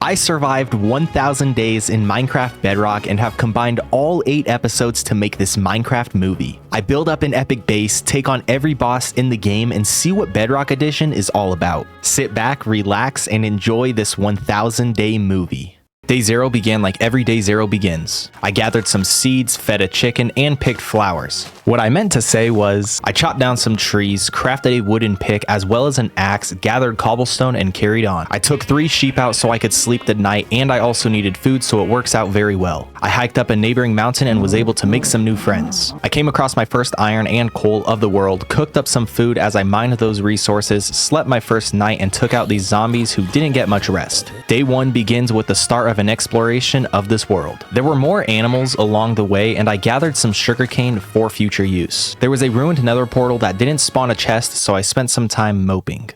I survived 1,000 days in Minecraft Bedrock and have combined all 8 episodes to make this Minecraft movie. I build up an epic base, take on every boss in the game, and see what Bedrock Edition is all about. Sit back, relax, and enjoy this 1,000-day movie. Day 0 began like every day 0 begins. I gathered some seeds, fed a chicken, and picked flowers. What I meant to say was, I chopped down some trees, crafted a wooden pick as well as an axe, gathered cobblestone, and carried on. I took 3 sheep out so I could sleep the night, and I also needed food, so it works out very well. I hiked up a neighboring mountain and was able to make some new friends. I came across my first iron and coal of the world, cooked up some food as I mined those resources, slept my first night, and took out these zombies who didn't get much rest. Day 1 begins with the start of an exploration of this world. There were more animals along the way, and I gathered some sugarcane for future use. There was a ruined nether portal that didn't spawn a chest, so I spent some time moping.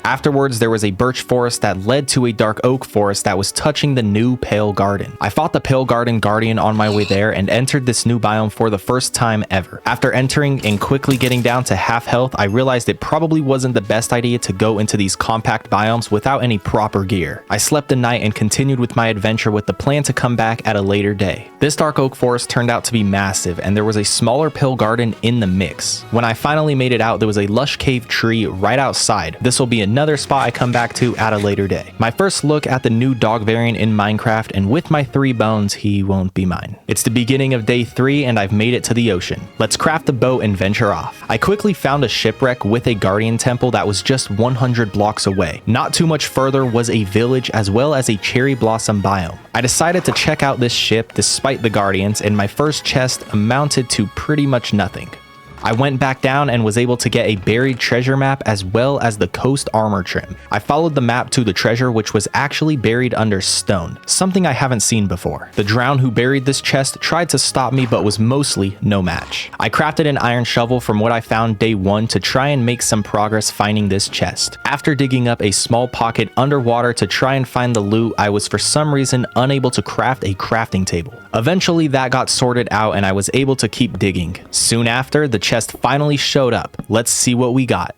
Afterwards, there was a birch forest that led to a dark oak forest that was touching the new Pale Garden. I fought the Pale Garden Guardian on my way there and entered this new biome for the first time ever. After entering and quickly getting down to half health, I realized it probably wasn't the best idea to go into these compact biomes without any proper gear. I slept the night and continued with my adventure with the plan to come back at a later day. This dark oak forest turned out to be massive, and there was a smaller Pale Garden in the mix. When I finally made it out, there was a lush cave tree right outside. This will be another spot I come back to at a later day. My first look at the new dog variant in Minecraft, and with my 3 bones, he won't be mine. It's the beginning of day 3 and I've made it to the ocean. Let's craft a boat and venture off. I quickly found a shipwreck with a guardian temple that was just 100 blocks away. Not too much further was a village as well as a cherry blossom biome. I decided to check out this ship despite the guardians, and my first chest amounted to pretty much nothing. I went back down and was able to get a buried treasure map as well as the coast armor trim. I followed the map to the treasure, which was actually buried under stone, something I haven't seen before. The drown who buried this chest tried to stop me but was mostly no match. I crafted an iron shovel from what I found day 1 to try and make some progress finding this chest. After digging up a small pocket underwater to try and find the loot, I was for some reason unable to craft a crafting table. Eventually that got sorted out and I was able to keep digging. Soon after, the chest finally showed up. Let's see what we got.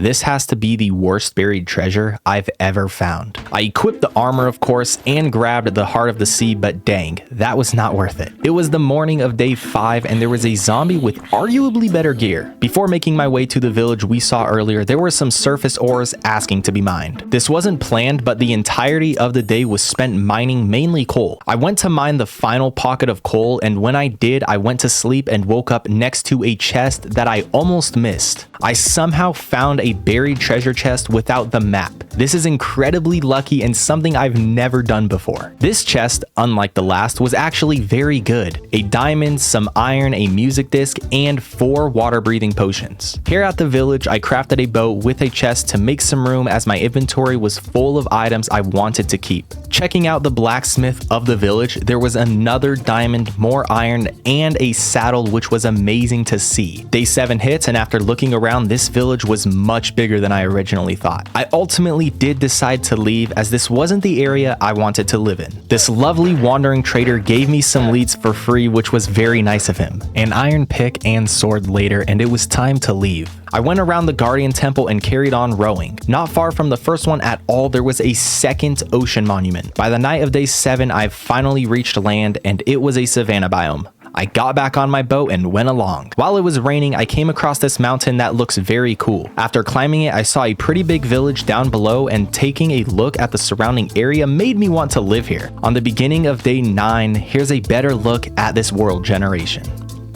This has to be the worst buried treasure I've ever found. I equipped the armor, of course, and grabbed the heart of the sea, but dang, that was not worth it. It was the morning of day 5 and there was a zombie with arguably better gear. Before making my way to the village we saw earlier, there were some surface ores asking to be mined. This wasn't planned, but the entirety of the day was spent mining mainly coal. I went to mine the final pocket of coal, and when I did, I went to sleep and woke up next to a chest that I almost missed. I somehow found a buried treasure chest without the map. This is incredibly lucky and something I've never done before. This chest, unlike the last, was actually very good. A diamond, some iron, a music disc, and 4 water-breathing potions. Here at the village, I crafted a boat with a chest to make some room as my inventory was full of items I wanted to keep. Checking out the blacksmith of the village, there was another diamond, more iron, and a saddle, which was amazing to see. Day 7 hits, and after looking around, this village was much bigger than I originally thought. I ultimately did decide to leave as this wasn't the area I wanted to live in. This lovely wandering trader gave me some leads for free, which was very nice of him. An iron pick and sword later, and it was time to leave. I went around the Guardian Temple and carried on rowing. Not far from the first one at all, there was a second ocean monument. By the night of day 7, I've finally reached land, and it was a savanna biome. I got back on my boat and went along. While it was raining, I came across this mountain that looks very cool. After climbing it, I saw a pretty big village down below, and taking a look at the surrounding area made me want to live here. On the beginning of day 9, here's a better look at this world generation.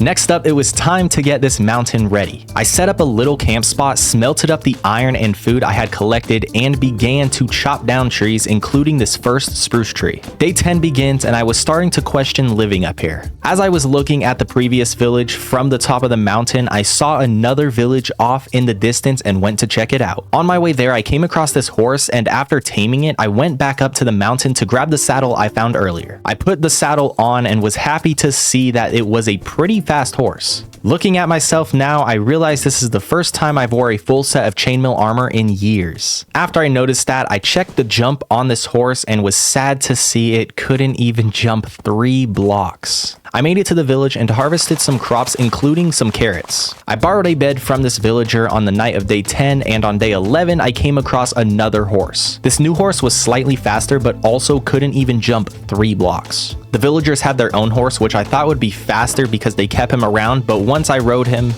Next up, it was time to get this mountain ready. I set up a little camp spot, smelted up the iron and food I had collected, and began to chop down trees, including this first spruce tree. Day 10 begins, and I was starting to question living up here. As I was looking at the previous village from the top of the mountain, I saw another village off in the distance and went to check it out. On my way there, I came across this horse, and after taming it, I went back up to the mountain to grab the saddle I found earlier. I put the saddle on and was happy to see that it was a pretty fast horse. Looking at myself now, I realize this is the first time I've wore a full set of chainmail armor in years. After I noticed that, I checked the jump on this horse and was sad to see it couldn't even jump 3 blocks. I made it to the village and harvested some crops, including some carrots. I borrowed a bed from this villager on the night of day 10, and on day 11 I came across another horse. This new horse was slightly faster but also couldn't even jump 3 blocks. The villagers had their own horse, which I thought would be faster because they kept him around, but once I rode him,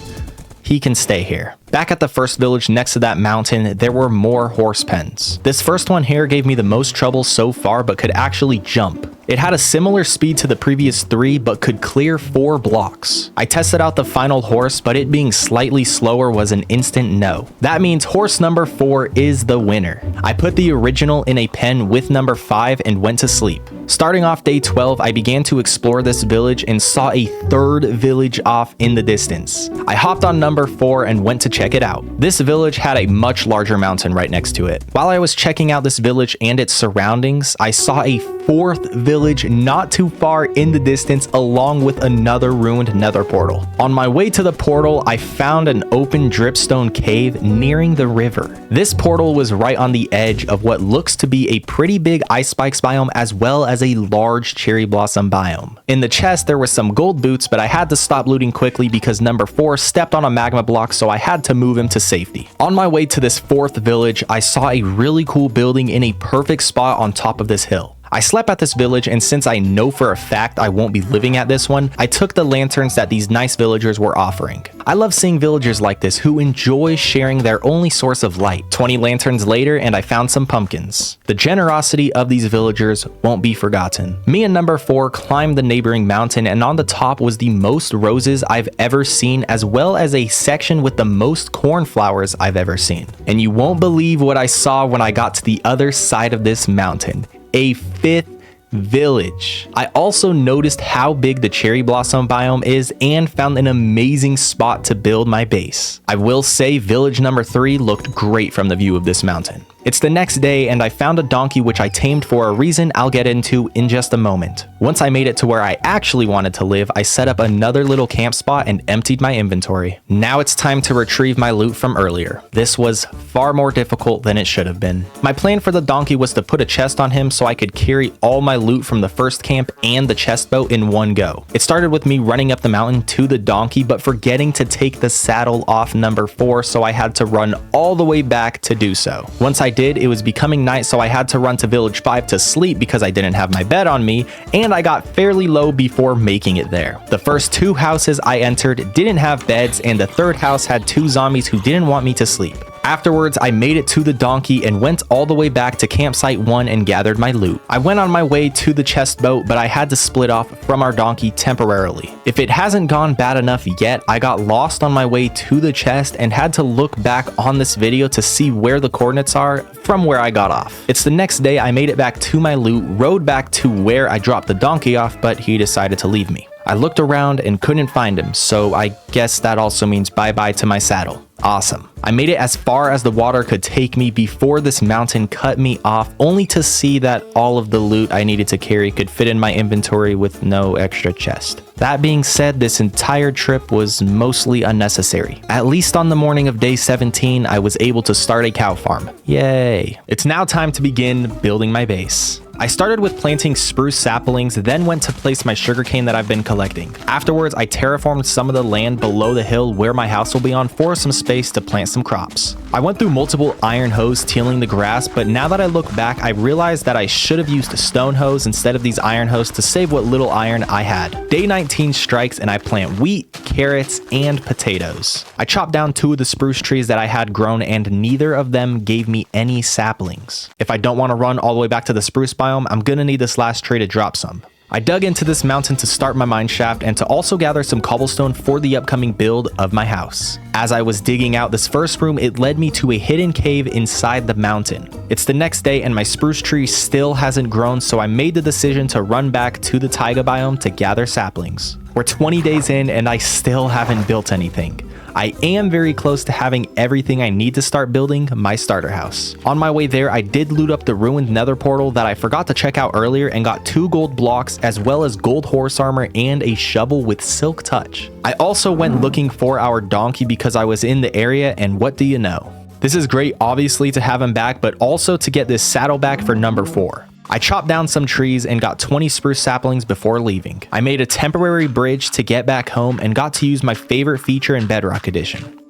he can stay here. Back at the first village next to that mountain, there were more horse pens. This first one here gave me the most trouble so far, but could actually jump. It had a similar speed to the previous 3, but could clear 4 blocks. I tested out the final horse, but it being slightly slower was an instant no. That means horse number 4 is the winner. I put the original in a pen with number 5 and went to sleep. Starting off day 12, I began to explore this village and saw a 3rd village off in the distance. I hopped on number 4 and went to check it out. This village had a much larger mountain right next to it. While I was checking out this village and its surroundings, I saw a 4th village not too far in the distance, along with another ruined nether portal. On my way to the portal, I found an open dripstone cave nearing the river. This portal was right on the edge of what looks to be a pretty big ice spikes biome, as well as a large cherry blossom biome. In the chest, there were some gold boots, but I had to stop looting quickly because number 4 stepped on a magma block, so I had to move him to safety. On my way to this 4th village, I saw a really cool building in a perfect spot on top of this hill. I slept at this village, and since I know for a fact I won't be living at this one, I took the lanterns that these nice villagers were offering. I love seeing villagers like this who enjoy sharing their only source of light. 20 lanterns later, and I found some pumpkins. The generosity of these villagers won't be forgotten. Me and number 4 climbed the neighboring mountain, and on the top was the most roses I've ever seen, as well as a section with the most cornflowers I've ever seen. And you won't believe what I saw when I got to the other side of this mountain. A 5th village. I also noticed how big the cherry blossom biome is and found an amazing spot to build my base. I will say village number 3 looked great from the view of this mountain. It's the next day, and I found a donkey which I tamed for a reason I'll get into in just a moment. Once I made it to where I actually wanted to live, I set up another little camp spot and emptied my inventory. Now it's time to retrieve my loot from earlier. This was far more difficult than it should have been. My plan for the donkey was to put a chest on him so I could carry all my loot from the first camp and the chest boat in one go. It started with me running up the mountain to the donkey, but forgetting to take the saddle off number 4, so I had to run all the way back to do so. Once I did, it was becoming night, so I had to run to village 5 to sleep because I didn't have my bed on me, and I got fairly low before making it there. The first 2 houses I entered didn't have beds, and the 3rd house had 2 zombies who didn't want me to sleep. Afterwards, I made it to the donkey and went all the way back to campsite 1 and gathered my loot. I went on my way to the chest boat, but I had to split off from our donkey temporarily. If it hasn't gone bad enough yet, I got lost on my way to the chest and had to look back on this video to see where the coordinates are from where I got off. It's the next day. I made it back to my loot, rode back to where I dropped the donkey off, but he decided to leave me. I looked around and couldn't find him, so I guess that also means bye-bye to my saddle. Awesome. I made it as far as the water could take me before this mountain cut me off, only to see that all of the loot I needed to carry could fit in my inventory with no extra chest. That being said, this entire trip was mostly unnecessary. At least on the morning of day 17, I was able to start a cow farm. Yay. It's now time to begin building my base. I started with planting spruce saplings, then went to place my sugarcane that I've been collecting. Afterwards, I terraformed some of the land below the hill where my house will be on for some space to plant some crops. I went through multiple iron hoes tilling the grass, but now that I look back, I realized that I should have used a stone hose instead of these iron hoes to save what little iron I had. Day 19 strikes and I plant wheat, carrots, and potatoes. I chopped down 2 of the spruce trees that I had grown, and neither of them gave me any saplings. If I don't want to run all the way back to the spruce biome, I'm gonna need this last tree to drop some. I dug into this mountain to start my mine shaft and to also gather some cobblestone for the upcoming build of my house. As I was digging out this first room, it led me to a hidden cave inside the mountain. It's the next day and my spruce tree still hasn't grown, so I made the decision to run back to the taiga biome to gather saplings. We're 20 days in and I still haven't built anything. I am very close to having everything I need to start building my starter house. On my way there, I did loot up the ruined nether portal that I forgot to check out earlier and got 2 gold blocks as well as gold horse armor and a shovel with silk touch. I also went looking for our donkey because I was in the area, and what do you know? This is great obviously to have him back, but also to get this saddle back for number 4. I chopped down some trees and got 20 spruce saplings before leaving. I made a temporary bridge to get back home and got to use my favorite feature in Bedrock Edition.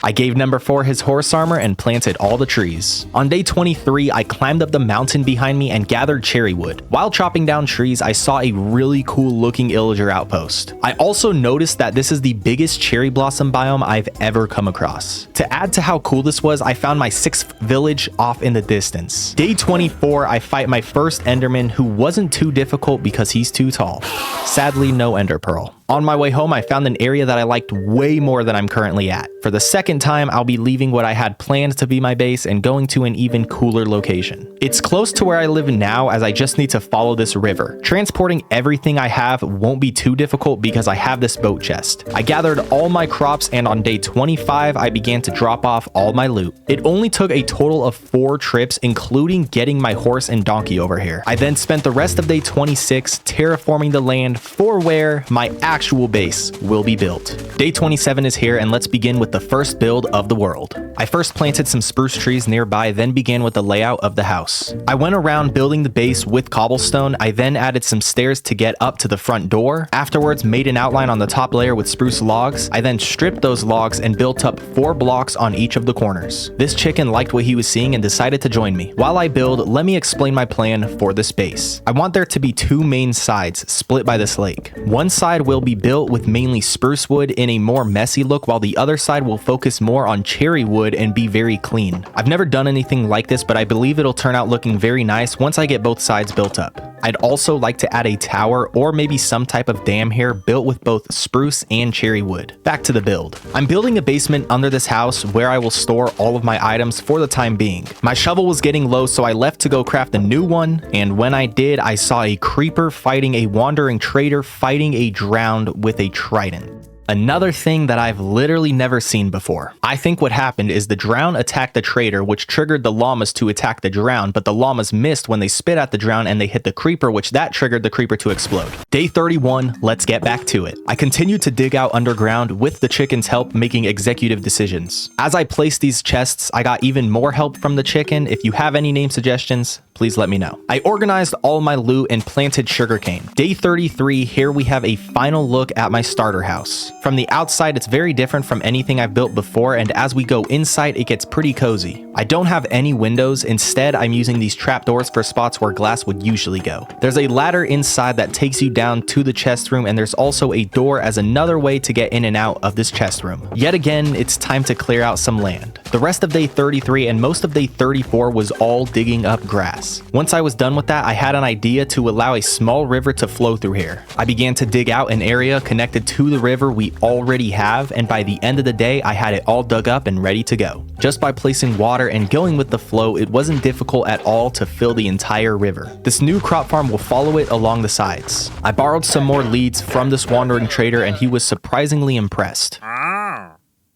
I gave number 4 his horse armor and planted all the trees. On day 23, I climbed up the mountain behind me and gathered cherry wood. While chopping down trees, I saw a really cool looking illager outpost. I also noticed that this is the biggest cherry blossom biome I've ever come across. To add to how cool this was, I found my 6th village off in the distance. Day 24, I fight my first enderman who wasn't too difficult because he's too tall. Sadly, no ender pearl. On my way home, I found an area that I liked way more than I'm currently at. For the second time, I'll be leaving what I had planned to be my base and going to an even cooler location. It's close to where I live now, as I just need to follow this river. Transporting everything I have won't be too difficult because I have this boat chest. I gathered all my crops, and on day 25, I began to drop off all my loot. It only took a total of 4 trips, including getting my horse and donkey over here. I then spent the rest of day 26 terraforming the land for where my actual base will be built. Day 27 is here, and let's begin with the first build of the world. I first planted some spruce trees nearby, then began with the layout of the house. I went around building the base with cobblestone. I then added some stairs to get up to the front door. Afterwards, made an outline on the top layer with spruce logs. I then stripped those logs and built up 4 blocks on each of the corners. This chicken liked what he was seeing and decided to join me. While I build, let me explain my plan for this base. I want there to be 2 main sides split by this lake. One side will be built with mainly spruce wood in a more messy look, while the other side will focus more on cherry wood and be very clean. I've never done anything like this, but I believe it'll turn out looking very nice once I get both sides built up. I'd also like to add a tower or maybe some type of dam here built with both spruce and cherry wood. Back to the build. I'm building a basement under this house where I will store all of my items for the time being. My shovel was getting low, so I left to go craft a new one, and when I did, I saw a creeper fighting a wandering trader fighting a drowned with a trident. Another thing that I've literally never seen before. I think what happened is the drown attacked the trader, which triggered the llamas to attack the drown, but the llamas missed when they spit at the drown and they hit the creeper, which that triggered the creeper to explode. Day 31, let's get back to it. I continued to dig out underground with the chicken's help, making executive decisions. As I placed these chests, I got even more help from the chicken. If you have any name suggestions, please let me know. I organized all my loot and planted sugarcane. Day 33, here we have a final look at my starter house. From the outside, it's very different from anything I've built before, and as we go inside, it gets pretty cozy. I don't have any windows. Instead, I'm using these trapdoors for spots where glass would usually go. There's a ladder inside that takes you down to the chest room, and there's also a door as another way to get in and out of this chest room. Yet again, it's time to clear out some land. The rest of day 33 and most of day 34 was all digging up grass. Once I was done with that, I had an idea to allow a small river to flow through here. I began to dig out an area connected to the river we already have, and by the end of the day, I had it all dug up and ready to go. Just by placing water and going with the flow, it wasn't difficult at all to fill the entire river. This new crop farm will follow it along the sides. I borrowed some more leads from this wandering trader, and he was surprisingly impressed.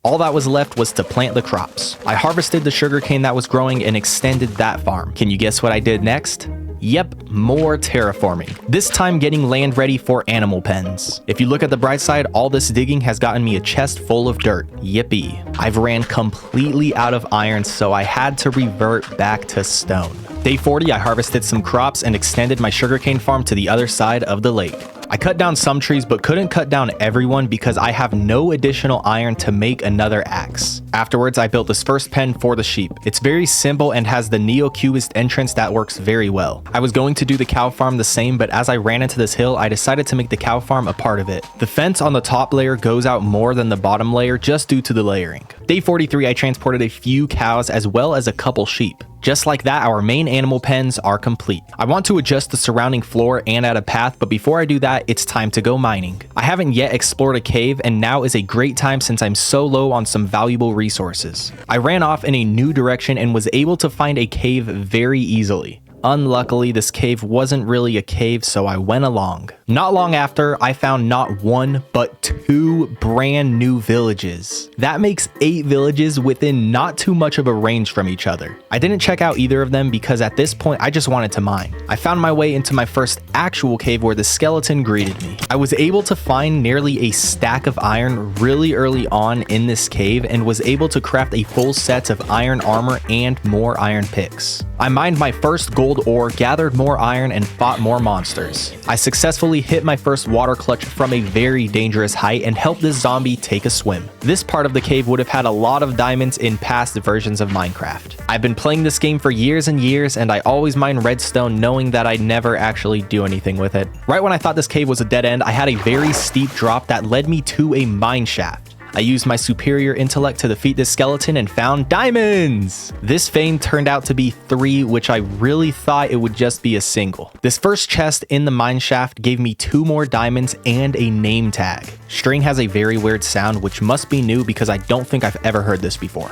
All that was left was to plant the crops. I harvested the sugarcane that was growing and extended that farm. Can you guess what I did next? Yep, more terraforming. This time getting land ready for animal pens. If you look at the bright side, all this digging has gotten me a chest full of dirt. Yippee. I've ran completely out of iron, so I had to revert back to stone. Day 40, I harvested some crops and extended my sugarcane farm to the other side of the lake. I cut down some trees but couldn't cut down everyone because I have no additional iron to make another axe. Afterwards, I built this first pen for the sheep. It's very simple and has the neo-cubist entrance that works very well. I was going to do the cow farm the same, but as I ran into this hill, I decided to make the cow farm a part of it. The fence on the top layer goes out more than the bottom layer just due to the layering. Day 43, I transported a few cows as well as a couple sheep. Just like that, our main animal pens are complete. I want to adjust the surrounding floor and add a path, but before I do that, it's time to go mining. I haven't yet explored a cave, and now is a great time since I'm so low on some valuable resources. I ran off in a new direction and was able to find a cave very easily. Unluckily, this cave wasn't really a cave, so I went along. Not long after, I found not one, but 2 brand new villages. That makes 8 villages within not too much of a range from each other. I didn't check out either of them because at this point, I just wanted to mine. I found my way into my first actual cave where the skeleton greeted me. I was able to find nearly a stack of iron really early on in this cave and was able to craft a full set of iron armor and more iron picks. I mined my first gold gold ore, gathered more iron, and fought more monsters. I successfully hit my first water clutch from a very dangerous height and helped this zombie take a swim. This part of the cave would have had a lot of diamonds in past versions of Minecraft. I've been playing this game for years and years, and I always mine redstone knowing that I'd never actually do anything with it. Right when I thought this cave was a dead end, I had a very steep drop that led me to a mine shaft. I used my superior intellect to defeat this skeleton and found diamonds! This vein turned out to be 3, which I really thought it would just be a single. This first chest in the mine shaft gave me 2 more diamonds and a name tag. String has a very weird sound, which must be new because I don't think I've ever heard this before.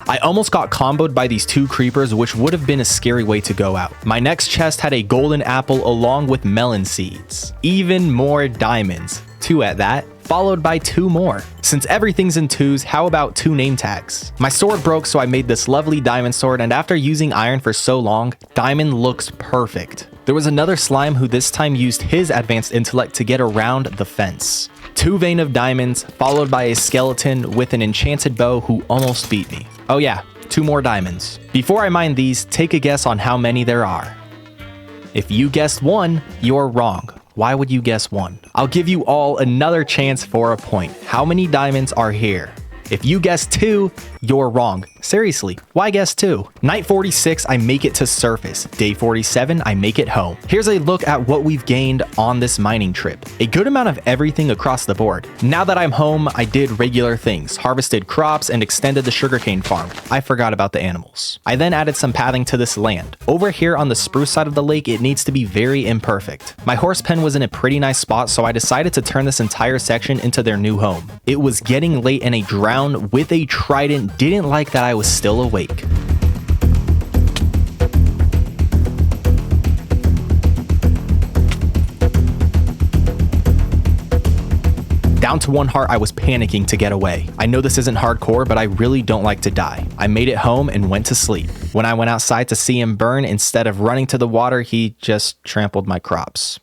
I almost got comboed by these 2 creepers, which would have been a scary way to go out. My next chest had a golden apple along with melon seeds. Even more diamonds. 2 at that, followed by 2 more. Since everything's in 2s, how about 2 name tags? My sword broke, so I made this lovely diamond sword, and after using iron for so long, diamond looks perfect. There was another slime who this time used his advanced intellect to get around the fence. 2 vein of diamonds, followed by a skeleton with an enchanted bow who almost beat me. Oh yeah, 2 more diamonds. Before I mine these, take a guess on how many there are. If you guessed 1, you're wrong. Why would you guess 1? I'll give you all another chance for a point. How many diamonds are here? If you guess 2, you're wrong. Seriously, why guess 2? Night 46, I make it to surface. Day 47, I make it home. Here's a look at what we've gained on this mining trip. A good amount of everything across the board. Now that I'm home, I did regular things, harvested crops, and extended the sugarcane farm. I forgot about the animals. I then added some pathing to this land. Over here on the spruce side of the lake, it needs to be very imperfect. My horse pen was in a pretty nice spot, so I decided to turn this entire section into their new home. It was getting late and a drown with a trident didn't like that I was still awake. Down to 1 heart, I was panicking to get away. I know this isn't hardcore, but I really don't like to die. I made it home and went to sleep. When I went outside to see him burn, instead of running to the water, he just trampled my crops.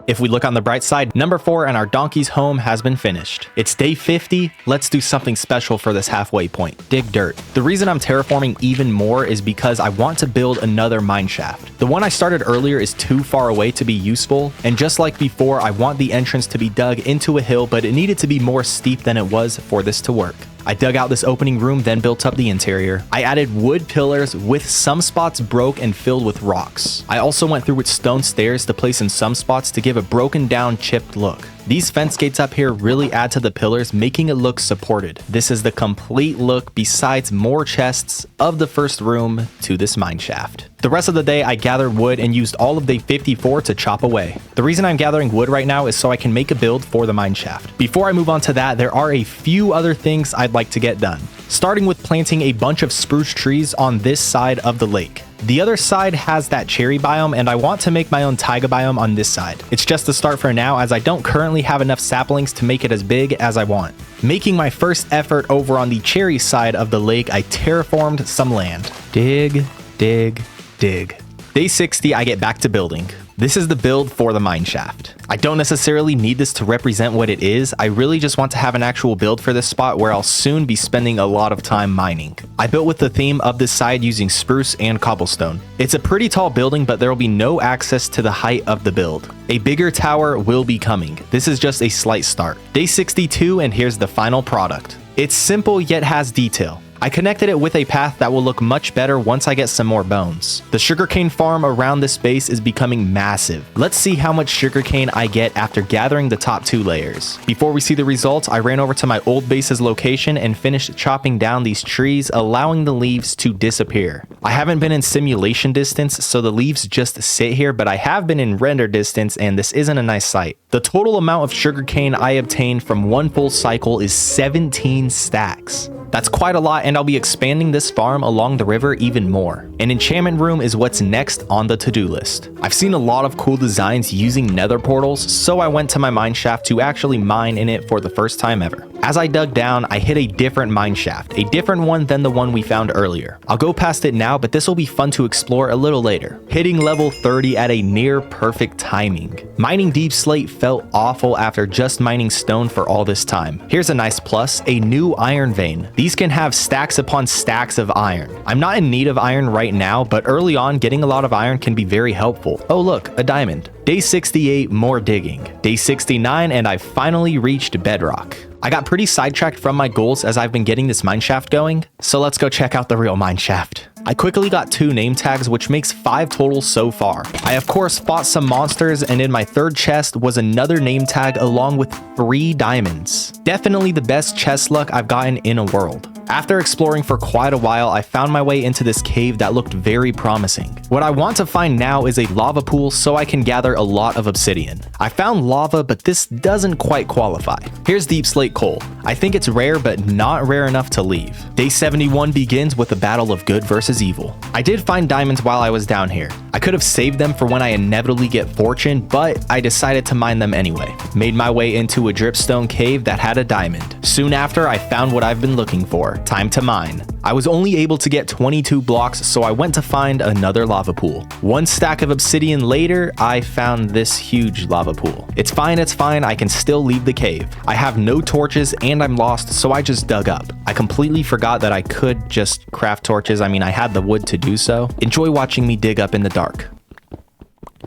If we look on the bright side, number 4 and our donkey's home has been finished. It's day 50, let's do something special for this halfway point. Dig dirt. The reason I'm terraforming even more is because I want to build another mine shaft. The one I started earlier is too far away to be useful, and just like before, I want the entrance to be dug into a hill, but it needed to be more steep than it was for this to work. I dug out this opening room, then built up the interior. I added wood pillars with some spots broke and filled with rocks. I also went through with stone stairs to place in some spots to give a broken down, chipped look. These fence gates up here really add to the pillars, making it look supported. This is the complete look besides more chests of the first room to this mine shaft. The rest of the day, I gathered wood and used all of day 54 to chop away. The reason I'm gathering wood right now is so I can make a build for the mine shaft. Before I move on to that, there are a few other things I'd like to get done. Starting with planting a bunch of spruce trees on this side of the lake. The other side has that cherry biome, and I want to make my own taiga biome on this side. It's just a start for now, as I don't currently have enough saplings to make it as big as I want. Making my first effort over on the cherry side of the lake, I terraformed some land. Dig, dig, dig. Day 60, I get back to building. This is the build for the mine shaft. I don't necessarily need this to represent what it is. I really just want to have an actual build for this spot where I'll soon be spending a lot of time mining. I built with the theme of this side using spruce and cobblestone. It's a pretty tall building, but there will be no access to the height of the build. A bigger tower will be coming. This is just a slight start. Day 62, and here's the final product. It's simple yet has detail. I connected it with a path that will look much better once I get some more bones. The sugarcane farm around this base is becoming massive. Let's see how much sugarcane I get after gathering the top 2 layers. Before we see the results, I ran over to my old base's location and finished chopping down these trees, allowing the leaves to disappear. I haven't been in simulation distance, so the leaves just sit here, but I have been in render distance, and this isn't a nice sight. The total amount of sugarcane I obtained from one full cycle is 17 stacks. That's quite a lot, and I'll be expanding this farm along the river even more. An enchantment room is what's next on the to-do list. I've seen a lot of cool designs using nether portals, so I went to my mine shaft to actually mine in it for the first time ever. As I dug down, I hit a different mine shaft, a different one than the one we found earlier. I'll go past it now, but this will be fun to explore a little later. Hitting level 30 at a near perfect timing. Mining deep slate felt awful after just mining stone for all this time. Here's a nice plus, a new iron vein. These can have stacked stacks upon stacks of iron. I'm not in need of iron right now, but early on, getting a lot of iron can be very helpful. Oh look, a diamond. Day 68, more digging. Day 69, and I finally reached Bedrock. I got pretty sidetracked from my goals as I've been getting this mineshaft going, so let's go check out the real mineshaft. I quickly got 2 name tags, which makes 5 total so far. I of course fought some monsters, and in my third chest was another name tag along with 3 diamonds. Definitely the best chest luck I've gotten in a world. After exploring for quite a while, I found my way into this cave that looked very promising. What I want to find now is a lava pool so I can gather a lot of obsidian. I found lava, but this doesn't quite qualify. Here's deep slate coal. I think it's rare, but not rare enough to leave. Day 71 begins with a battle of good versus evil. I did find diamonds while I was down here. I could have saved them for when I inevitably get fortune, but I decided to mine them anyway. Made my way into a dripstone cave that had a diamond. Soon after, I found what I've been looking for. Time to mine. I was only able to get 22 blocks, so I went to find another lava pool. 1 stack of obsidian later, I found this huge lava pool. It's fine, I can still leave the cave. I have no torches and I'm lost, so I just dug up. I completely forgot that I could just craft torches. I mean, I had the wood to do so. Enjoy watching me dig up in the dark.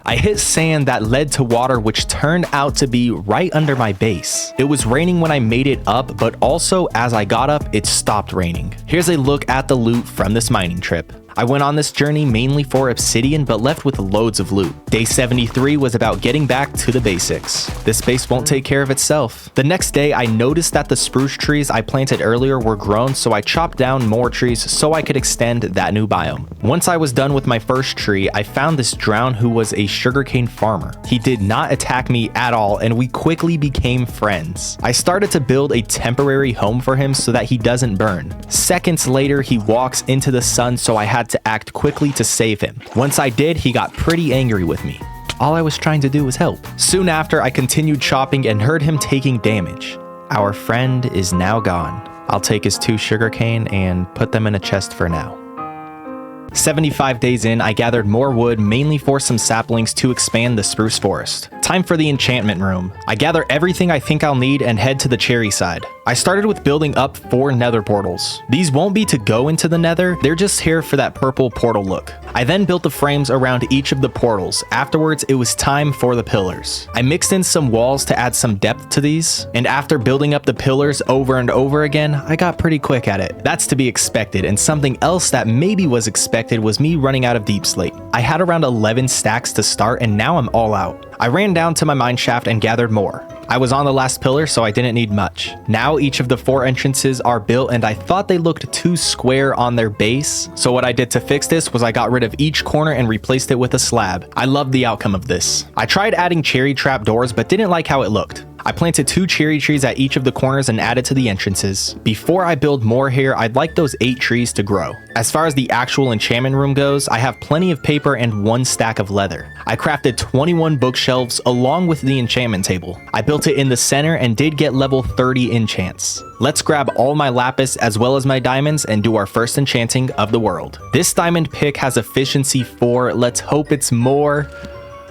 I hit sand that led to water, which turned out to be right under my base. It was raining when I made it up, but also as I got up, it stopped raining. Here's a look at the loot from this mining trip. I went on this journey mainly for obsidian, but left with loads of loot. Day 73 was about getting back to the basics. This base won't take care of itself. The next day, I noticed that the spruce trees I planted earlier were grown, so I chopped down more trees so I could extend that new biome. Once I was done with my first tree, I found this drown who was a sugarcane farmer. He did not attack me at all, and we quickly became friends. I started to build a temporary home for him so that he doesn't burn. Seconds later, he walks into the sun, so I had to act quickly to save him. Once I did, he got pretty angry with me. All I was trying to do was help. Soon after, I continued chopping and heard him taking damage. Our friend is now gone. I'll take his 2 sugarcane and put them in a chest for now. 75 days in, I gathered more wood, mainly for some saplings to expand the spruce forest. Time for the enchantment room. I gather everything I think I'll need and head to the cherry side. I started with building up 4 nether portals. These won't be to go into the nether, they're just here for that purple portal look. I then built the frames around each of the portals. Afterwards, it was time for the pillars. I mixed in some walls to add some depth to these, and after building up the pillars over and over again, I got pretty quick at it. That's to be expected, and something else that maybe was expected was me running out of deep slate. I had around 11 stacks to start, and now I'm all out. I ran down to my mine shaft and gathered more. I was on the last pillar, so I didn't need much. Now each of the 4 entrances are built, and I thought they looked too square on their base. So what I did to fix this was I got rid of each corner and replaced it with a slab. I love the outcome of this. I tried adding cherry trap doors, but didn't like how it looked. I planted 2 cherry trees at each of the corners and added to the entrances. Before I build more here, I'd like those 8 trees to grow. As far as the actual enchantment room goes, I have plenty of paper and 1 stack of leather. I crafted 21 bookshelves along with the enchantment table. I built it in the center and did get level 30 enchants. Let's grab all my lapis as well as my diamonds and do our first enchanting of the world. This diamond pick has efficiency 4. Let's hope it's more.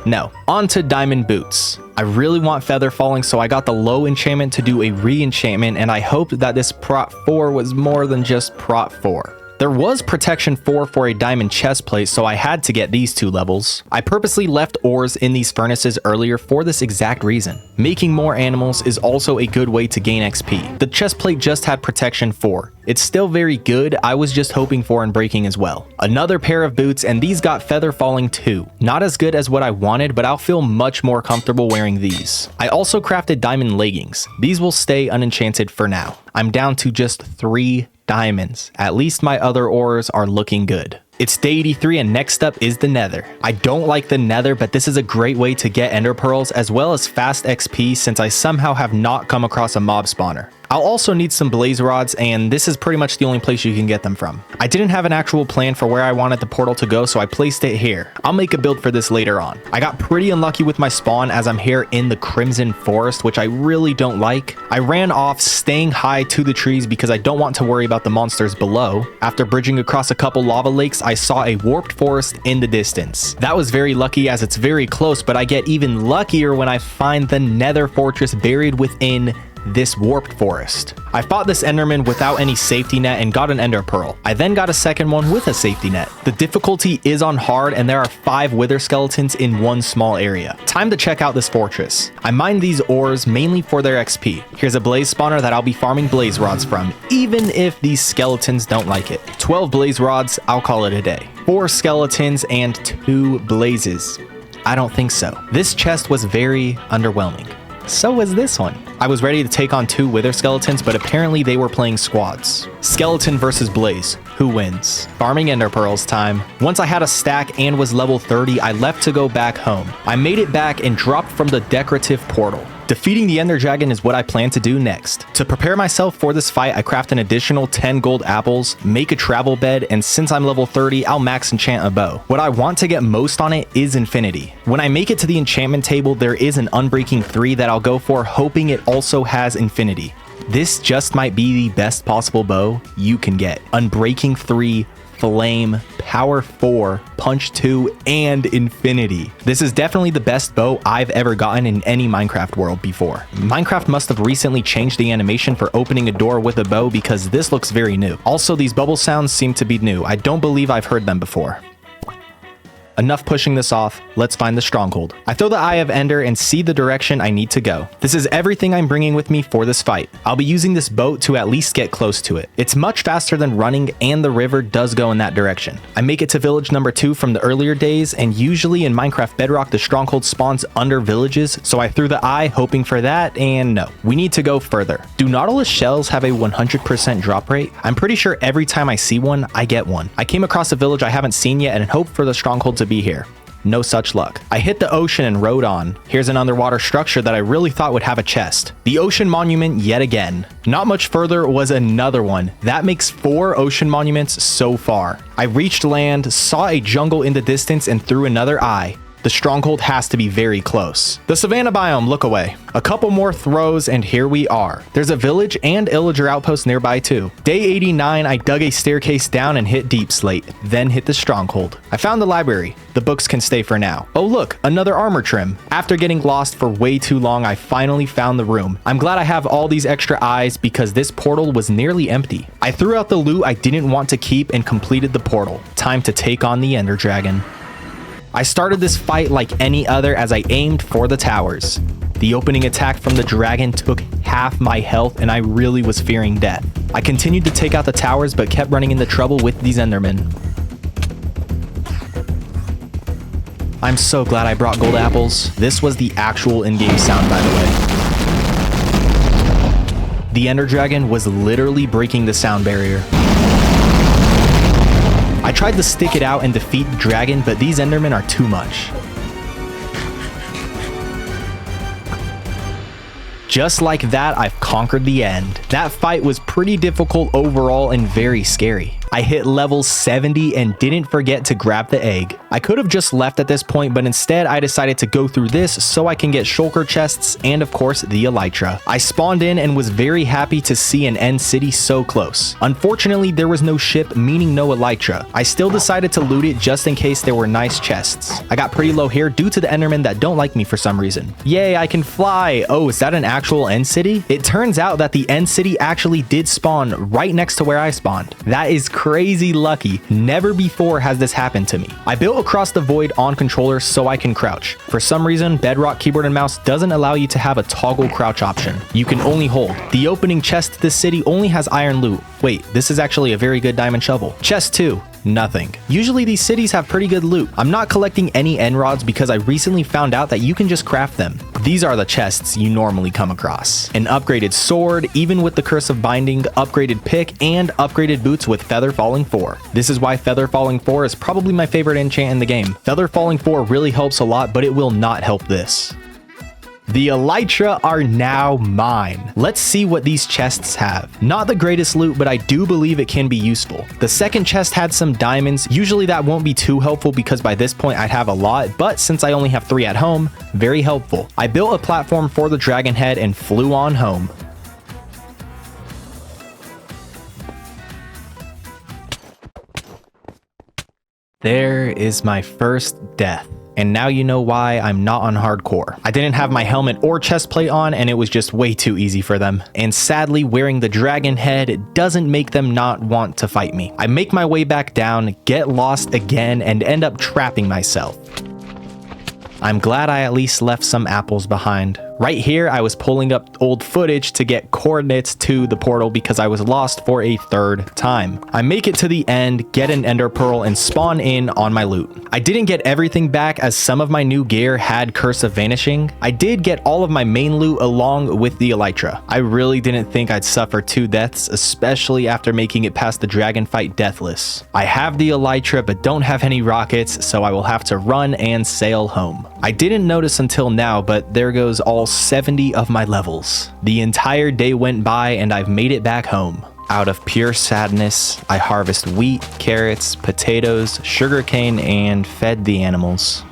No. On to diamond boots. I really want feather falling, so I got the low enchantment to do a re-enchantment, and I hoped that this prot 4 was more than just prot 4. There was protection 4 for a diamond chest plate, so I had to get these 2 levels. I purposely left ores in these furnaces earlier for this exact reason. Making more animals is also a good way to gain XP. The chest plate just had protection 4. It's still very good, I was just hoping for unbreaking as well. Another pair of boots, and these got feather falling too. Not as good as what I wanted, but I'll feel much more comfortable wearing these. I also crafted diamond leggings. These will stay unenchanted for now. I'm down to just 3 diamonds. At least my other ores are looking good. It's day 83 and next up is the nether. I don't like the nether, but this is a great way to get ender pearls as well as fast XP since I somehow have not come across a mob spawner. I'll also need some blaze rods, and this is pretty much the only place you can get them from. I didn't have an actual plan for where I wanted the portal to go, so I placed it here. I'll make a build for this later on. I got pretty unlucky with my spawn as I'm here in the Crimson Forest, which I really don't like. I ran off staying high to the trees because I don't want to worry about the monsters below. After bridging across a couple lava lakes, I saw a warped forest in the distance. That was very lucky as it's very close, but I get even luckier when I find the nether fortress buried within this warped forest. I fought this enderman without any safety net and got an ender pearl. I then got a second one with a safety net. The difficulty is on hard and there are 5 wither skeletons in one small area. Time to check out this fortress. I mined these ores mainly for their XP. Here's a blaze spawner that I'll be farming blaze rods from, even if these skeletons don't like it. 12 blaze rods, I'll call it a day. 4 skeletons and 2 blazes. I don't think so. This chest was very underwhelming. So was this one. I was ready to take on 2 wither skeletons, but apparently they were playing squads. Skeleton versus blaze. Who wins? Farming ender pearls time. Once I had a stack and was level 30, I left to go back home. I made it back and dropped from the decorative portal. Defeating the ender dragon is what I plan to do next. To prepare myself for this fight, I craft an additional 10 gold apples, make a travel bed, and since I'm level 30, I'll max enchant a bow. What I want to get most on it is infinity. When I make it to the enchantment table, there is an unbreaking 3 that I'll go for, hoping it also has infinity. This just might be the best possible bow you can get. Unbreaking 3, flame, power 4, punch 2, and infinity. This is definitely the best bow I've ever gotten in any Minecraft world before. Minecraft must have recently changed the animation for opening a door with a bow because this looks very new. Also, these bubble sounds seem to be new. I don't believe I've heard them before. Enough pushing this off, let's find the stronghold. I throw the Eye of Ender and see the direction I need to go. This is everything I'm bringing with me for this fight. I'll be using this boat to at least get close to it. It's much faster than running and the river does go in that direction. I make it to village number 2 from the earlier days, and usually in Minecraft Bedrock the stronghold spawns under villages, so I threw the eye hoping for that, and no. We need to go further. Do Nautilus shells have a 100% drop rate? I'm pretty sure every time I see one, I get one. I came across a village I haven't seen yet and hope for the stronghold to be here. No such luck. I hit the ocean and rode on. Here's an underwater structure that I really thought would have a chest. The ocean monument yet again. Not much further was another one. That makes 4 ocean monuments so far. I reached land, saw a jungle in the distance, and threw another eye. The stronghold has to be very close. The savanna biome, look away. A couple more throws and here we are. There's a village and illager outpost nearby too. Day 89, I dug a staircase down and hit deep slate, then hit the stronghold. I found the library. The books can stay for now. Oh look, another armor trim. After getting lost for way too long, I finally found the room. I'm glad I have all these extra eyes because this portal was nearly empty. I threw out the loot I didn't want to keep and completed the portal. Time to take on the ender dragon. I started this fight like any other as I aimed for the towers. The opening attack from the dragon took half my health and I really was fearing death. I continued to take out the towers but kept running into trouble with these endermen. I'm so glad I brought gold apples. This was the actual in-game sound, by the way. The ender dragon was literally breaking the sound barrier. I tried to stick it out and defeat the dragon, but these endermen are too much. Just like that, I've conquered the end. That fight was pretty difficult overall and very scary. I hit level 70 and didn't forget to grab the egg. I could have just left at this point, but instead I decided to go through this so I can get shulker chests and of course the elytra. I spawned in and was very happy to see an end city so close. Unfortunately, there was no ship, meaning no elytra. I still decided to loot it just in case there were nice chests. I got pretty low here due to the endermen that don't like me for some reason. Yay, I can fly! Oh, is that an actual end city? It turns out that the end city actually did spawn right next to where I spawned. That is crazy lucky. Never before has this happened to me. I built across the void on controller so I can crouch. For some reason, Bedrock keyboard and mouse doesn't allow you to have a toggle crouch option. You can only hold. The opening chest to this city only has iron loot. Wait, this is actually a very good diamond shovel. Chest 2. Nothing. Usually these cities have pretty good loot. I'm not collecting any end rods because I recently found out that you can just craft them. These are the chests you normally come across. An upgraded sword, even with the curse of binding, upgraded pick, and upgraded boots with feather falling 4. This is why feather falling 4 is probably my favorite enchant in the game. Feather falling 4 really helps a lot, but it will not help this. The elytra are now mine. Let's see what these chests have. Not the greatest loot, but I do believe it can be useful. The second chest had some diamonds. Usually that won't be too helpful because by this point I'd have a lot, but since I only have 3 at home, very helpful. I built a platform for the dragon head and flew on home. There is my first death. And now you know why I'm not on hardcore. I didn't have my helmet or chest plate on, and it was just way too easy for them. And sadly, wearing the dragon head doesn't make them not want to fight me. I make my way back down, get lost again, and end up trapping myself. I'm glad I at least left some apples behind. Right here, I was pulling up old footage to get coordinates to the portal because I was lost for a third time. I make it to the end, get an ender pearl, and spawn in on my loot. I didn't get everything back as some of my new gear had Curse of Vanishing. I did get all of my main loot along with the elytra. I really didn't think I'd suffer 2 deaths, especially after making it past the dragon fight deathless. I have the elytra but don't have any rockets, so I will have to run and sail home. I didn't notice until now, but there goes all 70 of my levels. The entire day went by and I've made it back home. Out of pure sadness, I harvest wheat, carrots, potatoes, sugarcane, and fed the animals.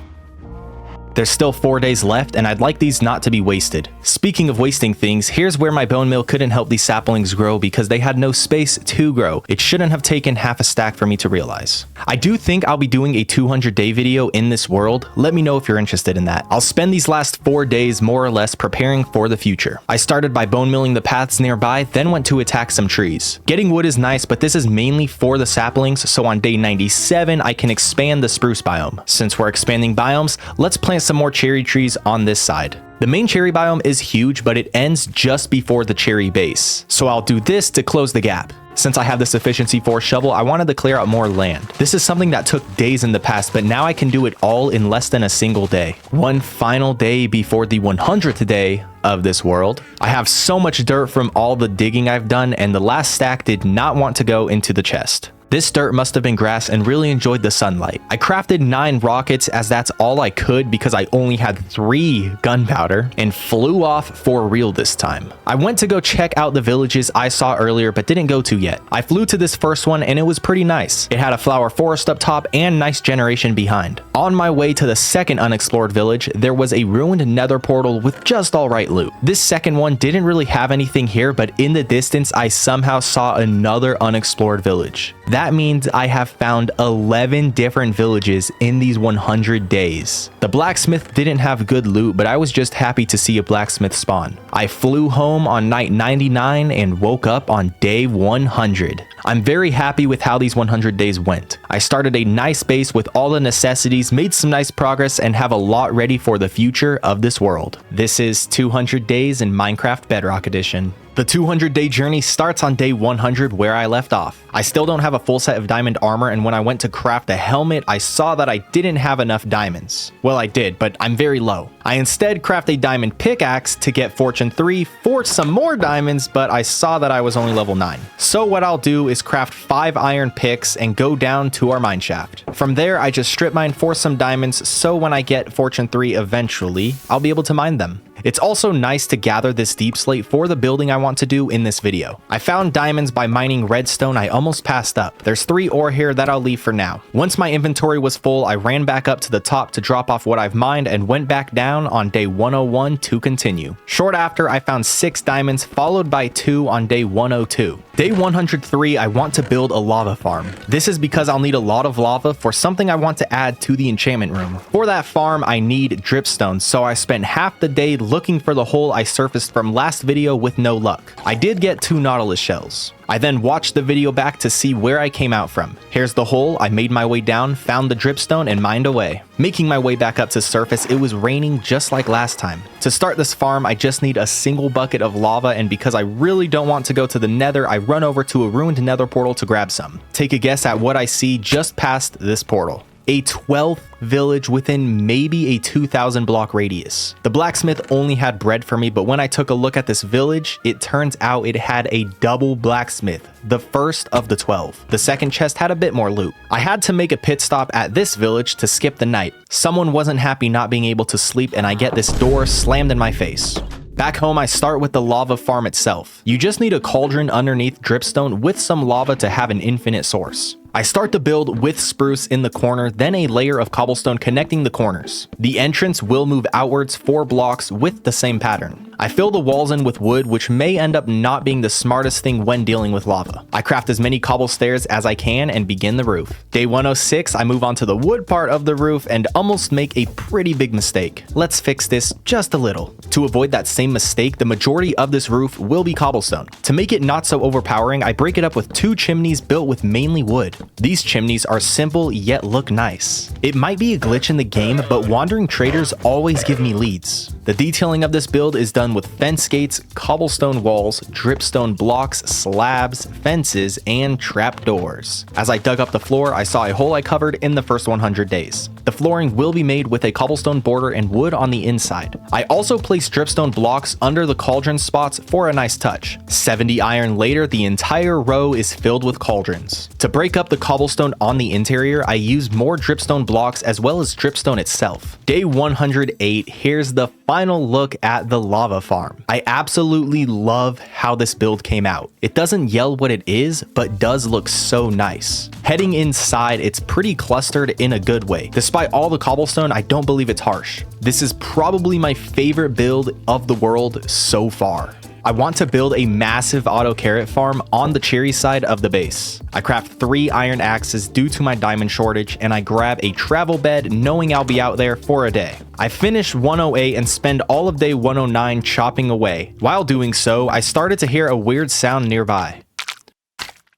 There's still 4 days left, and I'd like these not to be wasted. Speaking of wasting things, here's where my bone meal couldn't help these saplings grow because they had no space to grow. It shouldn't have taken half a stack for me to realize. I do think I'll be doing a 200-day video in this world. Let me know if you're interested in that. I'll spend these last 4 days more or less preparing for the future. I started by bone milling the paths nearby, then went to attack some trees. Getting wood is nice, but this is mainly for the saplings, so on day 97, I can expand the spruce biome. Since we're expanding biomes, let's plant some more cherry trees on this side. The main cherry biome is huge, but it ends just before the cherry base, so I'll do this to close the gap. Since I have this efficiency 4 shovel, I wanted to clear out more land. This is something that took days in the past, but now I can do it all in less than a single day. One final day before the 100th day of this world. I have so much dirt from all the digging I've done, and the last stack did not want to go into the chest. This dirt must have been grass and really enjoyed the sunlight. I crafted 9 rockets as that's all I could because I only had 3 gunpowder and flew off for real this time. I went to go check out the villages I saw earlier but didn't go to yet. I flew to this first one and it was pretty nice. It had a flower forest up top and nice generation behind. On my way to the second unexplored village, there was a ruined nether portal with just alright loot. This second one didn't really have anything here, but in the distance I somehow saw another unexplored village. That means I have found 11 different villages in these 100 days. The blacksmith didn't have good loot, but I was just happy to see a blacksmith spawn. I flew home on night 99 and woke up on day 100. I'm very happy with how these 100 days went. I started a nice base with all the necessities, made some nice progress, and have a lot ready for the future of this world. This is 200 days in Minecraft Bedrock Edition. The 200-day journey starts on day 100 where I left off. I still don't have a full set of diamond armor, and when I went to craft a helmet, I saw that I didn't have enough diamonds. Well, I did, but I'm very low. I instead craft a diamond pickaxe to get fortune 3 for some more diamonds, but I saw that I was only level 9. So what I'll do is craft 5 iron picks and go down to our mine shaft. From there, I just strip mine for some diamonds, so when I get fortune 3 eventually, I'll be able to mine them. It's also nice to gather this deep slate for the building I want to do in this video. I found diamonds by mining redstone I almost passed up. There's 3 ore here that I'll leave for now. Once my inventory was full, I ran back up to the top to drop off what I've mined and went back down on day 101 to continue. Short after, I found 6 diamonds followed by 2 on day 102. Day 103, I want to build a lava farm. This is because I'll need a lot of lava for something I want to add to the enchantment room. For that farm, I need dripstone, so I spent half the day looking for the hole I surfaced from last video with no luck. I did get 2 nautilus shells. I then watched the video back to see where I came out from. Here's the hole, I made my way down, found the dripstone, and mined away. Making my way back up to surface, it was raining just like last time. To start this farm, I just need a single bucket of lava, and because I really don't want to go to the nether, I run over to a ruined nether portal to grab some. Take a guess at what I see just past this portal. A 12th village within maybe a 2,000 block radius. The blacksmith only had bread for me, but when I took a look at this village, it turns out it had a double blacksmith, the first of the 12. The second chest had a bit more loot. I had to make a pit stop at this village to skip the night. Someone wasn't happy not being able to sleep, and I get this door slammed in my face. Back home, I start with the lava farm itself. You just need a cauldron underneath dripstone with some lava to have an infinite source. I start the build with spruce in the corner, then a layer of cobblestone connecting the corners. The entrance will move outwards 4 blocks with the same pattern. I fill the walls in with wood, which may end up not being the smartest thing when dealing with lava. I craft as many cobble stairs as I can and begin the roof. Day 106, I move on to the wood part of the roof and almost make a pretty big mistake. Let's fix this just a little. To avoid that same mistake, the majority of this roof will be cobblestone. To make it not so overpowering, I break it up with 2 chimneys built with mainly wood. These chimneys are simple yet look nice. It might be a glitch in the game, but wandering traders always give me leads. The detailing of this build is done with fence gates, cobblestone walls, dripstone blocks, slabs, fences, and trapdoors. As I dug up the floor, I saw a hole I covered in the first 100 days. The flooring will be made with a cobblestone border and wood on the inside. I also placed dripstone blocks under the cauldron spots for a nice touch. 70 iron later, the entire row is filled with cauldrons. To break up the cobblestone on the interior, I used more dripstone blocks as well as dripstone itself. Day 108, here's the final look at the lava farm. I absolutely love how this build came out. It doesn't yell what it is, but does look so nice. Heading inside, it's pretty clustered in a good way. Despite all the cobblestone, I don't believe it's harsh. This is probably my favorite build of the world so far. I want to build a massive auto carrot farm on the cherry side of the base. I craft 3 iron axes due to my diamond shortage, and I grab a travel bed knowing I'll be out there for a day. I finish 108 and spend all of day 109 chopping away. While doing so, I started to hear a weird sound nearby.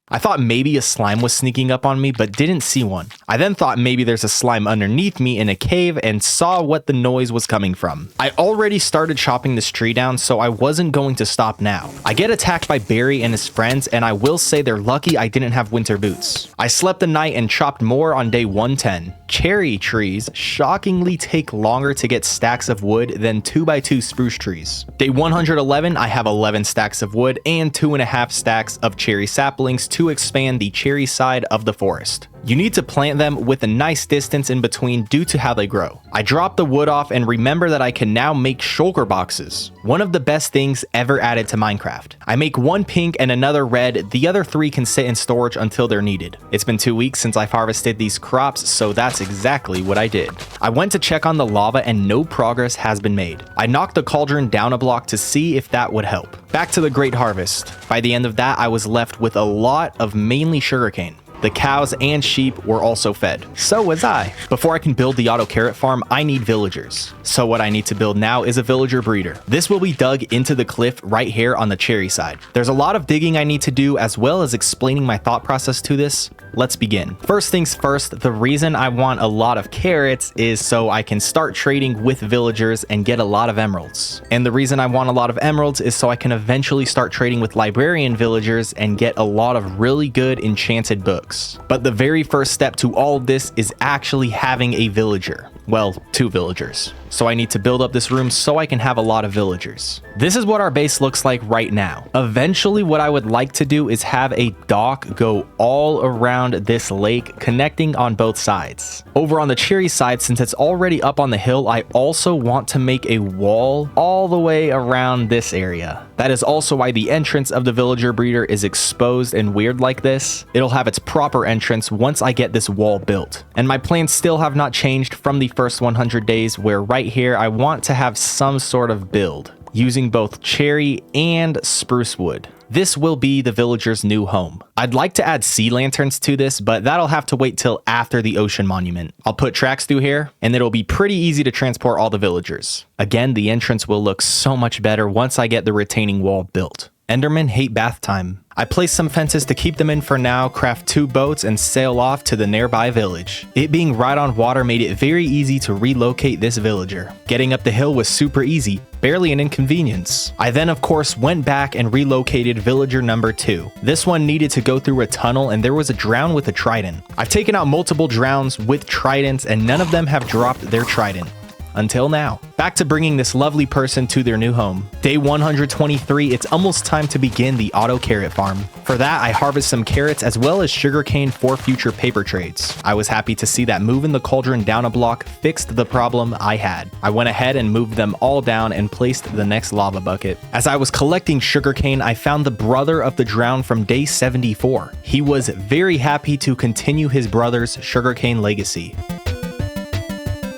I thought maybe a slime was sneaking up on me, but didn't see one. I then thought maybe there's a slime underneath me in a cave and saw what the noise was coming from. I already started chopping this tree down, so I wasn't going to stop now. I get attacked by Barry and his friends, and I will say they're lucky I didn't have winter boots. I slept the night and chopped more on day 110. Cherry trees shockingly take longer to get stacks of wood than 2x2 spruce trees. Day 111, I have 11 stacks of wood and 2.5 stacks of cherry saplings to expand the cherry side of the forest. You need to plant them with a nice distance in between due to how they grow. I drop the wood off and remember that I can now make shulker boxes, one of the best things ever added to Minecraft. I make 1 pink and another red, the other 3 can sit in storage until they're needed. It's been 2 weeks since I've harvested these crops, so that's exactly what I did. I went to check on the lava and no progress has been made. I knocked the cauldron down a block to see if that would help. Back to the great harvest. By the end of that, I was left with a lot of mainly sugarcane. The cows and sheep were also fed. So was I. Before I can build the auto carrot farm, I need villagers. So what I need to build now is a villager breeder. This will be dug into the cliff right here on the cherry side. There's a lot of digging I need to do as well as explaining my thought process to this. Let's begin. First things first, the reason I want a lot of carrots is so I can start trading with villagers and get a lot of emeralds. And the reason I want a lot of emeralds is so I can eventually start trading with librarian villagers and get a lot of really good enchanted books. But the very first step to all of this is actually having a villager. Well, 2 villagers. So I need to build up this room so I can have a lot of villagers. This is what our base looks like right now. Eventually, what I would like to do is have a dock go all around this lake, connecting on both sides. Over on the cherry side, since it's already up on the hill, I also want to make a wall all the way around this area. That is also why the entrance of the villager breeder is exposed and weird like this. It'll have its proper entrance once I get this wall built. And my plans still have not changed from the first 100 days, where right here I want to have some sort of build using both cherry and spruce wood. This will be the villager's new home. I'd like to add sea lanterns to this, but that'll have to wait till after the ocean monument. I'll put tracks through here, and it'll be pretty easy to transport all the villagers. Again, the entrance will look so much better once I get the retaining wall built. Endermen hate bath time. I placed some fences to keep them in for now, craft 2 boats, and sail off to the nearby village. It being right on water made it very easy to relocate this villager. Getting up the hill was super easy, barely an inconvenience. I then of course went back and relocated villager number 2. This one needed to go through a tunnel and there was a drown with a trident. I've taken out multiple drowns with tridents and none of them have dropped their trident. until now. Back to bringing this lovely person to their new home. Day 123, it's almost time to begin the auto carrot farm. For that, I harvest some carrots as well as sugarcane for future paper trades. I was happy to see that moving the cauldron down a block fixed the problem I had. I went ahead and moved them all down and placed the next lava bucket. As I was collecting sugarcane, I found the brother of the drowned from day 74. He was very happy to continue his brother's sugarcane legacy.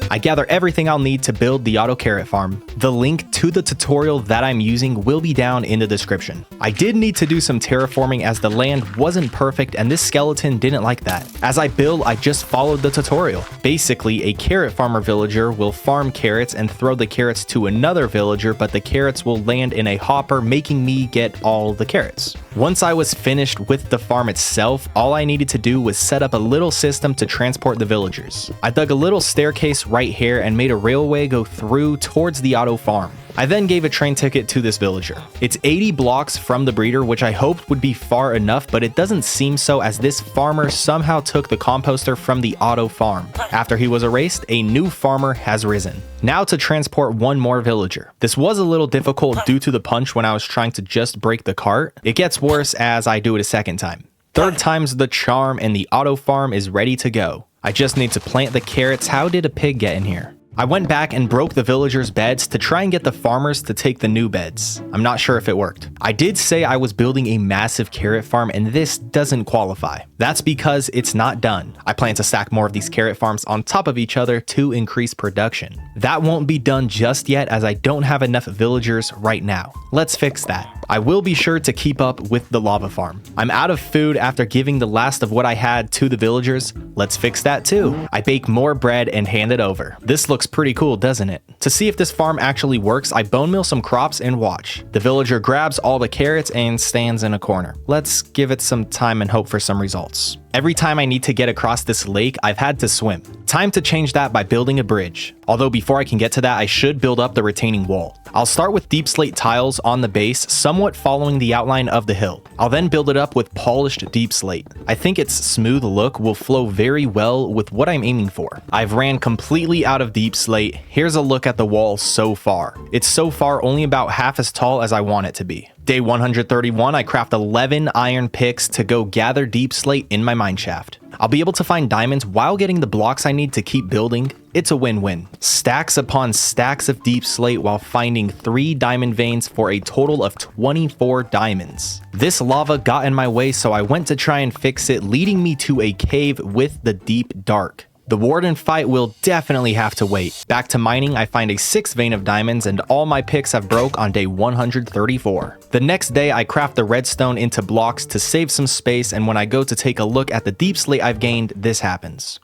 I gather everything I'll need to build the auto carrot farm. The link to the tutorial that I'm using will be down in the description. I did need to do some terraforming as the land wasn't perfect and this skeleton didn't like that. As I build, I just followed the tutorial. Basically, a carrot farmer villager will farm carrots and throw the carrots to another villager, but the carrots will land in a hopper, making me get all the carrots. Once I was finished with the farm itself, all I needed to do was set up a little system to transport the villagers. I dug a little staircase right here and made a railway go through towards the auto farm. I then gave a train ticket to this villager. It's 80 blocks from the breeder, which I hoped would be far enough, but it doesn't seem so as this farmer somehow took the composter from the auto farm. After he was erased, a new farmer has risen. Now to transport one more villager. This was a little difficult due to the punch when I was trying to just break the cart. It gets worse as I do it a second time. Third time's the charm and the auto farm is ready to go. I just need to plant the carrots. How did a pig get in here? I went back and broke the villagers' beds to try and get the farmers to take the new beds. I'm not sure if it worked. I did say I was building a massive carrot farm and this doesn't qualify. That's because it's not done. I plan to stack more of these carrot farms on top of each other to increase production. That won't be done just yet as I don't have enough villagers right now. Let's fix that. I will be sure to keep up with the lava farm. I'm out of food after giving the last of what I had to the villagers. Let's fix that too. I bake more bread and hand it over. This looks pretty cool, doesn't it? To see if this farm actually works, I bone meal some crops and watch. The villager grabs all the carrots and stands in a corner. Let's give it some time and hope for some results. Every time I need to get across this lake, I've had to swim. Time to change that by building a bridge. Although before I can get to that, I should build up the retaining wall. I'll start with deep slate tiles on the base, somewhat following the outline of the hill. I'll then build it up with polished deep slate. I think its smooth look will flow very well with what I'm aiming for. I've ran completely out of deep slate. Here's a look at the wall so far. It's so far only about half as tall as I want it to be. Day 131, I craft 11 iron picks to go gather deep slate in my mine shaft. I'll be able to find diamonds while getting the blocks I need to keep building. It's a win-win. Stacks upon stacks of deep slate while finding 3 diamond veins for a total of 24 diamonds. This lava got in my way, so I went to try and fix it, leading me to a cave with the deep dark. The warden fight will definitely have to wait. Back to mining, I find a 6th vein of diamonds and all my picks have broke on day 134. The next day, I craft the redstone into blocks to save some space, and when I go to take a look at the deep slate I've gained, this happens.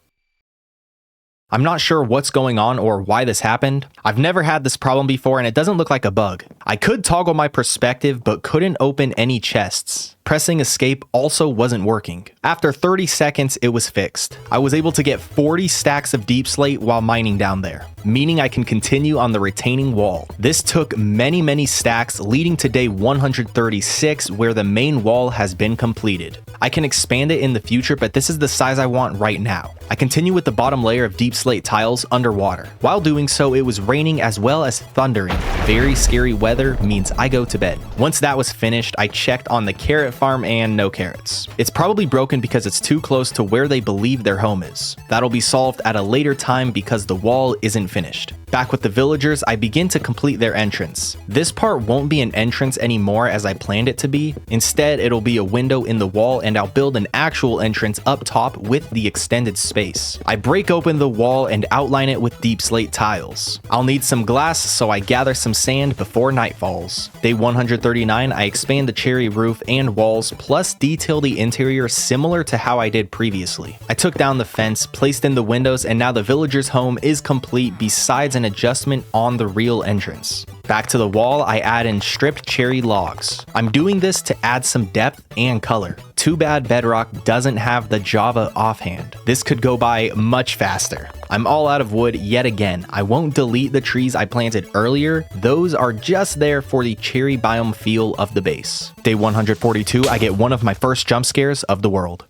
I'm not sure what's going on or why this happened. I've never had this problem before and it doesn't look like a bug. I could toggle my perspective but couldn't open any chests. Pressing escape also wasn't working. After 30 seconds, it was fixed. I was able to get 40 stacks of deep slate while mining down there, meaning I can continue on the retaining wall. This took many stacks, leading to day 136 where the main wall has been completed. I can expand it in the future, but this is the size I want right now. I continue with the bottom layer of deep slate tiles underwater. While doing so, it was raining as well as thundering. Very scary weather means I go to bed. Once that was finished, I checked on the carrot farm and no carrots. It's probably broken because it's too close to where they believe their home is. That'll be solved at a later time because the wall isn't finished. Back with the villagers, I begin to complete their entrance. This part won't be an entrance anymore as I planned it to be. Instead, it'll be a window in the wall and I'll build an actual entrance up top with the extended space. I break open the wall and outline it with deep slate tiles. I'll need some glass, so I gather some sand before night falls. Day 139, I expand the cherry roof and walls, plus detail the interior similar to how I did previously. I took down the fence, placed in the windows, and now the villager's home is complete besides an adjustment on the real entrance. Back to the wall, I add in stripped cherry logs. I'm doing this to add some depth and color. Too bad Bedrock doesn't have the Java offhand. This could go by much faster. I'm all out of wood yet again. I won't delete the trees I planted earlier. Those are just there for the cherry biome feel of the base. Day 142, I get one of my first jump scares of the world.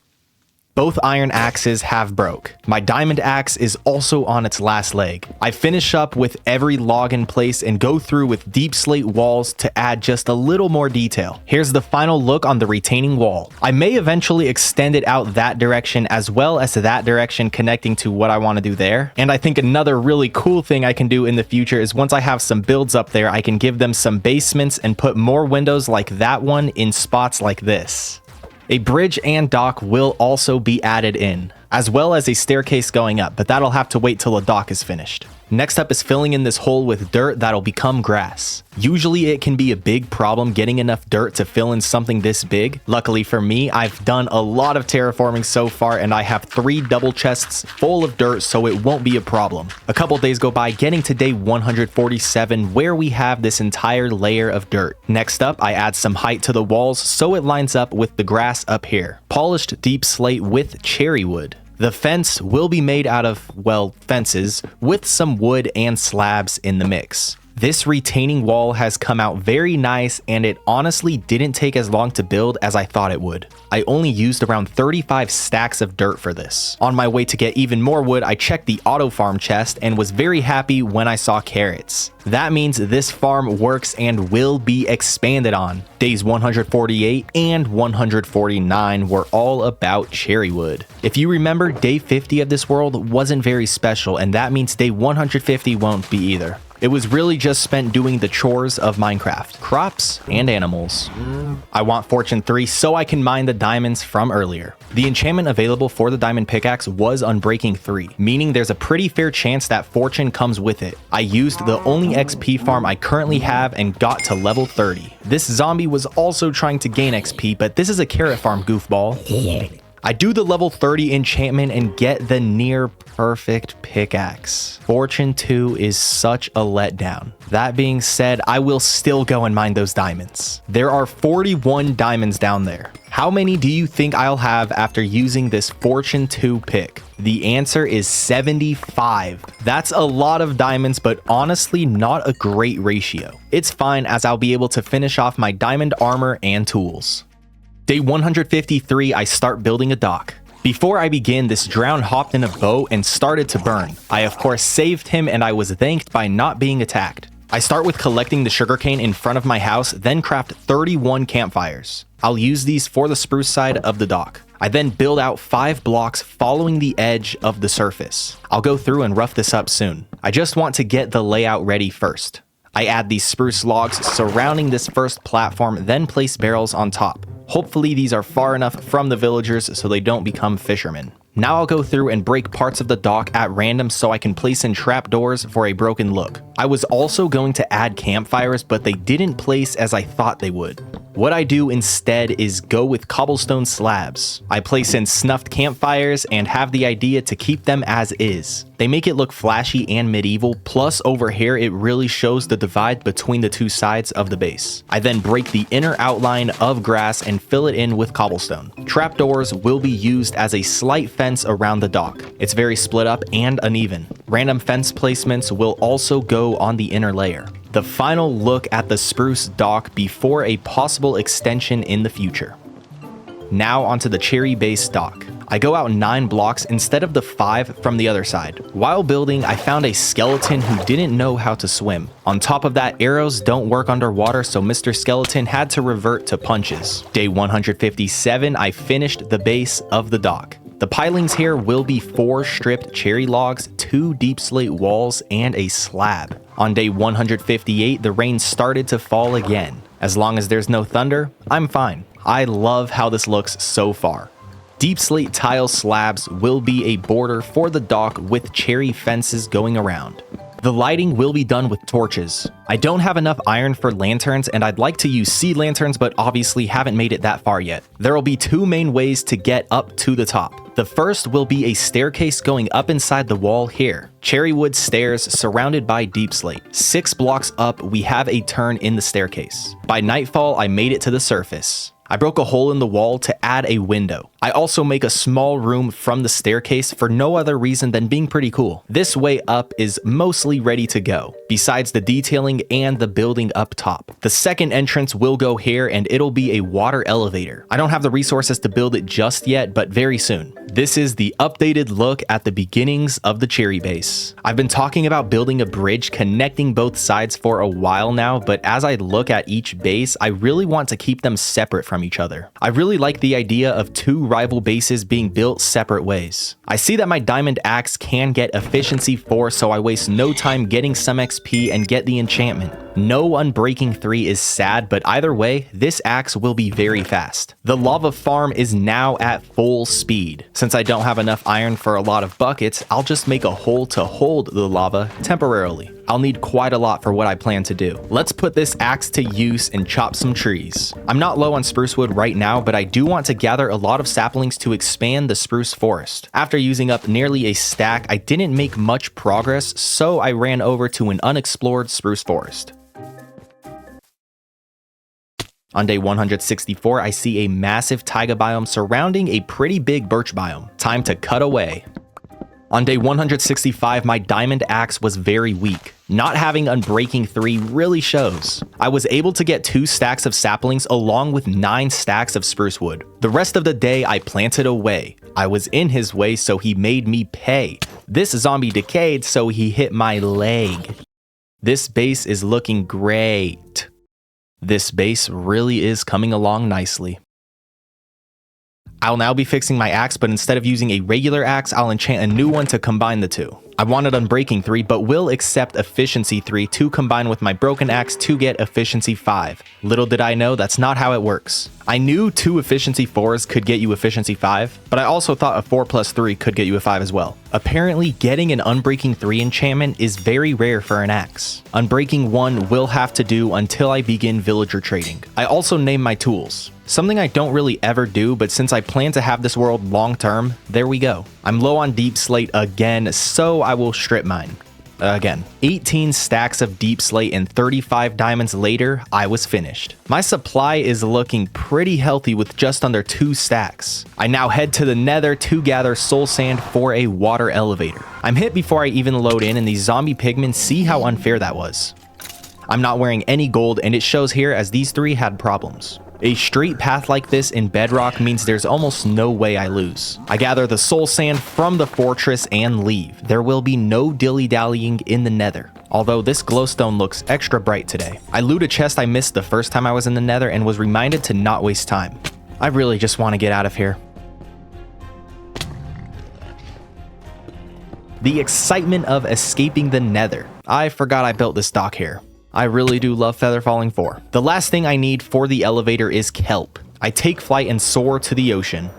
Both iron axes have broke. My diamond axe is also on its last leg. I finish up with every log in place and go through with deep slate walls to add just a little more detail. Here's the final look on the retaining wall. I may eventually extend it out that direction as well as that direction connecting to what I want to do there. And I think another really cool thing I can do in the future is once I have some builds up there, I can give them some basements and put more windows like that one in spots like this. A bridge and dock will also be added in, as well as a staircase going up, but that'll have to wait till the dock is finished. Next up is filling in this hole with dirt that'll become grass. Usually it can be a big problem getting enough dirt to fill in something this big. Luckily for me, I've done a lot of terraforming so far and I have 3 double chests full of dirt, so it won't be a problem. A couple days go by getting to day 147 where we have this entire layer of dirt. Next up, I add some height to the walls so it lines up with the grass up here. Polished deep slate with cherry wood. The fence will be made out of, well, fences with some wood and slabs in the mix. This retaining wall has come out very nice and it honestly didn't take as long to build as I thought it would. I only used around 35 stacks of dirt for this. On my way to get even more wood, I checked the auto farm chest and was very happy when I saw carrots. That means this farm works and will be expanded on. Days 148 and 149 were all about cherry wood. If you remember, day 50 of this world wasn't very special, and that means day 150 won't be either. It was really just spent doing the chores of Minecraft, crops and animals. I want Fortune 3 so I can mine the diamonds from earlier. The enchantment available for the diamond pickaxe was Unbreaking 3, meaning there's a pretty fair chance that Fortune comes with it. I used the only XP farm I currently have and got to level 30. This zombie was also trying to gain XP, but this is a carrot farm, goofball. I do the level 30 enchantment and get the near perfect pickaxe. Fortune 2 is such a letdown. That being said, I will still go and mine those diamonds. There are 41 diamonds down there. How many do you think I'll have after using this Fortune 2 pick? The answer is 75. That's a lot of diamonds, but honestly not a great ratio. It's fine as I'll be able to finish off my diamond armor and tools. Day 153, I start building a dock. Before I begin, this drown hopped in a boat and started to burn. I of course saved him and I was thanked by not being attacked. I start with collecting the sugarcane in front of my house, then craft 31 campfires. I'll use these for the spruce side of the dock. I then build out 5 blocks following the edge of the surface. I'll go through and rough this up soon. I just want to get the layout ready first. I add these spruce logs surrounding this first platform, then place barrels on top. Hopefully these are far enough from the villagers so they don't become fishermen. Now I'll go through and break parts of the dock at random so I can place in trapdoors for a broken look. I was also going to add campfires, but they didn't place as I thought they would. What I do instead is go with cobblestone slabs. I place in snuffed campfires and have the idea to keep them as is. They make it look flashy and medieval, plus over here it really shows the divide between the two sides of the base. I then break the inner outline of grass and fill it in with cobblestone. Trapdoors will be used as a slight fence around the dock. It's very split up and uneven. Random fence placements will also go on the inner layer. The final look at the spruce dock before a possible extension in the future. Now onto the cherry base dock. I go out 9 blocks instead of the 5 from the other side. While building, I found a skeleton who didn't know how to swim. On top of that, arrows don't work underwater, so Mr. Skeleton had to revert to punches. Day 157, I finished the base of the dock. The pilings here will be 4 stripped cherry logs, 2 deep slate walls, and a slab. On day 158, the rain started to fall again. As long as there's no thunder, I'm fine. I love how this looks so far. Deep slate tile slabs will be a border for the dock with cherry fences going around. The lighting will be done with torches. I don't have enough iron for lanterns and I'd like to use seed lanterns, but obviously haven't made it that far yet. There will be 2 main ways to get up to the top. The first will be a staircase going up inside the wall here. Cherry wood stairs surrounded by deep slate. 6 blocks up, we have a turn in the staircase. By nightfall, I made it to the surface. I broke a hole in the wall to add a window. I also make a small room from the staircase for no other reason than being pretty cool. This way up is mostly ready to go, besides the detailing and the building up top. The second entrance will go here and it'll be a water elevator. I don't have the resources to build it just yet, but very soon. This is the updated look at the beginnings of the cherry base. I've been talking about building a bridge connecting both sides for a while now, but as I look at each base, I really want to keep them separate from each other. I really like the idea of two rival bases being built separate ways. I see that my diamond axe can get efficiency 4, so I waste no time getting some XP and get the enchantment. No Unbreaking 3 is sad, but either way, this axe will be very fast. The lava farm is now at full speed. Since I don't have enough iron for a lot of buckets, I'll just make a hole to hold the lava temporarily. I'll need quite a lot for what I plan to do. Let's put this axe to use and chop some trees. I'm not low on spruce wood right now, but I do want to gather a lot of saplings to expand the spruce forest. After using up nearly a stack, I didn't make much progress, so I ran over to an unexplored spruce forest. On day 164, I see a massive taiga biome surrounding a pretty big birch biome. Time to cut away. On day 165, my diamond axe was very weak. Not having Unbreaking 3 really shows. I was able to get 2 stacks of saplings along with 9 stacks of spruce wood. The rest of the day I planted away. I was in his way, so he made me pay. This zombie decayed, so he hit my leg. This base is looking great. This base really is coming along nicely. I'll now be fixing my axe, but instead of using a regular axe, I'll enchant a new one to combine the two. I wanted Unbreaking 3, but will accept Efficiency 3 to combine with my broken axe to get Efficiency 5. Little did I know that's not how it works. I knew 2 Efficiency 4s could get you Efficiency 5, but I also thought a 4 plus 3 could get you a 5 as well. Apparently, getting an Unbreaking 3 enchantment is very rare for an axe. Unbreaking 1 will have to do until I begin villager trading. I also named my tools. Something I don't really ever do, but since I plan to have this world long term, there we go. I'm low on deep slate again, so I will strip mine. Again. 18 stacks of deep slate and 35 diamonds later, I was finished. My supply is looking pretty healthy with just under 2 stacks. I now head to the nether to gather soul sand for a water elevator. I'm hit before I even load in, and these zombie pigmen see how unfair that was. I'm not wearing any gold, and it shows here as these 3 had problems. A straight path like this in Bedrock means there's almost no way I lose. I gather the soul sand from the fortress and leave. There will be no dilly-dallying in the nether, although this glowstone looks extra bright today. I loot a chest I missed the first time I was in the nether and was reminded to not waste time. I really just want to get out of here. The excitement of escaping the nether. I forgot I built this dock here. I really do love Feather Falling 4. The last thing I need for the elevator is kelp. I take flight and soar to the ocean.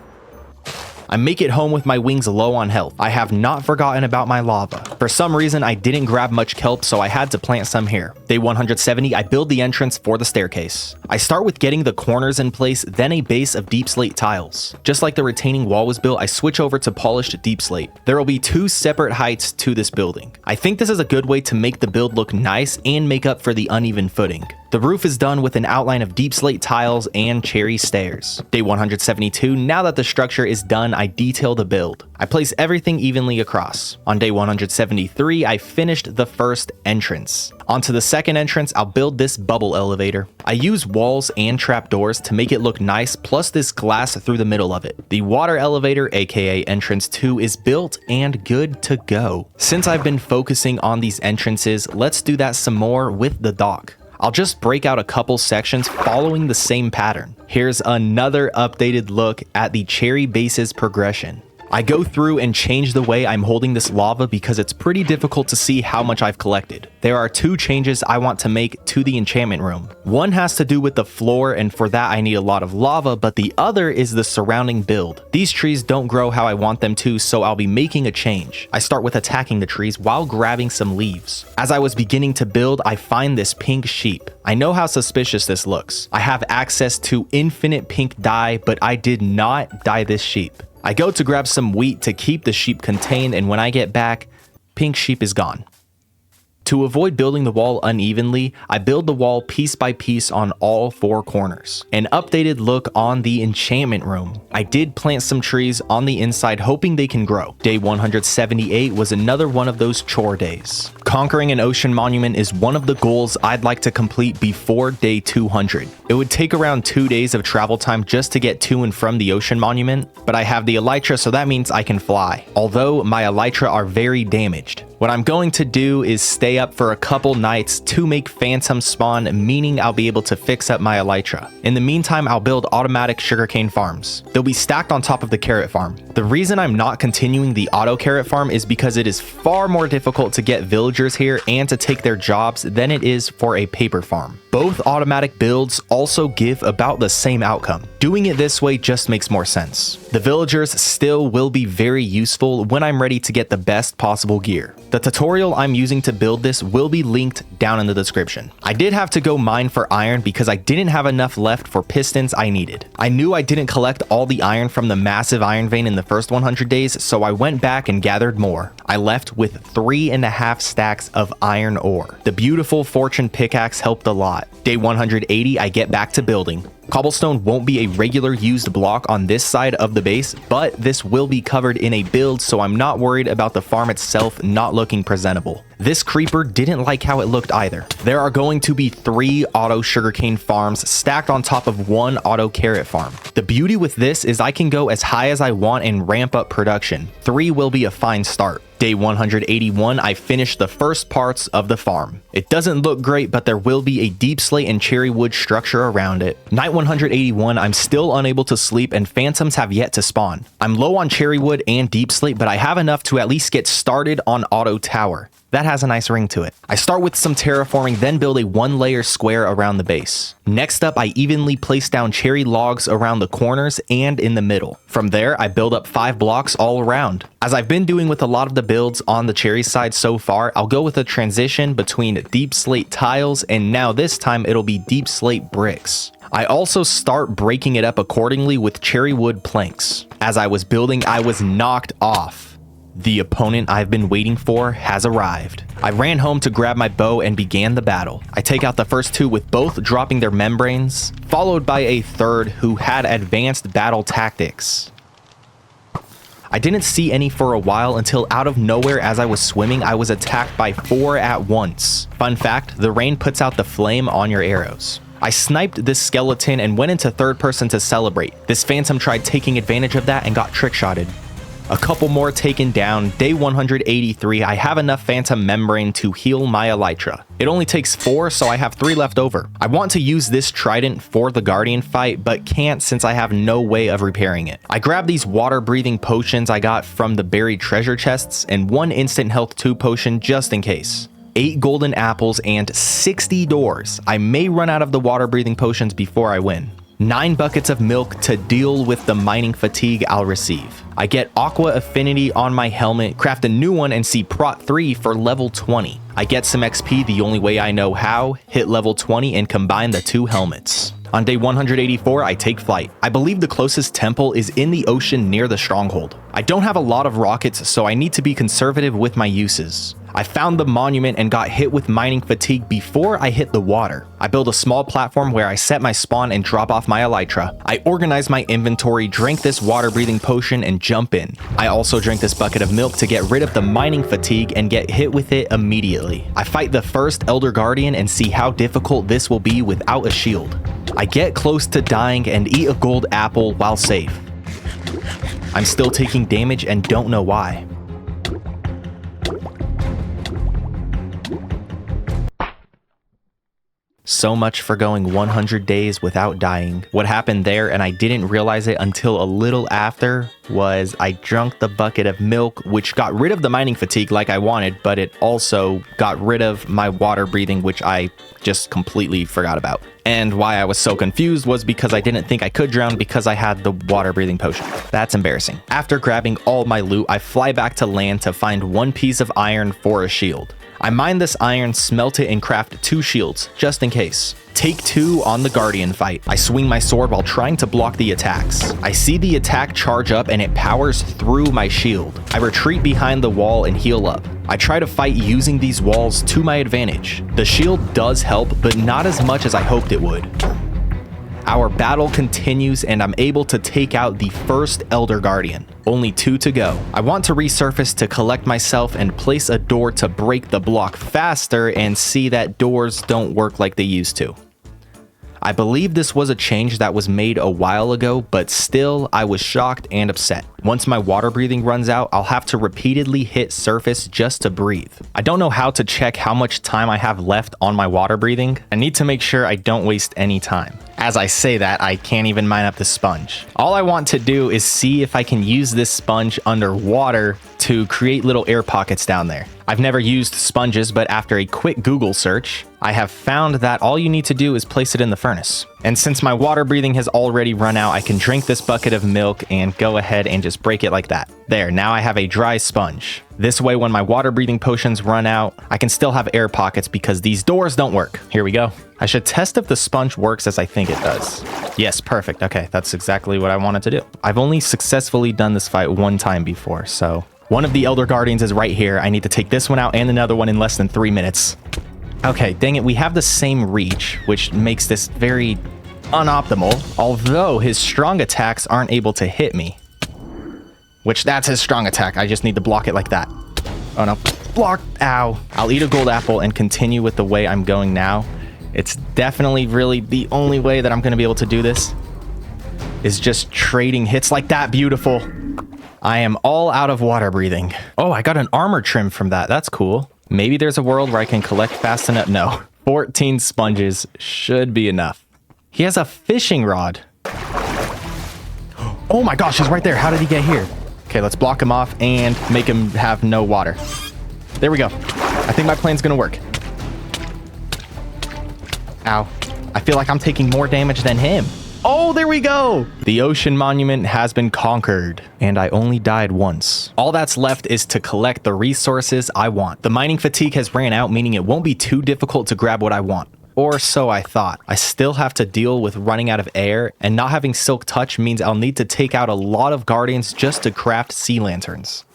I make it home with my wings low on health. I have not forgotten about my lava. For some reason, I didn't grab much kelp, so I had to plant some here. Day 170, I build the entrance for the staircase. I start with getting the corners in place, then a base of deep slate tiles. Just like the retaining wall was built, I switch over to polished deep slate. There will be 2 separate heights to this building. I think this is a good way to make the build look nice and make up for the uneven footing. The roof is done with an outline of deep slate tiles and cherry stairs. Day 172, now that the structure is done, I detail the build. I place everything evenly across. On day 173, I finished the first entrance. Onto the second entrance, I'll build this bubble elevator. I use walls and trapdoors to make it look nice, plus this glass through the middle of it. The water elevator, aka entrance 2, is built and good to go. Since I've been focusing on these entrances, let's do that some more with the dock. I'll just break out a couple sections following the same pattern. Here's another updated look at the cherry base's progression. I go through and change the way I'm holding this lava because it's pretty difficult to see how much I've collected. There are 2 changes I want to make to the enchantment room. One has to do with the floor, and for that I need a lot of lava, but the other is the surrounding build. These trees don't grow how I want them to, so I'll be making a change. I start with attacking the trees while grabbing some leaves. As I was beginning to build, I find this pink sheep. I know how suspicious this looks. I have access to infinite pink dye, but I did not dye this sheep. I go to grab some wheat to keep the sheep contained, and when I get back, pink sheep is gone. To avoid building the wall unevenly, I build the wall piece by piece on all 4 corners. An updated look on the enchantment room. I did plant some trees on the inside hoping they can grow. Day 178 was another one of those chore days. Conquering an ocean monument is one of the goals I'd like to complete before day 200. It would take around 2 days of travel time just to get to and from the ocean monument, but I have the elytra, so that means I can fly. Although my elytra are very damaged. What I'm going to do is stay up for a couple nights to make phantom spawn, meaning I'll be able to fix up my elytra. In the meantime, I'll build automatic sugarcane farms. They'll be stacked on top of the carrot farm. The reason I'm not continuing the auto carrot farm is because it is far more difficult to get villagers here and to take their jobs than it is for a paper farm. Both automatic builds also give about the same outcome. Doing it this way just makes more sense. The villagers still will be very useful when I'm ready to get the best possible gear. The tutorial I'm using to build this will be linked down in the description. I did have to go mine for iron because I didn't have enough left for pistons I needed. I knew I didn't collect all the iron from the massive iron vein in the first 100 days, so I went back and gathered more. I left with 3.5 stacks of iron ore. The beautiful fortune pickaxe helped a lot. Day 180, I get back to building. Cobblestone won't be a regular used block on this side of the base, but this will be covered in a build, so I'm not worried about the farm itself not looking presentable. This creeper didn't like how it looked either. There are going to be 3 auto sugarcane farms stacked on top of 1 auto carrot farm. The beauty with this is I can go as high as I want and ramp up production. 3 will be a fine start. Day 181, I finished the first parts of the farm. It doesn't look great, but there will be a deep slate and cherry wood structure around it. Night 181, I'm still unable to sleep and phantoms have yet to spawn. I'm low on cherry wood and deep slate, but I have enough to at least get started on auto tower. That has a nice ring to it. I start with some terraforming, then build a 1-layer square around the base. Next up, I evenly place down cherry logs around the corners and in the middle. From there, I build up 5 blocks all around. As I've been doing with a lot of the builds on the cherry side so far, I'll go with a transition between deep slate tiles, and now this time it'll be deep slate bricks. I also start breaking it up accordingly with cherry wood planks. As I was building, I was knocked off. The opponent I've been waiting for has arrived. I ran home to grab my bow and began the battle. I take out the first 2 with both dropping their membranes, followed by a third who had advanced battle tactics. I didn't see any for a while until out of nowhere as I was swimming, I was attacked by 4 at once. Fun fact, the rain puts out the flame on your arrows. I sniped this skeleton and went into third person to celebrate. This phantom tried taking advantage of that and got trick-shotted. A couple more taken down. Day 183, I have enough phantom membrane to heal my elytra. It only takes 4, so I have 3 left over. I want to use this trident for the guardian fight, but can't since I have no way of repairing it. I grab these water breathing potions I got from the buried treasure chests and 1 instant health 2 potion just in case. 8 golden apples and 60 doors. I may run out of the water breathing potions before I win. 9 buckets of milk to deal with the mining fatigue I'll receive. I get Aqua Affinity on my helmet, craft a new one, and see Prot 3 for level 20. I get some XP the only way I know how, hit level 20, and combine the 2 helmets. On day 184, I take flight. I believe the closest temple is in the ocean near the stronghold. I don't have a lot of rockets, so I need to be conservative with my uses. I found the monument and got hit with mining fatigue before I hit the water. I build a small platform where I set my spawn and drop off my elytra. I organize my inventory, drink this water breathing potion, and jump in. I also drink this bucket of milk to get rid of the mining fatigue and get hit with it immediately. I fight the first Elder Guardian and see how difficult this will be without a shield. I get close to dying and eat a gold apple while safe. I'm still taking damage and don't know why. So much for going 100 days without dying. What happened there, and I didn't realize it until a little after, was I drank the bucket of milk, which got rid of the mining fatigue like I wanted, but it also got rid of my water breathing, which I just completely forgot about. And why I was so confused was because I didn't think I could drown because I had the water breathing potion. That's embarrassing. After grabbing all my loot, I fly back to land to find 1 piece of iron for a shield. I mine this iron, smelt it, and craft 2 shields, just in case. Take 2 on the Guardian fight. I swing my sword while trying to block the attacks. I see the attack charge up and it powers through my shield. I retreat behind the wall and heal up. I try to fight using these walls to my advantage. The shield does help, but not as much as I hoped it would. Our battle continues and I'm able to take out the first Elder Guardian. Only 2 to go. I want to resurface to collect myself and place a door to break the block faster and see that doors don't work like they used to. I believe this was a change that was made a while ago, but still, I was shocked and upset. Once my water breathing runs out, I'll have to repeatedly hit surface just to breathe. I don't know how to check how much time I have left on my water breathing. I need to make sure I don't waste any time. As I say that, I can't even mine up the sponge. All I want to do is see if I can use this sponge underwater to create little air pockets down there. I've never used sponges, but after a quick Google search, I have found that all you need to do is place it in the furnace. And since my water breathing has already run out, I can drink this bucket of milk and go ahead and just break it like that. There, now I have a dry sponge. This way, when my water breathing potions run out, I can still have air pockets because these doors don't work. Here we go. I should test if the sponge works as I think it does. Yes, perfect. Okay, that's exactly what I wanted to do. I've only successfully done this fight one time before, so one of the Elder Guardians is right here. I need to take this one out and another one in less than 3 minutes. Okay, dang it, we have the same reach, which makes this very unoptimal, although his strong attacks aren't able to hit me. Which, that's his strong attack. I just need to block it like that. Oh no, block, ow. I'll eat a gold apple and continue with the way I'm going now. It's definitely really the only way that I'm gonna be able to do this is just trading hits like that. Beautiful. I am all out of water breathing. Oh, I got an armor trim from that. That's cool. Maybe there's a world where I can collect fast enough. No, 14 sponges should be enough. He has a fishing rod. Oh my gosh, he's right there. How did he get here? Okay, let's block him off and make him have no water. There we go. I think my plan's gonna work. Ow. I feel like I'm taking more damage than him. Oh, there we go. The ocean monument has been conquered, and I only died once. All that's left is to collect the resources I want. The mining fatigue has ran out, meaning it won't be too difficult to grab what I want. Or so I thought. I still have to deal with running out of air, and not having silk touch means I'll need to take out a lot of guardians just to craft sea lanterns.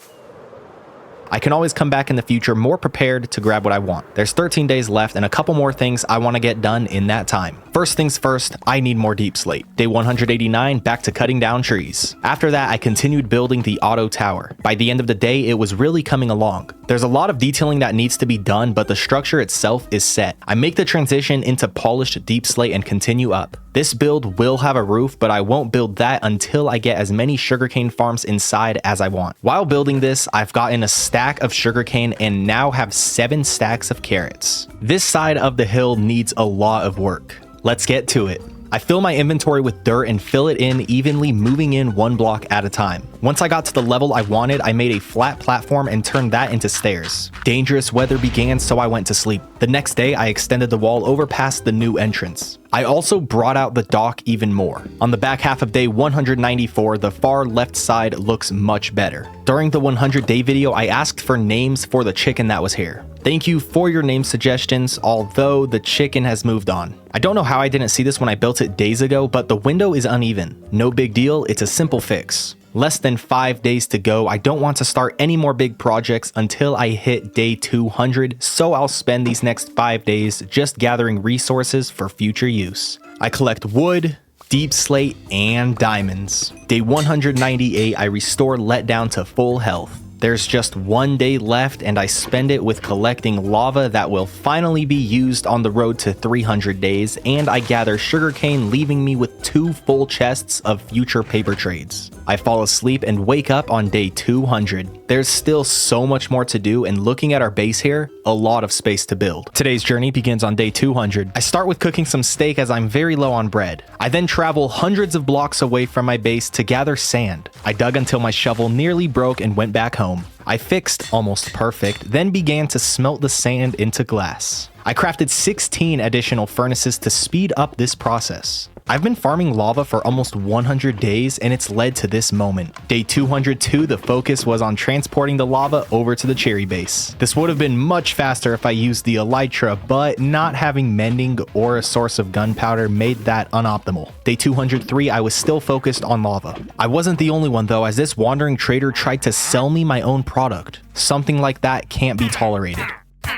I can always come back in the future more prepared to grab what I want. There's 13 days left and a couple more things I want to get done in that time. First things first, I need more deep slate. Day 189, back to cutting down trees. After that, I continued building the auto tower. By the end of the day, it was really coming along. There's a lot of detailing that needs to be done, but the structure itself is set. I make the transition into polished deep slate and continue up. This build will have a roof, but I won't build that until I get as many sugarcane farms inside as I want. While building this, I've gotten a stack of sugarcane and now have 7 stacks of carrots. This side of the hill needs a lot of work. Let's get to it. I fill my inventory with dirt and fill it in evenly, moving in 1 block at a time. Once I got to the level I wanted, I made a flat platform and turned that into stairs. Dangerous weather began, so I went to sleep. The next day, I extended the wall over past the new entrance. I also brought out the dock even more. On the back half of day 194, the far left side looks much better. During the 100-day video, I asked for names for the chicken that was here. Thank you for your name suggestions, although the chicken has moved on. I don't know how I didn't see this when I built it days ago, but the window is uneven. No big deal, it's a simple fix. Less than 5 days to go. I don't want to start any more big projects until I hit day 200, so I'll spend these next 5 days just gathering resources for future use. I collect wood, deep slate, and diamonds. Day 198, I restore letdown to full health. There's just 1 day left and I spend it with collecting lava that will finally be used on the road to 300 days, and I gather sugarcane, leaving me with 2 full chests of future paper trades. I fall asleep and wake up on day 200. There's still so much more to do, and looking at our base here, a lot of space to build. Today's journey begins on day 200. I start with cooking some steak as I'm very low on bread. I then travel hundreds of blocks away from my base to gather sand. I dug until my shovel nearly broke and went back home. I fixed almost perfect, then began to smelt the sand into glass. I crafted 16 additional furnaces to speed up this process. I've been farming lava for almost 100 days and it's led to this moment. Day 202, the focus was on transporting the lava over to the cherry base. This would have been much faster if I used the elytra, but not having mending or a source of gunpowder made that unoptimal. Day 203, I was still focused on lava. I wasn't the only one though, as this wandering trader tried to sell me my own product. Something like that can't be tolerated.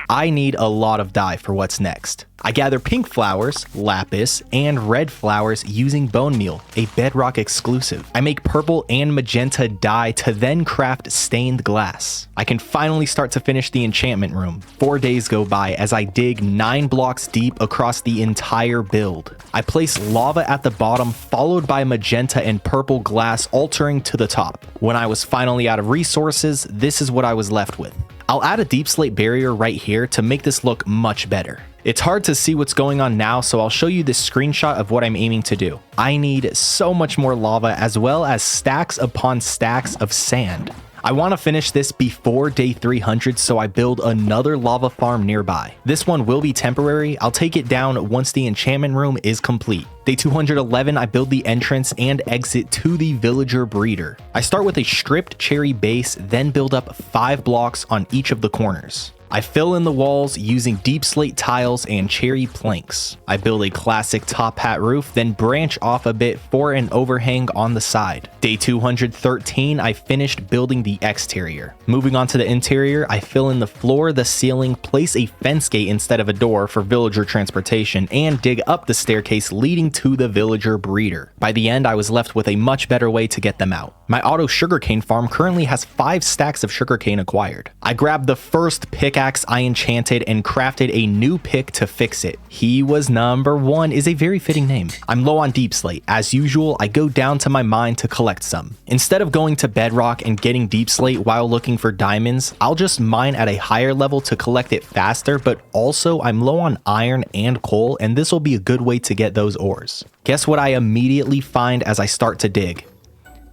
I need a lot of dye for what's next. I gather pink flowers, lapis, and red flowers using bone meal, a Bedrock exclusive. I make purple and magenta dye to then craft stained glass. I can finally start to finish the enchantment room. 4 days go by as I dig 9 blocks deep across the entire build. I place lava at the bottom, followed by magenta and purple glass altering to the top. When I was finally out of resources, this is what I was left with. I'll add a deep slate barrier right here to make this look much better. It's hard to see what's going on now, so I'll show you this screenshot of what I'm aiming to do. I need so much more lava as well as stacks upon stacks of sand. I want to finish this before day 300, so I build another lava farm nearby. This one will be temporary. I'll take it down once the enchantment room is complete. Day 211, I build the entrance and exit to the villager breeder. I start with a stripped cherry base, then build up 5 blocks on each of the corners. I fill in the walls using deep slate tiles and cherry planks. I build a classic top hat roof, then branch off a bit for an overhang on the side. Day 213, I finished building the exterior. Moving on to the interior, I fill in the floor, the ceiling, place a fence gate instead of a door for villager transportation, and dig up the staircase leading to the villager breeder. By the end, I was left with a much better way to get them out. My auto sugarcane farm currently has 5 stacks of sugarcane acquired. I grabbed the first pickaxe I enchanted and crafted a new pick to fix it. He was number 1 is a very fitting name. I'm low on deep slate. As usual, I go down to my mine to collect some. Instead of going to Bedrock and getting deep slate while looking for diamonds, I'll just mine at a higher level to collect it faster, but also I'm low on iron and coal, and this will be a good way to get those ores. Guess what I immediately find as I start to dig?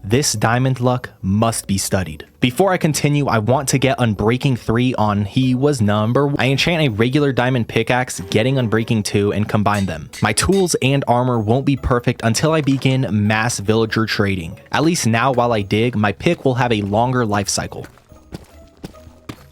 This diamond luck must be studied. Before I continue, I want to get Unbreaking 3 on He Was Number 1. I enchant a regular diamond pickaxe, getting Unbreaking 2, and combine them. My tools and armor won't be perfect until I begin mass villager trading. At least now while I dig, my pick will have a longer life cycle.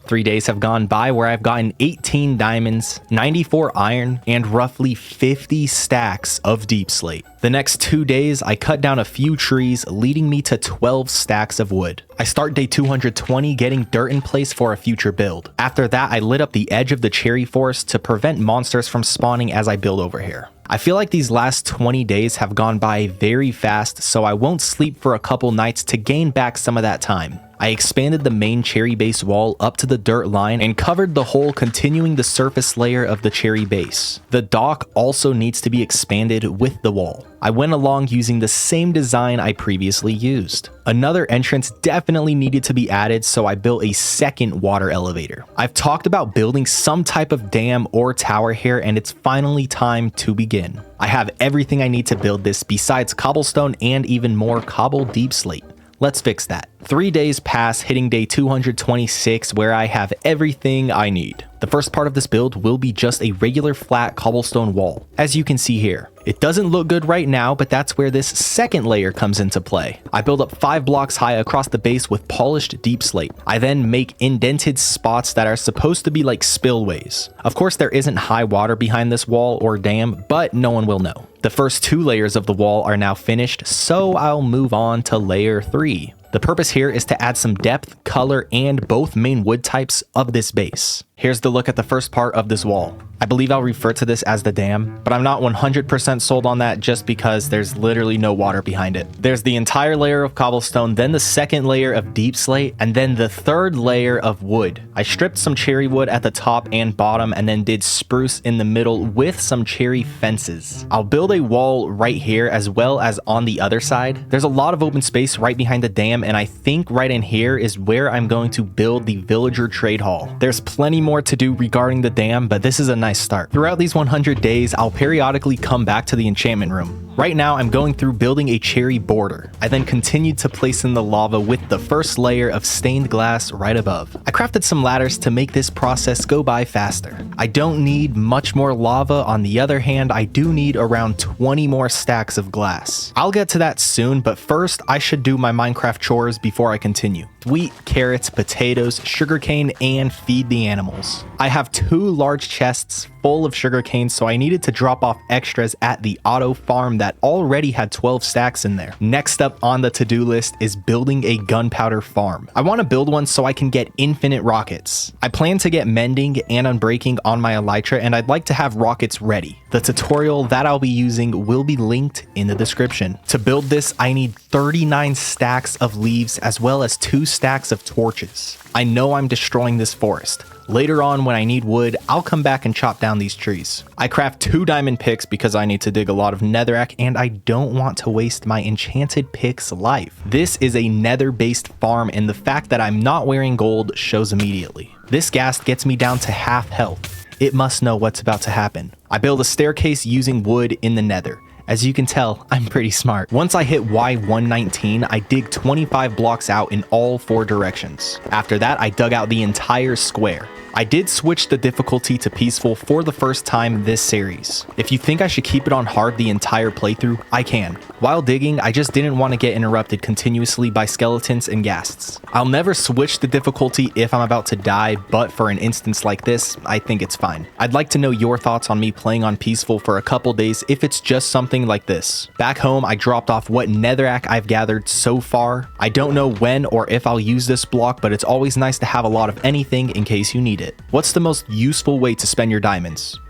3 days have gone by where I've gotten 18 diamonds, 94 iron, and roughly 50 stacks of deep slate. The next 2 days, I cut down a few trees, leading me to 12 stacks of wood. I start day 220 getting dirt in place for a future build. After that, I lit up the edge of the cherry forest to prevent monsters from spawning as I build over here. I feel like these last 20 days have gone by very fast, so I won't sleep for a couple nights to gain back some of that time. I expanded the main cherry base wall up to the dirt line and covered the hole, continuing the surface layer of the cherry base. The dock also needs to be expanded with the wall. I went along using the same design I previously used. Another entrance definitely needed to be added, so I built a second water elevator. I've talked about building some type of dam or tower here, and it's finally time to begin. I have everything I need to build this besides cobblestone and even more cobble deep slate. Let's fix that. 3 days pass, hitting day 226 where I have everything I need. The first part of this build will be just a regular flat cobblestone wall, as you can see here. It doesn't look good right now, but that's where this second layer comes into play. I build up 5 blocks high across the base with polished deep slate. I then make indented spots that are supposed to be like spillways. Of course, there isn't high water behind this wall or dam, but no one will know. The first 2 layers of the wall are now finished, so I'll move on to layer 3. The purpose here is to add some depth, color, and both main wood types of this base. Here's the look at the first part of this wall. I believe I'll refer to this as the dam, but I'm not 100% sold on that just because there's literally no water behind it. There's the entire layer of cobblestone, then the second layer of deep slate, and then the third layer of wood. I stripped some cherry wood at the top and bottom and then did spruce in the middle with some cherry fences. I'll build a wall right here as well as on the other side. There's a lot of open space right behind the dam, and I think right in here is where I'm going to build the villager trade hall. There's plenty more to do regarding the dam, but this is a nice start. Throughout these 100 days, I'll periodically come back back to the enchantment room. Right now, I'm going through building a cherry border. I then continued to place in the lava with the first layer of stained glass right above. I crafted some ladders to make this process go by faster. I don't need much more lava. On the other hand, I do need around 20 more stacks of glass. I'll get to that soon, but first I should do my Minecraft chores before I continue. Wheat, carrots, potatoes, sugarcane, and feed the animals. I have 2 large chests full of sugarcane, so I needed to drop off extras at the auto farm that already had 12 stacks in there. Next up on the to-do list is building a gunpowder farm. I want to build one so I can get infinite rockets. I plan to get mending and unbreaking on my elytra, and I'd like to have rockets ready. The tutorial that I'll be using will be linked in the description. To build this, I need 39 stacks of leaves as well as 2 stacks of torches. I know I'm destroying this forest. Later on, when I need wood, I'll come back and chop down these trees. I craft 2 diamond picks because I need to dig a lot of netherrack and I don't want to waste my enchanted pick's life. This is a nether-based farm and the fact that I'm not wearing gold shows immediately. This ghast gets me down to half health. It must know what's about to happen. I build a staircase using wood in the nether. As you can tell, I'm pretty smart. Once I hit Y119, I dig 25 blocks out in all 4 directions. After that, I dug out the entire square. I did switch the difficulty to peaceful for the first time this series. If you think I should keep it on hard the entire playthrough, I can. While digging, I just didn't want to get interrupted continuously by skeletons and ghasts. I'll never switch the difficulty if I'm about to die, but for an instance like this, I think it's fine. I'd like to know your thoughts on me playing on peaceful for a couple days if it's just something like this. Back home, I dropped off what netherrack I've gathered so far. I don't know when or if I'll use this block, but it's always nice to have a lot of anything in case you need it. What's the most useful way to spend your diamonds?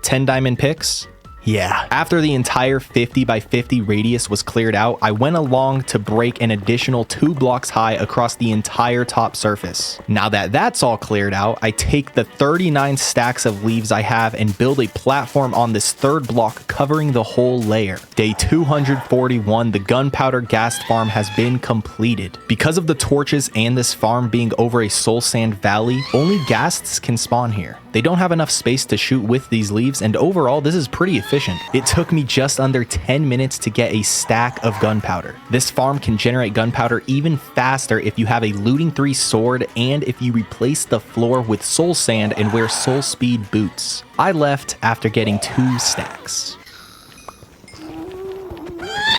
10 diamond picks? Yeah. After the entire 50 by 50 radius was cleared out, I went along to break an additional 2 blocks high across the entire top surface. Now that that's all cleared out, I take the 39 stacks of leaves I have and build a platform on this 3rd block covering the whole layer. Day 241, the gunpowder ghast farm has been completed. Because of the torches and this farm being over a soul sand valley, only ghasts can spawn here. They don't have enough space to shoot with these leaves, and overall this is pretty efficient. It took me just under 10 minutes to get a stack of gunpowder. This farm can generate gunpowder even faster if you have a looting 3 sword and if you replace the floor with soul sand and wear soul speed boots. I left after getting 2 stacks.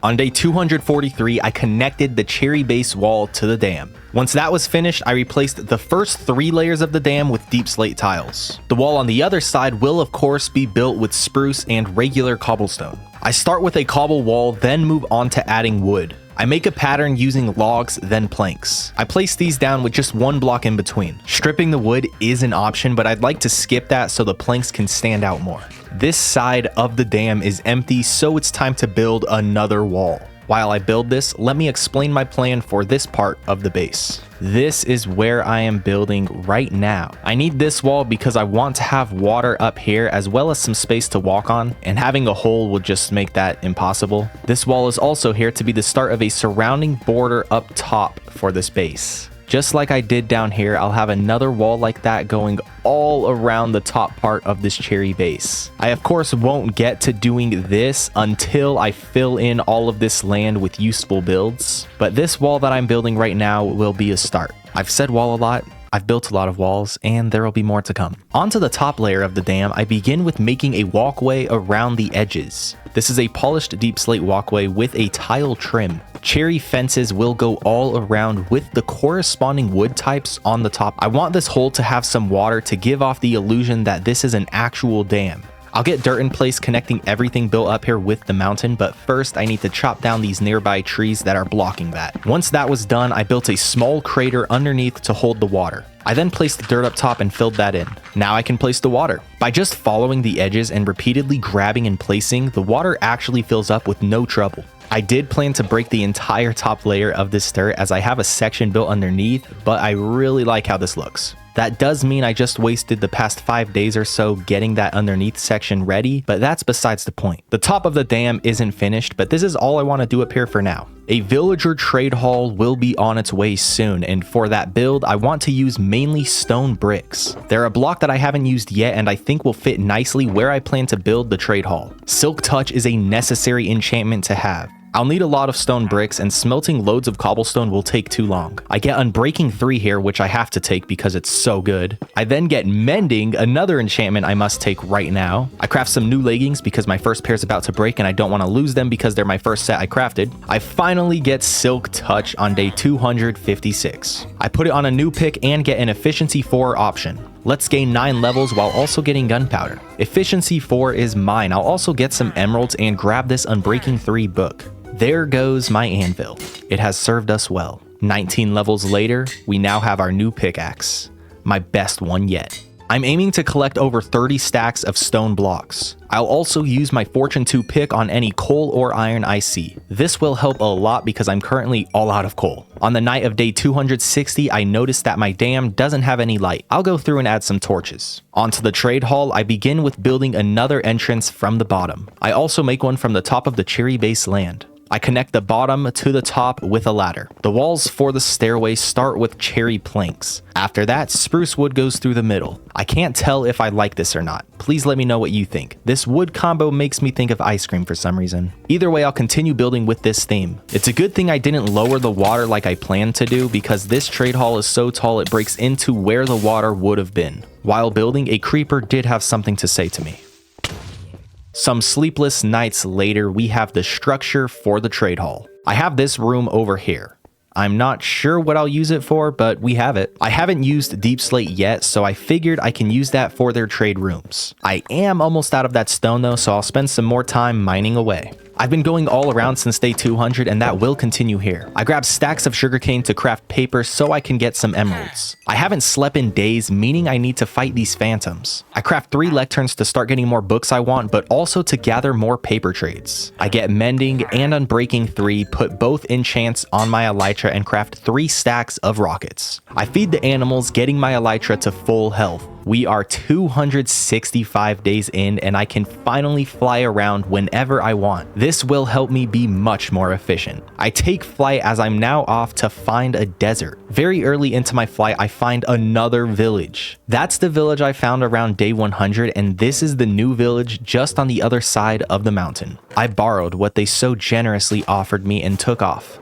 On day 243, I connected the cherry base wall to the dam. Once that was finished, I replaced the first 3 layers of the dam with deep slate tiles. The wall on the other side will of course be built with spruce and regular cobblestone. I start with a cobble wall, then move on to adding wood. I make a pattern using logs, then planks. I place these down with just 1 block in between. Stripping the wood is an option, but I'd like to skip that so the planks can stand out more. This side of the dam is empty, so it's time to build another wall. While I build this, let me explain my plan for this part of the base. This is where I am building right now. I need this wall because I want to have water up here as well as some space to walk on, and having a hole would just make that impossible. This wall is also here to be the start of a surrounding border up top for this base. Just like I did down here, I'll have another wall like that going all around the top part of this cherry base. I of course won't get to doing this until I fill in all of this land with useful builds, but this wall that I'm building right now will be a start. I've said wall a lot. I've built a lot of walls, and there will be more to come. Onto the top layer of the dam, I begin with making a walkway around the edges. This is a polished deep slate walkway with a tile trim. Cherry fences will go all around with the corresponding wood types on the top. I want this hole to have some water to give off the illusion that this is an actual dam. I'll get dirt in place connecting everything built up here with the mountain, but first I need to chop down these nearby trees that are blocking that. Once that was done, I built a small crater underneath to hold the water. I then placed the dirt up top and filled that in. Now I can place the water. By just following the edges and repeatedly grabbing and placing, the water actually fills up with no trouble. I did plan to break the entire top layer of this dirt as I have a section built underneath, but I really like how this looks. That does mean I just wasted the past 5 days or so getting that underneath section ready, but that's besides the point. The top of the dam isn't finished, but this is all I want to do up here for now. A villager trade hall will be on its way soon, and for that build, I want to use mainly stone bricks. They're a block that I haven't used yet and I think will fit nicely where I plan to build the trade hall. Silk Touch is a necessary enchantment to have. I'll need a lot of stone bricks, and smelting loads of cobblestone will take too long. I get Unbreaking 3 here, which I have to take because it's so good. I then get Mending, another enchantment I must take right now. I craft some new leggings because my first pair's about to break and I don't want to lose them because they're my first set I crafted. I finally get Silk Touch on day 256. I put it on a new pick and get an Efficiency 4 option. Let's gain 9 levels while also getting gunpowder. Efficiency 4 is mine. I'll also get some emeralds and grab this Unbreaking 3 book. There goes my anvil. It has served us well. 19 levels later, we now have our new pickaxe. My best one yet. I'm aiming to collect over 30 stacks of stone blocks. I'll also use my Fortune 2 pick on any coal or iron I see. This will help a lot because I'm currently all out of coal. On the night of day 260, I noticed that my dam doesn't have any light. I'll go through and add some torches. Onto the trade hall, I begin with building another entrance from the bottom. I also make one from the top of the cherry base land. I connect the bottom to the top with a ladder. The walls for the stairway start with cherry planks. After that, spruce wood goes through the middle. I can't tell if I like this or not. Please let me know what you think. This wood combo makes me think of ice cream for some reason. Either way, I'll continue building with this theme. It's a good thing I didn't lower the water like I planned to do because this trade hall is so tall it breaks into where the water would have been. While building, a creeper did have something to say to me. Some sleepless nights later, we have the structure for the trade hall. I have this room over here. I'm not sure what I'll use it for, but we have it. I haven't used deep slate yet, so I figured I can use that for their trade rooms. I am almost out of that stone though, so I'll spend some more time mining away. I've been going all around since day 200 and that will continue here. I grabbed stacks of sugarcane to craft paper so I can get some emeralds. I haven't slept in days, meaning I need to fight these phantoms. I craft 3 lecterns to start getting more books I want, but also to gather more paper trades. I get Mending and Unbreaking 3, put both enchants on my elytra and craft 3 stacks of rockets. I feed the animals, getting my elytra to full health. We are 265 days in and I can finally fly around whenever I want. This will help me be much more efficient. I take flight as I'm now off to find a desert. Very early into my flight, I find another village. That's the village I found around day 100 and this is the new village just on the other side of the mountain. I borrowed what they so generously offered me and took off.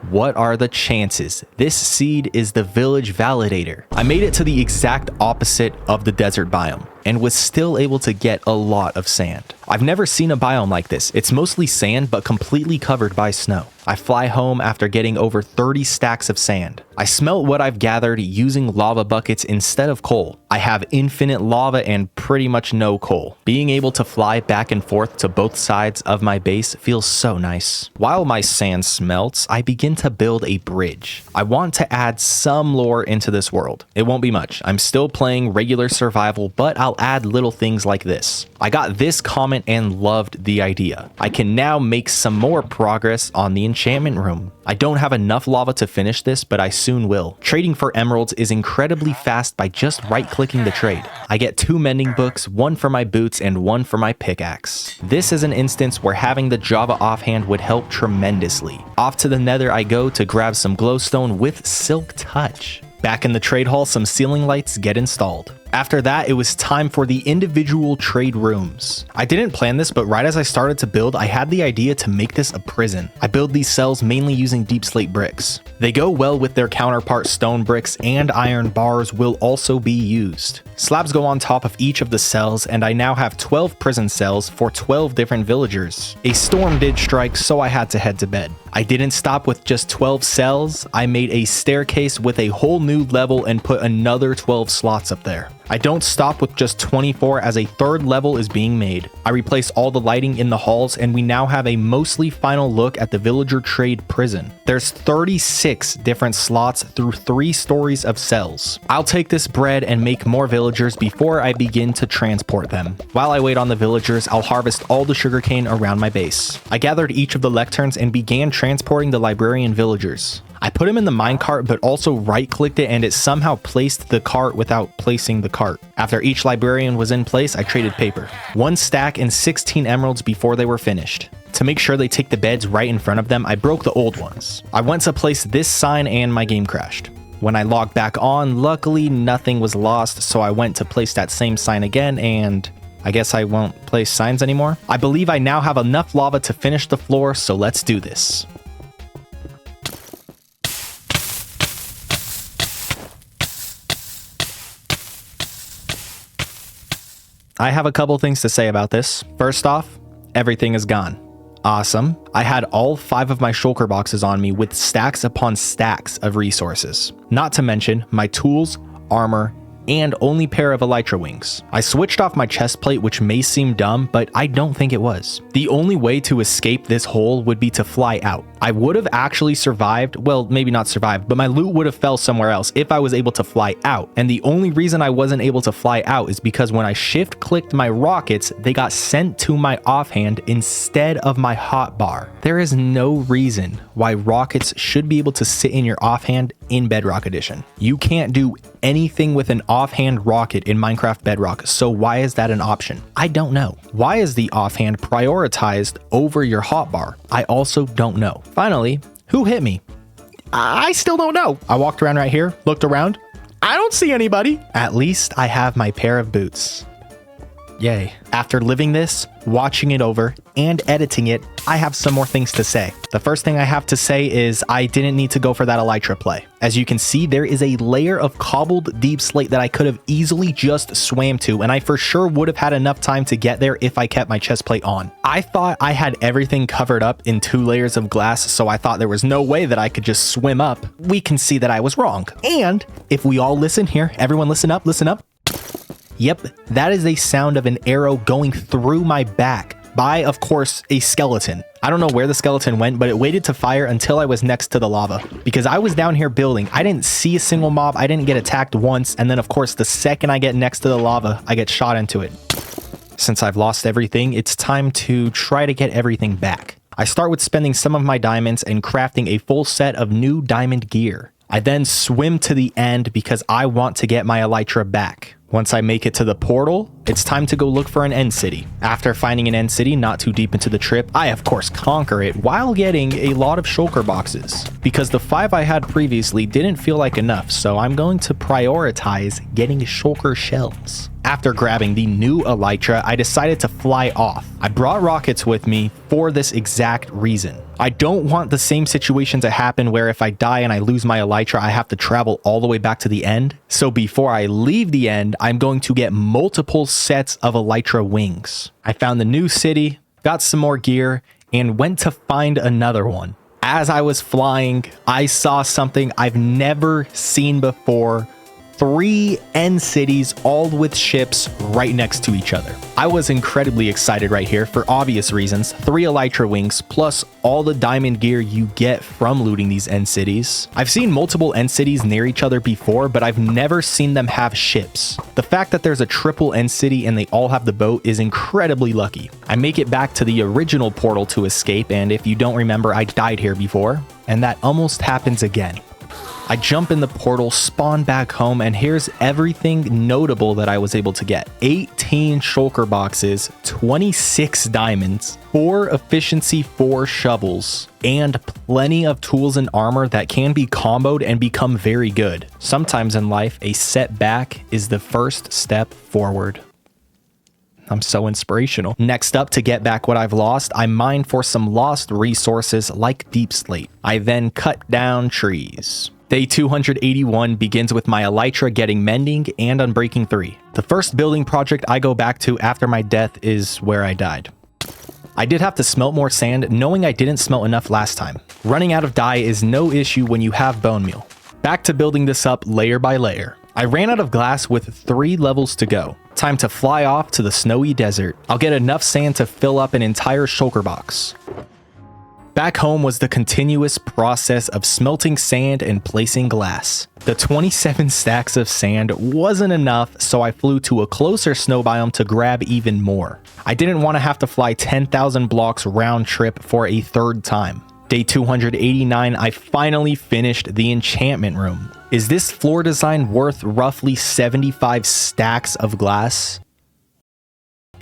What are the chances? This seed is the village validator. I made it to the exact opposite of the desert biome and was still able to get a lot of sand. I've never seen a biome like this. It's mostly sand, but completely covered by snow. I fly home after getting over 30 stacks of sand. I smelt what I've gathered using lava buckets instead of coal. I have infinite lava and pretty much no coal. Being able to fly back and forth to both sides of my base feels so nice. While my sand smelts, I begin to build a bridge. I want to add some lore into this world. It won't be much. I'm still playing regular survival, but I'll add little things like this. I got this comment and loved the idea. I can now make some more progress on the enchantment room. I don't have enough lava to finish this, but I soon will. Trading for emeralds is incredibly fast by just right-clicking the trade. I get 2 mending books, 1 for my boots and 1 for my pickaxe. This is an instance where having the Java offhand would help tremendously. Off to the nether I go to grab some glowstone with Silk Touch. Back in the trade hall, some ceiling lights get installed. After that, it was time for the individual trade rooms. I didn't plan this, but right as I started to build, I had the idea to make this a prison. I build these cells mainly using deep slate bricks. They go well with their counterpart stone bricks, and iron bars will also be used. Slabs go on top of each of the cells, and I now have 12 prison cells for 12 different villagers. A storm did strike, so I had to head to bed. I didn't stop with just 12 cells. I made a staircase with a whole new level and put another 12 slots up there. I don't stop with just 24 as a 3rd level is being made. I replace all the lighting in the halls and we now have a mostly final look at the villager trade prison. There's 36 different slots through 3 stories of cells. I'll take this bread and make more villagers before I begin to transport them. While I wait on the villagers, I'll harvest all the sugarcane around my base. I gathered each of the lecterns and began transporting the librarian villagers. I put him in the minecart, but also right-clicked it, and it somehow placed the cart without placing the cart. After each librarian was in place, I traded paper. 1 stack and 16 emeralds before they were finished. To make sure they take the beds right in front of them, I broke the old ones. I went to place this sign and my game crashed. When I logged back on, luckily nothing was lost, so I went to place that same sign again, and I guess I won't place signs anymore. I believe I now have enough lava to finish the floor, so let's do this. I have a couple things to say about this. First off, everything is gone. Awesome. I had all 5 of my shulker boxes on me with stacks upon stacks of resources. Not to mention my tools, armor, and only pair of elytra wings. I switched off my chest plate, which may seem dumb, but I don't think it was. The only way to escape this hole would be to fly out. I would have actually survived, well, maybe not survived, but my loot would have fell somewhere else if I was able to fly out. And the only reason I wasn't able to fly out is because when I shift clicked my rockets, they got sent to my offhand instead of my hotbar. There is no reason why rockets should be able to sit in your offhand in Bedrock Edition. You can't do anything with an offhand rocket in Minecraft Bedrock, so why is that an option? I don't know. Why is the offhand prioritized over your hotbar? I also don't know. Finally, who hit me? I still don't know. I walked around right here, looked around. I don't see anybody. At least I have my pair of boots. Yay. After living this, watching it over, and editing it, I have some more things to say. The first thing I have to say is I didn't need to go for that elytra play. As you can see, there is a layer of cobbled deep slate that I could have easily just swam to, and I for sure would have had enough time to get there if I kept my chest plate on. I thought I had everything covered up in 2 layers of glass, so I thought there was no way that I could just swim up. We can see that I was wrong. And if we all listen here, everyone listen up, listen up. Yep, that is a sound of an arrow going through my back by, of course, a skeleton. I don't know where the skeleton went, but it waited to fire until I was next to the lava. Because I was down here building, I didn't see a single mob, I didn't get attacked once, and then of course the second I get next to the lava, I get shot into it. Since I've lost everything, it's time to try to get everything back. I start with spending some of my diamonds and crafting a full set of new diamond gear. I then swim to the end because I want to get my elytra back. Once I make it to the portal, it's time to go look for an end city. After finding an end city not too deep into the trip, I of course conquer it while getting a lot of shulker boxes. Because the 5 I had previously didn't feel like enough, so I'm going to prioritize getting shulker shells. After grabbing the new elytra, I decided to fly off. I brought rockets with me for this exact reason. I don't want the same situation to happen where if I die and I lose my elytra, I have to travel all the way back to the end. So before I leave the end, I'm going to get multiple sets of elytra wings. I found the new city, got some more gear, and went to find another one. As I was flying, I saw something I've never seen before. 3 end cities, all with ships right next to each other. I was incredibly excited right here for obvious reasons. 3 elytra wings plus all the diamond gear you get from looting these end cities. I've seen multiple end cities near each other before, but I've never seen them have ships. The fact that there's a triple end city and they all have the boat is incredibly lucky. I make it back to the original portal to escape, and if you don't remember, I died here before, and that almost happens again. I jump in the portal, spawn back home, and here's everything notable that I was able to get. 18 shulker boxes, 26 diamonds, 4 efficiency 4 shovels, and plenty of tools and armor that can be comboed and become very good. Sometimes in life, a setback is the first step forward. I'm so inspirational. Next up, to get back what I've lost, I mine for some lost resources like deep slate. I then cut down trees. Day 281 begins with my elytra getting mending and unbreaking 3. The first building project I go back to after my death is where I died. I did have to smelt more sand, knowing I didn't smelt enough last time. Running out of dye is no issue when you have bone meal. Back to building this up layer by layer. I ran out of glass with 3 levels to go. Time to fly off to the snowy desert. I'll get enough sand to fill up an entire shulker box. Back home was the continuous process of smelting sand and placing glass. The 27 stacks of sand wasn't enough, so I flew to a closer snow biome to grab even more. I didn't want to have to fly 10,000 blocks round trip for a 3rd time. Day 289, I finally finished the enchantment room. Is this floor design worth roughly 75 stacks of glass?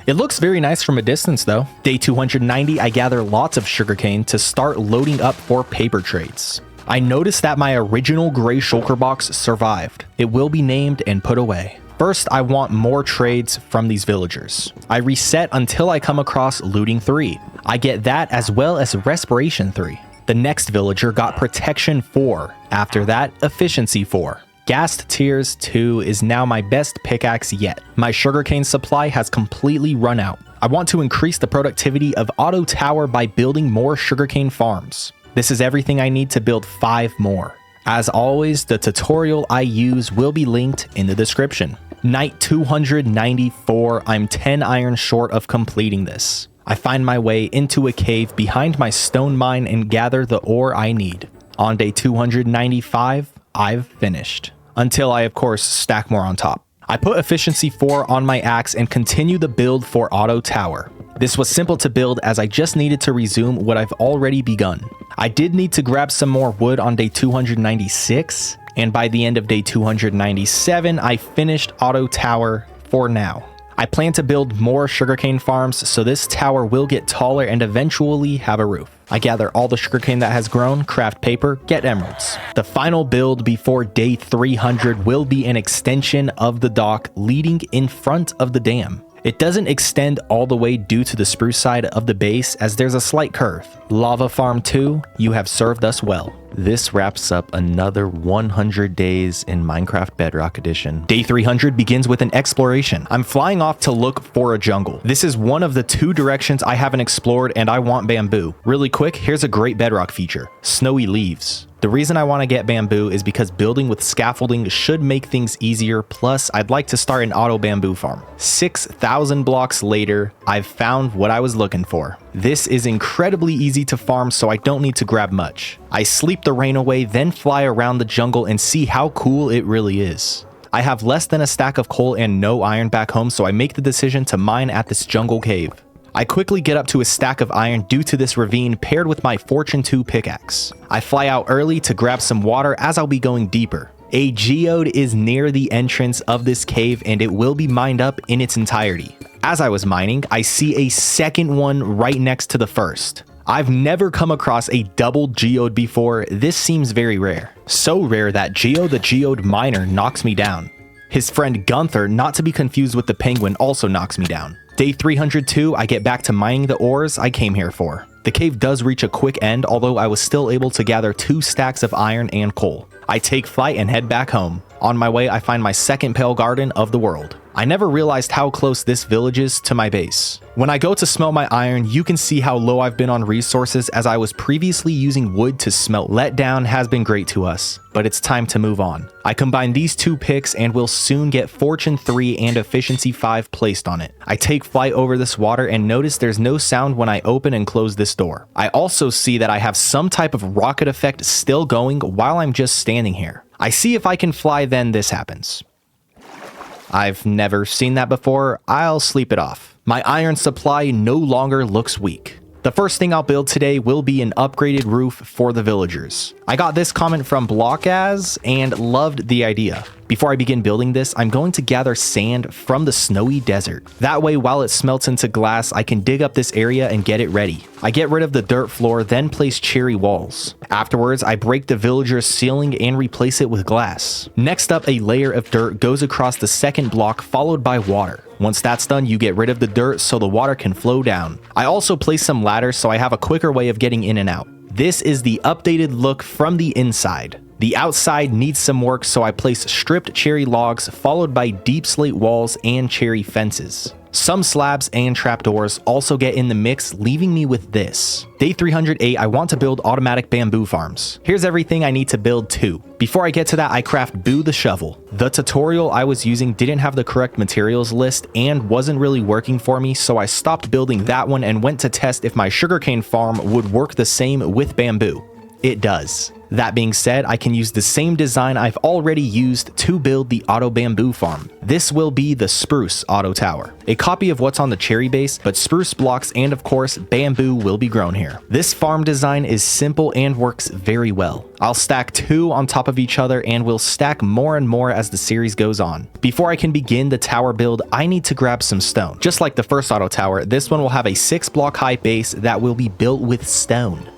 It looks very nice from a distance though. Day 290, I gather lots of sugarcane to start loading up for paper trades. I noticed that my original gray shulker box survived. It will be named and put away. First, I want more trades from these villagers. I reset until I come across looting 3. I get that as well as respiration 3. The next villager got protection 4. After that, efficiency 4. Gassed Tears 2 is now my best pickaxe yet. My sugarcane supply has completely run out. I want to increase the productivity of Auto Tower by building more sugarcane farms. This is everything I need to build 5 more. As always, the tutorial I use will be linked in the description. Night 294, I'm 10 iron short of completing this. I find my way into a cave behind my stone mine and gather the ore I need. On day 295, I've finished. Until I of course stack more on top. I put efficiency 4 on my axe and continue the build for Auto Tower. This was simple to build as I just needed to resume what I've already begun. I did need to grab some more wood on day 296, and by the end of day 297, I finished Auto Tower for now. I plan to build more sugarcane farms so this tower will get taller and eventually have a roof. I gather all the sugarcane that has grown, craft paper, get emeralds. The final build before day 300 will be an extension of the dock leading in front of the dam. It doesn't extend all the way due to the spruce side of the base as there's a slight curve. Lava Farm 2, you have served us well. This wraps up another 100 days in Minecraft Bedrock Edition. Day 300 begins with an exploration. I'm flying off to look for a jungle. This is one of the 2 directions I haven't explored and I want bamboo. Really quick, here's a great Bedrock feature, snowy leaves. The reason I want to get bamboo is because building with scaffolding should make things easier, plus I'd like to start an auto bamboo farm. 6,000 blocks later, I've found what I was looking for. This is incredibly easy to farm, so I don't need to grab much. I sleep the rain away, then fly around the jungle and see how cool it really is. I have less than a stack of coal and no iron back home, so I make the decision to mine at this jungle cave. I quickly get up to a stack of iron due to this ravine paired with my Fortune 2 pickaxe. I fly out early to grab some water as I'll be going deeper. A geode is near the entrance of this cave and it will be mined up in its entirety. As I was mining, I see a second one right next to the first. I've never come across a double geode before. This seems very rare. So rare that Geo the geode miner knocks me down. His friend Gunther, not to be confused with the penguin, also knocks me down. Day 302, I get back to mining the ores I came here for. The cave does reach a quick end, although I was still able to gather 2 stacks of iron and coal. I take flight and head back home. On my way, I find my second pale garden of the world. I never realized how close this village is to my base. When I go to smelt my iron, you can see how low I've been on resources as I was previously using wood to smelt. Letdown has been great to us, but it's time to move on. I combine these 2 picks and will soon get Fortune 3 and Efficiency 5 placed on it. I take flight over this water and notice there's no sound when I open and close this door. I also see that I have some type of rocket effect still going while I'm just standing here. I see if I can fly, then this happens. I've never seen that before. I'll sleep it off. My iron supply no longer looks weak. The first thing I'll build today will be an upgraded roof for the villagers. I got this comment from Blockaz and loved the idea. Before I begin building this, I'm going to gather sand from the snowy desert. That way, while it smelts into glass, I can dig up this area and get it ready. I get rid of the dirt floor, then place cherry walls. Afterwards, I break the villager's ceiling and replace it with glass. Next up, a layer of dirt goes across the second block, followed by water. Once that's done, you get rid of the dirt so the water can flow down. I also place some ladders so I have a quicker way of getting in and out. This is the updated look from the inside. The outside needs some work, so I place stripped cherry logs followed by deep slate walls and cherry fences. Some slabs and trapdoors also get in the mix, leaving me with this. Day 308, I want to build automatic bamboo farms. Here's everything I need to build too. Before I get to that, I craft Boo the shovel. The tutorial I was using didn't have the correct materials list and wasn't really working for me, so I stopped building that one and went to test if my sugarcane farm would work the same with bamboo. It does. That being said, I can use the same design I've already used to build the auto bamboo farm. This will be the spruce auto tower, a copy of what's on the cherry base, but spruce blocks and of course bamboo will be grown here. This farm design is simple and works very well. I'll stack 2 on top of each other and will stack more and more as the series goes on. Before I can begin the tower build, I need to grab some stone. Just like the first auto tower, this one will have a 6-block high base that will be built with stone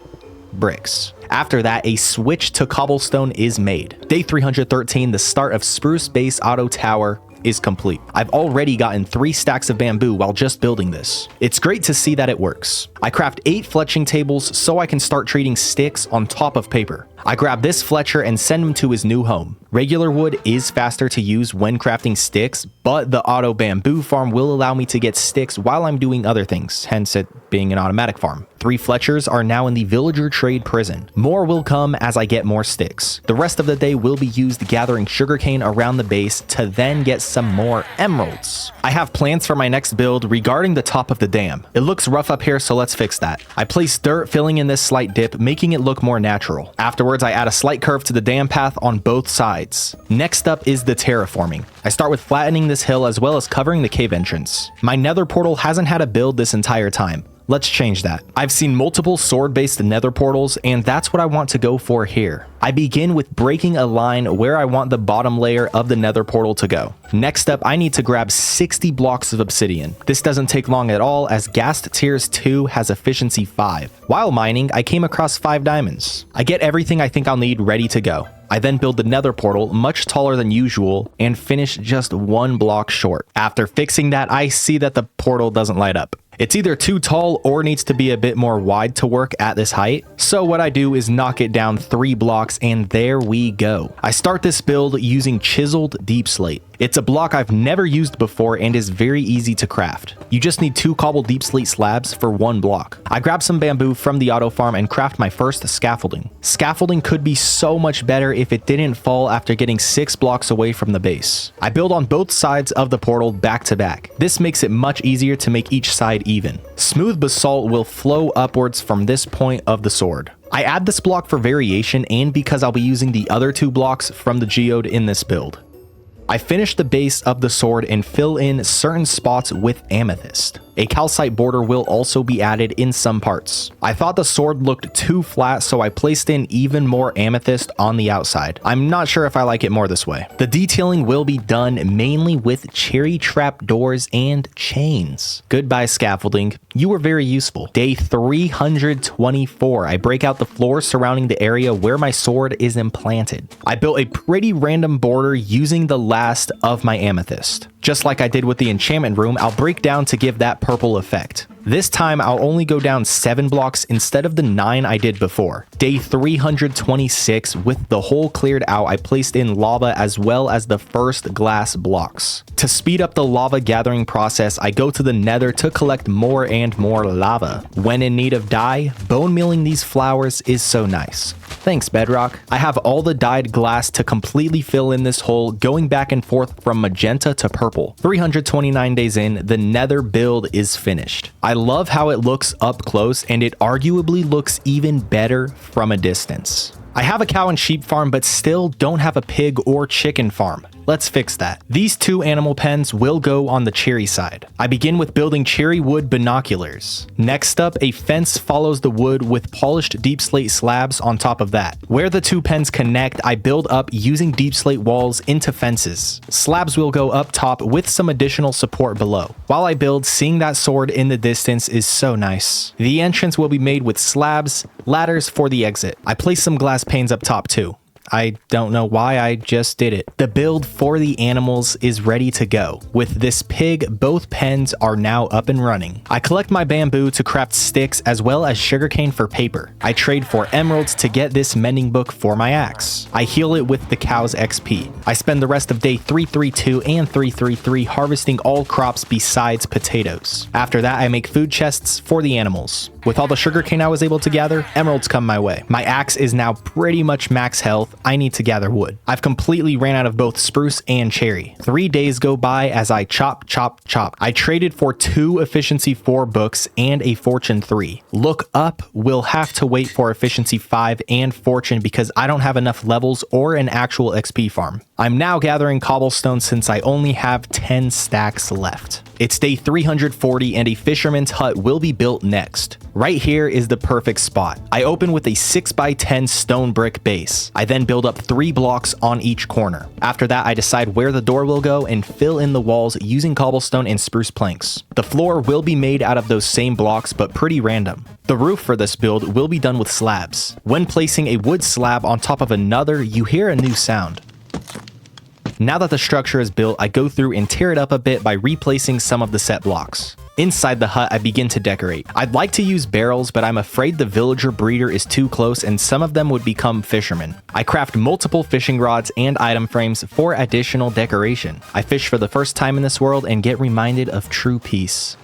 bricks. After that, a switch to cobblestone is made. Day 313, the start of spruce base auto tower is complete. I've already gotten 3 stacks of bamboo while just building this. It's great to see that it works. I craft 8 fletching tables so I can start treating sticks on top of paper. I grab this Fletcher and send him to his new home. Regular wood is faster to use when crafting sticks, but the auto bamboo farm will allow me to get sticks while I'm doing other things, hence it being an automatic farm. 3 Fletchers are now in the villager trade prison. More will come as I get more sticks. The rest of the day will be used gathering sugarcane around the base to then get some more emeralds. I have plans for my next build regarding the top of the dam. It looks rough up here, so let's fix that. I place dirt filling in this slight dip, making it look more natural. Afterwards, I add a slight curve to the dam path on both sides. Next up is the terraforming. I start with flattening this hill as well as covering the cave entrance. My nether portal hasn't had a build this entire time. Let's change that. I've seen multiple sword-based nether portals, and that's what I want to go for here. I begin with breaking a line where I want the bottom layer of the nether portal to go. Next up, I need to grab 60 blocks of obsidian. This doesn't take long at all as Ghast Tiers 2 has efficiency 5. While mining, I came across 5 diamonds. I get everything I think I'll need ready to go. I then build the nether portal much taller than usual and finish just 1 block short. After fixing that, I see that the portal doesn't light up. It's either too tall or needs to be a bit more wide to work at this height. So what I do is knock it down 3 blocks and there we go. I start this build using chiseled deep slate. It's a block I've never used before and is very easy to craft. You just need 2 cobbled deep slate slabs for 1 block. I grab some bamboo from the auto farm and craft my first scaffolding. Scaffolding could be so much better if it didn't fall after getting 6 blocks away from the base. I build on both sides of the portal back to back. This makes it much easier to make each side even. Smooth basalt will flow upwards from this point of the sword. I add this block for variation and because I'll be using the other 2 blocks from the geode in this build. I finish the base of the sword and fill in certain spots with amethyst. A calcite border will also be added in some parts. I thought the sword looked too flat, so I placed in even more amethyst on the outside. I'm not sure if I like it more this way. The detailing will be done mainly with cherry trap doors and chains. Goodbye scaffolding, you were very useful. Day 324, I break out the floor surrounding the area where my sword is implanted. I built a pretty random border using the last of my amethyst. Just like I did with the enchantment room, I'll break down to give that purple effect. This time, I'll only go down 7 blocks instead of the 9 I did before. Day 326, with the hole cleared out, I placed in lava as well as the first glass blocks. To speed up the lava gathering process, I go to the nether to collect more and more lava. When in need of dye, bone milling these flowers is so nice. Thanks, Bedrock. I have all the dyed glass to completely fill in this hole, going back and forth from magenta to purple. 329 days in, the nether build is finished. I love how it looks up close, and it arguably looks even better from a distance. I have a cow and sheep farm, but still don't have a pig or chicken farm. Let's fix that. These 2 animal pens will go on the cherry side. I begin with building cherry wood binoculars. Next up, a fence follows the wood with polished deep slate slabs on top of that. Where the 2 pens connect, I build up using deep slate walls into fences. Slabs will go up top with some additional support below. While I build, seeing that sword in the distance is so nice. The entrance will be made with slabs, ladders for the exit. I place some glass panes up top too. I don't know why, I just did it. The build for the animals is ready to go. With this pig, both pens are now up and running. I collect my bamboo to craft sticks as well as sugarcane for paper. I trade for emeralds to get this mending book for my axe. I heal it with the cow's XP. I spend the rest of day 332 and 333 harvesting all crops besides potatoes. After that, I make food chests for the animals. With all the sugarcane I was able to gather, emeralds come my way. My axe is now pretty much max health. I need to gather wood. I've completely ran out of both spruce and cherry. 3 days go by as I chop. I traded for 2 efficiency 4 books and a fortune 3. Look up will have to wait for efficiency 5 and fortune because I don't have enough levels or an actual XP farm. I'm now gathering cobblestone since I only have 10 stacks left. It's day 340 and a fisherman's hut will be built next. Right here is the perfect spot. I open with a 6x10 stone brick base. I then build up 3 blocks on each corner. After that, I decide where the door will go and fill in the walls using cobblestone and spruce planks. The floor will be made out of those same blocks, but pretty random. The roof for this build will be done with slabs. When placing a wood slab on top of another, you hear a new sound. Now that the structure is built, I go through and tear it up a bit by replacing some of the set blocks. Inside the hut, I begin to decorate. I'd like to use barrels, but I'm afraid the villager breeder is too close and some of them would become fishermen. I craft multiple fishing rods and item frames for additional decoration. I fish for the first time in this world and get reminded of true peace.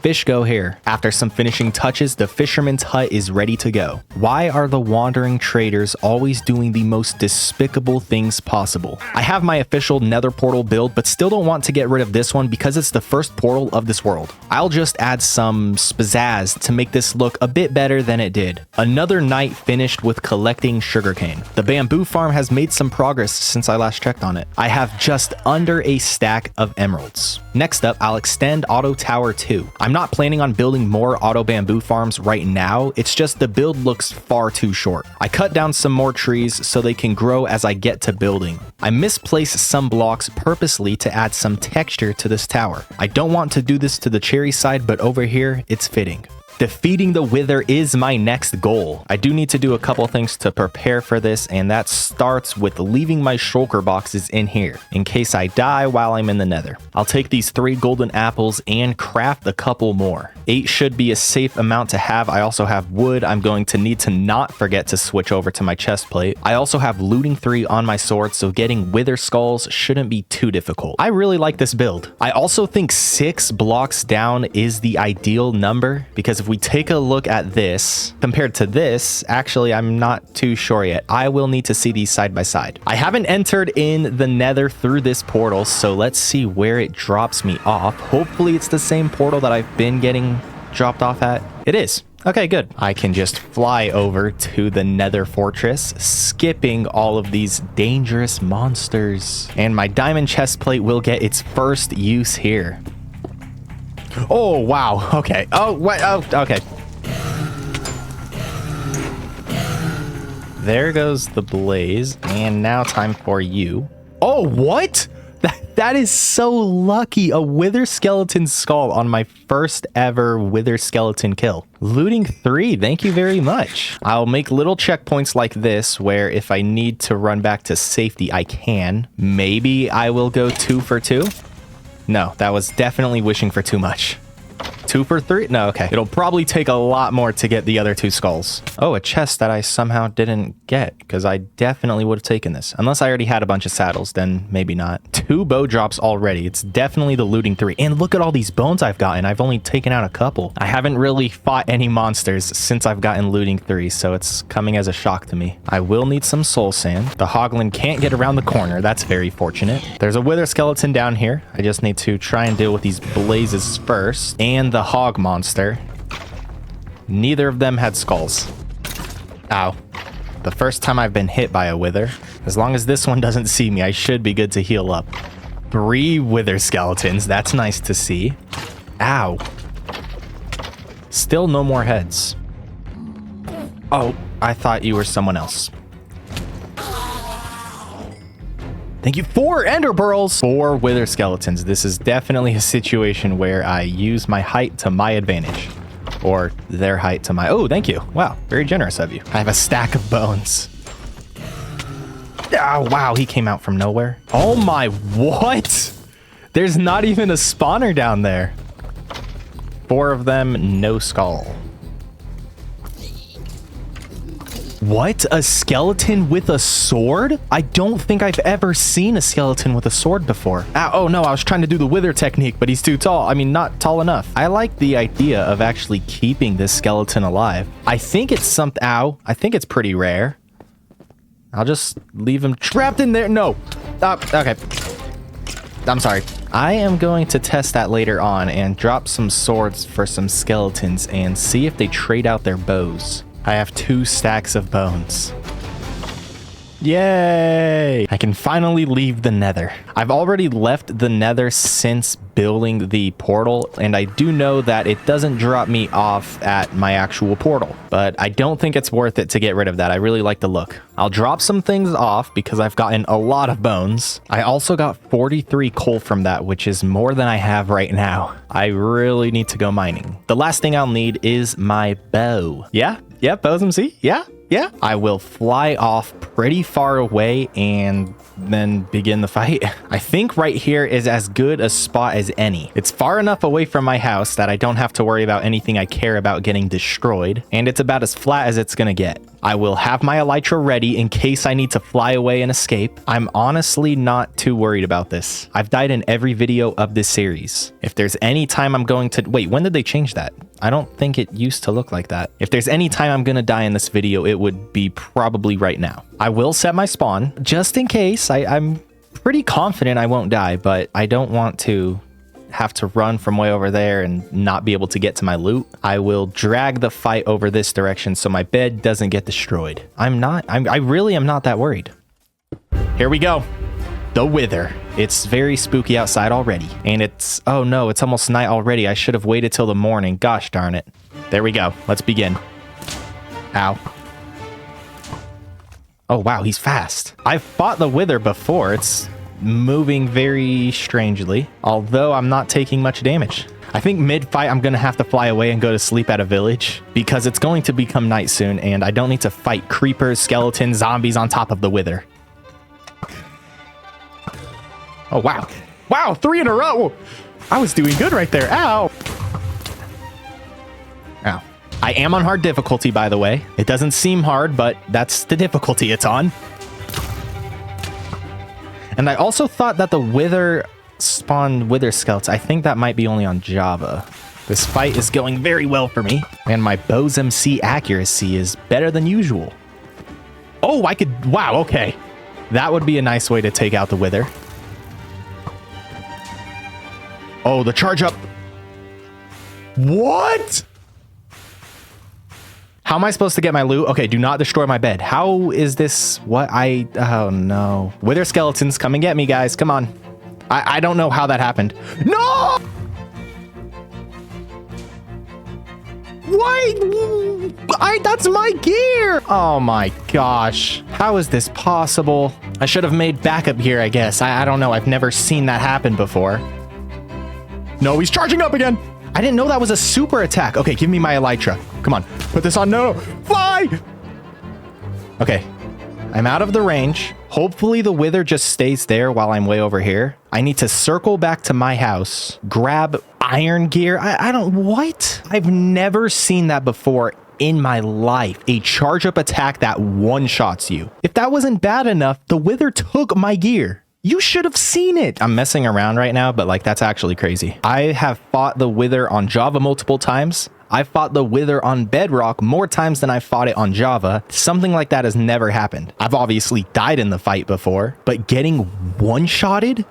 Fish go here. After some finishing touches, the fisherman's hut is ready to go. Why are the wandering traders always doing the most despicable things possible? I have my official nether portal build, but still don't want to get rid of this one because it's the first portal of this world. I'll just add some spazazz to make this look a bit better than it did. Another night finished with collecting sugarcane. The bamboo farm has made some progress since I last checked on it. I have just under a stack of emeralds. Next up, I'll extend Auto Tower 2. I'm not planning on building more auto bamboo farms right now, it's just the build looks far too short. I cut down some more trees so they can grow as I get to building. I misplaced some blocks purposely to add some texture to this tower. I don't want to do this to the cherry side, but over here, it's fitting. Defeating the Wither is my next goal. I do need to do a couple things to prepare for this, and that starts with leaving my shulker boxes in here in case I die while I'm in the nether. I'll take these 3 golden apples and craft a couple more. 8 should be a safe amount to have. I also have wood. I'm going to need to not forget to switch over to my chest plate. I also have looting 3 on my sword, so getting wither skulls shouldn't be too difficult. I really like this build. I also think 6 blocks down is the ideal number because if we take a look at this compared to this, actually, I'm not too sure yet. I will need to see these side by side. I haven't entered in the nether through this portal, so let's see where it drops me off. Hopefully it's the same portal that I've been getting dropped off at. It is. Okay, good. I can just fly over to the nether fortress, skipping all of these dangerous monsters. And my diamond chest plate will get its first use here. Oh, wow. Okay. Oh, what? Oh, okay. There goes the blaze. And now time for you. Oh, what? That is so lucky. A wither skeleton skull on my first ever wither skeleton kill. Looting 3. Thank you very much. I'll make little checkpoints like this where if I need to run back to safety, I can. Maybe I will go 2 for 2. No, that was definitely wishing for too much. 2 for 3? No, okay. It'll probably take a lot more to get the other 2 skulls. Oh, a chest that I somehow didn't get because I definitely would have taken this. Unless I already had a bunch of saddles, then maybe not. 2 bow drops already. It's definitely the looting 3. And look at all these bones I've gotten. I've only taken out a couple. I haven't really fought any monsters since I've gotten looting 3, so it's coming as a shock to me. I will need some soul sand. The hoglin can't get around the corner. That's very fortunate. There's a wither skeleton down here. I just need to try and deal with these blazes first. And the hog monster. Neither of them had skulls. Ow. The first time I've been hit by a wither. As long as this one doesn't see me, I should be good to heal up. 3 wither skeletons. That's nice to see. Ow. Still no more heads. Oh, I thought you were someone else. Thank you. 4 ender pearls. 4 wither skeletons. This is definitely a situation where I use my height to my advantage. Or their height to my... Oh, thank you. Wow, very generous of you. I have a stack of bones. Oh, wow, he came out from nowhere. Oh my, what? There's not even a spawner down there. 4 of them, no skull. What? A skeleton with a sword? I don't think I've ever seen a skeleton with a sword before. Oh no, I was trying to do the wither technique, but he's too tall. I mean, not tall enough. I like the idea of actually keeping this skeleton alive. I think it's something. Ow. I think it's pretty rare. I'll just leave him trapped in there. No. Okay. I'm sorry. I am going to test that later on and drop some swords for some skeletons and see if they trade out their bows. I have 2 stacks of bones. Yay! I can finally leave the nether. I've already left the nether since building the portal, and I do know that it doesn't drop me off at my actual portal, but I don't think it's worth it to get rid of that. I really like the look. I'll drop some things off because I've gotten a lot of bones. I also got 43 coal from that, which is more than I have right now. I really need to go mining. The last thing I'll need is my bow. Yeah, bows MC. Yeah, I will fly off pretty far away and then begin the fight. I think right here is as good a spot as any. It's far enough away from my house that I don't have to worry about anything I care about getting destroyed, and it's about as flat as it's gonna get. I will have my elytra ready in case I need to fly away and escape. I'm honestly not too worried about this. I've died in every video of this series. If there's any time I'm going to... Wait, when did they change that? I don't think it used to look like that. If there's any time I'm gonna die in this video, it would be probably right now. I will set my spawn just in case. I'm pretty confident I won't die, but I don't want to have to run from way over there and not be able to get to my loot. I will drag the fight over this direction so my bed doesn't get destroyed. I really am not that worried. Here we go. The Wither. It's very spooky outside already. And it's, oh no, it's almost night already. I should have waited till the morning. Gosh darn it. There we go. Let's begin. Ow. Oh wow, he's fast. I've fought the Wither before. It's moving very strangely, although I'm not taking much damage. I think mid-fight I'm gonna have to fly away and go to sleep at a village because it's going to become night soon and I don't need to fight creepers, skeletons, zombies on top of the Wither. Oh wow. Wow, 3 in a row. I was doing good right there. Ow. Ow. I am on hard difficulty, by the way. It doesn't seem hard, but that's the difficulty it's on. And I also thought that the Wither spawned Wither skeletons. I think that might be only on Java. This fight is going very well for me. And my bow's MC accuracy is better than usual. Oh, I could... Wow, okay. That would be a nice way to take out the Wither. Oh, the charge up. What? How am I supposed to get my loot? Okay, do not destroy my bed. How is this? What I... Oh, no. Wither skeletons, come and get me, guys. Come on. I don't know how that happened. No! Why? That's my gear. Oh, my gosh. How is this possible? I should have made backup gear, I guess. I don't know. I've never seen that happen before. No, he's charging up again. I didn't know that was a super attack. Okay, give me my elytra. Come on, put this on. No, fly. Okay, I'm out of the range. Hopefully the Wither just stays there while I'm way over here. I need to circle back to my house, grab iron gear. I don't, what? I've never seen that before in my life. A charge up attack that one-shots you. If that wasn't bad enough, the Wither took my gear. You should have seen it. I'm messing around right now, but like that's actually crazy. I have fought the Wither on Java multiple times. I've fought the Wither on Bedrock more times than I fought it on Java. Something like that has never happened. I've obviously died in the fight before, but getting one-shotted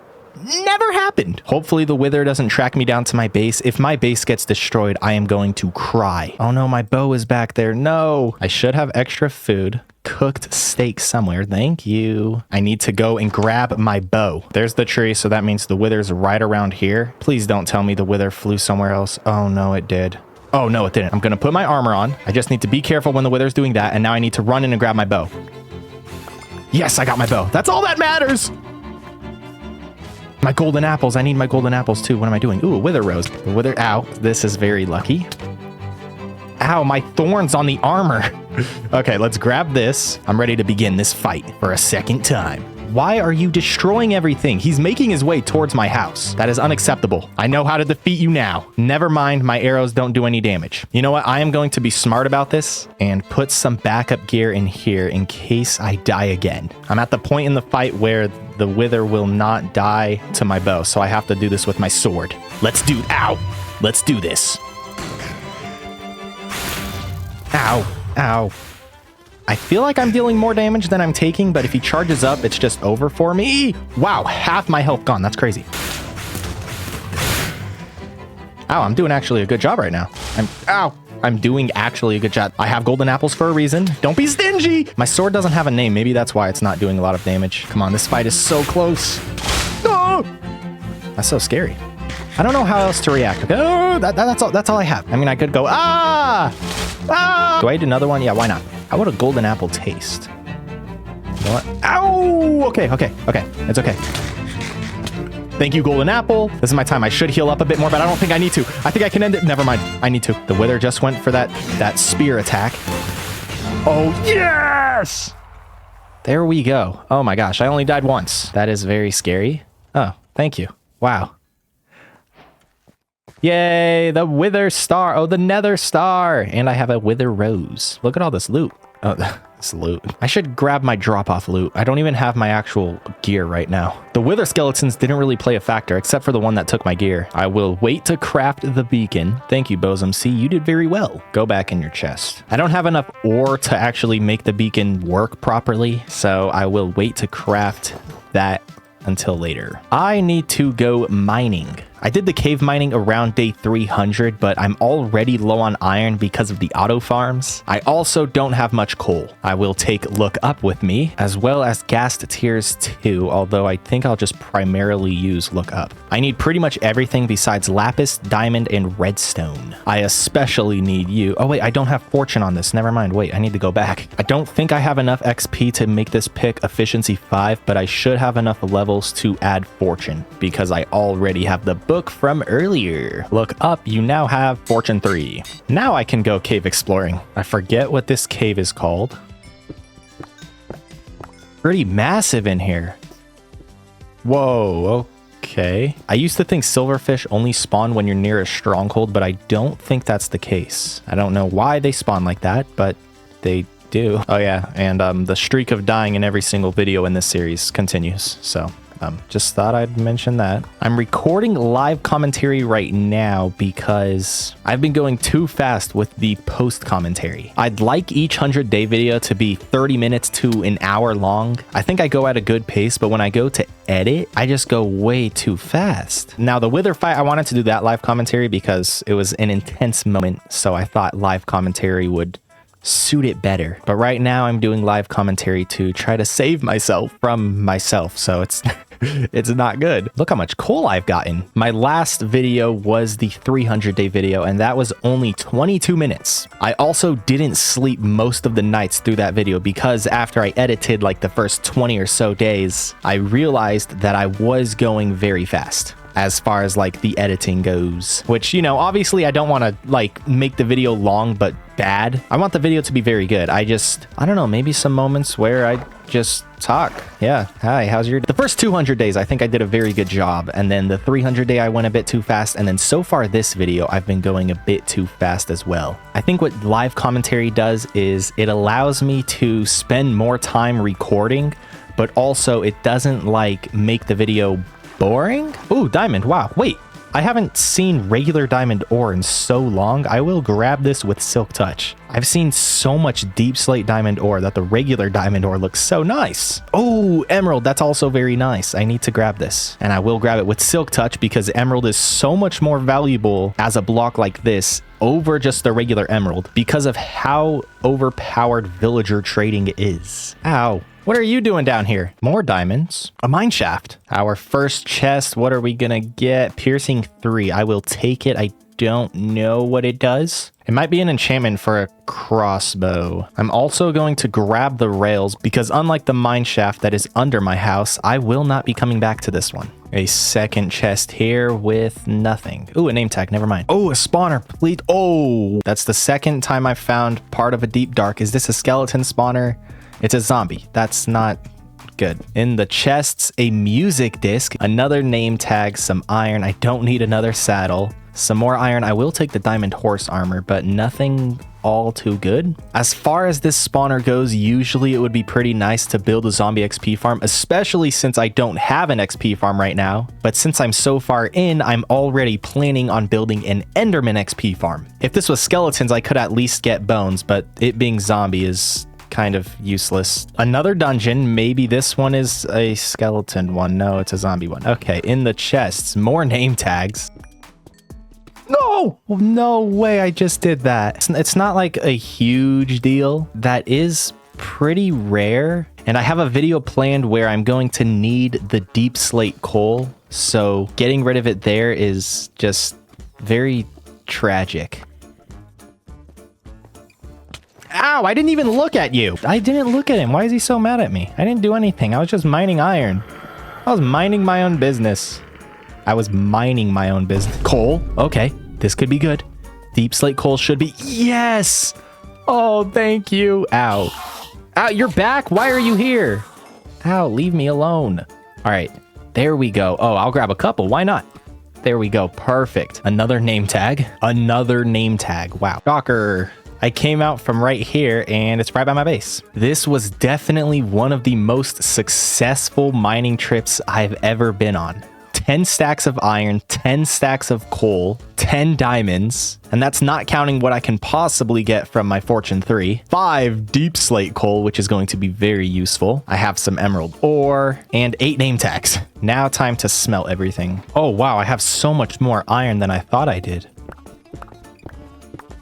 never happened. Hopefully the Wither doesn't track me down to my base. If my base gets destroyed, I am going to cry. Oh no, my bow is back there. No, I should have extra food. Cooked steak somewhere. Thank you. I need to go and grab my bow. There's the tree, so that means the Wither's right around here. Please don't tell me the Wither flew somewhere else. Oh no, it did. Oh no, it didn't. I'm gonna put my armor on. I just need to be careful when the Wither's doing that, and now I need to run in and grab my bow. Yes, I got my bow. That's all that matters. My golden apples. I need my golden apples too. What am I doing? Ooh, a Wither rose. A Wither. Ow. This is very lucky. Ow, my thorns on the armor. Okay, let's grab this. I'm ready to begin this fight for a second time. why are you destroying everything? He's making his way towards my house. That is unacceptable. I know how to defeat you now. Never mind, my arrows don't do any damage. You know what? I am going to be smart about this and put some backup gear in here in case I die again. I'm at the point in the fight where the wither will not die to my bow, so I have to do this with my sword. Let's do this. Ow. Ow. I feel like I'm dealing more damage than I'm taking, but if he charges up, it's just over for me. Wow, half my health gone. That's crazy. Ow, I'm doing actually a good job right now. I'm doing actually a good job. I have golden apples for a reason. Don't be stingy. My sword doesn't have a name. Maybe that's why it's not doing a lot of damage. Come on, this fight is so close. Oh! That's so scary. I don't know how else to react. Okay? Oh, that's all I have. I mean, I could go, ah! Do I eat another one? Yeah, why not? How would a golden apple taste? You know what? Ow! Okay. It's okay. Thank you, golden apple. This is my time. I should heal up a bit more, but I don't think I need to. I think I can end it. Never mind. I need to. The wither just went for that spear attack. Oh, yes! There we go. Oh my gosh, I only died once. That is very scary. Oh, thank you. Wow. Yay, the wither star. Oh, the nether star. And I have a wither rose. Look at all this loot. Oh, this loot. I should grab my drop-off loot. I don't even have my actual gear right now. The wither skeletons didn't really play a factor, except for the one that took my gear. I will wait to craft the beacon. Thank you, Bosom C. You did very well. Go back in your chest. I don't have enough ore to actually make the beacon work properly, so I will wait to craft that until later. I need to go mining. I did the cave mining around day 300, but I'm already low on iron because of the auto farms. I also don't have much coal. I will take Look Up with me, as well as Ghast Tears 2, although I think I'll just primarily use Look Up. I need pretty much everything besides lapis, diamond, and redstone. I especially need you. Oh wait, I don't have fortune on this. Never mind. Wait, I need to go back. I don't think I have enough XP to make this pick efficiency 5, but I should have enough levels to add fortune because I already have the book from earlier. Look Up, you now have fortune 3. Now I can go cave exploring. I forget what this cave is called. Pretty massive in here. Whoa, okay. I used to think silverfish only spawn when you're near a stronghold, but I don't think that's the case. I don't know why they spawn like that, but they do. Oh yeah, and the streak of dying in every single video in this series continues, so just thought I'd mention that. I'm recording live commentary right now because I've been going too fast with the post commentary. I'd like each 100-day video to be 30 minutes to an hour long. I think I go at a good pace, but when I go to edit, I just go way too fast. Now the wither fight, I wanted to do that live commentary because it was an intense moment, so I thought live commentary would suit it better. But right now I'm doing live commentary to try to save myself from myself, so it's it's not good. Look how much coal I've gotten. My last video was the 300-day video, and that was only 22 minutes. I also didn't sleep most of the nights through that video because after I edited like the first 20 or so days, I realized that I was going very fast as far as like the editing goes, which, you know, obviously I don't want to like make the video long but bad. I want the video to be very good. I don't know, maybe some moments where I just talk. Yeah, hi, how's your day? The first 200 days I think I did a very good job, and then the 300 day I went a bit too fast, and then so far this video I've been going a bit too fast as well. I think what live commentary does is it allows me to spend more time recording, but also it doesn't like make the video boring. Ooh, diamond. Wow. Wait, I haven't seen regular diamond ore in so long. I will grab this with silk touch. I've seen so much deep slate diamond ore that the regular diamond ore looks so nice. Oh, emerald. That's also very nice. I need to grab this, and I will grab it with silk touch because emerald is so much more valuable as a block like this over just the regular emerald because of how overpowered villager trading is. Ow. What are you doing down here? More diamonds. A mine shaft. Our first chest. What are we gonna get? Piercing 3. I will take it. I don't know what it does. It might be an enchantment for a crossbow. I'm also going to grab the rails because unlike the mine shaft that is under my house, I will not be coming back to this one. A second chest here with nothing. Ooh, a name tag. Never mind. Oh, a spawner. Please. Oh, that's the second time I've found part of a deep dark. Is this a skeleton spawner? It's a zombie. That's not Good. In the chests, a music disc, another name tag, some iron. I don't need another saddle. Some more iron. I will take the diamond horse armor, but nothing all too good. As far as this spawner goes, usually it would be pretty nice to build a zombie XP farm, especially since I don't have an XP farm right now. But since I'm so far in, I'm already planning on building an Enderman XP farm. If this was skeletons, I could at least get bones, but it being zombie is kind of useless. Another dungeon. Maybe this one is a skeleton one. No, it's a zombie one. Okay, in the chests, more name tags. No! No way I just did that. It's not like a huge deal. That is pretty rare. And I have a video planned where I'm going to need the deep slate coal. So getting rid of it there is just very tragic. Ow, I didn't even look at you. I didn't look at him. Why is he so mad at me? I didn't do anything. I was just mining iron. I was minding my own business. Coal. Okay, this could be good. Deep slate coal should be. Yes. Oh, thank you. Ow. Ow, you're back. Why are you here? Ow, leave me alone. All right, there we go. Oh, I'll grab a couple. Why not? There we go. Perfect. Another name tag. Wow. Shocker. I came out from right here and it's right by my base. This was definitely one of the most successful mining trips I've ever been on. 10 stacks of iron, 10 stacks of coal, 10 diamonds, and that's not counting what I can possibly get from my Fortune 3. 5 deep slate coal, which is going to be very useful. I have some emerald ore, and 8 name tags. Now time to smelt everything. Oh wow, I have so much more iron than I thought I did.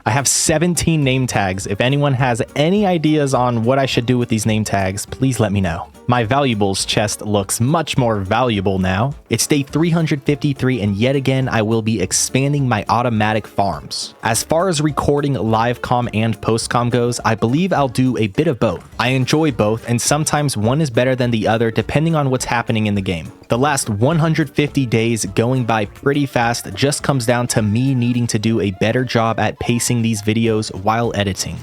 I have 17 name tags. If anyone has any ideas on what I should do with these name tags, please let me know. My valuables chest looks much more valuable now. It's day 353, and yet again, I will be expanding my automatic farms. As far as recording live comm and post comm goes, I believe I'll do a bit of both. I enjoy both, and sometimes one is better than the other depending on what's happening in the game. The last 150 days going by pretty fast just comes down to me needing to do a better job at pacing these videos while editing.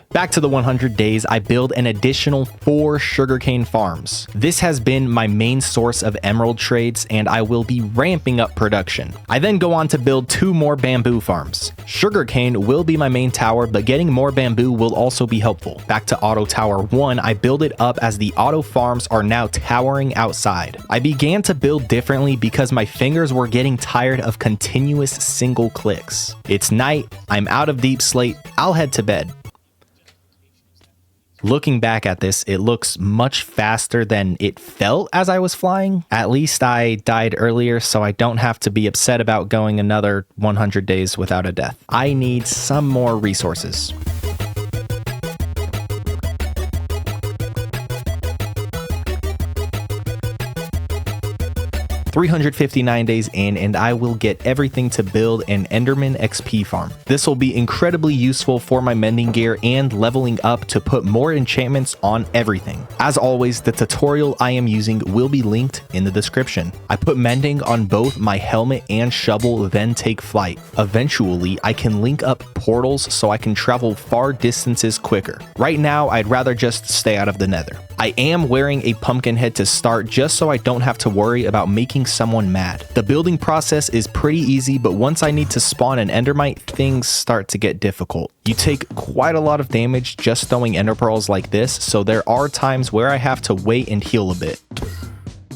Back to the 100 days, I build an additional 4 sugarcane farms. This has been my main source of emerald trades, and I will be ramping up production. I then go on to build 2 more bamboo farms. Sugarcane will be my main tower, but getting more bamboo will also be helpful. Back to auto tower 1, I build it up as the auto farms are now towering outside. I began to build differently because my fingers were getting tired of continuous single clicks. It's night, I'm out of deep slate, I'll head to bed. Looking back at this, it looks much faster than it felt as I was flying. At least I died earlier, so I don't have to be upset about going another 100 days without a death. I need some more resources. 359 days in, and I will get everything to build an Enderman XP farm. This will be incredibly useful for my mending gear and leveling up to put more enchantments on everything. As always, the tutorial I am using will be linked in the description. I put mending on both my helmet and shovel, then take flight. Eventually, I can link up portals so I can travel far distances quicker. Right now, I'd rather just stay out of the nether. I am wearing a pumpkin head to start just so I don't have to worry about making someone mad. The building process is pretty easy, but once I need to spawn an endermite, things start to get difficult. You take quite a lot of damage just throwing ender pearls like this, so there are times where I have to wait and heal a bit.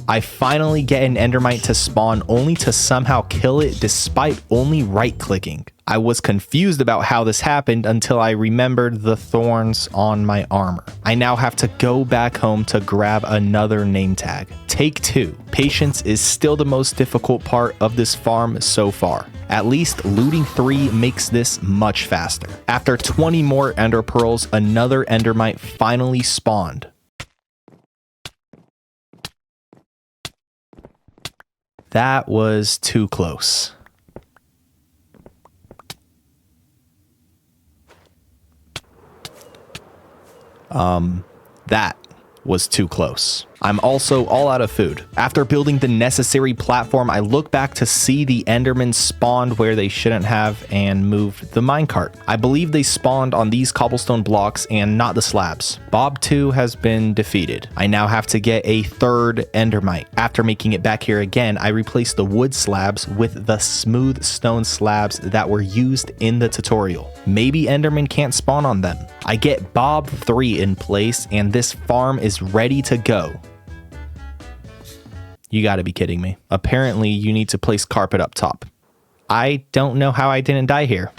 I finally get an endermite to spawn only to somehow kill it despite only right-clicking. I was confused about how this happened until I remembered the thorns on my armor. I now have to go back home to grab another name tag. Take 2. Patience is still the most difficult part of this farm so far. At least looting 3 makes this much faster. After 20 more ender pearls, another endermite finally spawned. That was too close. That was too close. I'm also all out of food. After building the necessary platform, I look back to see the Endermen spawned where they shouldn't have and moved the minecart. I believe they spawned on these cobblestone blocks and not the slabs. Bob 2 has been defeated. I now have to get a third Endermite. After making it back here again, I replaced the wood slabs with the smooth stone slabs that were used in the tutorial. Maybe Enderman can't spawn on them. I get Bob 3 in place and this farm is ready to go. You gotta be kidding me. Apparently you need to place carpet up top. I don't know how I didn't die here.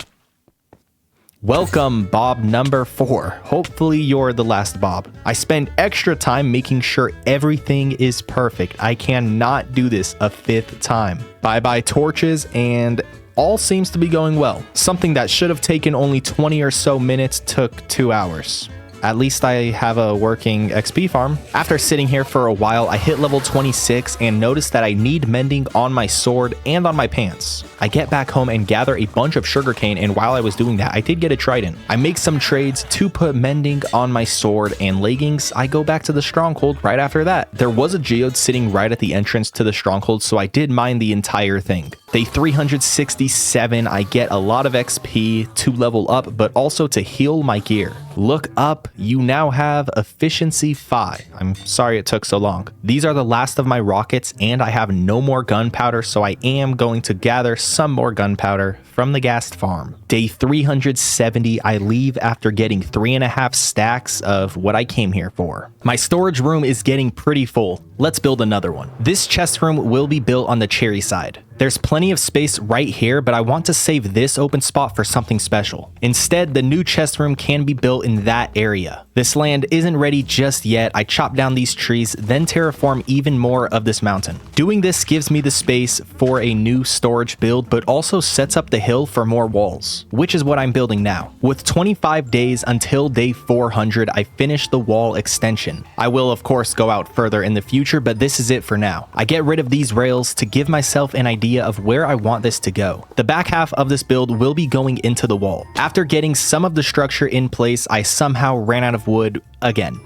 Welcome, Bob number 4. Hopefully you're the last Bob. I spend extra time making sure everything is perfect. I cannot do this a 5th time. Bye-bye torches, and all seems to be going well. Something that should have taken only 20 or so minutes took 2 hours. At least I have a working XP farm. After sitting here for a while, I hit level 26 and noticed that I need mending on my sword and on my pants. I get back home and gather a bunch of sugarcane, and while I was doing that, I did get a trident. I make some trades to put mending on my sword and leggings. I go back to the stronghold right after that. There was a geode sitting right at the entrance to the stronghold, so I did mine the entire thing. Day 367, I get a lot of XP to level up, but also to heal my gear. Look up, you now have efficiency 5. I'm sorry it took so long. These are the last of my rockets, and I have no more gunpowder, so I am going to gather some more gunpowder from the ghast farm. Day 370, I leave after getting 3.5 stacks of what I came here for. My storage room is getting pretty full. Let's build another one. This chest room will be built on the cherry side. There's plenty of space right here, but I want to save this open spot for something special. Instead, the new chest room can be built in that area. This land isn't ready just yet. I chop down these trees, then terraform even more of this mountain. Doing this gives me the space for a new storage build, but also sets up the hill for more walls, which is what I'm building now. With 25 days until day 400, I finish the wall extension. I will, of course, go out further in the future, but this is it for now. I get rid of these rails to give myself an idea of where I want this to go. The back half of this build will be going into the wall. After getting some of the structure in place, I somehow ran out of wood again.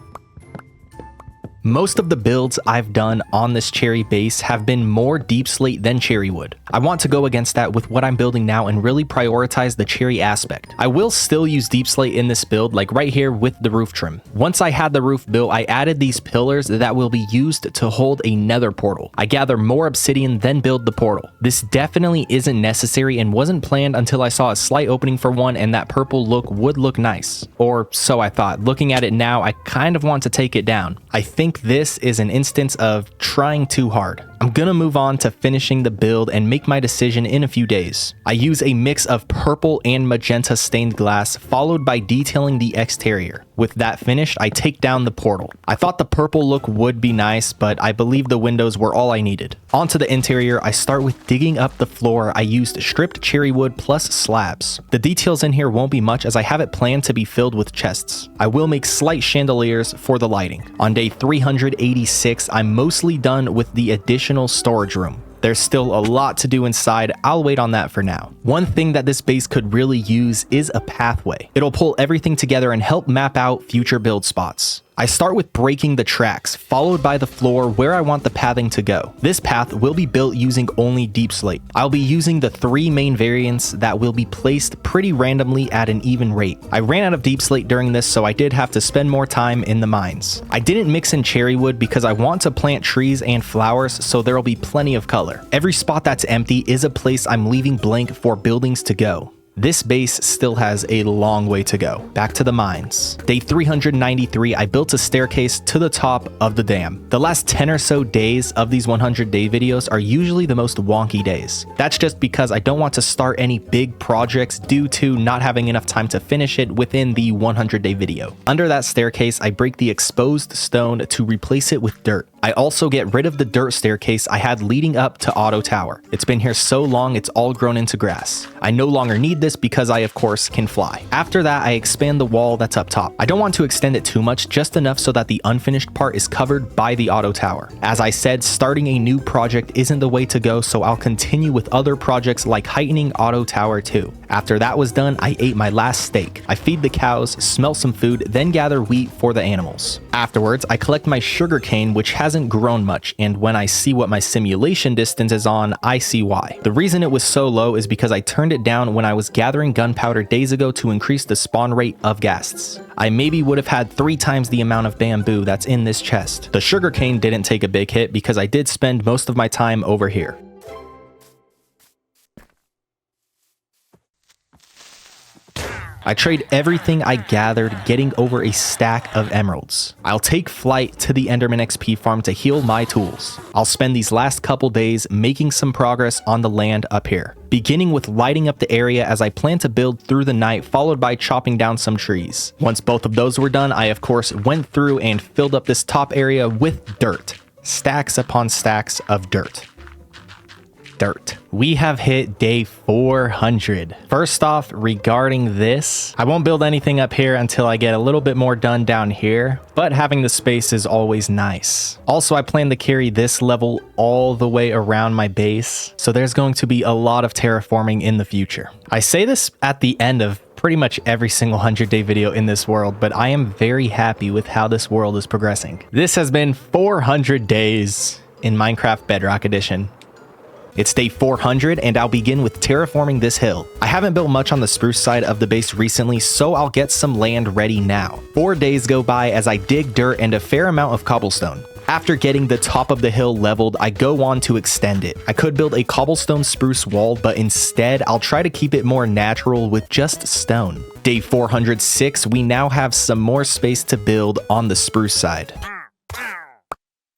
Most of the builds I've done on this cherry base have been more deep slate than cherry wood. I want to go against that with what I'm building now and really prioritize the cherry aspect. I will still use deep slate in this build, like right here with the roof trim. Once I had the roof built, I added these pillars that will be used to hold a nether portal. I gather more obsidian, then build the portal. This definitely isn't necessary and wasn't planned until I saw a slight opening for one, and that purple look would look nice. Or so I thought. Looking at it now, I kind of want to take it down. I think this is an instance of trying too hard. I'm gonna move on to finishing the build and make my decision in a few days. I use a mix of purple and magenta stained glass, followed by detailing the exterior. With that finished, I take down the portal. I thought the purple look would be nice, but I believe the windows were all I needed. Onto the interior, I start with digging up the floor. I used stripped cherry wood plus slabs. The details in here won't be much as I have it planned to be filled with chests. I will make slight chandeliers for the lighting. On day 386, I'm mostly done with the additional storage room. There's still a lot to do inside. I'll wait on that for now. One thing that this base could really use is a pathway. It'll pull everything together and help map out future build spots. I start with breaking the tracks, followed by the floor where I want the pathing to go. This path will be built using only deep slate. I'll be using the 3 main variants that will be placed pretty randomly at an even rate. I ran out of deep slate during this, so I did have to spend more time in the mines. I didn't mix in cherry wood because I want to plant trees and flowers, so there'll be plenty of color. Every spot that's empty is a place I'm leaving blank for buildings to go. This base still has a long way to go. Back to the mines. Day 393, I built a staircase to the top of the dam. The last 10 or so days of these 100-day videos are usually the most wonky days. That's just because I don't want to start any big projects due to not having enough time to finish it within the 100-day video. Under that staircase, I break the exposed stone to replace it with dirt. I also get rid of the dirt staircase I had leading up to Auto Tower. It's been here so long it's all grown into grass. I no longer need this because I of course can fly. After that, I expand the wall that's up top. I don't want to extend it too much, just enough so that the unfinished part is covered by the Auto Tower. As I said, starting a new project isn't the way to go, so I'll continue with other projects like heightening Auto Tower 2. After that was done, I ate my last steak. I feed the cows, smell some food, then gather wheat for the animals. Afterwards, I collect my sugarcane, which hasn't grown much, and when I see what my simulation distance is on, I see why. The reason it was so low is because I turned it down when I was gathering gunpowder days ago to increase the spawn rate of ghasts. I maybe would have had 3 times the amount of bamboo that's in this chest. The sugarcane didn't take a big hit because I did spend most of my time over here. I trade everything I gathered, getting over a stack of emeralds. I'll take flight to the Enderman XP farm to heal my tools. I'll spend these last couple days making some progress on the land up here, beginning with lighting up the area as I plan to build through the night, followed by chopping down some trees. Once both of those were done, I of course went through and filled up this top area with dirt. Stacks upon stacks of dirt. We have hit day 400. First off, regarding this, I won't build anything up here until I get a little bit more done down here, but having the space is always nice. Also, I plan to carry this level all the way around my base, so there's going to be a lot of terraforming in the future. I say this at the end of pretty much every single 100-day video in this world, but I am very happy with how this world is progressing. This has been 400 days in Minecraft Bedrock Edition. It's day 400 and I'll begin with terraforming this hill. I haven't built much on the spruce side of the base recently, so I'll get some land ready now. 4 days go by as I dig dirt and a fair amount of cobblestone. After getting the top of the hill leveled, I go on to extend it. I could build a cobblestone spruce wall, but instead I'll try to keep it more natural with just stone. Day 406, we now have some more space to build on the spruce side.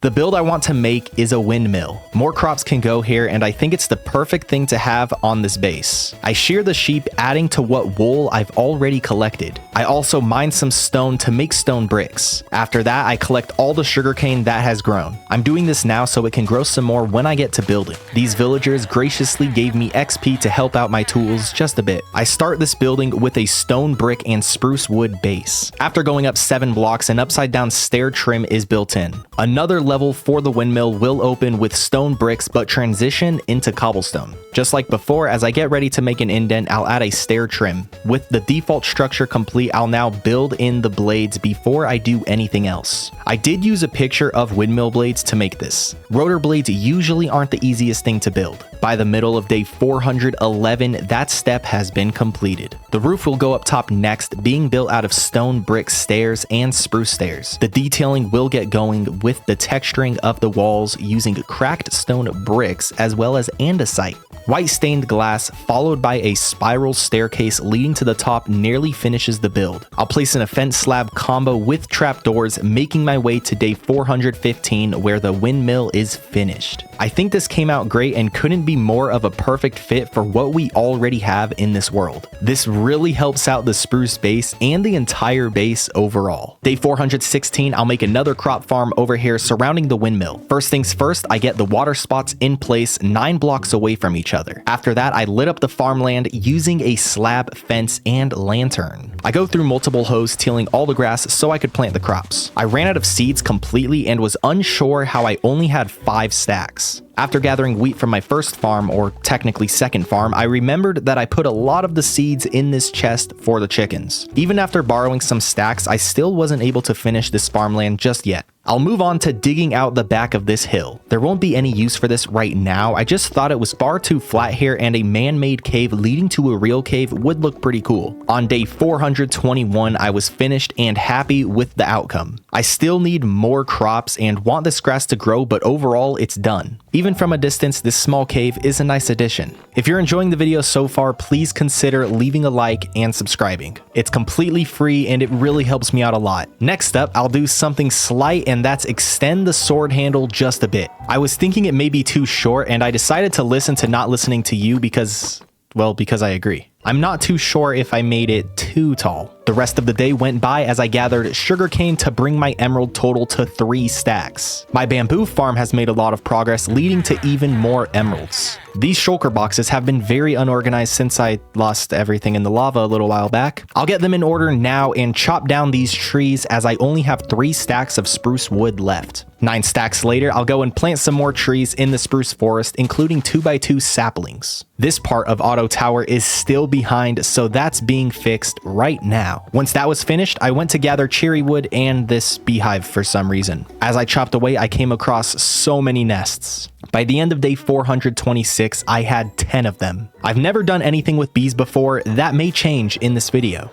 The build I want to make is a windmill. More crops can go here, and I think it's the perfect thing to have on this base. I shear the sheep, adding to what wool I've already collected. I also mine some stone to make stone bricks. After that, I collect all the sugarcane that has grown. I'm doing this now so it can grow some more when I get to building. These villagers graciously gave me XP to help out my tools just a bit. I start this building with a stone brick and spruce wood base. After going up 7 blocks, an upside down stair trim is built in. Another level for the windmill will open with stone bricks but transition into cobblestone. Just like before, as I get ready to make an indent, I'll add a stair trim. With the default structure complete, I'll now build in the blades before I do anything else. I did use a picture of windmill blades to make this. Rotor blades usually aren't the easiest thing to build. By the middle of day 411, that step has been completed. The roof will go up top next, being built out of stone brick stairs and spruce stairs. The detailing will get going with the texturing of the walls using cracked stone bricks as well as andesite. White stained glass followed by a spiral staircase leading to the top nearly finishes the build. I'll place an fence slab combo with trapdoors, making my way to day 415 where the windmill is finished. I think this came out great and couldn't be more of a perfect fit for what we already have in this world. This really helps out the spruce base and the entire base overall. Day 416, I'll make another crop farm over here surrounding the windmill. First things first, I get the water spots in place 9 blocks away from each other. After that, I lit up the farmland using a slab fence and lantern. I go through multiple hoes tilling all the grass so I could plant the crops. I ran out of seeds completely and was unsure how I only had 5 stacks. After gathering wheat from my first farm, or technically second farm, I remembered that I put a lot of the seeds in this chest for the chickens. Even after borrowing some stacks, I still wasn't able to finish this farmland just yet. I'll move on to digging out the back of this hill. There won't be any use for this right now, I just thought it was far too flat here and a man-made cave leading to a real cave would look pretty cool. On day 421, I was finished and happy with the outcome. I still need more crops and want this grass to grow, but overall it's done. Even from a distance, this small cave is a nice addition. If you're enjoying the video so far, please consider leaving a like and subscribing. It's completely free and it really helps me out a lot. Next up, I'll do something slight, and that's extend the sword handle just a bit. I was thinking it may be too short and I decided to listen to not listening to you because I agree. I'm not too sure if I made it too too tall. The rest of the day went by as I gathered sugarcane to bring my emerald total to 3 stacks. My bamboo farm has made a lot of progress, leading to even more emeralds. These shulker boxes have been very unorganized since I lost everything in the lava a little while back. I'll get them in order now and chop down these trees as I only have 3 stacks of spruce wood left. 9 stacks later, I'll go and plant some more trees in the spruce forest, including 2x2 saplings. This part of Auto Tower is still behind, so that's being fixed right now. Once that was finished, I went to gather cherry wood and this beehive for some reason. As I chopped away, I came across so many nests. By the end of day 426, I had 10 of them. I've never done anything with bees before. That may change in this video.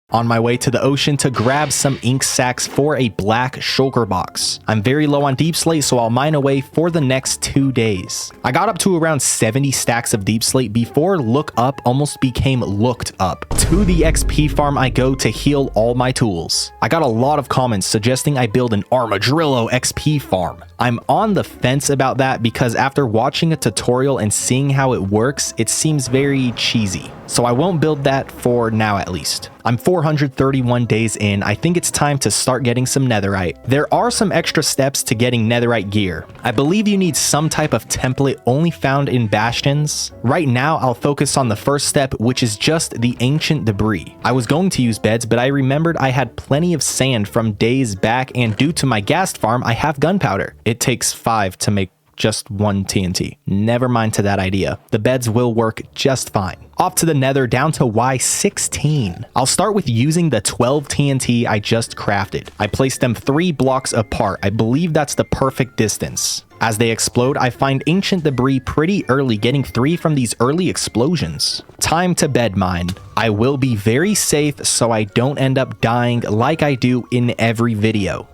On my way to the ocean to grab some ink sacks for a black shulker box. I'm very low on deep slate, so I'll mine away for the next 2 days. I got up to around 70 stacks of deep slate before look up almost became looked up. To the XP farm I go to heal all my tools. I got a lot of comments suggesting I build an Armadillo XP farm. I'm on the fence about that because after watching a tutorial and seeing how it works, it seems very cheesy. So I won't build that for now at least. I'm 431 days in. I think it's time to start getting some netherite. There are some extra steps to getting netherite gear. I believe you need some type of template only found in bastions. Right now, I'll focus on the first step, which is just the ancient debris. I was going to use beds, but I remembered I had plenty of sand from days back, and due to my ghast farm, I have gunpowder. It takes 5 to make just 1 TNT. Never mind to that idea. The beds will work just fine. Off to the nether down to Y16. I'll start with using the 12 TNT I just crafted. I placed them 3 blocks apart. I believe that's the perfect distance. As they explode, I find ancient debris pretty early, getting 3 from these early explosions. Time to bed mine. I will be very safe so I don't end up dying like I do in every video.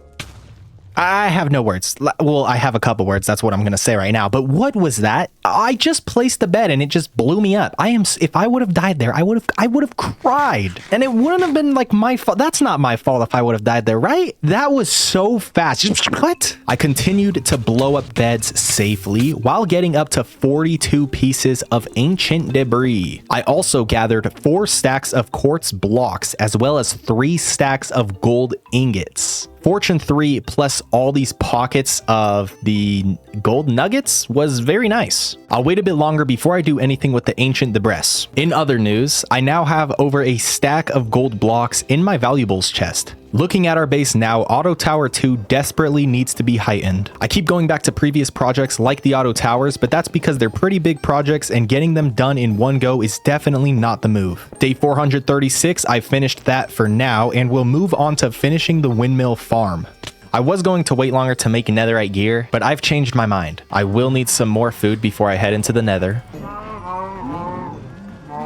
I have no words. Well, I have a couple words. That's what I'm going to say right now. But what was that? I just placed the bed and it just blew me up. If I would have died there, I would have cried. And it wouldn't have been like my fault. That's not my fault if I would have died there, right? That was so fast. What? I continued to blow up beds safely while getting up to 42 pieces of ancient debris. I also gathered 4 stacks of quartz blocks as well as 3 stacks of gold ingots. Fortune 3 plus all these pockets of the gold nuggets was very nice. I'll wait a bit longer before I do anything with the ancient debris. In other news, I now have over a stack of gold blocks in my valuables chest. Looking at our base now, Auto Tower 2 desperately needs to be heightened. I keep going back to previous projects like the Auto Towers, but that's because they're pretty big projects and getting them done in one go is definitely not the move. Day 436, I finished that for now and will move on to finishing the windmill farm. I was going to wait longer to make netherite gear, but I've changed my mind. I will need some more food before I head into the nether.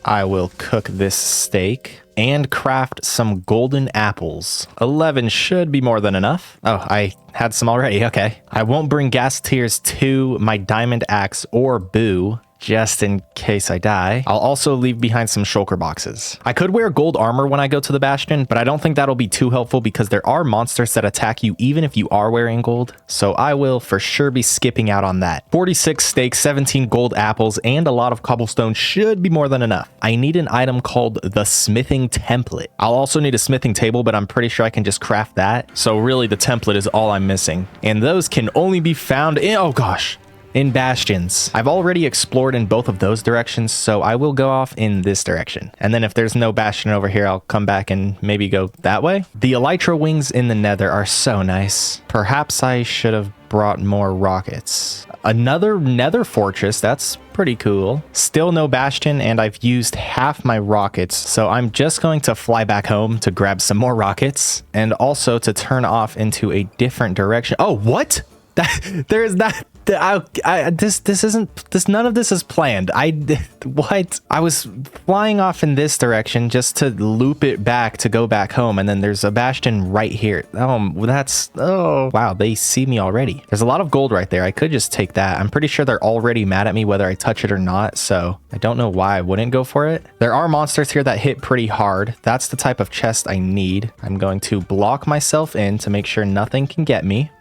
I will cook this steak and craft some golden apples. 11 should be more than enough. Oh, I had some already. Okay. I won't bring gas tiers to my diamond axe or boo, just in case I die. I'll also leave behind some shulker boxes. I could wear gold armor when I go to the bastion, but I don't think that'll be too helpful because there are monsters that attack you even if you are wearing gold. So I will for sure be skipping out on that. 46 steaks, 17 gold apples, and a lot of cobblestone should be more than enough. I need an item called the smithing template. I'll also need a smithing table, but I'm pretty sure I can just craft that. So really the template is all I'm missing. And those can only be found in, oh gosh, in bastions. I've already explored in both of those directions, so I will go off in this direction. And then if there's no bastion over here, I'll come back and maybe go that way. The elytra wings in the nether are so nice. Perhaps I should have brought more rockets. Another nether fortress, that's pretty cool. Still no bastion, and I've used half my rockets, so I'm just going to fly back home to grab some more rockets and also to turn off into a different direction. Oh, what? There is that. This isn't, none of this is planned. What? I was flying off in this direction just to loop it back to go back home, and then there's a bastion right here. Oh, wow, they see me already. There's a lot of gold right there. I could just take that. I'm pretty sure they're already mad at me whether I touch it or not, so I don't know why I wouldn't go for it. There are monsters here that hit pretty hard. That's the type of chest I need. I'm going to block myself in to make sure nothing can get me.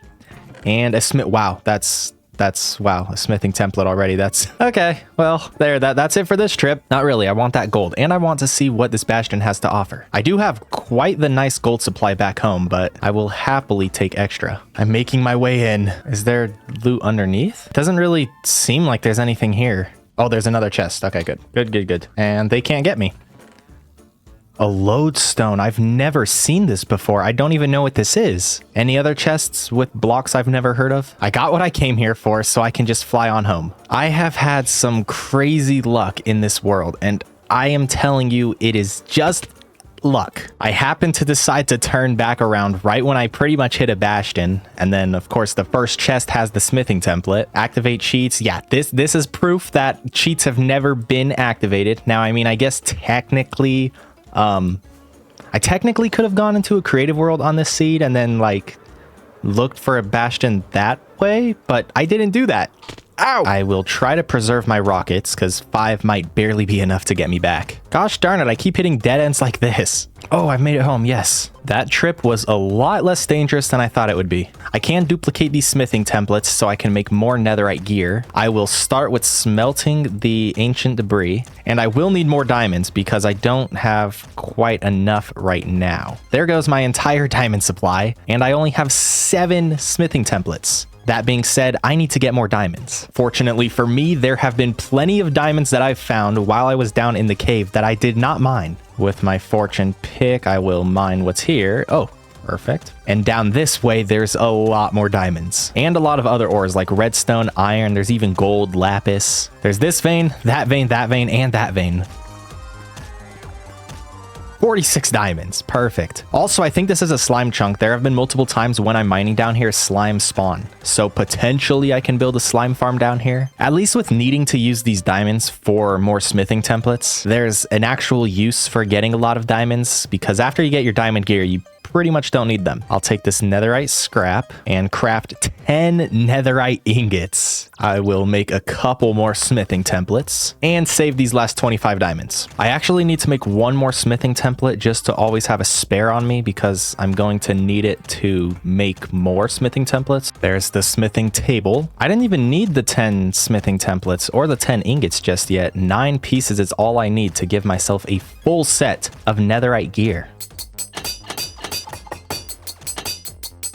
And a smith. Wow, that's that's, wow, a smithing template already. That's, okay, well, that's it for this trip. Not really, I want that gold, and I want to see what this bastion has to offer. I do have quite the nice gold supply back home, but I will happily take extra. I'm making my way in. Is there loot underneath? It doesn't really seem like there's anything here. Oh, there's another chest. Okay, good. Good. And they can't get me. A lodestone. I've never seen this before. I don't even know what this is. Any other chests with blocks I've never heard of? I got what I came here for, so I can just fly on home. I have had some crazy luck in this world, and I am telling you, it is just luck. I happened to decide to turn back around right when I pretty much hit a bastion, and then of course the first chest has the smithing template. Activate cheats. Yeah, this is proof that cheats have never been activated. Now, I mean, I guess technically I technically could have gone into a creative world on this seed and then like looked for a bastion that way, but I didn't do that. Ow! I will try to preserve my rockets because 5 might barely be enough to get me back. Gosh darn it, I keep hitting dead ends like this. Oh, I've made it home, yes. That trip was a lot less dangerous than I thought it would be. I can duplicate these smithing templates so I can make more netherite gear. I will start with smelting the ancient debris, and I will need more diamonds because I don't have quite enough right now. There goes my entire diamond supply, and I only have 7 smithing templates. That being said, I need to get more diamonds. Fortunately for me, there have been plenty of diamonds that I've found while I was down in the cave that I did not mine. With my fortune pick, I will mine what's here. Oh, perfect. And down this way, there's a lot more diamonds. And a lot of other ores like redstone, iron, there's even gold, lapis. There's this vein, that vein, that vein, and that vein. 46 diamonds. Perfect. Also, I think this is a slime chunk. There have been multiple times when I'm mining down here, slime spawn. So potentially I can build a slime farm down here. At least with needing to use these diamonds for more smithing templates, there's an actual use for getting a lot of diamonds because after you get your diamond gear, you pretty much don't need them. I'll take this netherite scrap and craft 10 netherite ingots. I will make a couple more smithing templates and save these last 25 diamonds. I actually need to make one more smithing template just to always have a spare on me because I'm going to need it to make more smithing templates. There's the smithing table. I didn't even need the 10 smithing templates or the 10 ingots just yet. 9 pieces is all I need to give myself a full set of netherite gear.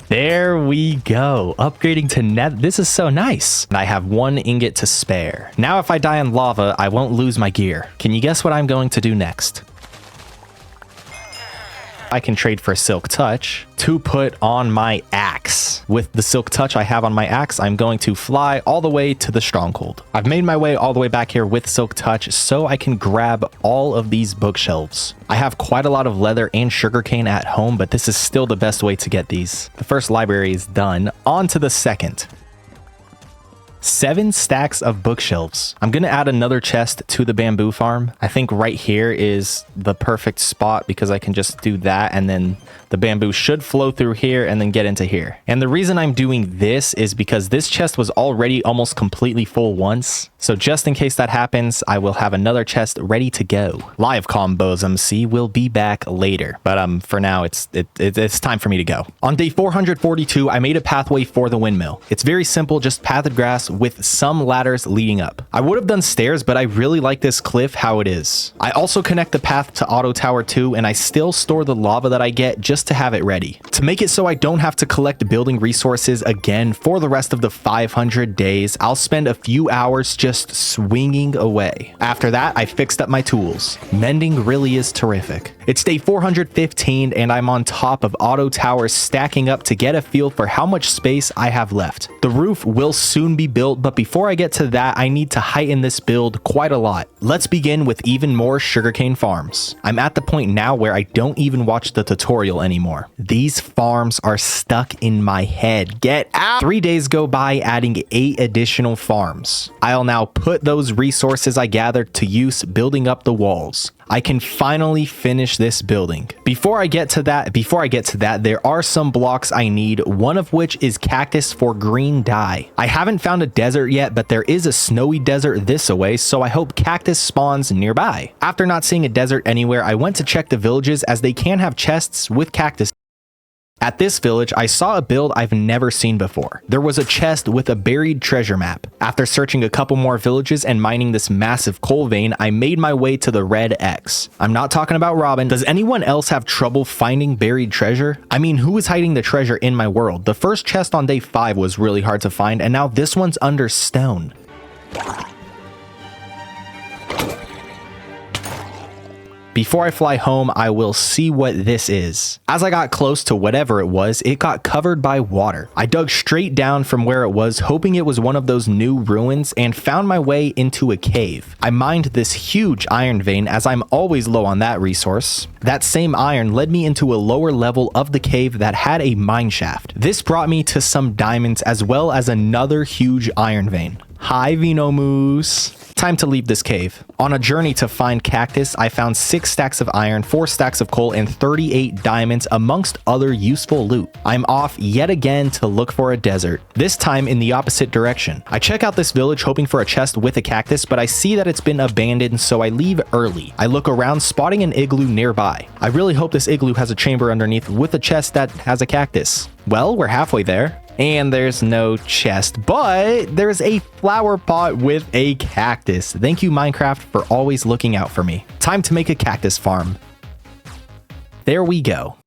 There we go. Upgrading to net. This is so nice. And I have 1 ingot to spare. Now if I die in lava, I won't lose my gear. Can you guess what I'm going to do next? I can trade for Silk Touch to put on my axe. With the Silk Touch I have on my axe, I'm going to fly all the way to the stronghold. I've made my way all the way back here with Silk Touch so I can grab all of these bookshelves. I have quite a lot of leather and sugarcane at home, but this is still the best way to get these. The first library is done. On to the second. 7 stacks of bookshelves. I'm gonna add another chest to the bamboo farm. I think right here is the perfect spot because I can just do that and then the bamboo should flow through here and then get into here. And the reason I'm doing this is because this chest was already almost completely full once. So just in case that happens, I will have another chest ready to go. Live combos MC will be back later, but for now it's time for me to go. On day 442, I made a pathway for the windmill. It's very simple, just pathed grass with some ladders leading up. I would have done stairs, but I really like this cliff how it is. I also connect the path to Auto Tower 2, and I still store the lava that I get just to have it ready. To make it so I don't have to collect building resources again for the rest of the 500 days, I'll spend a few hours just swinging away. After that, I fixed up my tools. Mending really is terrific. It's day 415, and I'm on top of Auto Towers stacking up to get a feel for how much space I have left. The roof will soon be built, but before I get to that, I need to heighten this build quite a lot. Let's begin with even more sugarcane farms. I'm at the point now where I don't even watch the tutorial anymore. These farms are stuck in my head. Get out! 3 days go by adding 8 additional farms. I'll now put those resources I gathered to use building up the walls. I can finally finish this building. Before I get to that, there are some blocks I need, one of which is cactus for green dye. I haven't found a desert yet, but there is a snowy desert this away, so I hope cactus spawns nearby. After not seeing a desert anywhere, I went to check the villages as they can have chests with cactus At this village, I saw a build I've never seen before. There was a chest with a buried treasure map. After searching a couple more villages and mining this massive coal vein, I made my way to the red X. I'm not talking about Robin. Does anyone else have trouble finding buried treasure? I mean, who is hiding the treasure in my world? The first chest on day 5 was really hard to find, and now this one's under stone. Before I fly home, I will see what this is. As I got close to whatever it was, it got covered by water. I dug straight down from where it was, hoping it was one of those new ruins, and found my way into a cave. I mined this huge iron vein as I'm always low on that resource. That same iron led me into a lower level of the cave that had a mine shaft. This brought me to some diamonds as well as another huge iron vein. Hi, Vino Moose. Time to leave this cave. On a journey to find cactus, I found 6 stacks of iron, 4 stacks of coal, and 38 diamonds amongst other useful loot. I'm off yet again to look for a desert, this time in the opposite direction. I check out this village hoping for a chest with a cactus, but I see that it's been abandoned, so I leave early. I look around, spotting an igloo nearby. I really hope this igloo has a chamber underneath with a chest that has a cactus. Well, we're halfway there. And there's no chest, but there's a flower pot with a cactus. Thank you, Minecraft, for always looking out for me. Time to make a cactus farm. There we go.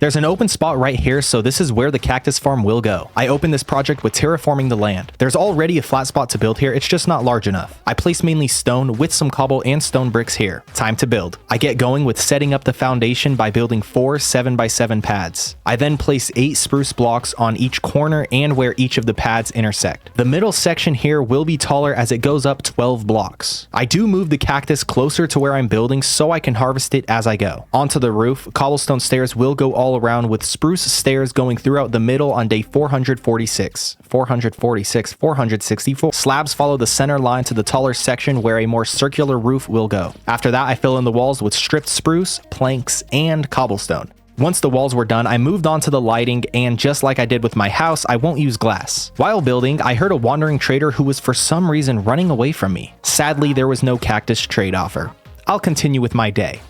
There's an open spot right here, so this is where the cactus farm will go. I opened this project with terraforming the land. There's already a flat spot to build here, it's just not large enough. I place mainly stone with some cobble and stone bricks here. Time to build. I get going with setting up the foundation by building 4 7x7 pads. I then place 8 spruce blocks on each corner and where each of the pads intersect. The middle section here will be taller as it goes up 12 blocks. I do move the cactus closer to where I'm building so I can harvest it as I go. Onto the roof, cobblestone stairs will go all around with spruce stairs going throughout the middle on day 446, 464. Slabs follow the center line to the taller section where a more circular roof will go. After that, I fill in the walls with stripped spruce, planks, and cobblestone. Once the walls were done, I moved on to the lighting, and just like I did with my house, I won't use glass. While building, I heard a wandering trader who was for some reason running away from me. Sadly, there was no cactus trade offer. I'll continue with my day.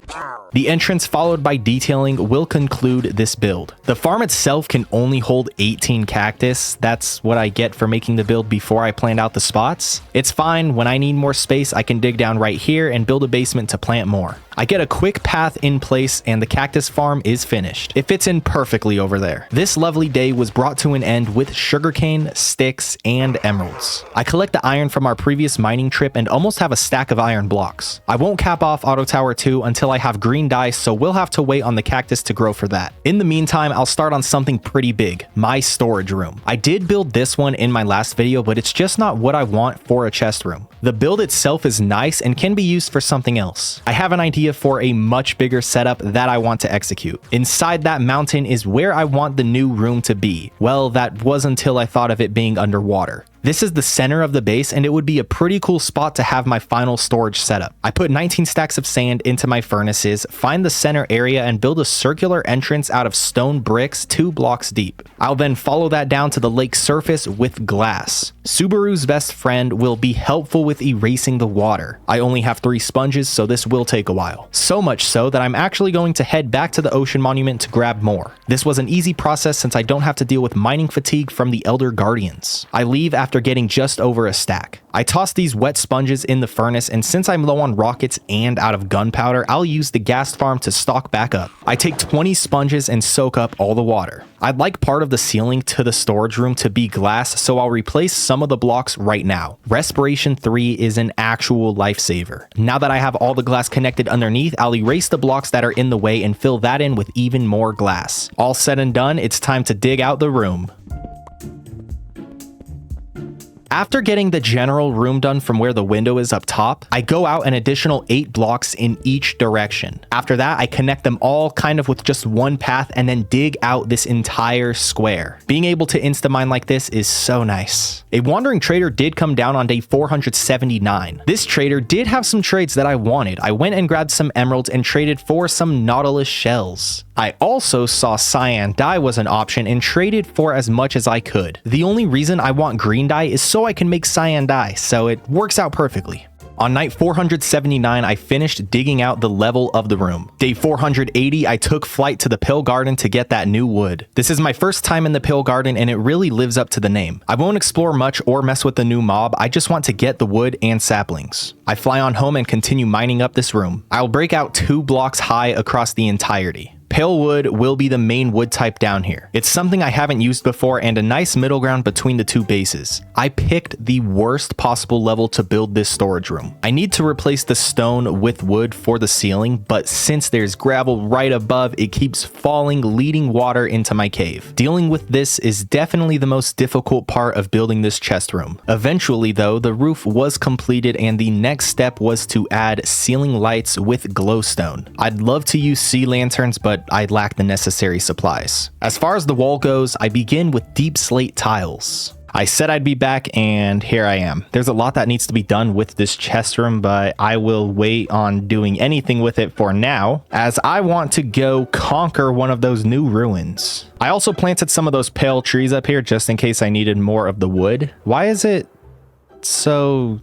The entrance followed by detailing will conclude this build. The farm itself can only hold 18 cactus. That's what I get for making the build before I planned out the spots. It's fine, when I need more space I can dig down right here and build a basement to plant more. I get a quick path in place and the cactus farm is finished. It fits in perfectly over there. This lovely day was brought to an end with sugarcane, sticks, and emeralds. I collect the iron from our previous mining trip and almost have a stack of iron blocks. I won't cap off Auto Tower 2 until I have green dye, so we'll have to wait on the cactus to grow for that. In the meantime, I'll start on something pretty big, my storage room. I did build this one in my last video, but it's just not what I want for a chest room. The build itself is nice and can be used for something else. I have an idea for a much bigger setup that I want to execute. Inside that mountain is where I want the new room to be. Well, that was until I thought of it being underwater. This is the center of the base and it would be a pretty cool spot to have my final storage setup. I put 19 stacks of sand into my furnaces, find the center area and build a circular entrance out of stone bricks 2 blocks deep. I'll then follow that down to the lake surface with glass. Subaru's best friend will be helpful with erasing the water. I only have 3 sponges, so this will take a while. So much so that I'm actually going to head back to the ocean monument to grab more. This was an easy process since I don't have to deal with mining fatigue from the Elder Guardians. I leave after getting just over a stack. I toss these wet sponges in the furnace, and since I'm low on rockets and out of gunpowder, I'll use the gas farm to stock back up. I take 20 sponges and soak up all the water. I'd like part of the ceiling to the storage room to be glass, so I'll replace some of the blocks right now. Respiration 3 is an actual lifesaver. Now that I have all the glass connected underneath, I'll erase the blocks that are in the way and fill that in with even more glass. All said and done, it's time to dig out the room. After getting the general room done from where the window is up top, I go out an additional 8 blocks in each direction. After that, I connect them all kind of with just one path and then dig out this entire square. Being able to insta-mine like this is so nice. A wandering trader did come down on day 479. This trader did have some trades that I wanted. I went and grabbed some emeralds and traded for some nautilus shells. I also saw cyan dye was an option and traded for as much as I could. The only reason I want green dye is so I can make cyan dye, so it works out perfectly. On night 479, I finished digging out the level of the room. Day 480, I took flight to the Pill Garden to get that new wood. This is my first time in the Pill Garden and it really lives up to the name. I won't explore much or mess with the new mob, I just want to get the wood and saplings. I fly on home and continue mining up this room. I'll break out 2 blocks high across the entirety. Pale wood will be the main wood type down here. It's something I haven't used before and a nice middle ground between the 2 bases. I picked the worst possible level to build this storage room. I need to replace the stone with wood for the ceiling, but since there's gravel right above, it keeps falling, leading water into my cave. Dealing with this is definitely the most difficult part of building this chest room. Eventually though, the roof was completed and the next step was to add ceiling lights with glowstone. I'd love to use sea lanterns, but I lack the necessary supplies. As far as the wall goes, I begin with deep slate tiles. I said I'd be back and here I am. There's a lot that needs to be done with this chest room, but I will wait on doing anything with it for now, as I want to go conquer one of those new ruins. I also planted some of those pale trees up here just in case I needed more of the wood. Why is it so...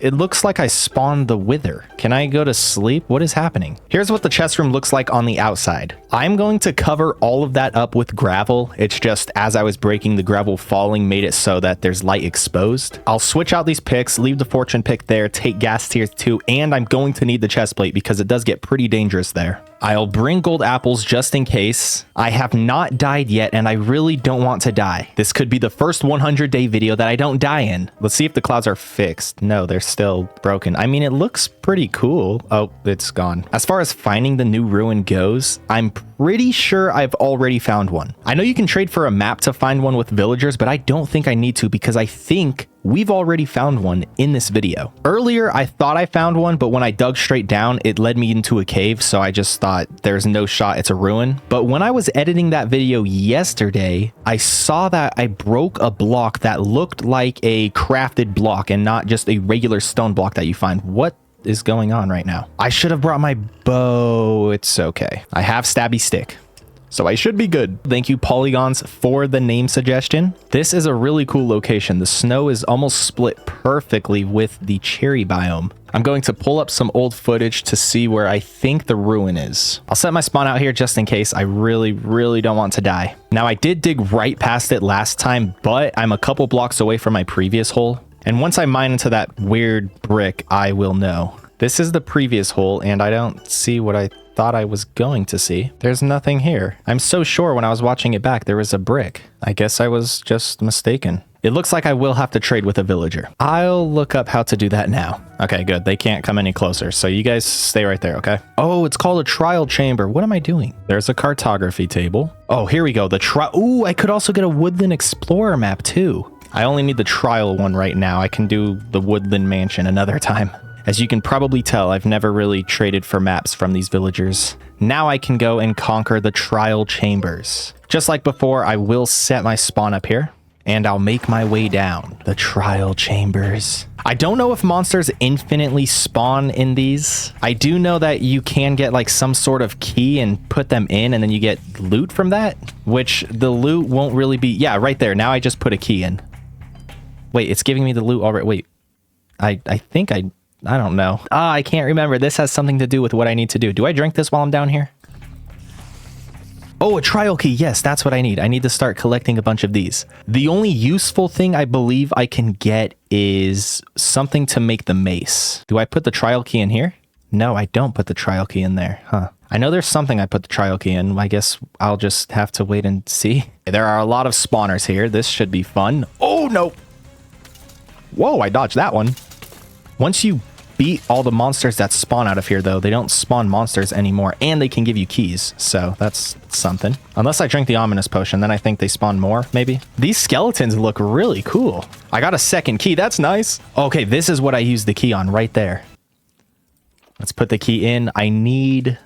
It looks like I spawned the wither. Can I go to sleep? What is happening? Here's what the chest room looks like on the outside. I'm going to cover all of that up with gravel. It's just as I was breaking, the gravel falling made it so that there's light exposed. I'll switch out these picks, leave the fortune pick there, take gas tier 2, and I'm going to need the chest plate because it does get pretty dangerous there. I'll bring gold apples just in case. I have not died yet and I really don't want to die. This could be the first 100-day video that I don't die in. Let's see if the clouds are fixed. No, they're still broken. I mean, it looks pretty cool. Oh, it's gone. As far as finding the new ruin goes, I'm pretty sure I've already found one. I know you can trade for a map to find one with villagers, but I don't think I need to because I think we've already found one in this video. Earlier, I thought I found one, but when I dug straight down, it led me into a cave, so I just thought there's no shot it's a ruin. But when I was editing that video yesterday, I saw that I broke a block that looked like a crafted block and not just a regular stone block that you find. What is going on right now? I should have brought my bow. It's okay. I have stabby stick, so I should be good. Thank you, Polygons, for the name suggestion. This is a really cool location. The snow is almost split perfectly with the cherry biome. I'm going to pull up some old footage to see where I think the ruin is. I'll set my spawn out here just in case. I really don't want to die. Now, I did dig right past it last time, but I'm a couple blocks away from my previous hole. And once I mine into that weird brick, I will know. This is the previous hole, and I don't see what I thought I was going to see. There's nothing here. I'm so sure when I was watching it back, there was a brick. I guess I was just mistaken. It looks like I will have to trade with a villager. I'll look up how to do that now. Okay, good. They can't come any closer, so you guys stay right there, okay? Oh, it's called a trial chamber. What am I doing? There's a cartography table. Oh, here we go. Ooh, I could also get a woodland explorer map too. I only need the trial one right now. I can do the woodland mansion another time. As you can probably tell, I've never really traded for maps from these villagers. Now I can go and conquer the trial chambers. Just like before, I will set my spawn up here, and I'll make my way down the trial chambers. I don't know if monsters infinitely spawn in these. I do know that you can get like some sort of key and put them in, and then you get loot from that, which the loot won't really be... Yeah, right there. Now I just put a key in. Wait, it's giving me the loot already. Wait, I think I don't know. I can't remember. This has something to do with what I need to do. Do I drink this while I'm down here? Oh, a trial key. Yes, that's what I need. I need to start collecting a bunch of these. The only useful thing I believe I can get is something to make the mace. Do I put the trial key in here? No, I don't put the trial key in there. Huh. I know there's something I put the trial key in. I guess I'll just have to wait and see. There are a lot of spawners here. This should be fun. Oh, no. Whoa, I dodged that one. Once you beat all the monsters that spawn out of here, though, they don't spawn monsters anymore, and they can give you keys, so that's something. Unless I drink the ominous potion, then I think they spawn more, maybe. These skeletons look really cool. I got a second key. That's nice. Okay, this is what I used the key on right there. Let's put the key in. I need...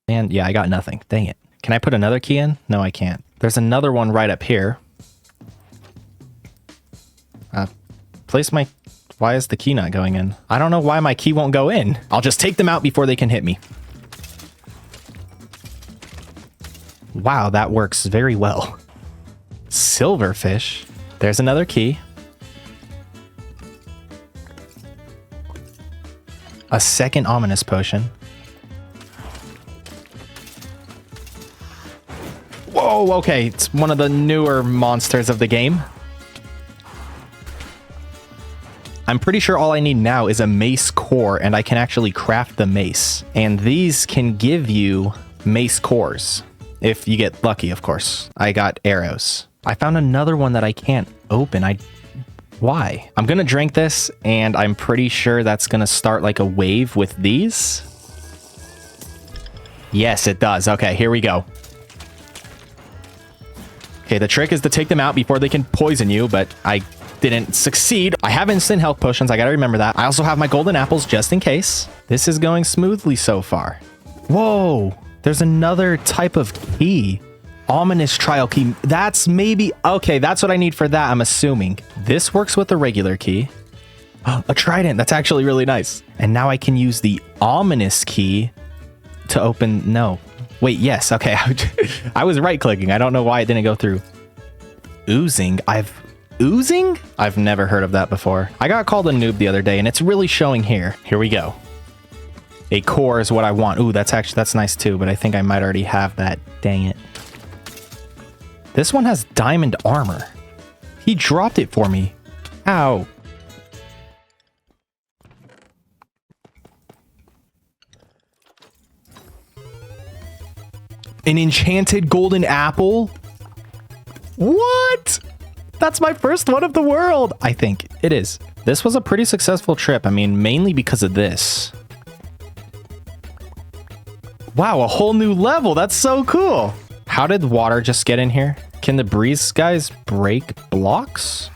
And yeah, I got nothing. Dang it. Can I put another key in? No, I can't. There's another one right up here. Place my... Why is the key not going in? I don't know why my key won't go in. I'll just take them out before they can hit me. Wow, that works very well. Silverfish. There's another key. A second ominous potion. Whoa, okay. It's one of the newer monsters of the game. I'm pretty sure all I need now is a mace core, and I can actually craft the mace. And these can give you mace cores. If you get lucky, of course. I got arrows. I found another one that I can't open. Why? I'm gonna drink this, and I'm pretty sure that's gonna start like a wave with these. Yes, it does. Okay, here we go. Okay, the trick is to take them out before they can poison you, but I didn't succeed. I have instant health potions. I gotta remember that. I also have my golden apples just in case. This is going smoothly so far. Whoa, there's another type of key. Ominous trial key. That's maybe... Okay, that's what I need for that, I'm assuming. This works with the regular key. A trident. That's actually really nice. And now I can use the ominous key to open... No. Wait, yes. Okay. I was right-clicking. I don't know why it didn't go through. Oozing. Oozing? I've never heard of that before. I got called a noob the other day, and it's really showing here. Here we go. A core is what I want. Ooh, that's nice too, but I think I might already have that. Dang it. This one has diamond armor. He dropped it for me. Ow. An enchanted golden apple? What? That's my first one of the world. I think it is. This was a pretty successful trip. I mean, mainly because of this. Wow, a whole new level. That's so cool. How did water just get in here? Can the breeze guys break blocks?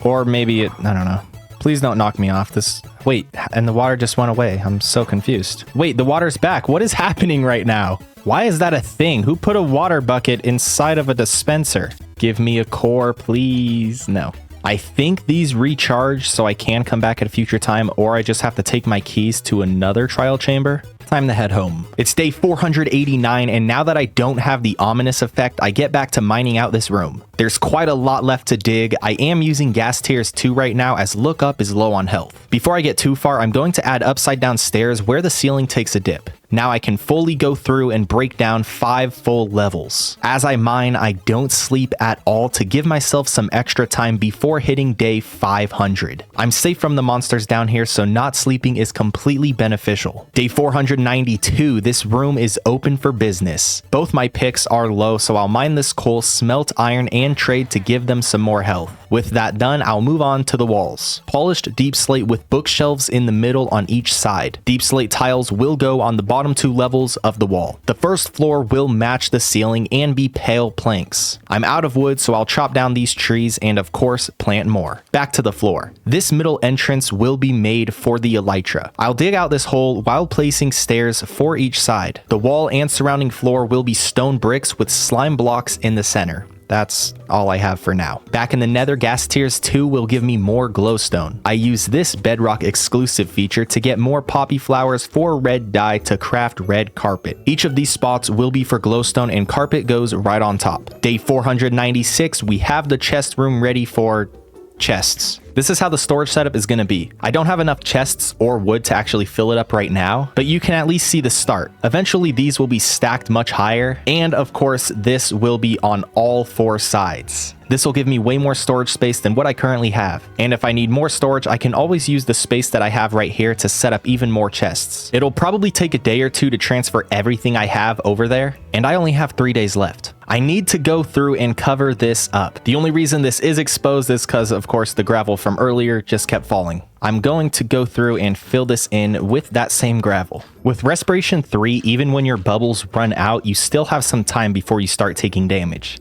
Or maybe it, I don't know. Please don't knock me off this. Wait, and the water just went away. I'm so confused. Wait, the water's back. What is happening right now? Why is that a thing? Who put a water bucket inside of a dispenser? Give me a core, please. No. I think these recharge so I can come back at a future time, or I just have to take my keys to another trial chamber. Time to head home. It's day 489, and now that I don't have the ominous effect, I get back to mining out this room. There's quite a lot left to dig. I am using gas tiers 2 right now as look up is low on health. Before I get too far, I'm going to add upside down stairs where the ceiling takes a dip. Now I can fully go through and break down 5 full levels. As I mine, I don't sleep at all to give myself some extra time before hitting day 500. I'm safe from the monsters down here, so not sleeping is completely beneficial. Day 492, this room is open for business. Both my picks are low, so I'll mine this coal, smelt iron, and trade to give them some more health. With that done, I'll move on to the walls. Polished deep slate with bookshelves in the middle on each side. Deep slate tiles will go on the bottom 2 levels of the wall. The first floor will match the ceiling and be pale planks. I'm out of wood, so I'll chop down these trees and of course plant more. Back to the floor. This middle entrance will be made for the elytra. I'll dig out this hole while placing stairs for each side. The wall and surrounding floor will be stone bricks with slime blocks in the center. That's all I have for now. Back in the nether, gas tiers 2 will give me more glowstone. I use this Bedrock exclusive feature to get more poppy flowers for red dye to craft red carpet. Each of these spots will be for glowstone and carpet goes right on top. Day 496, we have the chest room ready for chests. This is how the storage setup is going to be. I don't have enough chests or wood to actually fill it up right now, but you can at least see the start. Eventually, these will be stacked much higher, and of course, this will be on all 4 sides. This will give me way more storage space than what I currently have. And if I need more storage, I can always use the space that I have right here to set up even more chests. It'll probably take a day or 2 to transfer everything I have over there, and I only have 3 days left. I need to go through and cover this up. The only reason this is exposed is because, of course, the gravel from earlier just kept falling. I'm going to go through and fill this in with that same gravel. With Respiration 3, even when your bubbles run out, you still have some time before you start taking damage.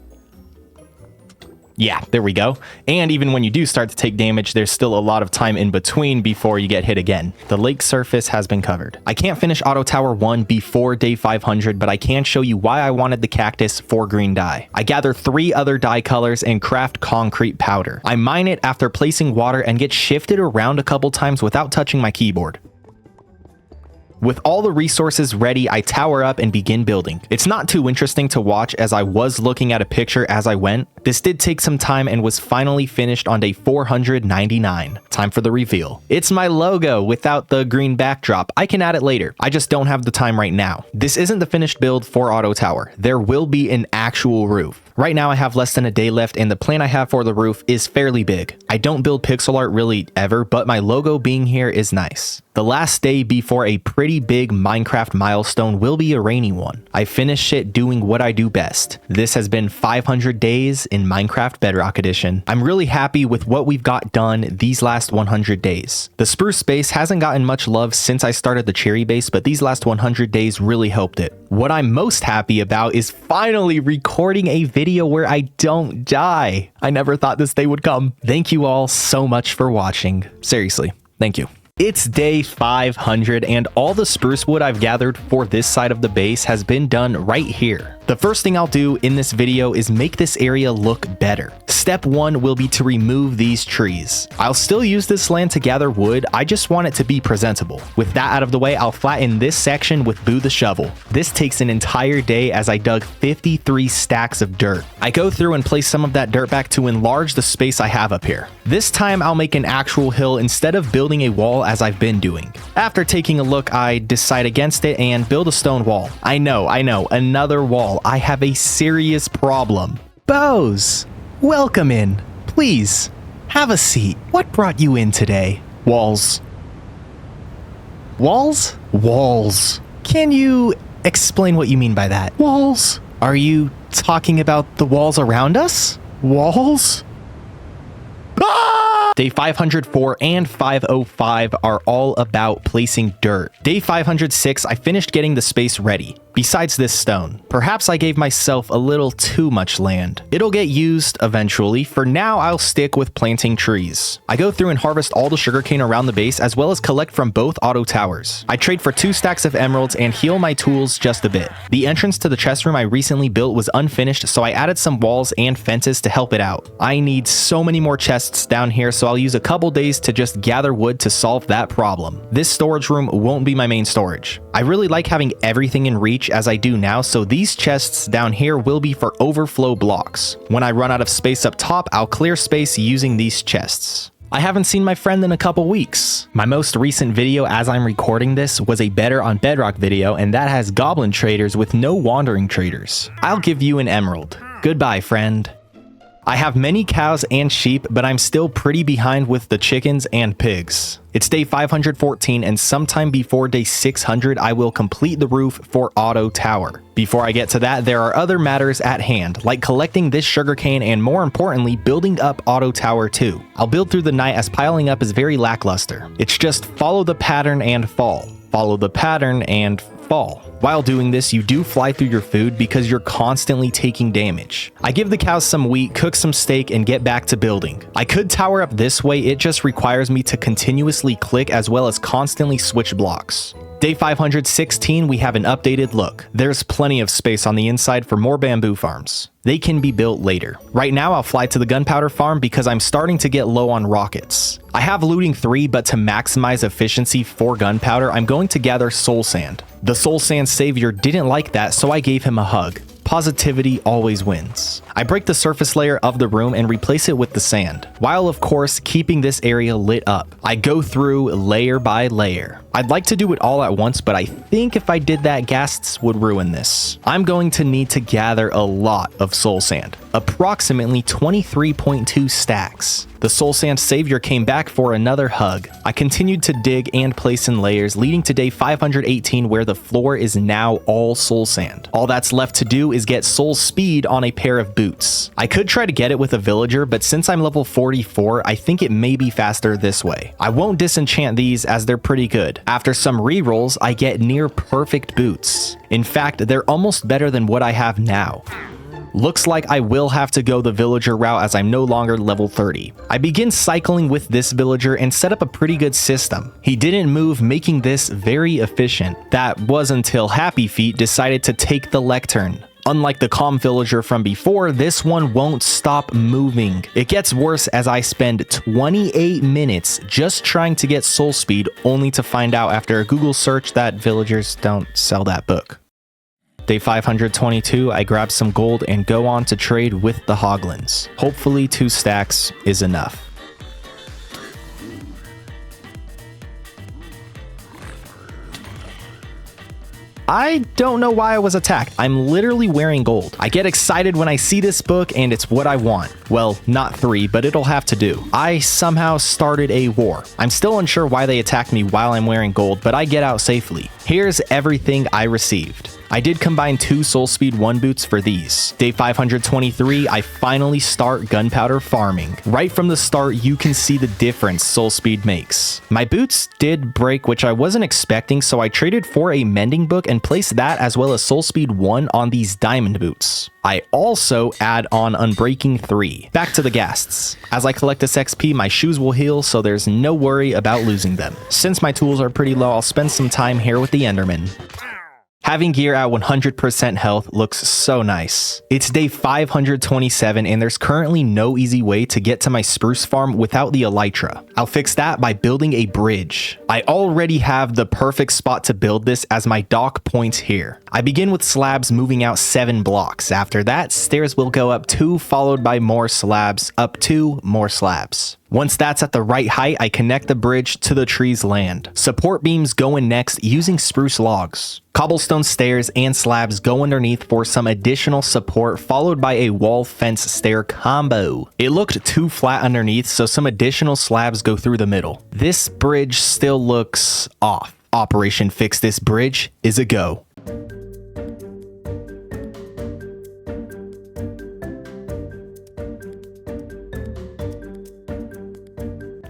Yeah, there we go. And even when you do start to take damage, there's still a lot of time in between before you get hit again. The lake surface has been covered. I can't finish Auto Tower 1 before day 500, but I can show you why I wanted the cactus for green dye. I gather 3 other dye colors and craft concrete powder. I mine it after placing water and get shifted around a couple times without touching my keyboard. With all the resources ready, I tower up and begin building. It's not too interesting to watch as I was looking at a picture as I went. This did take some time and was finally finished on day 499. Time for the reveal. It's my logo without the green backdrop. I can add it later. I just don't have the time right now. This isn't the finished build for Auto Tower. There will be an actual roof. Right now I have less than a day left and the plan I have for the roof is fairly big. I don't build pixel art really ever, but my logo being here is nice. The last day before a pretty big Minecraft milestone will be a rainy one. I finish it doing what I do best. This has been 500 days in Minecraft Bedrock Edition. I'm really happy with what we've got done these last 100 days. The spruce base hasn't gotten much love since I started the cherry base, but these last 100 days really helped it. What I'm most happy about is finally recording a video where I don't die. I never thought this day would come. Thank you all so much for watching. Seriously, thank you. It's day 500 and all the spruce wood I've gathered for this side of the base has been done right here. The first thing I'll do in this video is make this area look better. Step 1 will be to remove these trees. I'll still use this land to gather wood, I just want it to be presentable. With that out of the way, I'll flatten this section with Boo the shovel. This takes an entire day as I dug 53 stacks of dirt. I go through and place some of that dirt back to enlarge the space I have up here. This time I'll make an actual hill instead of building a wall as I've been doing. After taking a look, I decide against it and build a stone wall. I know, another wall. I have a serious problem. Bose, welcome in. Please, have a seat. What brought you in today? Walls. Walls? Walls. Can you explain what you mean by that? Walls. Are you talking about the walls around us? Walls? Day 504 and 505 are all about placing dirt. Day 506, I finished getting the space ready. Besides this stone, perhaps I gave myself a little too much land. It'll get used eventually. For now, I'll stick with planting trees. I go through and harvest all the sugarcane around the base as well as collect from both auto towers. I trade for 2 stacks of emeralds and heal my tools just a bit. The entrance to the chest room I recently built was unfinished, so I added some walls and fences to help it out. I need so many more chests down here, so I'll use a couple days to just gather wood to solve that problem. This storage room won't be my main storage. I really like having everything in reach as I do now, so these chests down here will be for overflow blocks. When I run out of space up top, I'll clear space using these chests. I haven't seen my friend in a couple weeks. My most recent video as I'm recording this was a Better on Bedrock video, and that has goblin traders with no wandering traders. I'll give you an emerald. Goodbye, friend. I have many cows and sheep, but I'm still pretty behind with the chickens and pigs. It's day 514 and sometime before day 600 I will complete the roof for Auto Tower. Before I get to that, there are other matters at hand, like collecting this sugarcane and more importantly, building up Auto Tower 2. I'll build through the night as piling up is very lackluster. It's just follow the pattern and fall. Follow the pattern and fall. While doing this, you do fly through your food because you're constantly taking damage. I give the cows some wheat, cook some steak, and get back to building. I could tower up this way, it just requires me to continuously click as well as constantly switch blocks. Day 516, we have an updated look. There's plenty of space on the inside for more bamboo farms. They can be built later. Right now, I'll fly to the gunpowder farm because I'm starting to get low on rockets. I have looting 3, but to maximize efficiency for gunpowder, I'm going to gather soul sand. The soul sand savior didn't like that, so I gave him a hug. Positivity always wins. I break the surface layer of the room and replace it with the sand, while of course keeping this area lit up. I go through layer by layer. I'd like to do it all at once, but I think if I did that, ghasts would ruin this. I'm going to need to gather a lot of soul sand, approximately 23.2 stacks. The soul sand savior came back for another hug. I continued to dig and place in layers, leading to day 518 where the floor is now all soul sand. All that's left to do is get soul speed on a pair of boots. I could try to get it with a villager, but since I'm level 44, I think it may be faster this way. I won't disenchant these as they're pretty good. After some rerolls, I get near perfect boots. In fact, they're almost better than what I have now. Looks like I will have to go the villager route as I'm no longer level 30. I begin cycling with this villager and set up a pretty good system. He didn't move, making this very efficient. That was until Happy Feet decided to take the lectern. Unlike the calm villager from before, this one won't stop moving. It gets worse as I spend 28 minutes just trying to get soul speed, only to find out after a Google search that villagers don't sell that book. Day 522, I grab some gold and go on to trade with the hoglins. Hopefully 2 stacks is enough. I don't know why I was attacked. I'm literally wearing gold. I get excited when I see this book and it's what I want. Well, not 3, but it'll have to do. I somehow started a war. I'm still unsure why they attacked me while I'm wearing gold, but I get out safely. Here's everything I received. I did combine 2 soul speed 1 boots for these. Day 523, I finally start gunpowder farming. Right from the start, you can see the difference soul speed makes. My boots did break, which I wasn't expecting, so I traded for a mending book and placed that as well as soul speed 1 on these diamond boots. I also add on Unbreaking 3. Back to the ghasts. As I collect this XP, my shoes will heal, so there's no worry about losing them. Since my tools are pretty low, I'll spend some time here with the Enderman. Having gear at 100% health looks so nice. It's day 527 and there's currently no easy way to get to my spruce farm without the elytra. I'll fix that by building a bridge. I already have the perfect spot to build this as my dock points here. I begin with slabs moving out 7 blocks. After that, stairs will go up 2 followed by more slabs, up 2 more slabs. Once that's at the right height, I connect the bridge to the tree's land. Support beams go in next using spruce logs. Cobblestone stairs and slabs go underneath for some additional support, followed by a wall fence stair combo. It looked too flat underneath, so some additional slabs go through the middle. This bridge still looks off. Operation Fix This Bridge is a go.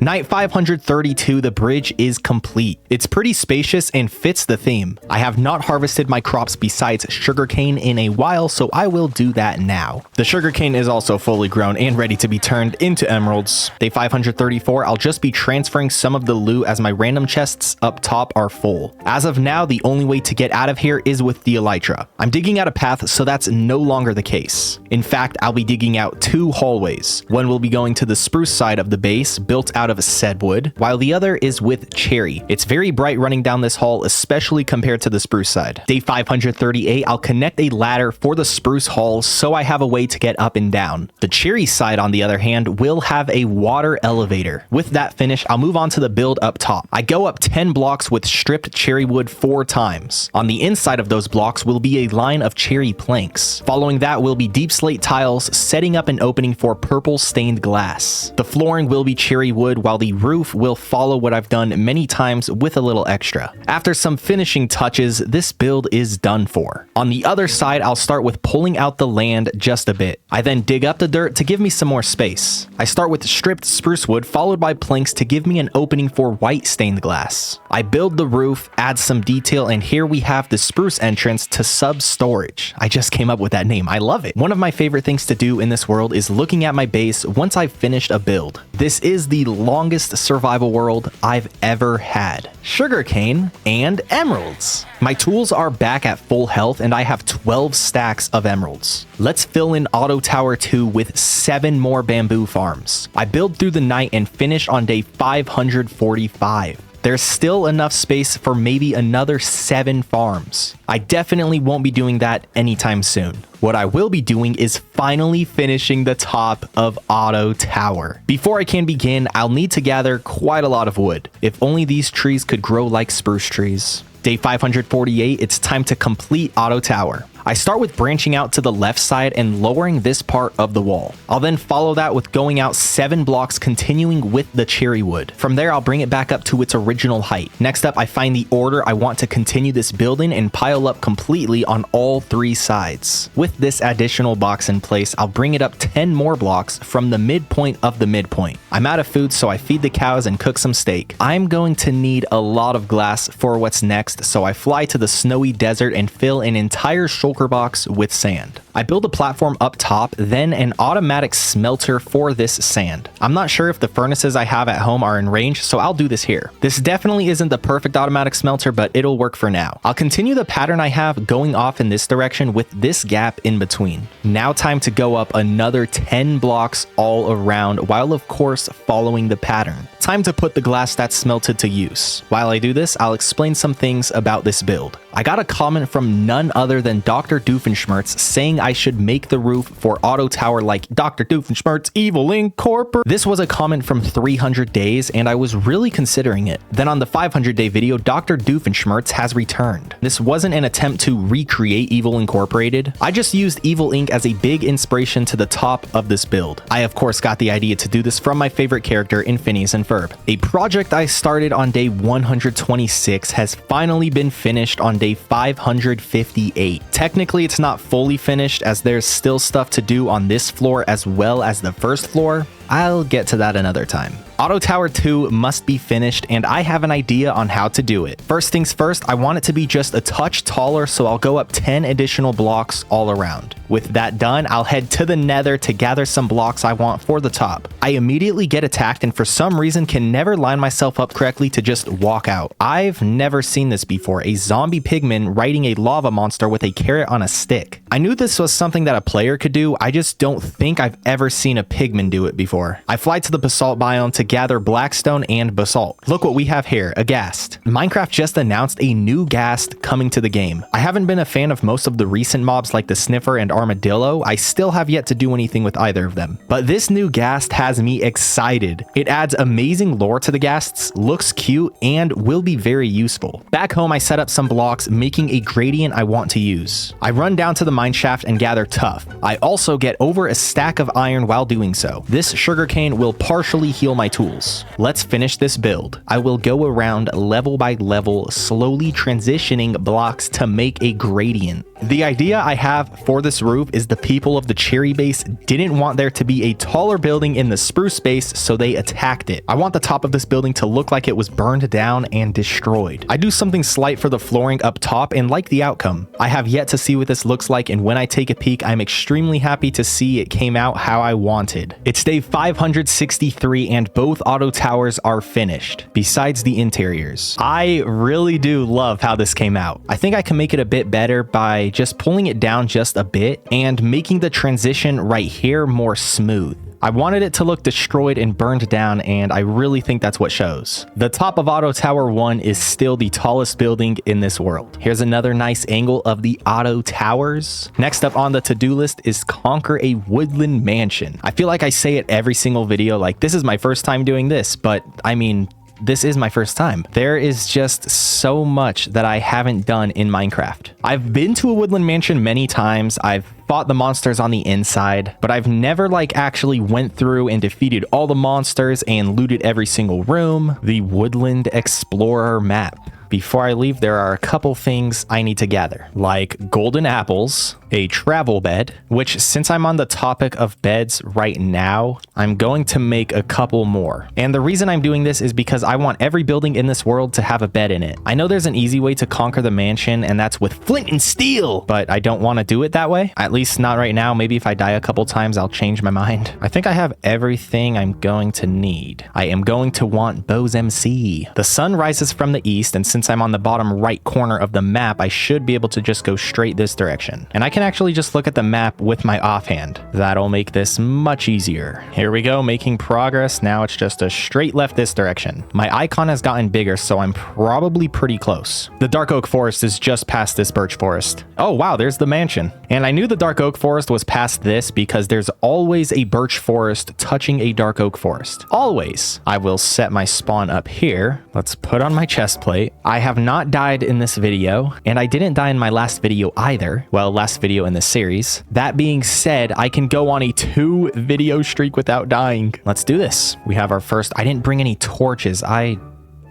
Night 532, the bridge is complete. It's pretty spacious and fits the theme. I have not harvested my crops besides sugarcane in a while, so I will do that now. The sugarcane is also fully grown and ready to be turned into emeralds. Day 534, I'll just be transferring some of the loot as my random chests up top are full. As of now, the only way to get out of here is with the elytra. I'm digging out a path, so that's no longer the case. In fact, I'll be digging out 2 hallways. One will be going to the spruce side of the base, built out of said wood, while the other is with cherry. It's very bright running down this hall, especially compared to the spruce side. Day 538, I'll connect a ladder for the spruce hall so I have a way to get up and down. The cherry side, on the other hand, will have a water elevator. With that finished, I'll move on to the build up top. I go up 10 blocks with stripped cherry wood 4 times. On the inside of those blocks will be a line of cherry planks. Following that will be deep slate tiles, setting up an opening for purple stained glass. The flooring will be cherry wood, while the roof will follow what I've done many times with a little extra. After some finishing touches, this build is done for. On the other side, I'll start with pulling out the land just a bit. I then dig up the dirt to give me some more space. I start with stripped spruce wood followed by planks to give me an opening for white stained glass. I build the roof, add some detail, and here we have the spruce entrance to sub-storage. I just came up with that name. I love it. One of my favorite things to do in this world is looking at my base once I've finished a build. This is the longest survival world I've ever had. Sugarcane and emeralds. My tools are back at full health and I have 12 stacks of emeralds. Let's fill in Auto Tower 2 with 7 more bamboo farms. I build through the night and finish on day 545. There's still enough space for maybe another 7 farms. I definitely won't be doing that anytime soon. What I will be doing is finally finishing the top of Auto Tower. Before I can begin, I'll need to gather quite a lot of wood. If only these trees could grow like spruce trees. Day 548, it's time to complete Auto Tower. I start with branching out to the left side and lowering this part of the wall. I'll then follow that with going out 7 blocks, continuing with the cherry wood. From there, I'll bring it back up to its original height. Next up, I find the order I want to continue this building and pile up completely on all 3 sides. With this additional box in place, I'll bring it up 10 more blocks from the midpoint of the midpoint. I'm out of food, so I feed the cows and cook some steak. I'm going to need a lot of glass for what's next, so I fly to the snowy desert and fill an entire shulker shulker box with sand. I build a platform up top, then an automatic smelter for this sand. I'm not sure if the furnaces I have at home are in range, so I'll do this here. This definitely isn't the perfect automatic smelter, but it'll work for now. I'll continue the pattern I have going off in this direction with this gap in between. Now time to go up another 10 blocks all around, while of course following the pattern. Time to put the glass that's smelted to use. While I do this, I'll explain some things about this build. I got a comment from none other than Dr. Doofenshmirtz saying I should make the roof for Auto Tower like Dr. Doofenshmirtz Evil Incorporated. This was a comment from 300 days and I was really considering it. Then on the 500 day video, Dr. Doofenshmirtz has returned. This wasn't an attempt to recreate Evil Incorporated. I just used Evil Inc. as a big inspiration to the top of this build. I of course got the idea to do this from my favorite character in Phineas and Ferb. A project I started on day 126 has finally been finished on day 558. Technically, it's not fully finished as there's still stuff to do on this floor as well as the first floor. I'll get to that another time. Auto Tower 2 must be finished and I have an idea on how to do it. First things first, I want it to be just a touch taller, so I'll go up 10 additional blocks all around. With that done, I'll head to the nether to gather some blocks I want for the top. I immediately get attacked and for some reason can never line myself up correctly to just walk out. I've never seen this before, a zombie pigman riding a lava monster with a carrot on a stick. I knew this was something that a player could do, I just don't think I've ever seen a pigman do it before. I fly to the basalt biome to gather blackstone and basalt. Look what we have here, a ghast. Minecraft just announced a new ghast coming to the game. I haven't been a fan of most of the recent mobs like the sniffer and armadillo. I still have yet to do anything with either of them. But this new ghast has me excited. It adds amazing lore to the ghasts, looks cute, and will be very useful. Back home, I set up some blocks, making a gradient I want to use. I run down to the mine shaft and gather tuff. I also get over a stack of iron while doing so. This sugarcane will partially heal my tools. Let's finish this build. I will go around level by level, slowly transitioning blocks to make a gradient. The idea I have for this roof is the people of the cherry base didn't want there to be a taller building in the spruce base, so they attacked it. I want the top of this building to look like it was burned down and destroyed. I do something slight for the flooring up top and like the outcome. I have yet to see what this looks like, and when I take a peek, I'm extremely happy to see it came out how I wanted. It's day 563 and both auto towers are finished, besides the interiors. I really do love how this came out. I think I can make it a bit better by just pulling it down just a bit and making the transition right here more smooth. I wanted it to look destroyed and burned down, and I really think that's what shows. The top of Auto Tower 1 is still the tallest building in this world. Here's another nice angle of the Auto Towers. Next up on the to-do list is conquer a woodland mansion. I feel like I say it every single video, like this is my first time doing this, but I mean, this is my first time. There is just so much that I haven't done in Minecraft. I've been to a woodland mansion many times. I've fought the monsters on the inside, but I've never actually went through and defeated all the monsters and looted every single room. The Woodland Explorer map. Before I leave, there are a couple things I need to gather, like golden apples, a travel bed, which since I'm on the topic of beds right now, I'm going to make a couple more. And the reason I'm doing this is because I want every building in this world to have a bed in it. I know there's an easy way to conquer the mansion, and that's with flint and steel, but I don't want to do it that way. At least not right now. Maybe if I die a couple times, I'll change my mind. I think I have everything I'm going to need. I am going to want Bo's MC. The sun rises from the east, and since I'm on the bottom right corner of the map, I should be able to just go straight this direction. And I can actually just look at the map with my offhand. That'll make this much easier. Here we go, making progress. Now it's just a straight left this direction. My icon has gotten bigger, so I'm probably pretty close. The dark oak forest is just past this birch forest. Oh wow, there's the mansion. And I knew the dark oak forest was past this because there's always a birch forest touching a dark oak forest. Always. I will set my spawn up here. Let's put on my chest plate. I have not died in this video, and I didn't die in my last video either. Well, last video in this series. That being said, I can go on a 2 video streak without dying. Let's do this. We have our first. I didn't bring any torches. I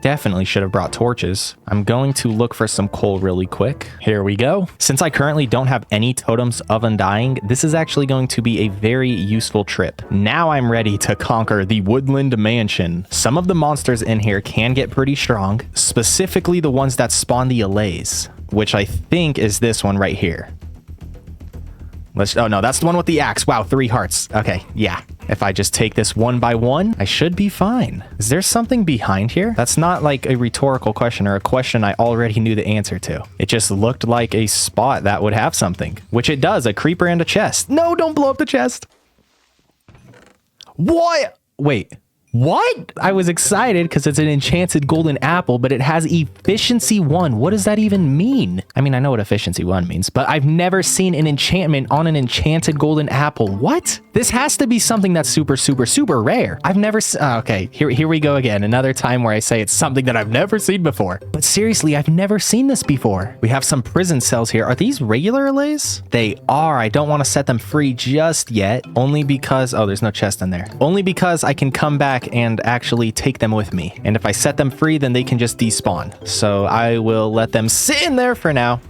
definitely should have brought torches. I'm going to look for some coal really quick. Here we go. Since I currently don't have any totems of undying, this is actually going to be a very useful trip. Now I'm ready to conquer the woodland mansion. Some of the monsters in here can get pretty strong, specifically the ones that spawn the allays, which I think is this one right here. Oh no, that's the one with the axe. Wow, 3 hearts. Okay, yeah. If I just take this one by one, I should be fine. Is there something behind here? That's not like a rhetorical question or a question I already knew the answer to. It just looked like a spot that would have something, which it does, a creeper and a chest. No, don't blow up the chest. What? Wait. What? I was excited because it's an enchanted golden apple, but it has efficiency 1. What does that even mean? I mean, I know what efficiency 1 means, but I've never seen an enchantment on an enchanted golden apple. What? This has to be something that's super, super, super rare. I've never okay, here we go again. Another time where I say it's something that I've never seen before. But seriously, I've never seen this before. We have some prison cells here. Are these regular allays? They are. I don't want to set them free just yet, only because, oh, there's no chest in there. Only because I can come back and actually take them with me. And if I set them free, then they can just despawn. So I will let them sit in there for now.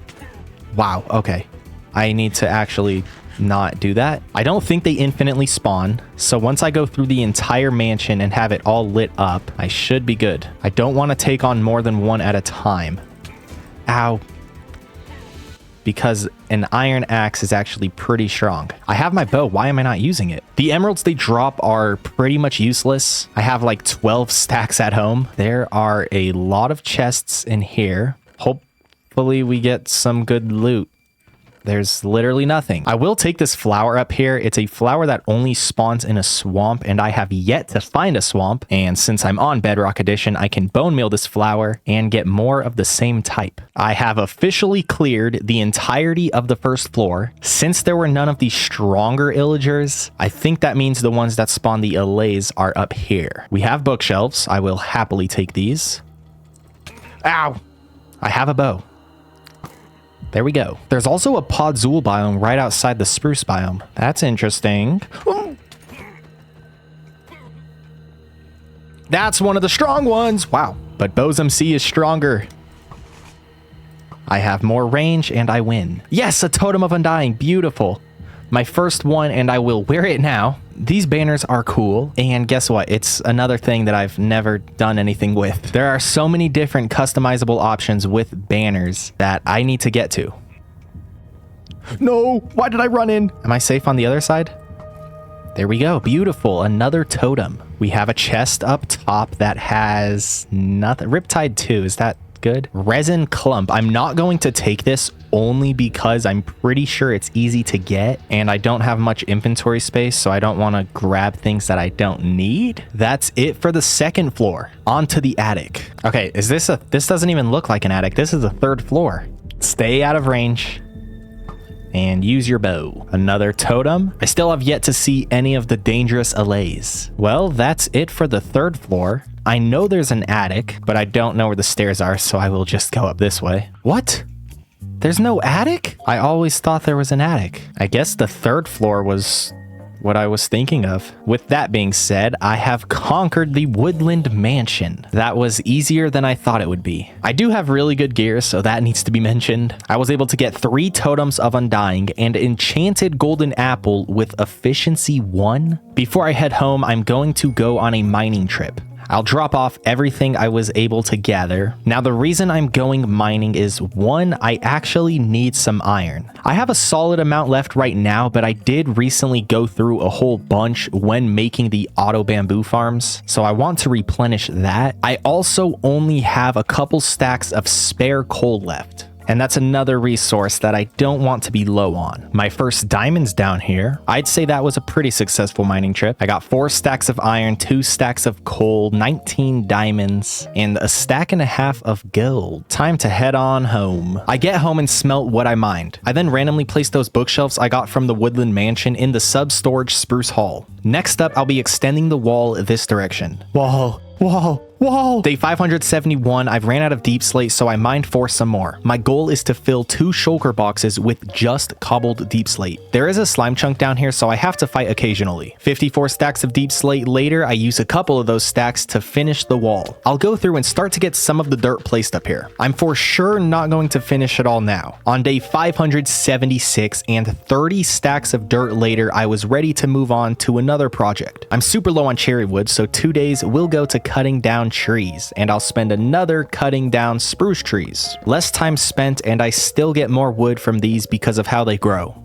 Wow, okay. I need to actually not do that. I don't think they infinitely spawn. So once I go through the entire mansion and have it all lit up, I should be good. I don't want to take on more than one at a time. Ow. Because an iron axe is actually pretty strong. I have my bow. Why am I not using it? The emeralds they drop are pretty much useless. I have like 12 stacks at home. There are a lot of chests in here. Hopefully we get some good loot. There's literally nothing. I will take this flower up here. It's a flower that only spawns in a swamp, and I have yet to find a swamp. And since I'm on Bedrock Edition, I can bone meal this flower and get more of the same type. I have officially cleared the entirety of the first floor. Since there were none of the stronger illagers, I think that means the ones that spawn the allays are up here. We have bookshelves. I will happily take these. Ow! I have a bow. There we go. There's also a Podzol biome right outside the spruce biome. That's interesting. That's one of the strong ones. Wow. But Bo's MC is stronger. I have more range and I win. Yes, a Totem of Undying. Beautiful. My first one, and I will wear it now. These banners are cool, and guess what? It's another thing that I've never done anything with. There are so many different customizable options with banners that I need to get to. No, why did I run in? Am I safe on the other side? There we go, beautiful, another totem. We have a chest up top that has nothing. Riptide 2, is that good? Resin clump. I'm not going to take this only because I'm pretty sure it's easy to get and I don't have much inventory space, so I don't want to grab things that I don't need. That's it for the second floor. On to the attic. Okay, this doesn't even look like an attic. This is the third floor. Stay out of range and use your bow. Another totem. I still have yet to see any of the dangerous allays. Well, that's it for the third floor. I know there's an attic, but I don't know where the stairs are, so I will just go up this way. What? There's no attic? I always thought there was an attic. I guess the third floor was what I was thinking of. With that being said, I have conquered the Woodland Mansion. That was easier than I thought it would be. I do have really good gear, so that needs to be mentioned. I was able to get 3 Totems of Undying and Enchanted Golden Apple with Efficiency 1. Before I head home, I'm going to go on a mining trip. I'll drop off everything I was able to gather. Now, the reason I'm going mining is, 1, I actually need some iron. I have a solid amount left right now, but I did recently go through a whole bunch when making the auto bamboo farms, so I want to replenish that. I also only have a couple stacks of spare coal left. And that's another resource that I don't want to be low on. My first diamonds down here. I'd say that was a pretty successful mining trip. I got 4 stacks of iron, 2 stacks of coal, 19 diamonds, and a stack and a half of gold. Time to head on home. I get home and smelt what I mined. I then randomly placed those bookshelves I got from the Woodland Mansion in the sub-storage spruce hall. Next up, I'll be extending the wall this direction. Whoa. Day 571, I've ran out of deep slate, so I mined for some more. My goal is to fill 2 shulker boxes with just cobbled deep slate. There is a slime chunk down here, so I have to fight occasionally. 54 stacks of deep slate later, I use a couple of those stacks to finish the wall. I'll go through and start to get some of the dirt placed up here. I'm for sure not going to finish it all now. On day 576 and 30 stacks of dirt later, I was ready to move on to another project. I'm super low on cherry wood, so 2 days will go to cutting down trees, and I'll spend another cutting down spruce trees. Less time spent, and I still get more wood from these because of how they grow.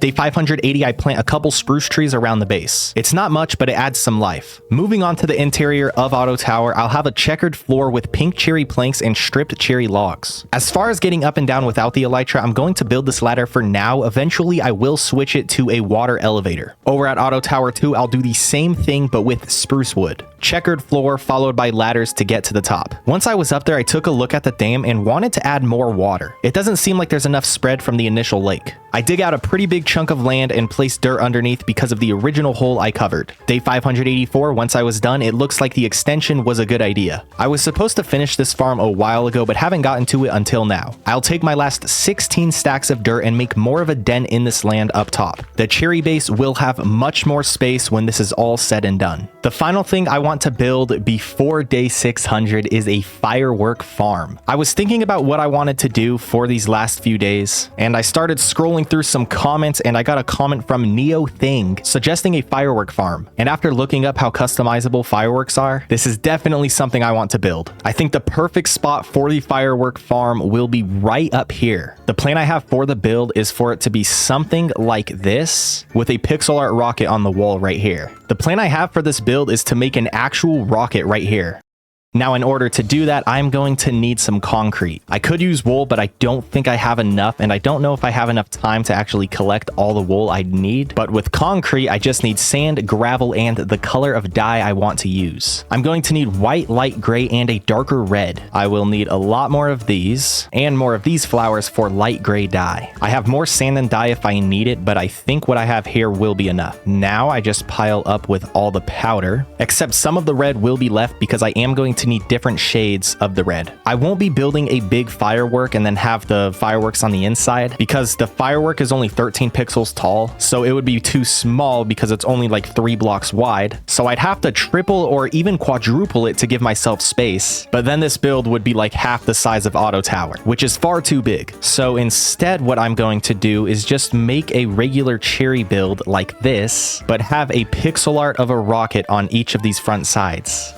Day 580, I plant a couple spruce trees around the base. It's not much, but it adds some life. Moving on to the interior of Auto Tower, I'll have a checkered floor with pink cherry planks and stripped cherry logs. As far as getting up and down without the elytra, I'm going to build this ladder for now. Eventually, I will switch it to a water elevator. Over at Auto Tower 2, I'll do the same thing, but with spruce wood. Checkered floor followed by ladders to get to the top. Once I was up there, I took a look at the dam and wanted to add more water. It doesn't seem like there's enough spread from the initial lake. I dig out a pretty big chunk of land and place dirt underneath because of the original hole I covered. Day 584, once I was done, it looks like the extension was a good idea. I was supposed to finish this farm a while ago, but haven't gotten to it until now. I'll take my last 16 stacks of dirt and make more of a den in this land up top. The cherry base will have much more space when this is all said and done. The final thing I want to build before day 600 is a firework farm. I was thinking about what I wanted to do for these last few days, and I started scrolling through some comments, and I got a comment from Neo Thing suggesting a firework farm. And after looking up how customizable fireworks are, this is definitely something I want to build. I think the perfect spot for the firework farm will be right up here. The plan I have for the build is for it to be something like this with a pixel art rocket on the wall right here. The plan I have for this build is to make an actual rocket right here. Now, in order to do that, I'm going to need some concrete. I could use wool, but I don't think I have enough, and I don't know if I have enough time to actually collect all the wool I'd need. But with concrete, I just need sand, gravel, and the color of dye I want to use. I'm going to need white, light gray, and a darker red. I will need a lot more of these, and more of these flowers for light gray dye. I have more sand and dye if I need it, but I think what I have here will be enough. Now, I just pile up with all the powder, except some of the red will be left because I am going to need different shades of the red. I won't be building a big firework and then have the fireworks on the inside because the firework is only 13 pixels tall, so it would be too small because it's only like 3 blocks wide. So I'd have to triple or even quadruple it to give myself space, but then this build would be like half the size of Auto Tower, which is far too big. So instead, what I'm going to do is just make a regular cherry build like this, but have a pixel art of a rocket on each of these front sides.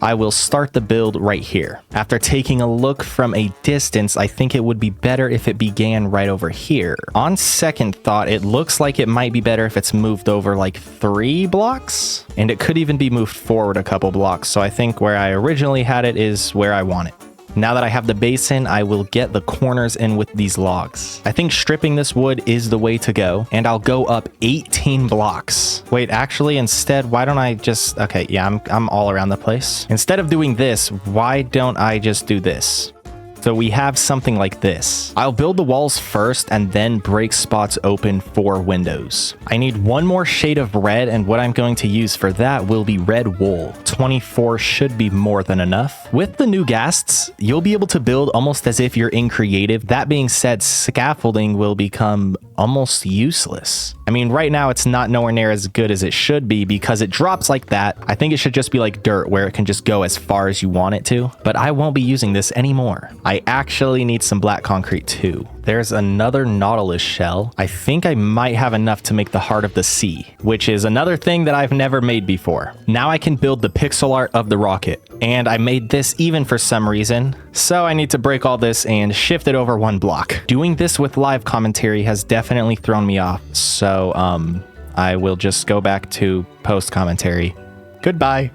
I will start the build right here. After taking a look from a distance, I think it would be better if it began right over here. On second thought, it looks like it might be better if it's moved over like 3 blocks, and it could even be moved forward a couple blocks. So I think where I originally had it is where I want it. Now that I have the base in, I will get the corners in with these logs. I think stripping this wood is the way to go, and I'll go up 18 blocks. Wait, actually, instead, why don't I just... Okay, yeah, I'm all around the place. Instead of doing this, why don't I just do this? So we have something like this. I'll build the walls first and then break spots open for windows. I need one more shade of red, and what I'm going to use for that will be red wool. 24 should be more than enough. With the new ghasts, you'll be able to build almost as if you're in creative. That being said, scaffolding will become almost useless. I mean, right now it's not nowhere near as good as it should be because it drops like that. I think it should just be like dirt where it can just go as far as you want it to, but I won't be using this anymore. I actually need some black concrete too. There's another Nautilus shell. I think I might have enough to make the heart of the sea, which is another thing that I've never made before. Now I can build the pixel art of the rocket, and I made this even for some reason, so I need to break all this and shift it over 1 block. Doing this with live commentary has definitely thrown me off, so I will just go back to post commentary. Goodbye.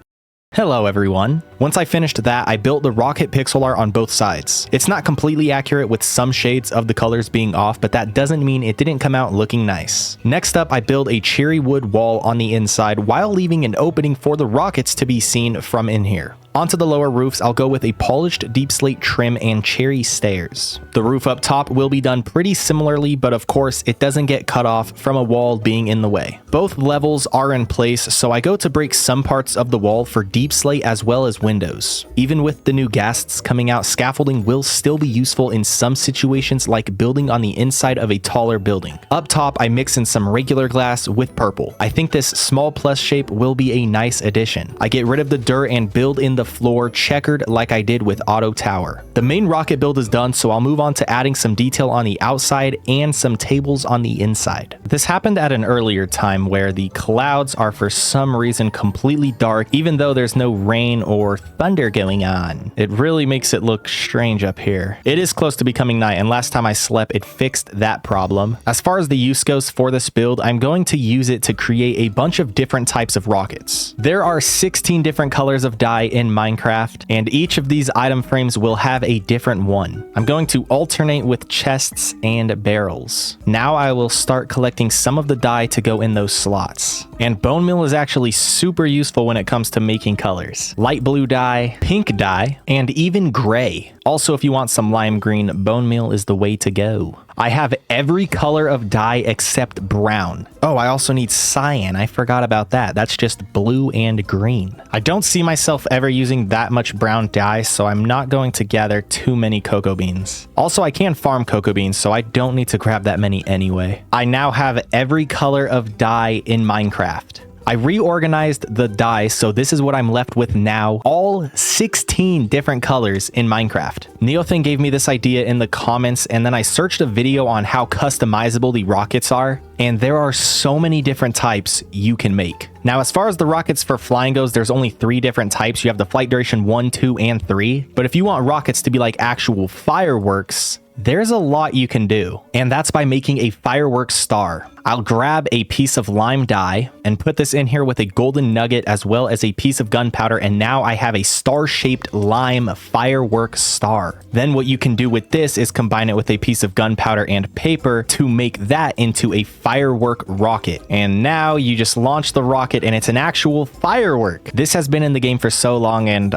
Hello everyone. Once I finished that, I built the rocket pixel art on both sides. It's not completely accurate with some shades of the colors being off, but that doesn't mean it didn't come out looking nice. Next up, I build a cherry wood wall on the inside while leaving an opening for the rockets to be seen from in here. Onto the lower roofs, I'll go with a polished deep slate trim and cherry stairs. The roof up top will be done pretty similarly, but of course it doesn't get cut off from a wall being in the way. Both levels are in place, so I go to break some parts of the wall for deep slate as well as windows. Even with the new ghasts coming out, scaffolding will still be useful in some situations like building on the inside of a taller building. Up top, I mix in some regular glass with purple. I think this small plus shape will be a nice addition. I get rid of the dirt and build in the floor checkered like I did with Auto Tower. The main rocket build is done, so I'll move on to adding some detail on the outside and some tables on the inside. This happened at an earlier time where the clouds are for some reason completely dark, even though there's no rain or thunder going on. It really makes it look strange up here. It is close to becoming night, and last time I slept, it fixed that problem. As far as the use goes for this build, I'm going to use it to create a bunch of different types of rockets. There are 16 different colors of dye in Minecraft, and each of these item frames will have a different one. I'm going to alternate with chests and barrels. Now I will start collecting some of the dye to go in those slots. And bone meal is actually super useful when it comes to making colors. Light blue dye, pink dye, and even gray. Also, if you want some lime green, bone meal is the way to go. I have every color of dye except brown. Oh, I also need cyan. I forgot about that. That's just blue and green. I don't see myself ever using that much brown dye, so I'm not going to gather too many cocoa beans. Also, I can farm cocoa beans, so I don't need to grab that many anyway. I now have every color of dye in Minecraft. I reorganized the dye, so this is what I'm left with now. All 16 different colors in Minecraft. Neothin gave me this idea in the comments, and then I searched a video on how customizable the rockets are, and there are so many different types you can make. Now, as far as the rockets for flying goes, there's only 3 different types. You have the flight duration 1, 2, and 3. But if you want rockets to be like actual fireworks, there's a lot you can do, and that's by making a fireworks star. I'll grab a piece of lime dye and put this in here with a golden nugget as well as a piece of gunpowder, and now I have a star-shaped lime fireworks star. Then what you can do with this is combine it with a piece of gunpowder and paper to make that into a firework rocket. And now you just launch the rocket and it's an actual firework. This has been in the game for so long, and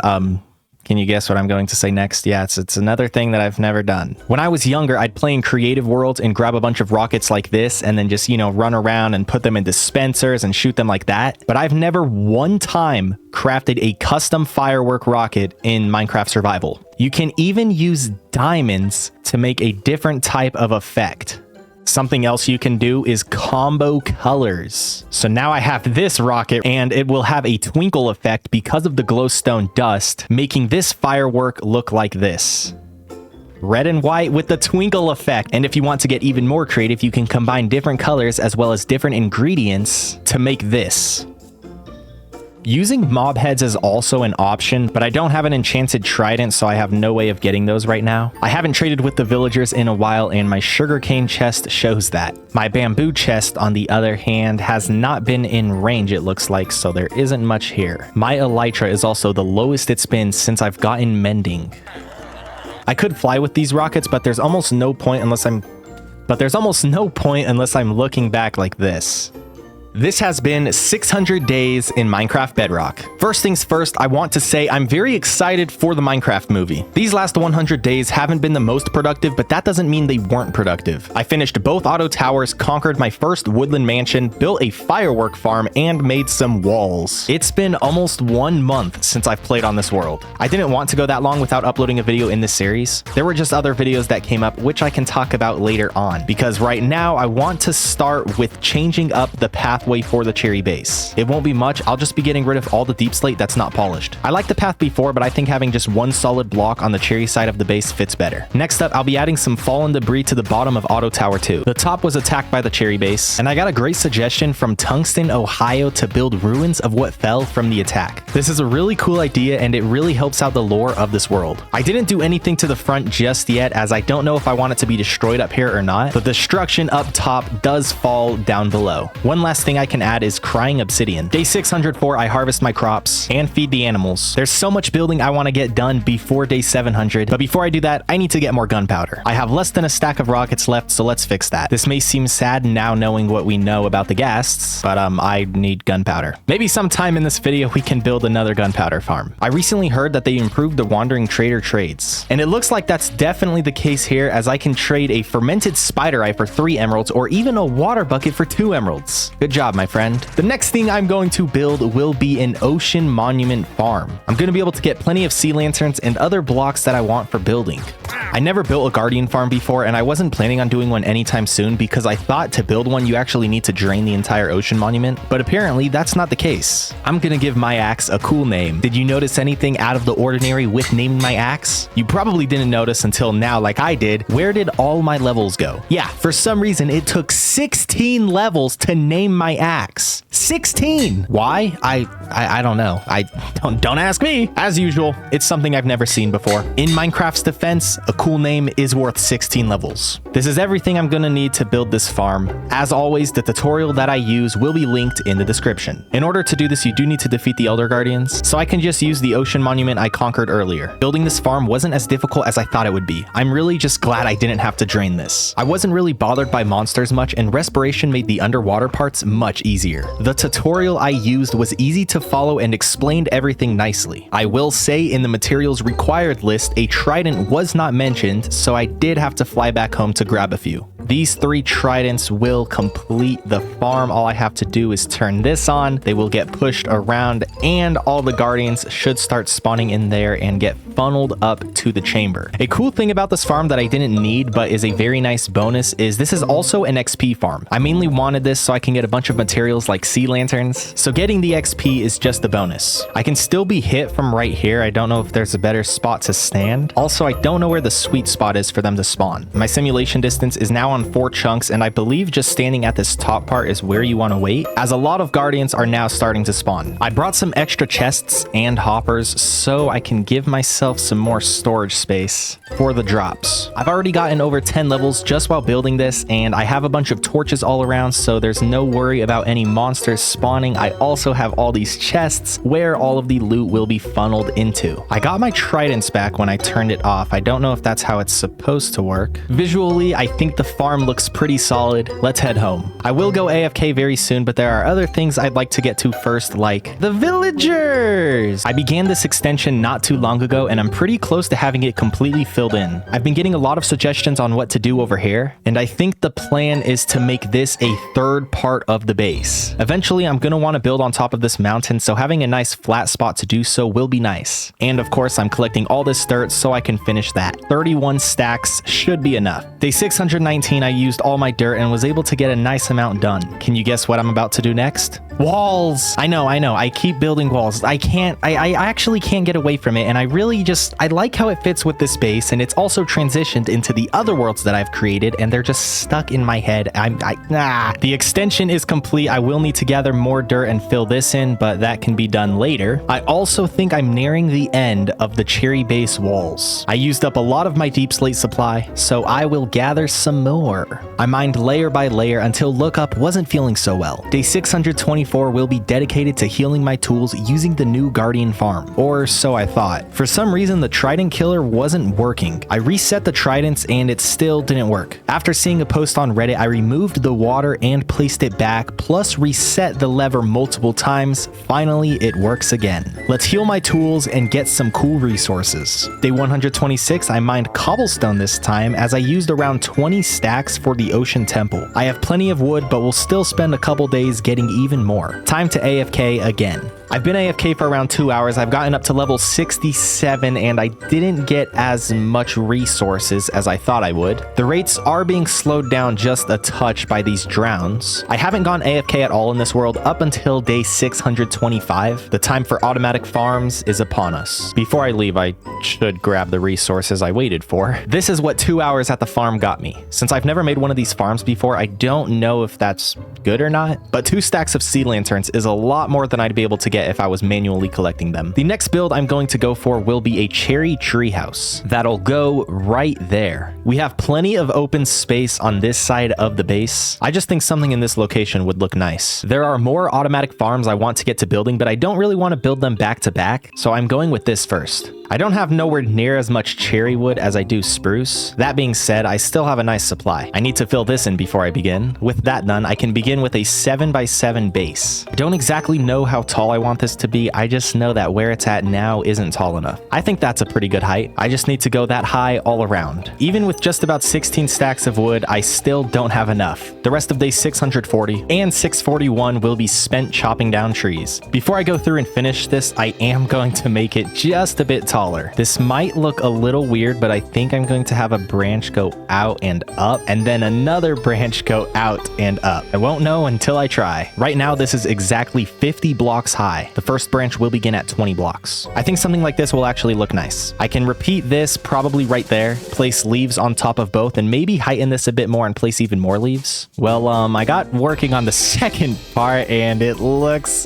can you guess what I'm going to say next? Yeah, it's another thing that I've never done. When I was younger, I'd play in creative worlds and grab a bunch of rockets like this and then just, run around and put them in dispensers and shoot them like that. But I've never one time crafted a custom firework rocket in Minecraft Survival. You can even use diamonds to make a different type of effect. Something else you can do is combo colors. So now I have this rocket and it will have a twinkle effect because of the glowstone dust, making this firework look like this. Red and white with the twinkle effect. And if you want to get even more creative, you can combine different colors as well as different ingredients to make this. Using mob heads is also an option, but I don't have an enchanted trident, so I have no way of getting those right now. I haven't traded with the villagers in a while, and my sugarcane chest shows that. My bamboo chest, on the other hand, has not been in range, it looks like, so there isn't much here. My elytra is also the lowest it's been since I've gotten mending. I could fly with these rockets, but there's almost no point unless I'm looking back like this. This has been 600 days in Minecraft Bedrock. First things first, I want to say I'm very excited for the Minecraft movie. These last 100 days haven't been the most productive, but that doesn't mean they weren't productive. I finished both auto towers, conquered my first woodland mansion, built a firework farm, and made some walls. It's been almost 1 month since I've played on this world. I didn't want to go that long without uploading a video in this series. There were just other videos that came up, which I can talk about later on, because right now I want to start with changing up the pathway for the cherry base. It won't be much. I'll just be getting rid of all the deep slate that's not polished. I liked the path before, but I think having just one solid block on the cherry side of the base fits better. Next up, I'll be adding some fallen debris to the bottom of Auto Tower 2. The top was attacked by the cherry base, and I got a great suggestion from Tungsten, Ohio to build ruins of what fell from the attack. This is a really cool idea, and it really helps out the lore of this world. I didn't do anything to the front just yet, as I don't know if I want it to be destroyed up here or not. The destruction up top does fall down below. One last thing I can add is crying obsidian. Day 604, I harvest my crops and feed the animals. There's so much building I want to get done before day 700, but before I do that, I need to get more gunpowder. I have less than a stack of rockets left, so let's fix that. This may seem sad now knowing what we know about the ghasts, but I need gunpowder. Maybe sometime in this video we can build another gunpowder farm. I recently heard that they improved the wandering trader trades, and it looks like that's definitely the case here, as I can trade a fermented spider eye for 3 emeralds or even a water bucket for 2 emeralds. Good job, my friend. The next thing I'm going to build will be an ocean monument farm. I'm going to be able to get plenty of sea lanterns and other blocks that I want for building. I never built a guardian farm before, and I wasn't planning on doing one anytime soon because I thought to build one you actually need to drain the entire ocean monument, but apparently that's not the case. I'm gonna give my axe a cool name. Did you notice anything out of the ordinary with naming my axe? You probably didn't notice until now like I did. Where did all my levels go? Yeah, for some reason it took 16 levels to name my axe. 16! Why? I don't know. Don't ask me. As usual, it's something I've never seen before. In Minecraft's defense, a cool name is worth 16 levels. This is everything I'm gonna need to build this farm. As always, the tutorial that I use will be linked in the description. In order to do this, you do need to defeat the Elder Guardians, so I can just use the ocean monument I conquered earlier. Building this farm wasn't as difficult as I thought it would be. I'm really just glad I didn't have to drain this. I wasn't really bothered by monsters much, and respiration made the underwater parts much easier. The tutorial I used was easy to follow and explained everything nicely. I will say in the materials required list, a trident was not mentioned, so I did have to fly back home to grab a few. These 3 tridents will complete the farm. All I have to do is turn this on. They will get pushed around and all the guardians should start spawning in there and get funneled up to the chamber. A cool thing about this farm that I didn't need but is a very nice bonus is this is also an XP farm. I mainly wanted this so I can get a bunch of materials like sea lanterns. So getting the XP is just a bonus. I can still be hit from right here. I don't know if there's a better spot to stand. Also, I don't know where the sweet spot is for them to spawn. My simulation distance is now on 4 chunks, and I believe just standing at this top part is where you want to wait, as a lot of guardians are now starting to spawn. I brought some extra chests and hoppers so I can give myself some more storage space for the drops. I've already gotten over 10 levels just while building this, and I have a bunch of torches all around, so there's no worry about any monsters spawning. I also have all these chests where all of the loot will be funneled into. I got my tridents back when I turned it off. I don't know if that's how it's supposed to work. Visually, I think the farm looks pretty solid. Let's head home. I will go AFK very soon, but there are other things I'd like to get to first, like the villagers. I began this extension not too long ago, and I'm pretty close to having it completely filled in. I've been getting a lot of suggestions on what to do over here, and I think the plan is to make this a 3rd part of the base. Eventually, I'm going to want to build on top of this mountain, so having a nice flat spot to do so will be nice. And of course, I'm collecting all this dirt so I can finish that. 31 stacks should be enough. Day 619, I used all my dirt and was able to get a nice amount done. Can you guess what I'm about to do next? Walls! I know. I keep building walls. I actually can't get away from it, and I like how it fits with this base, and it's also transitioned into the other worlds that I've created, and they're just stuck in my head. The extension is complete. I will need to gather more dirt and fill this in, but that can be done later. I also think I'm nearing the end of the cherry base walls. I used up a lot of my deep slate supply, so I will gather some more. I mined layer by layer until lookup wasn't feeling so well. Day 624 will be dedicated to healing my tools using the new guardian farm, or so I thought. For some reason, the trident killer wasn't working. I reset the tridents and it still didn't work. After seeing a post on Reddit, I removed the water and placed it back, plus reset the lever multiple times. Finally, it works again. Let's heal my tools and get some cool resources. Day 126, I mined cobblestone this time as I used around 20 stacks for the ocean temple. I have plenty of wood, but will still spend a couple days getting even more. Time to AFK again. I've been AFK for around 2 hours. I've gotten up to level 67 and I didn't get as much resources as I thought I would. The rates are being slowed down just a touch by these drowns. I haven't gone AFK at all in this world up until day 625. The time for automatic farms is upon us. Before I leave, I should grab the resources I waited for. This is what 2 hours at the farm got me. Since I've never made one of these farms before, I don't know if that's good or not, but 2 stacks of sea lanterns is a lot more than I'd be able to get if I was manually collecting them. The next build I'm going to go for will be a cherry treehouse. That'll go right there. We have plenty of open space on this side of the base. I just think something in this location would look nice. There are more automatic farms I want to get to building, but I don't really want to build them back to back, so I'm going with this first. I don't have nowhere near as much cherry wood as I do spruce. That being said, I still have a nice supply. I need to fill this in before I begin. With that done, I can begin with a 7x7 base. I don't exactly know how tall I want this to be. I just know that where it's at now isn't tall enough. I think that's a pretty good height. I just need to go that high all around. Even with just about 16 stacks of wood, I still don't have enough. The rest of day 640 and 641 will be spent chopping down trees. Before I go through and finish this, I am going to make it just a bit taller taller. This might look a little weird, but I think I'm going to have a branch go out and up, and then another branch go out and up. I won't know until I try. Right now, this is exactly 50 blocks high. The first branch will begin at 20 blocks. I think something like this will actually look nice. I can repeat this probably right there, place leaves on top of both, and maybe heighten this a bit more and place even more leaves. Well, I got working on the second part, and it looks,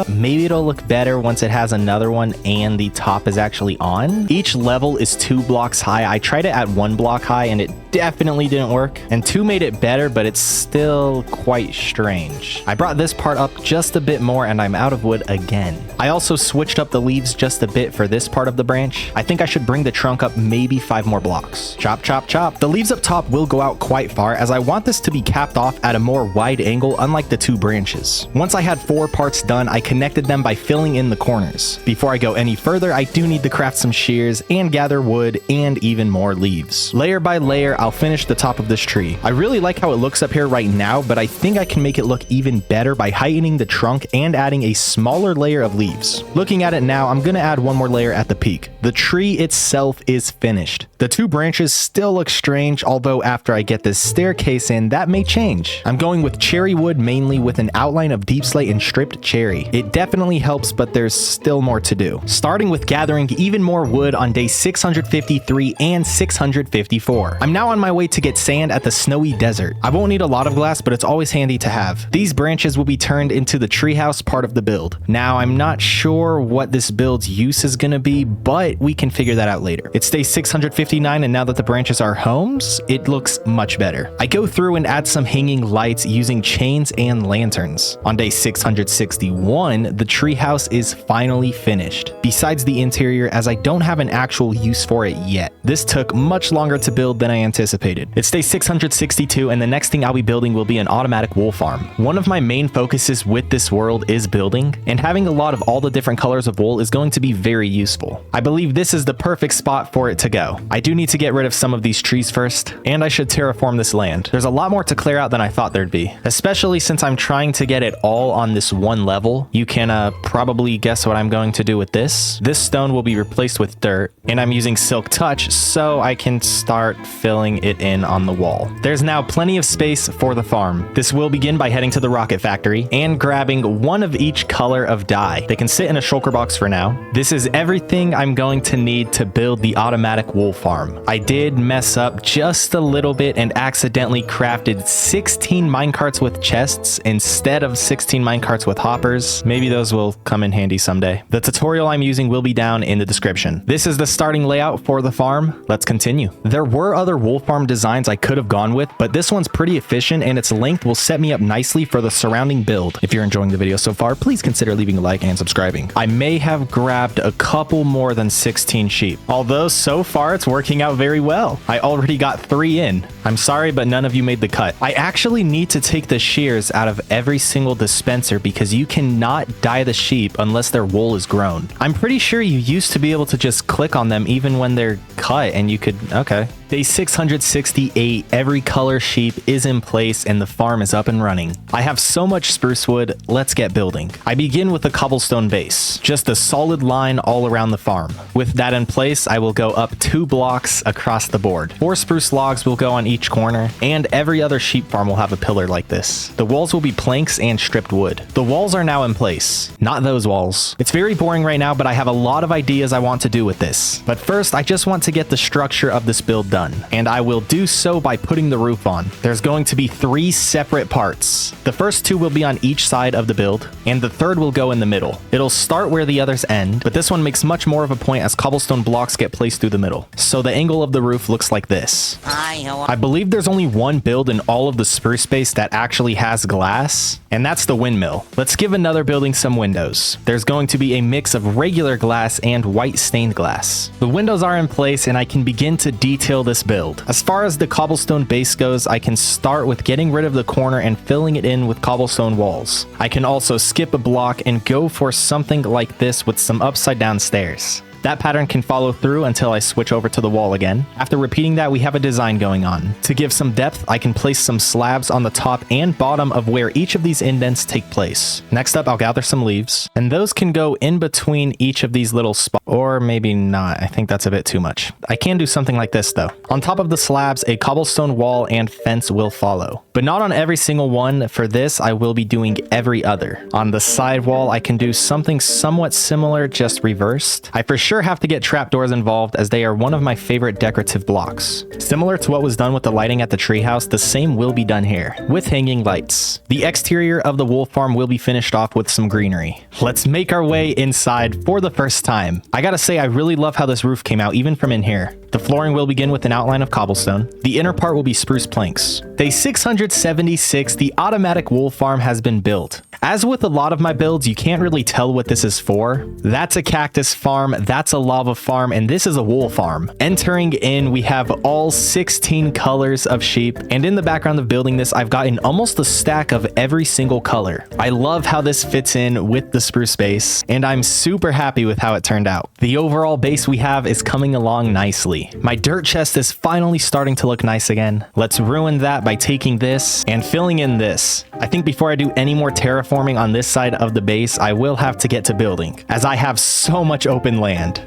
maybe it'll look better once it has another one and the top is actually on. Each level is 2 blocks high. I tried it at 1 block high, and it definitely didn't work. And 2 made it better, but it's still quite strange. I brought this part up just a bit more, and I'm out of wood again. I also switched up the leaves just a bit for this part of the branch. I think I should bring the trunk up maybe 5 more blocks. Chop, chop, chop. The leaves up top will go out quite far, as I want this to be capped off at a more wide angle, unlike the 2 branches. Once I had 4 parts done, I connected them by filling in the corners. Before I go any further, I do need to craft some shears and gather wood and even more leaves. Layer by layer, I'll finish the top of this tree. I really like how it looks up here right now, but I think I can make it look even better by heightening the trunk and adding a smaller layer of leaves. Looking at it now, I'm gonna add 1 more layer at the peak. The tree itself is finished. The 2 branches still look strange, although after I get this staircase in, that may change. I'm going with cherry wood mainly, with an outline of deep slate and stripped cherry. It definitely helps, but there's still more to do. Starting with gathering even more wood on day 653 and 654. I'm now on my way to get sand at the snowy desert. I won't need a lot of glass, but it's always handy to have. These branches will be turned into the treehouse part of the build. Now, I'm not sure what this build's use is gonna be, but we can figure that out later. It's day 659, and now that the branches are homes, it looks much better. I go through and add some hanging lights using chains and lanterns. On day 661, the treehouse is finally finished, besides the interior, as I don't have an actual use for it yet. This took much longer to build than I anticipated. It's day 662, and the next thing I'll be building will be an automatic wool farm. One of my main focuses with this world is building, and having a lot of all the different colors of wool is going to be very useful. I believe this is the perfect spot for it to go. I do need to get rid of some of these trees first, and I should terraform this land. There's a lot more to clear out than I thought there'd be, especially since I'm trying to get it all on this one level. You can probably guess what I'm going to do with this. This stone will be replaced with dirt, and I'm using silk touch so I can start filling it in on the wall. There's now plenty of space for the farm. This will begin by heading to the rocket factory and grabbing 1 of each color of dye. They can sit in a shulker box for now. This is everything I'm going to need to build the automatic wool farm. I did mess up just a little bit and accidentally crafted 16 minecarts with chests instead of 16 minecarts with hoppers. Maybe those will come in handy someday. The tutorial I'm using will be down in the description. This is the starting layout for the farm. Let's continue. There were other wool farm designs I could have gone with, but this one's pretty efficient, and its length will set me up nicely for the surrounding build. If you're enjoying the video so far, please consider leaving a like and subscribing. I may have grabbed a couple more than 16 sheep, although so far it's working out very well. I already got 3 in. I'm sorry, but none of you made the cut. I actually need to take the shears out of every single dispenser because you cannot dye the sheep unless their wool is grown. I'm pretty sure you used to be able to just click on them even when they're cut and you could, okay. Day 668, every color sheep is in place and the farm is up and running. I have so much spruce wood, let's get building. I begin with a cobblestone base, just a solid line all around the farm. With that in place, I will go up 2 blocks across the board. 4 spruce logs will go on each corner, and every other sheep farm will have a pillar like this. The walls will be planks and stripped wood. The walls are now in place, not those walls. It's very boring right now, but I have a lot of ideas I want to do with this. But first, I just want to get the structure of this build done, and I will do so by putting the roof on. There's going to be 3 separate parts. The first 2 will be on each side of the build, and the third will go in the middle. It'll start where the others end, but this one makes much more of a point as cobblestone blocks get placed through the middle. So the angle of the roof looks like this. I believe there's only one build in all of the spruce space that actually has glass, and that's the windmill. Let's give another building some windows. There's going to be a mix of regular glass and white stained glass. The windows are in place, and I can begin to detail this build. As far as the cobblestone base goes, I can start with getting rid of the corner and filling it in with cobblestone walls. I can also skip a block and go for something like this with some upside down stairs. That pattern can follow through until I switch over to the wall again. After repeating that, we have a design going on. To give some depth, I can place some slabs on the top and bottom of where each of these indents take place. Next up, I'll gather some leaves, and those can go in between each of these little spots. Or maybe not. I think that's a bit too much. I can do something like this though. On top of the slabs, a cobblestone wall and fence will follow. But not on every single one. For this, I will be doing every other. On the side wall, I can do something somewhat similar, just reversed. I for sure have to get trapdoors involved as they are one of my favorite decorative blocks. Similar to what was done with the lighting at the treehouse, the same will be done here, with hanging lights. The exterior of the wool farm will be finished off with some greenery. Let's make our way inside for the first time. I gotta say, I really love how this roof came out, even from in here. The flooring will begin with an outline of cobblestone. The inner part will be spruce planks. Day 676, the automatic wool farm has been built. As with a lot of my builds, you can't really tell what this is for. That's a cactus farm, that's a lava farm, and this is a wool farm. Entering in, we have all 16 colors of sheep, and in the background of building this, I've gotten almost a stack of every single color. I love how this fits in with the spruce base, and I'm super happy with how it turned out. The overall base we have is coming along nicely. My dirt chest is finally starting to look nice again. Let's ruin that by taking this and filling in this. I think before I do any more terraforming on this side of the base, I will have to get to building, as I have so much open land.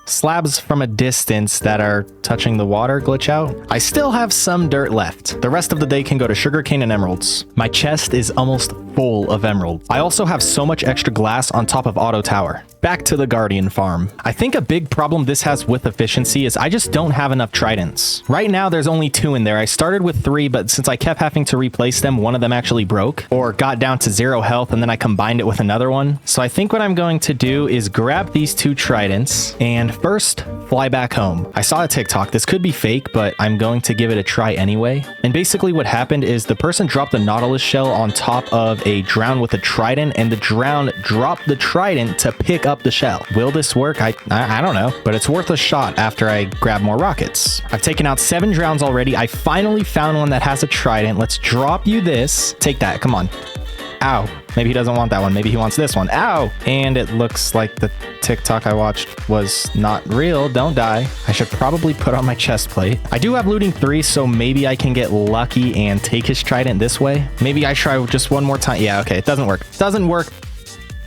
Slabs from a distance that are touching the water glitch out. I still have some dirt left. The rest of the day can go to sugarcane and emeralds. My chest is almost full of emeralds. I also have so much extra glass on top of auto tower. Back to the guardian farm. I think a big problem this has with efficiency is I just don't have enough tridents. Right now there's only 2 in there. I started with 3, but since I kept having to replace them, one of them actually broke or got down to 0 health, and then I combined it with another one. So I think what I'm going to do is grab these 2 tridents and first fly back home. I saw a TikTok. This could be fake, but I'm going to give it a try anyway. And basically what happened is the person dropped a nautilus shell on top of a drown with a trident, and the drown dropped the trident to pick up the shell. Will this work? I don't know, but it's worth a shot after I grab more rockets. I've taken out 7 drowns already. I finally found one that has a trident. Let's drop you this. Take that. Come on. Ow. Maybe he doesn't want that one. Maybe he wants this one. Ow. And it looks like the TikTok I watched was not real. Don't die. I should probably put on my chest plate. I do have looting 3, so maybe I can get lucky and take his trident this way. Maybe I try just one more time. Yeah, okay. It doesn't work. Doesn't work.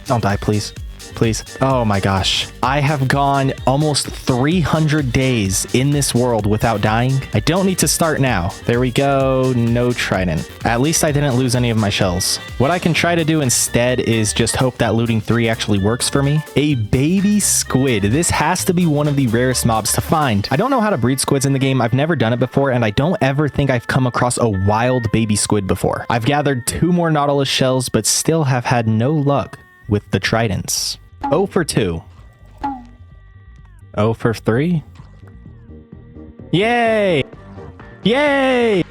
Don't die, please. Please. Oh my gosh. I have gone almost 300 days in this world without dying. I don't need to start now. There we go. No trident. At least I didn't lose any of my shells. What I can try to do instead is just hope that looting 3 actually works for me. A baby squid. This has to be one of the rarest mobs to find. I don't know how to breed squids in the game. I've never done it before, and I don't ever think I've come across a wild baby squid before. I've gathered 2 more nautilus shells, but still have had no luck with the tridents. 0 for 2. 0 for 3. Yay! Yay!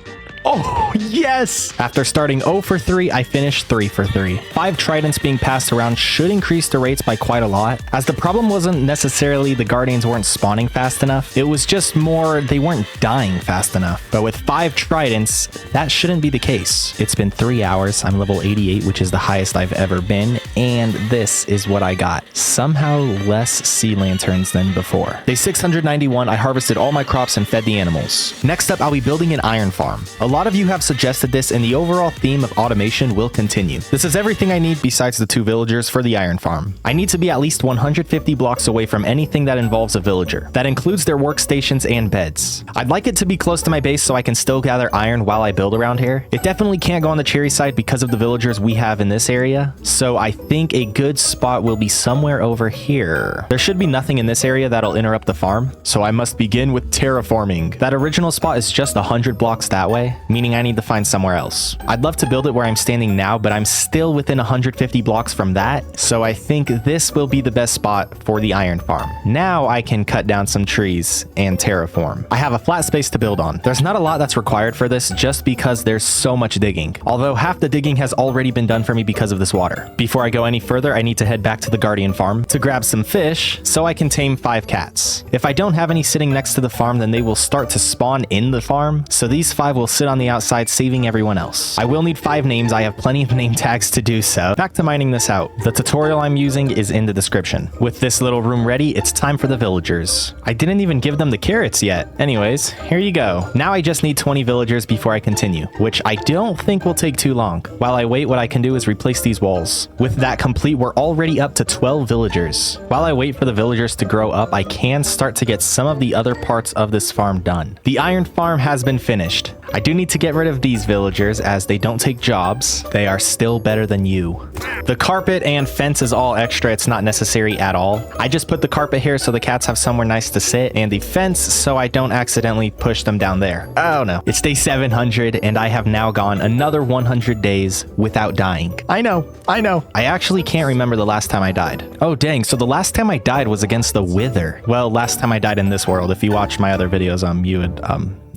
Oh, yes! After starting 0 for 3, I finished 3 for 3. 5 tridents being passed around should increase the rates by quite a lot, as the problem wasn't necessarily the guardians weren't spawning fast enough. It was just more they weren't dying fast enough. But with 5 tridents, that shouldn't be the case. It's been 3 hours. I'm level 88, which is the highest I've ever been, and this is what I got. Somehow less sea lanterns than before. Day 691, I harvested all my crops and fed the animals. Next up, I'll be building an iron farm. A lot of you have suggested this, and the overall theme of automation will continue. This is everything I need besides the 2 villagers for the iron farm. I need to be at least 150 blocks away from anything that involves a villager. That includes their workstations and beds. I'd like it to be close to my base so I can still gather iron while I build around here. It definitely can't go on the cherry side because of the villagers we have in this area, so I think a good spot will be somewhere over here. There should be nothing in this area that'll interrupt the farm, so I must begin with terraforming. That original spot is just 100 blocks that way, meaning I need to find somewhere else. I'd love to build it where I'm standing now, but I'm still within 150 blocks from that, so I think this will be the best spot for the iron farm. Now I can cut down some trees and terraform. I have a flat space to build on. There's not a lot that's required for this just because there's so much digging, although half the digging has already been done for me because of this water. Before I go any further, I need to head back to the guardian farm to grab some fish so I can tame 5 cats. If I don't have any sitting next to the farm, then they will start to spawn in the farm, so these 5 will sit on the outside saving everyone else. I will need 5 names. I have plenty of name tags to do so. Back to mining this out. The tutorial I'm using is in the description. With this little room ready, it's time for the villagers. I didn't even give them the carrots yet. Anyways, here you go. Now I just need 20 villagers before I continue, which I don't think will take too long. While I wait, what I can do is replace these walls. With that complete, we're already up to 12 villagers. While I wait for the villagers to grow up, I can start to get some of the other parts of this farm done. The iron farm has been finished. I do need to get rid of these villagers as they don't take jobs. They are still better than you. The carpet and fence is all extra. It's not necessary at all. I just put the carpet here so the cats have somewhere nice to sit, and the fence so I don't accidentally push them down there. Oh no. It's day 700 and I have now gone another 100 days without dying. I know. I actually can't remember the last time I died. Oh dang, so the last time I died was against the Wither. Well, last time I died in this world. If you watched my other videos, you would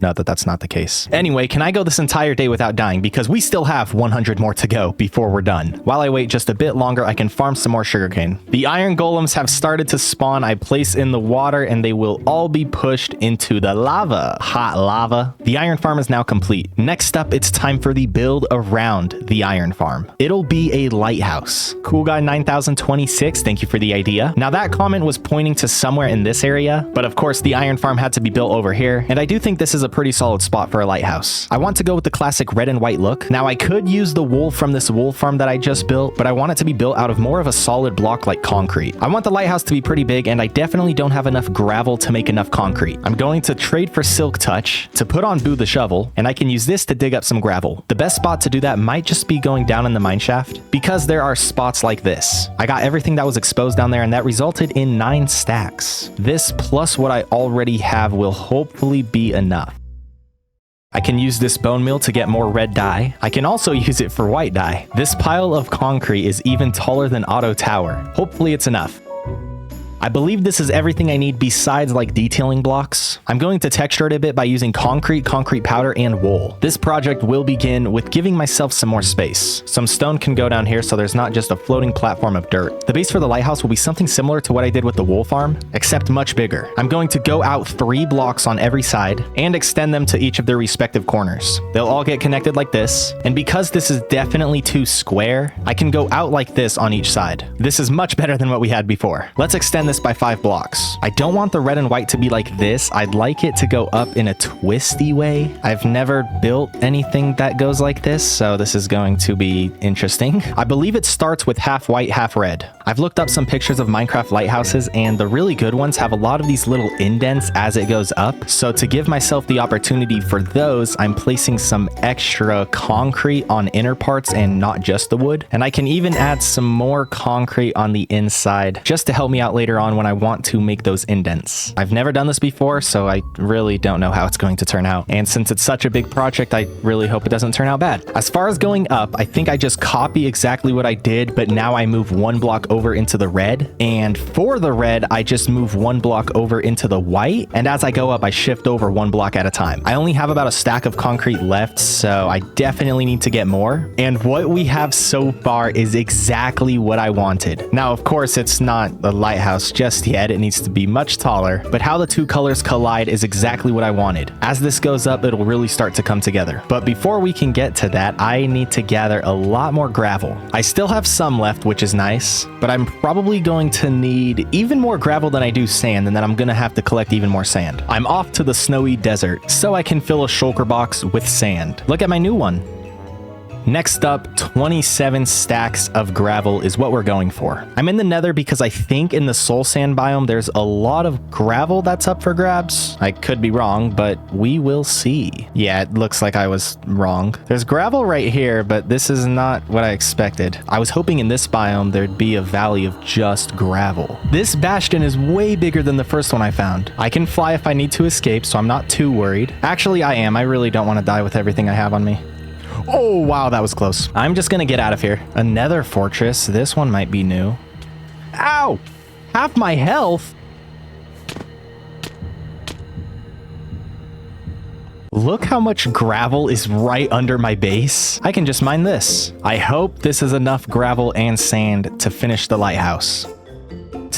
know that that's not the case. Anyway, can I go this entire day without dying? Because we still have 100 more to go before we're done. While I wait just a bit longer, I can farm some more sugarcane. The iron golems have started to spawn. I place in the water and they will all be pushed into the lava. Hot lava. The iron farm is now complete. Next up, it's time for the build around the iron farm. It'll be a lighthouse. Cool guy 9026, thank you for the idea. Now that comment was pointing to somewhere in this area, but of course the iron farm had to be built over here, and I do think this is a pretty solid spot for a lighthouse. I want to go with the classic red and white look. Now I could use the wool from this wool farm that I just built, but I want it to be built out of more of a solid block like concrete. I want the lighthouse to be pretty big, and I definitely don't have enough gravel to make enough concrete. I'm going to trade for Silk Touch to put on Boo the shovel, and I can use this to dig up some gravel. The best spot to do that might just be going down in the mine shaft, because there are spots like this. I got everything that was exposed down there, and that resulted in 9 stacks. This plus what I already have will hopefully be enough. I can use this bone meal to get more red dye. I can also use it for white dye. This pile of concrete is even taller than Auto Tower. Hopefully it's enough. I believe this is everything I need besides like detailing blocks. I'm going to texture it a bit by using concrete powder, and wool. This project will begin with giving myself some more space. Some stone can go down here so there's not just a floating platform of dirt. The base for the lighthouse will be something similar to what I did with the wool farm, except much bigger. I'm going to go out 3 blocks on every side and extend them to each of their respective corners. They'll all get connected like this, and because this is definitely too square, I can go out like this on each side. This is much better than what we had before. Let's extend this by 5 blocks. I don't want the red and white to be like this. I'd like it to go up in a twisty way. I've never built anything that goes like this, so this is going to be interesting. I believe it starts with half white, half red. I've looked up some pictures of Minecraft lighthouses, and the really good ones have a lot of these little indents as it goes up. So to give myself the opportunity for those, I'm placing some extra concrete on inner parts and not just the wood. And I can even add some more concrete on the inside just to help me out later on when I want to make those indents. I've never done this before, so I really don't know how it's going to turn out. And since it's such a big project, I really hope it doesn't turn out bad. As far as going up, I think I just copy exactly what I did, but now I move 1 block over into the red. And for the red, I just move 1 block over into the white. And as I go up, I shift over 1 block at a time. I only have about a stack of concrete left, so I definitely need to get more. And what we have so far is exactly what I wanted. Now, of course, it's not a lighthouse just yet. It needs to be much taller, but how the 2 colors collide is exactly what I wanted. As this goes up, it'll really start to come together. But before we can get to that, I need to gather a lot more gravel. I still have some left, which is nice, but I'm probably going to need even more gravel than I do sand, and then I'm gonna have to collect even more sand. I'm off to the snowy desert so I can fill a shulker box with sand. Look at my new one. Next up, 27 stacks of gravel is what we're going for. I'm in the nether because I think in the soul sand biome there's a lot of gravel that's up for grabs. I could be wrong, but we will see. Yeah, it looks like I was wrong. There's gravel right here, but this is not what I expected. I was hoping in this biome there'd be a valley of just gravel. This bastion is way bigger than the first one I found. I can fly if I need to escape, so I'm not too worried. Actually, I am. I really don't want to die with everything I have on me. Oh, wow, that was close. I'm just gonna get out of here. A nether fortress. This one might be new. Ow! Half my health? Look how much gravel is right under my base. I can just mine this. I hope this is enough gravel and sand to finish the lighthouse.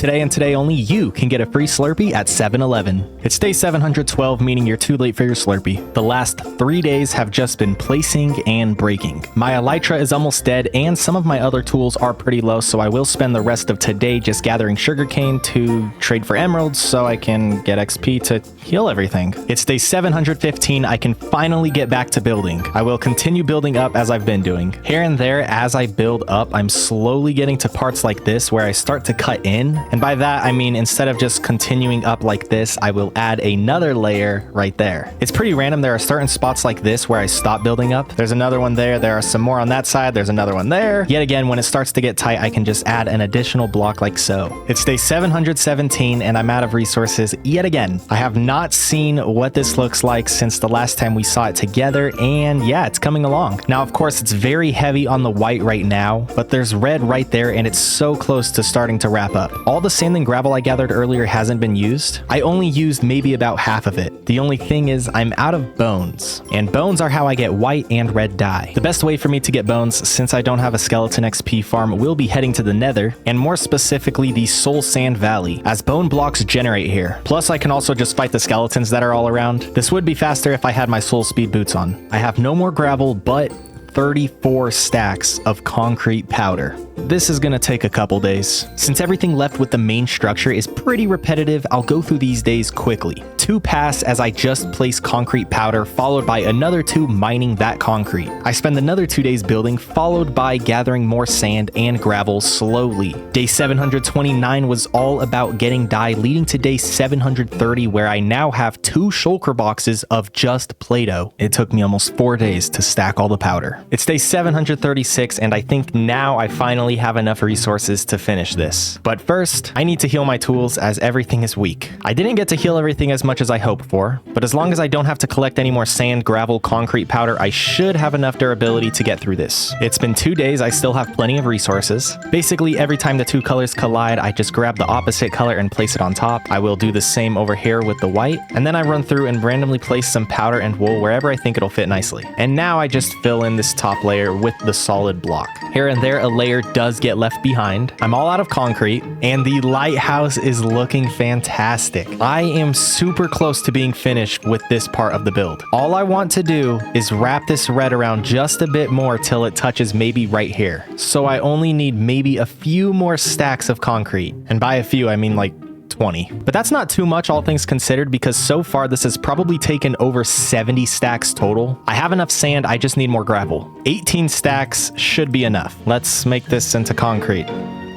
today and today only, you can get a free Slurpee at 7-Eleven. It's day 712, meaning you're too late for your Slurpee. The last 3 days have just been placing and breaking. My Elytra is almost dead, and some of my other tools are pretty low, so I will spend the rest of today just gathering sugarcane to trade for emeralds so I can get XP to heal everything. It's day 715, I can finally get back to building. I will continue building up as I've been doing. Here and there, as I build up, I'm slowly getting to parts like this where I start to cut in, and by that I mean instead of just continuing up like this, I will add another layer right there. It's pretty random. There are certain spots like this where I stop building up. There's another one there. There are some more on that side. There's another one there. Yet again, when it starts to get tight, I can just add an additional block like so. It's day 717 and I'm out of resources yet again. I have not seen what this looks like since the last time we saw it together, and yeah, it's coming along. Now, of course, it's very heavy on the white right now, but there's red right there and it's so close to starting to wrap up. All the sand and gravel I gathered earlier hasn't been used. I only used maybe about half of it. The only thing is I'm out of bones, and bones are how I get white and red dye. The best way for me to get bones, since I don't have a skeleton XP farm, will be heading to the Nether, and more specifically the Soul Sand Valley, as bone blocks generate here. Plus I can also just fight the skeletons that are all around. This would be faster if I had my soul speed boots on. I have no more gravel, but 34 stacks of concrete powder. This is gonna take a couple days. Since everything left with the main structure is pretty repetitive, I'll go through these days quickly. 2 pass as I just place concrete powder, followed by another 2 mining that concrete. I spend another 2 days building, followed by gathering more sand and gravel slowly. Day 729 was all about getting dye, leading to day 730 where I now have 2 shulker boxes of just Play-Doh. It took me almost 4 days to stack all the powder. It's day 736 and I think now I finally have enough resources to finish this. But first, I need to heal my tools as everything is weak. I didn't get to heal everything as much as I hoped for, but as long as I don't have to collect any more sand, gravel, concrete powder, I should have enough durability to get through this. It's been 2 days, I still have plenty of resources. Basically, every time the 2 colors collide, I just grab the opposite color and place it on top. I will do the same over here with the white, and then I run through and randomly place some powder and wool wherever I think it'll fit nicely. And now I just fill in this top layer with the solid block. Here and there, a layer does get left behind. I'm all out of concrete, and the lighthouse is looking fantastic. I am super close to being finished with this part of the build. All I want to do is wrap this red around just a bit more till it touches maybe right here. So I only need maybe a few more stacks of concrete. And by a few, I mean like 20. But that's not too much, all things considered, because so far this has probably taken over 70 stacks total. I have enough sand, I just need more gravel. 18 stacks should be enough. Let's make this into concrete.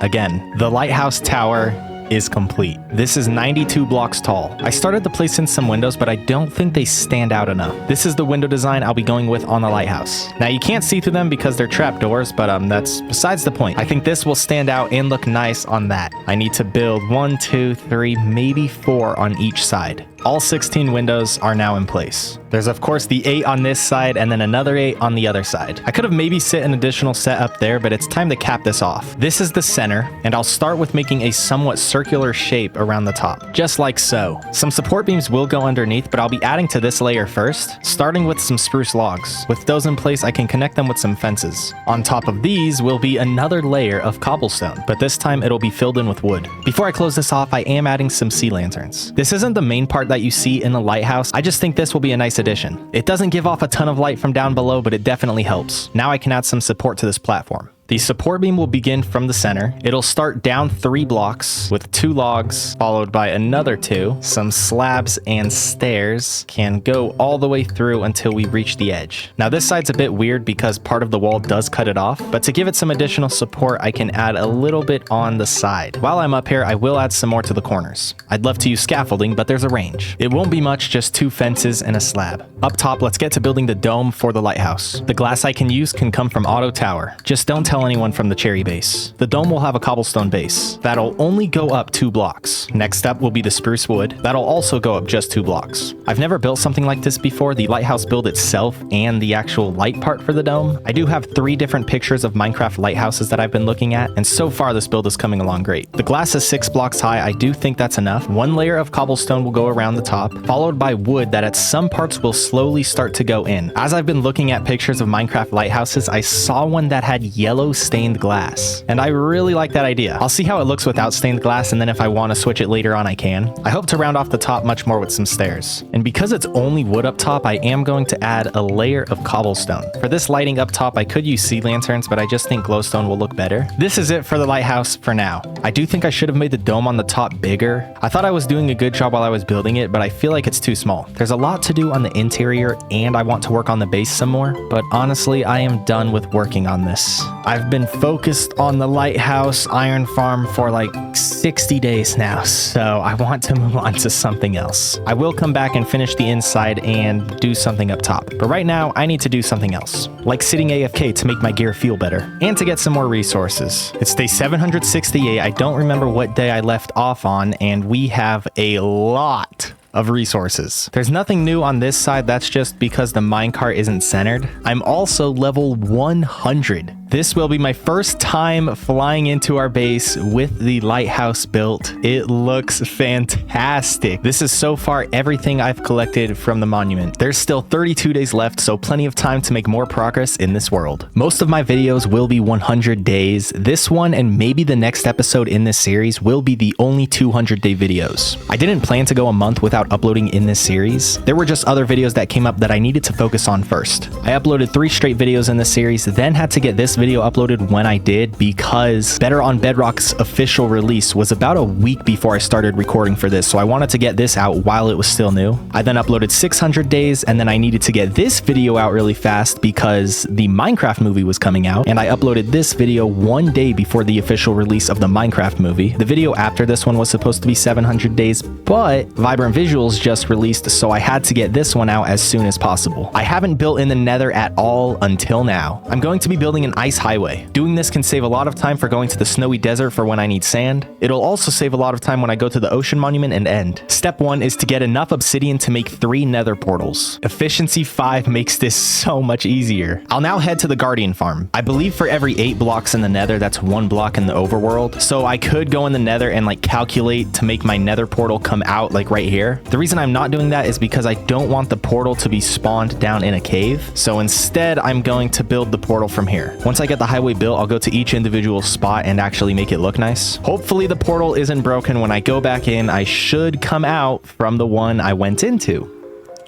Again, the lighthouse tower is complete. This is 92 blocks tall. I started to place in some windows, but I don't think they stand out enough. This is the window design I'll be going with on the lighthouse. Now you can't see through them because they're trapdoors, but that's besides the point. I think this will stand out and look nice on that. I need to build 1, 2, 3, maybe 4 on each side. All 16 windows are now in place. There's of course the 8 on this side and then another 8 on the other side. I could have maybe set an additional set up there, but it's time to cap this off. This is the center, and I'll start with making a somewhat circular shape around the top, just like so. Some support beams will go underneath, but I'll be adding to this layer first, starting with some spruce logs. With those in place, I can connect them with some fences. On top of these will be another layer of cobblestone, but this time it'll be filled in with wood. Before I close this off, I am adding some sea lanterns. This isn't the main part that you see in the lighthouse. I just think this will be a nice addition. It doesn't give off a ton of light from down below, but it definitely helps. Now I can add some support to this platform. The support beam will begin from the center. It'll start down 3 blocks with 2 logs, followed by another 2. Some slabs and stairs can go all the way through until we reach the edge. Now this side's a bit weird because part of the wall does cut it off, but to give it some additional support, I can add a little bit on the side. While I'm up here, I will add some more to the corners. I'd love to use scaffolding, but there's a range. It won't be much, just 2 fences and a slab. Up top, let's get to building the dome for the lighthouse. The glass I can use can come from Auto Tower. Just don't tell anyone from the cherry base. The dome will have a cobblestone base. That'll only go up 2 blocks. Next up will be the spruce wood. That'll also go up just 2 blocks. I've never built something like this before, the lighthouse build itself and the actual light part for the dome. I do have 3 different pictures of Minecraft lighthouses that I've been looking at, and so far this build is coming along great. The glass is 6 blocks high. I do think that's enough. 1 layer of cobblestone will go around the top, followed by wood that at some parts will slowly start to go in. As I've been looking at pictures of Minecraft lighthouses, I saw one that had yellow yellow stained glass. And I really like that idea. I'll see how it looks without stained glass, and then if I want to switch it later on, I can. I hope to round off the top much more with some stairs. And because it's only wood up top, I am going to add a layer of cobblestone. For this lighting up top, I could use sea lanterns, but I just think glowstone will look better. This is it for the lighthouse for now. I do think I should have made the dome on the top bigger. I thought I was doing a good job while I was building it, but I feel like it's too small. There's a lot to do on the interior, and I want to work on the base some more, but honestly, I am done with working on this. I've been focused on the lighthouse iron farm for like 60 days now, so I want to move on to something else. I will come back and finish the inside and do something up top, but right now I need to do something else, like sitting AFK to make my gear feel better, and to get some more resources. It's day 768. I don't remember what day I left off on, and we have a lot of resources. There's nothing new on this side, that's just because the minecart isn't centered. I'm also level 100. This will be my first time flying into our base with the lighthouse built. It looks fantastic. This is so far everything I've collected from the monument. There's still 32 days left, so plenty of time to make more progress in this world. Most of my videos will be 100 days. This one and maybe the next episode in this series will be the only 200-day videos. I didn't plan to go a month without uploading in this series. There were just other videos that came up that I needed to focus on first. I uploaded 3 straight videos in this series, then had to get this video uploaded when I did because Better on Bedrock's official release was about a week before I started recording for this, so I wanted to get this out while it was still new. I then uploaded 600 days, and then I needed to get this video out really fast because the Minecraft movie was coming out, and I uploaded this video 1 day before the official release of the Minecraft movie. The video after this one was supposed to be 700 days, but Vibrant Visuals just released, so I had to get this one out as soon as possible. I haven't built in the Nether at all until now. I'm going to be building an ice highway. Doing this can save a lot of time for going to the snowy desert for when I need sand. It'll also save a lot of time when I go to the ocean monument and end. Step 1 is to get enough obsidian to make 3 nether portals. Efficiency 5 makes this so much easier. I'll now head to the guardian farm. I believe for every 8 blocks in the nether, that's 1 block in the overworld. So I could go in the nether and like calculate to make my nether portal come out like right here. The reason I'm not doing that is because I don't want the portal to be spawned down in a cave. So instead, I'm going to build the portal from here. Once I get the highway built, I'll go to each individual spot and actually make it look nice. Hopefully the portal isn't broken. When I go back in, I should come out from the one I went into.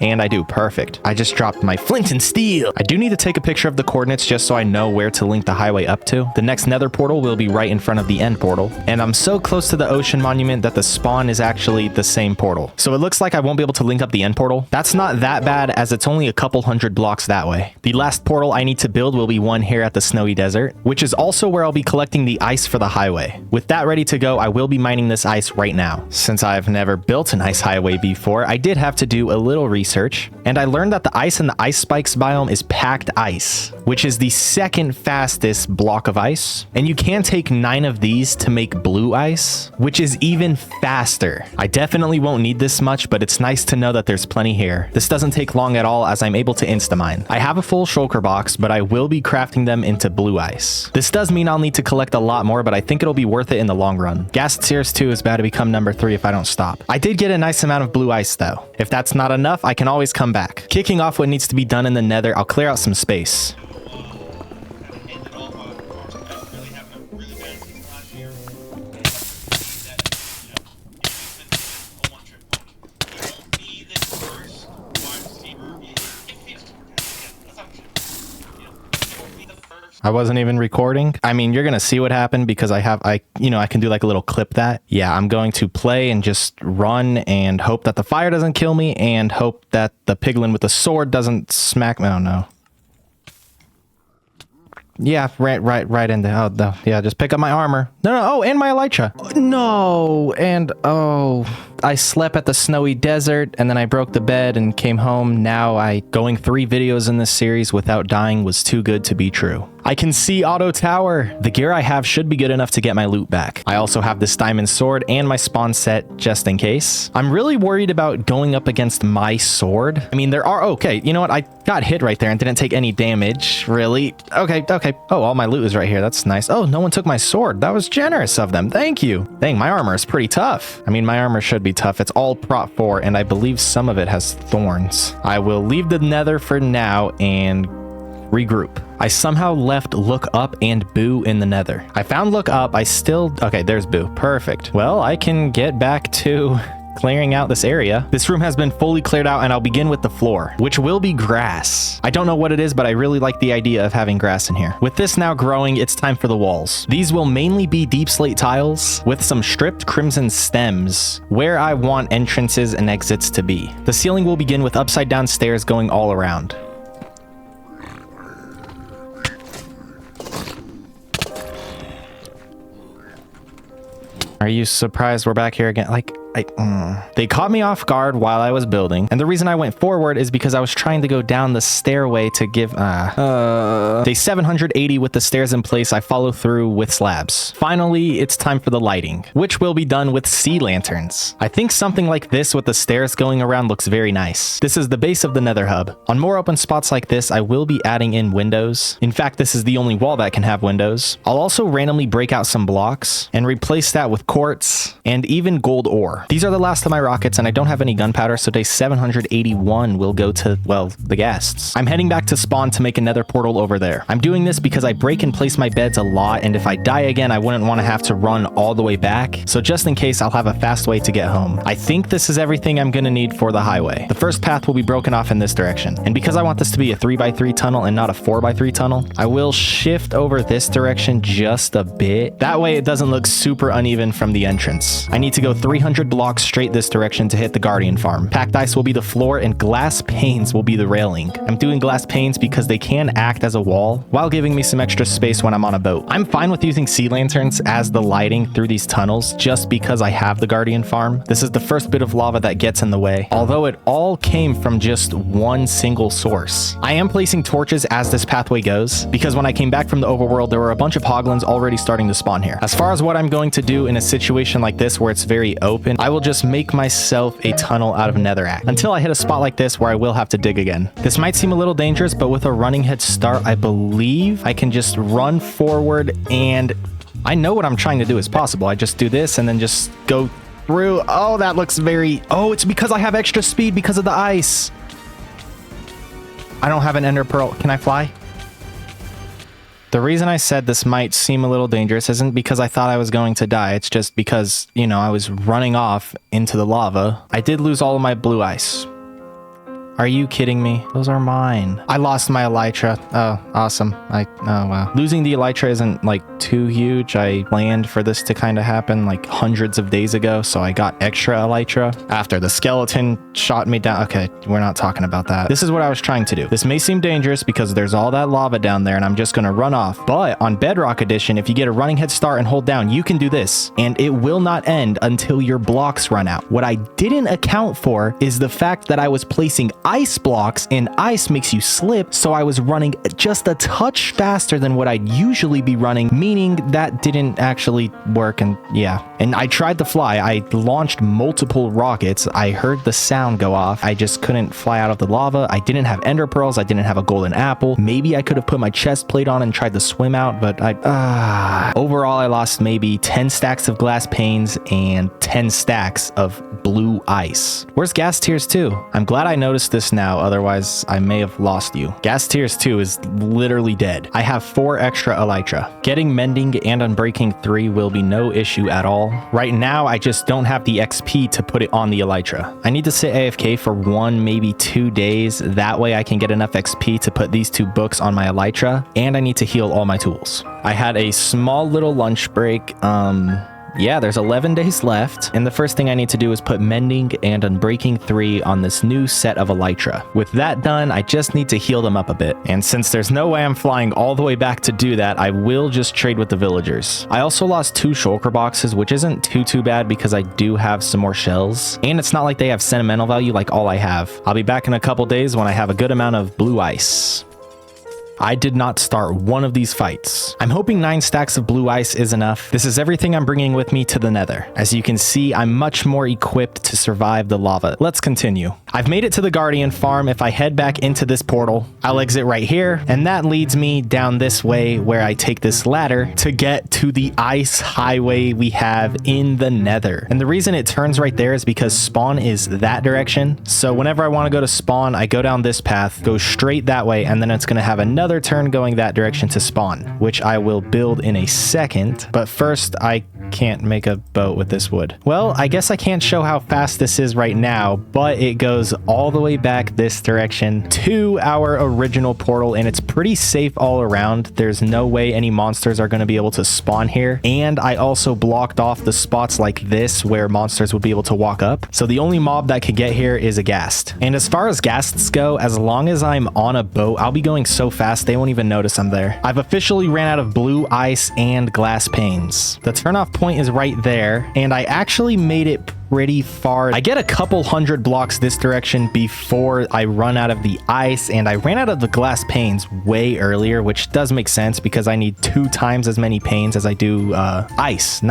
And I do. Perfect. I just dropped my flint and steel. I do need to take a picture of the coordinates just so I know where to link the highway up to. The next nether portal will be right in front of the end portal. And I'm so close to the ocean monument that the spawn is actually the same portal. So it looks like I won't be able to link up the end portal. That's not that bad as it's only a couple hundred blocks that way. The last portal I need to build will be one here at the snowy desert, which is also where I'll be collecting the ice for the highway. With that ready to go, I will be mining this ice right now. Since I've never built an ice highway before, I did have to do a little research, and I learned that the ice in the ice spikes biome is packed ice, which is the second fastest block of ice. And you can take 9 of these to make blue ice, which is even faster. I definitely won't need this much, but it's nice to know that there's plenty here. This doesn't take long at all as I'm able to insta-mine. I have a full shulker box, but I will be crafting them into blue ice. This does mean I'll need to collect a lot more, but I think it'll be worth it in the long run. Gas Sears 2 is about to become number 3 if I don't stop. I did get a nice amount of blue ice though. If that's not enough, I can always come back. Kicking off what needs to be done in the nether, I'll clear out some space. I wasn't even recording. I mean, you're gonna see what happened because I can do like a little clip that. Yeah, I'm going to play and just run and hope that the fire doesn't kill me and hope that the piglin with the sword doesn't smack me. Oh no. Yeah, right in there. Oh, no. Yeah, just pick up my armor. No. Oh, and my elytra. No, and oh, I slept at the snowy desert and then I broke the bed and came home. Now going 3 videos in this series without dying was too good to be true. I can see auto tower. The gear I have should be good enough to get my loot back. I also have this diamond sword and my spawn set just in case. I'm really worried about going up against my sword. I mean, okay, you know what? I got hit right there and didn't take any damage, really. Okay. Oh, all my loot is right here. That's nice. Oh, no one took my sword. That was generous of them. Thank you. Dang, my armor is pretty tough. I mean, my armor should be tough. It's all prot 4, and I believe some of it has thorns. I will leave the nether for now and regroup. I somehow left look up and boo in the nether. I found look up. Okay, there's boo. Perfect. Well, I can get back to clearing out this area. This room has been fully cleared out, and I'll begin with the floor, which will be grass. I don't know what it is, but I really like the idea of having grass in here. With this now growing, it's time for the walls. These will mainly be deep slate tiles with some stripped crimson stems where I want entrances and exits to be. The ceiling will begin with upside down stairs going all around. Are you surprised we're back here again? They caught me off guard while I was building, and the reason I went forward is because I was trying to go down the stairway to give day 780 with the stairs in place. I follow through with slabs. Finally, it's time for the lighting, which will be done with sea lanterns. I think something like this with the stairs going around looks very nice. This is the base of the nether hub. On more open spots like this, I will be adding in windows. In fact, this is the only wall that can have windows. I'll also randomly break out some blocks and replace that with quartz and even gold ore. These are the last of my rockets, and I don't have any gunpowder, so day 781 will go to, well, the guests. I'm heading back to spawn to make another portal over there. I'm doing this because I break and place my beds a lot, and if I die again, I wouldn't want to have to run all the way back. So just in case, I'll have a fast way to get home. I think this is everything I'm going to need for the highway. The first path will be broken off in this direction, and because I want this to be a 3x3 tunnel and not a 4x3 tunnel, I will shift over this direction just a bit. That way it doesn't look super uneven from the entrance. I need to go 300 blocks straight this direction to hit the Guardian farm. Packed ice will be the floor and glass panes will be the railing. I'm doing glass panes because they can act as a wall while giving me some extra space when I'm on a boat. I'm fine with using sea lanterns as the lighting through these tunnels just because I have the Guardian farm. This is the first bit of lava that gets in the way, although it all came from just one single source. I am placing torches as this pathway goes because when I came back from the overworld, there were a bunch of hoglins already starting to spawn here. As far as what I'm going to do in a situation like this where it's very open, I will just make myself a tunnel out of netherrack until I hit a spot like this where I will have to dig again. This might seem a little dangerous, but with a running head start, I believe I can just run forward, and I know what I'm trying to do is possible. I just do this and then just go through. Oh, that looks very... Oh, it's because I have extra speed because of the ice. I don't have an ender pearl. Can I fly? The reason I said this might seem a little dangerous isn't because I thought I was going to die. It's just because, you know, I was running off into the lava. I did lose all of my blue ice. Are you kidding me? Those are mine. I lost my elytra. Oh, awesome. Oh, wow. Losing the elytra isn't like too huge. I planned for this to kind of happen like hundreds of days ago, so I got extra elytra after the skeleton shot me down. Okay, we're not talking about that. This is what I was trying to do. This may seem dangerous because there's all that lava down there and I'm just gonna run off. But on Bedrock Edition, if you get a running head start and hold down, you can do this and it will not end until your blocks run out. What I didn't account for is the fact that I was placing ice blocks, and ice makes you slip, so I was running just a touch faster than what I'd usually be running, meaning that didn't actually work. And yeah, and I tried to fly. I launched multiple rockets. I heard the sound go off. I just couldn't fly out of the lava. I didn't have ender pearls. I didn't have a golden apple. Maybe I could have put my chest plate on and tried to swim out, but overall I lost maybe 10 stacks of glass panes and 10 stacks of blue ice. Where's gas tiers 2? I'm glad I noticed this now, otherwise I may have lost you. Gas tiers 2 is literally dead. I have 4 extra elytra. Getting mending and unbreaking 3 will be no issue at all. Right now I just don't have the XP to put it on the elytra. I need to sit AFK for 1, maybe 2 days. That way I can get enough XP to put these 2 books on my elytra, and I need to heal all my tools. I had a small little lunch break. Yeah, there's 11 days left, and the first thing I need to do is put mending and unbreaking 3 on this new set of elytra. With that done, I just need to heal them up a bit, and since there's no way I'm flying all the way back to do that, I will just trade with the villagers. I also lost 2 shulker boxes, which isn't too bad because I do have some more shells, and it's not like they have sentimental value like all I have. I'll be back in a couple days when I have a good amount of blue ice. I did not start one of these fights. I'm hoping 9 stacks of blue ice is enough. This is everything I'm bringing with me to the nether. As you can see, I'm much more equipped to survive the lava. Let's continue. I've made it to the Guardian farm. If I head back into this portal, I'll exit right here, and that leads me down this way where I take this ladder to get to the ice highway we have in the Nether. And the reason it turns right there is because spawn is that direction. So whenever I want to go to spawn, I go down this path, go straight that way, and then it's going to have another turn going that direction to spawn, which I will build in a second. But first, I can't make a boat with this wood. Well, I guess I can't show how fast this is right now, but it goes all the way back this direction to our original portal, and it's pretty safe all around. There's no way any monsters are going to be able to spawn here, and I also blocked off the spots like this where monsters would be able to walk up, so the only mob that could get here is a ghast. And as far as ghasts go, as long as I'm on a boat, I'll be going so fast they won't even notice I'm there. I've officially ran out of blue ice and glass panes. The turnoff point is right there, and I actually made it pretty far. I get a couple hundred blocks this direction before I run out of the ice, and I ran out of the glass panes way earlier, which does make sense because I need 2 times as many panes as I do ice.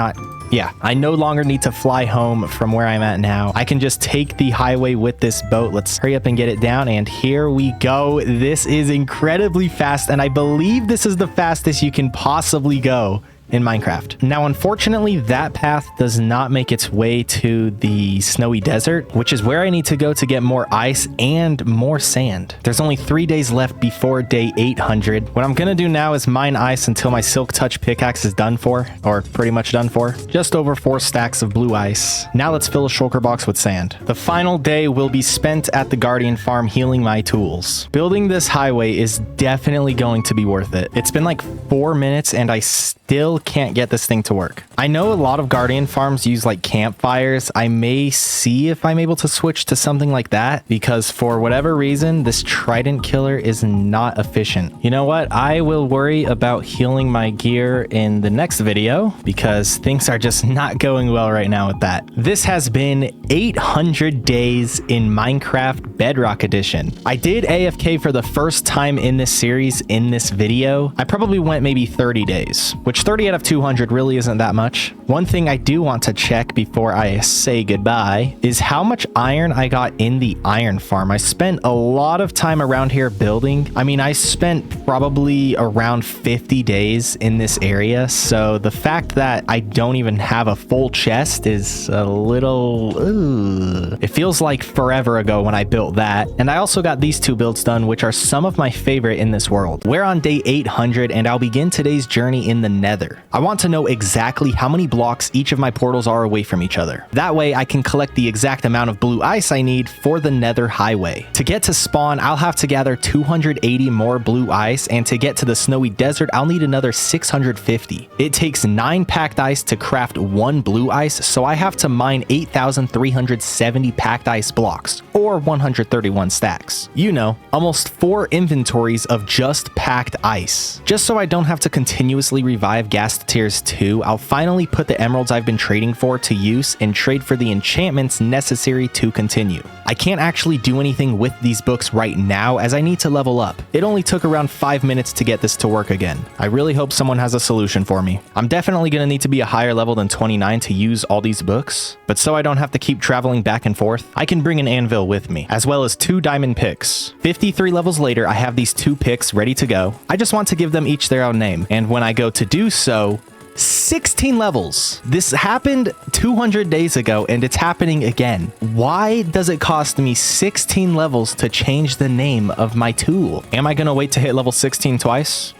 Yeah, I no longer need to fly home from where I'm at now. I can just take the highway with this boat. Let's hurry up and get it down, and here we go. This is incredibly fast, and I believe this is the fastest you can possibly go in Minecraft. Now, unfortunately, that path does not make its way to the snowy desert, which is where I need to go to get more ice and more sand. There's only 3 days left before day 800. What I'm gonna do now is mine ice until my silk touch pickaxe is done for, or pretty much done for. Just over 4 stacks of blue ice. Now let's fill a shulker box with sand. The final day will be spent at the Guardian farm healing my tools. Building this highway is definitely going to be worth it. It's been like 4 minutes and I still can't get this thing to work. I know a lot of Guardian farms use like campfires. I may see if I'm able to switch to something like that, because for whatever reason, this trident killer is not efficient. You know what? I will worry about healing my gear in the next video because things are just not going well right now with that. This has been 800 days in Minecraft Bedrock Edition. I did AFK for the first time in this series in this video. I probably went maybe 30 days, which 30 out of 200 really isn't that much. One thing I do want to check before I say goodbye is how much iron I got in the iron farm. I spent a lot of time around here building. I mean, I spent probably around 50 days in this area, so the fact that I don't even have a full chest is a little... It feels like forever ago when I built that. And I also got these 2 builds done, which are some of my favorite in this world. We're on day 800, and I'll begin today's journey in the Nether. I want to know exactly how many blocks each of my portals are away from each other. That way I can collect the exact amount of blue ice I need for the Nether highway. To get to spawn, I'll have to gather 280 more blue ice, and to get to the snowy desert, I'll need another 650. It takes 9 packed ice to craft 1 blue ice, so I have to mine 8,370 packed ice blocks, or 131 stacks. You know, almost 4 inventories of just packed ice. Just so I don't have to continuously revive Ghast tiers 2, I'll finally put the emeralds I've been trading for to use and trade for the enchantments necessary to continue. I can't actually do anything with these books right now as I need to level up. It only took around 5 minutes to get this to work again. I really hope someone has a solution for me. I'm definitely going to need to be a higher level than 29 to use all these books, but so I don't have to keep traveling back and forth, I can bring an anvil with me, as well as 2 diamond picks. 53 levels later, I have these 2 picks ready to go. I just want to give them each their own name, and when I go to do so, 16 levels. This happened 200 days ago and it's happening again. Why does it cost me 16 levels to change the name of my tool? Am I gonna wait to hit level 16 twice?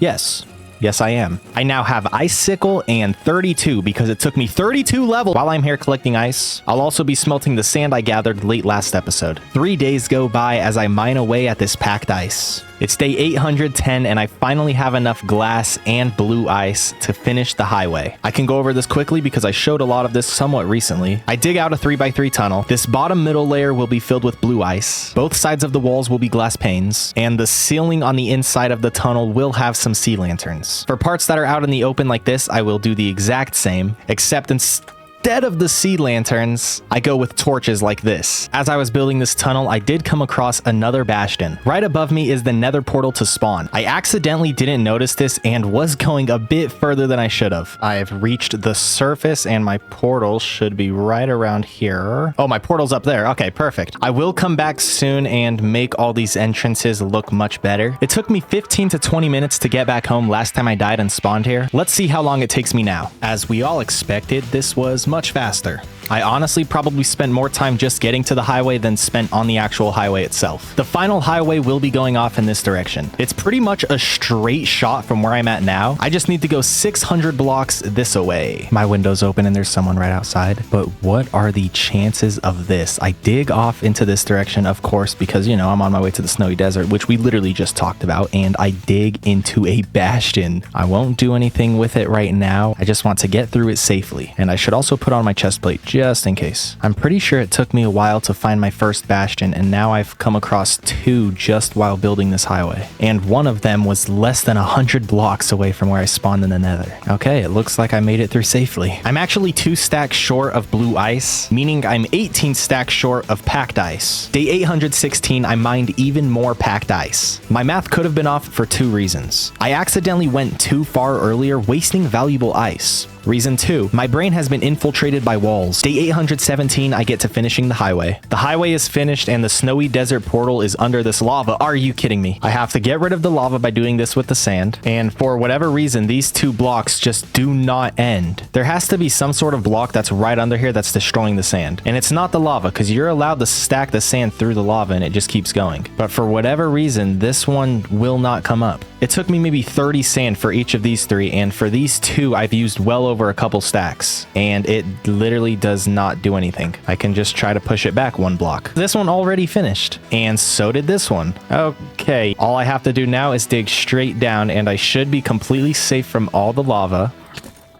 Yes. Yes, I am. I now have icicle and 32 because it took me 32 levels. While I'm here collecting ice, I'll also be smelting the sand I gathered late last episode. 3 days go by as I mine away at this packed ice. It's day 810 and I finally have enough glass and blue ice to finish the highway. I can go over this quickly because I showed a lot of this somewhat recently. I dig out a 3x3 tunnel. This bottom middle layer will be filled with blue ice. Both sides of the walls will be glass panes, and the ceiling on the inside of the tunnel will have some sea lanterns. For parts that are out in the open like this, I will do the exact same, except instead instead of the sea lanterns, I go with torches like this. As I was building this tunnel, I did come across another bastion. Right above me is the nether portal to spawn. I accidentally didn't notice this and was going a bit further than I should have. I have reached the surface and my portal should be right around here. Oh, my portal's up there. Okay, perfect. I will come back soon and make all these entrances look much better. It took me 15 to 20 minutes to get back home last time I died and spawned here. Let's see how long it takes me now. As we all expected, this was much faster. I honestly probably spent more time just getting to the highway than spent on the actual highway itself. The final highway will be going off in this direction. It's pretty much a straight shot from where I'm at now. I just need to go 600 blocks this away. My window's open and there's someone right outside. But what are the chances of this? I dig off into this direction, of course, because, you know, I'm on my way to the snowy desert, which we literally just talked about, and I dig into a bastion. I won't do anything with it right now. I just want to get through it safely. And I should also put on my chest plate just in case. I'm pretty sure it took me a while to find my first bastion, and now I've come across two just while building this highway. And one of them was less than 100 blocks away from where I spawned in the nether. Okay, it looks like I made it through safely. I'm actually 2 stacks short of blue ice, meaning I'm 18 stacks short of packed ice. Day 816, I mined even more packed ice. My math could have been off for 2 reasons. I accidentally went too far earlier, wasting valuable ice. Reason 2, my brain has been infiltrated by walls. Day 817, I get to finishing the highway. The highway is finished and the snowy desert portal is under this lava. Are you kidding me? I have to get rid of the lava by doing this with the sand. And for whatever reason, these 2 blocks just do not end. There has to be some sort of block that's right under here that's destroying the sand. And it's not the lava, because you're allowed to stack the sand through the lava and it just keeps going. But for whatever reason, this one will not come up. It took me maybe 30 sand for each of these 3, and for these 2, I've used well over a couple stacks, and it literally does not do anything. I can just try to push it back 1 block. This one already finished, and so did this one. Okay, all I have to do now is dig straight down, and I should be completely safe from all the lava.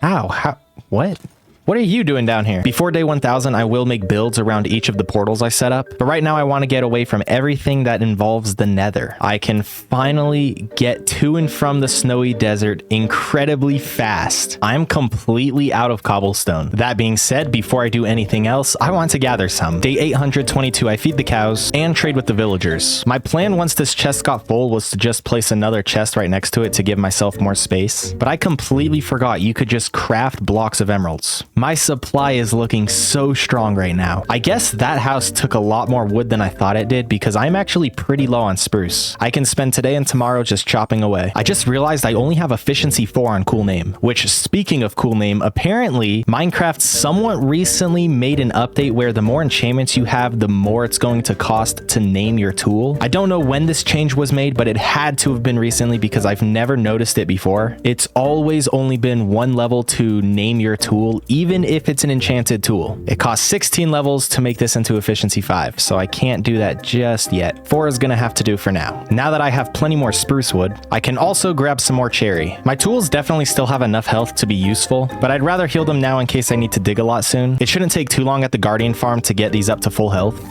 Ow, how, what? What are you doing down here? Before day 1000, I will make builds around each of the portals I set up, but right now I want to get away from everything that involves the nether. I can finally get to and from the snowy desert incredibly fast. I'm completely out of cobblestone. That being said, before I do anything else, I want to gather some. Day 822, I feed the cows and trade with the villagers. My plan once this chest got full was to just place another chest right next to it to give myself more space, but I completely forgot you could just craft blocks of emeralds. My supply is looking so strong right now. I guess that house took a lot more wood than I thought it did because I'm actually pretty low on spruce. I can spend today and tomorrow just chopping away. I just realized I only have efficiency 4 on cool name, which, speaking of cool name, apparently Minecraft somewhat recently made an update where the more enchantments you have, the more it's going to cost to name your tool. I don't know when this change was made, but it had to have been recently because I've never noticed it before. It's always only been 1 level to name your tool, even if it's an enchanted tool. It costs 16 levels to make this into efficiency 5, so I can't do that just yet. 4 is gonna have to do for now. Now that I have plenty more spruce wood, I can also grab some more cherry. My tools definitely still have enough health to be useful, but I'd rather heal them now in case I need to dig a lot soon. It shouldn't take too long at the Guardian farm to get these up to full health.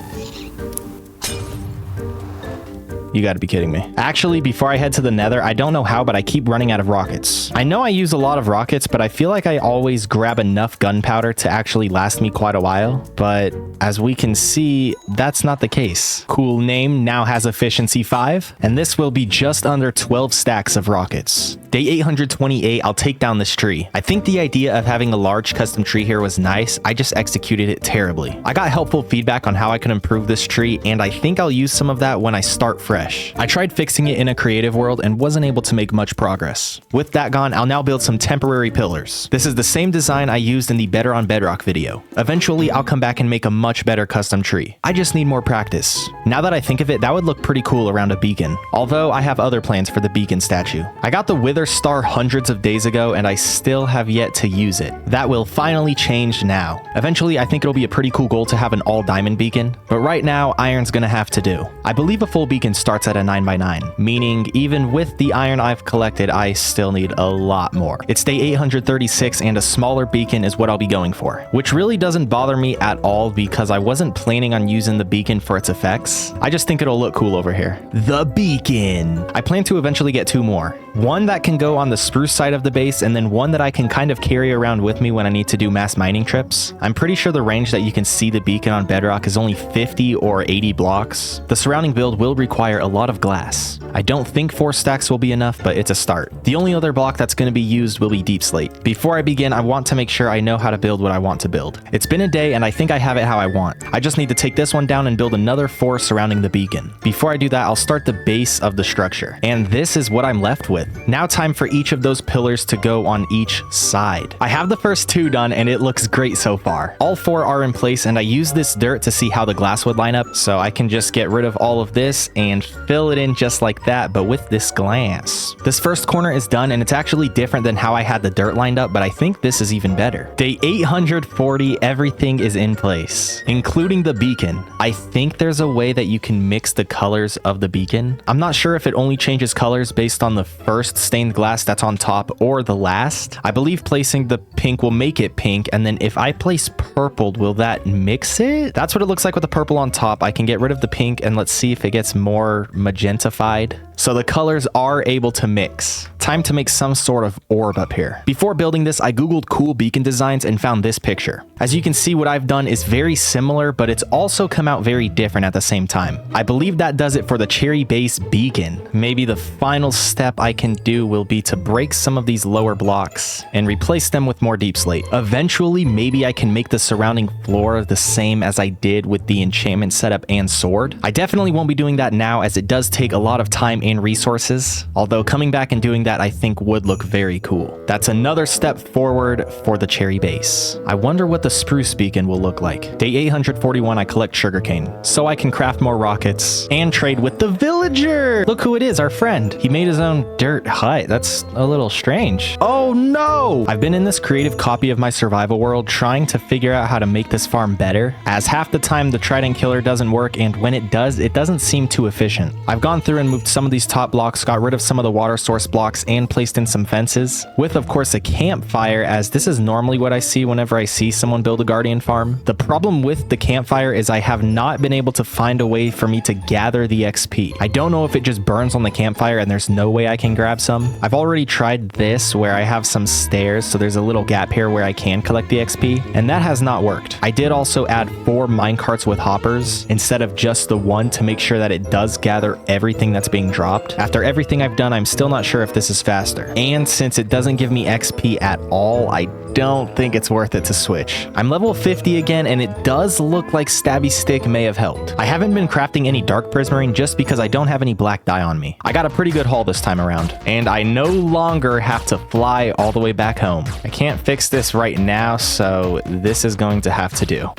You gotta be kidding me. Actually, before I head to the nether, I don't know how, but I keep running out of rockets. I know I use a lot of rockets, but I feel like I always grab enough gunpowder to actually last me quite a while. But as we can see, that's not the case. Cool name now has efficiency 5, and this will be just under 12 stacks of rockets. Day 828, I'll take down this tree. I think the idea of having a large custom tree here was nice. I just executed it terribly. I got helpful feedback on how I can improve this tree, and I think I'll use some of that when I start fresh. I tried fixing it in a creative world and wasn't able to make much progress. With that gone, I'll now build some temporary pillars. This is the same design I used in the Better on Bedrock video. Eventually, I'll come back and make a much better custom tree. I just need more practice. Now that I think of it, that would look pretty cool around a beacon. Although I have other plans for the beacon statue. I got the Wither Star hundreds of days ago and I still have yet to use it. That will finally change now. Eventually, I think it'll be a pretty cool goal to have an all diamond beacon, but right now, iron's gonna have to do. I believe a full beacon starts starts at a 9x9, meaning even with the iron I've collected, I still need a lot more. It's day 836 and a smaller beacon is what I'll be going for, which really doesn't bother me at all because I wasn't planning on using the beacon for its effects. I just think it'll look cool over here. The beacon. I plan to eventually get two more. One that can go on the spruce side of the base, and then one that I can kind of carry around with me when I need to do mass mining trips. I'm pretty sure the range that you can see the beacon on Bedrock is only 50 or 80 blocks. The surrounding build will require a lot of glass. I don't think 4 stacks will be enough, but it's a start. The only other block that's going to be used will be deep slate. Before I begin, I want to make sure I know how to build what I want to build. It's been a day and I think I have it how I want. I just need to take this one down and build another 4 surrounding the beacon. Before I do that, I'll start the base of the structure. And this is what I'm left with. Now time for each of those pillars to go on each side. I have the first 2 done and it looks great so far. All 4 are in place and I use this dirt to see how the glass would line up, so I can just get rid of all of this and fill it in just like that, but with this glass. This first corner is done and it's actually different than how I had the dirt lined up, but I think this is even better. Day 840, everything is in place, including the beacon. I think there's a way that you can mix the colors of the beacon. I'm not sure if it only changes colors based on the first stained glass that's on top or the last. I believe placing the pink will make it pink, and then if I place purple, will that mix it? That's what it looks like with the purple on top. I can get rid of the pink and let's see if it gets more magentified. So the colors are able to mix. Time to make some sort of orb up here. Before building this, I googled cool beacon designs and found this picture. As you can see, what I've done is very similar, but it's also come out very different at the same time. I believe that does it for the cherry base beacon. Maybe the final step I can do will be to break some of these lower blocks and replace them with more deep slate. Eventually, maybe I can make the surrounding floor the same as I did with the enchantment setup and sword. I definitely won't be doing that now as it does take a lot of time and resources, although coming back and doing that I think would look very cool. That's another step forward for the cherry base. I wonder what the spruce beacon will look like. Day 841, I collect sugarcane so I can craft more rockets and trade with the villager. Look who it is, our friend. He made his own dirt hut. That's a little strange. Oh no! I've been in this creative copy of my survival world trying to figure out how to make this farm better, as half the time the trident killer doesn't work, and when it does, it doesn't seem too efficient. I've gone through and moved some of these top blocks, got rid of some of the water source blocks, and placed in some fences, with of course a campfire, as this is normally what I see whenever I see someone build a guardian farm. The problem with the campfire is I have not been able to find a way for me to gather the XP. I don't know if it just burns on the campfire and there's no way I can grab some. I've already tried this where I have some stairs, so there's a little gap here where I can collect the XP, and that has not worked. I did also add 4 minecarts with hoppers instead of just the one to make sure that it does gather everything that's being dropped. After everything I've done, I'm still not sure if this is faster. And since it doesn't give me XP at all, I don't think it's worth it to switch. I'm level 50 again, and it does look like Stabby Stick may have helped. I haven't been crafting any dark prismarine just because I don't have any black dye on me. I got a pretty good haul this time around, and I no longer have to fly all the way back home. I can't fix this right now, so this is going to have to do.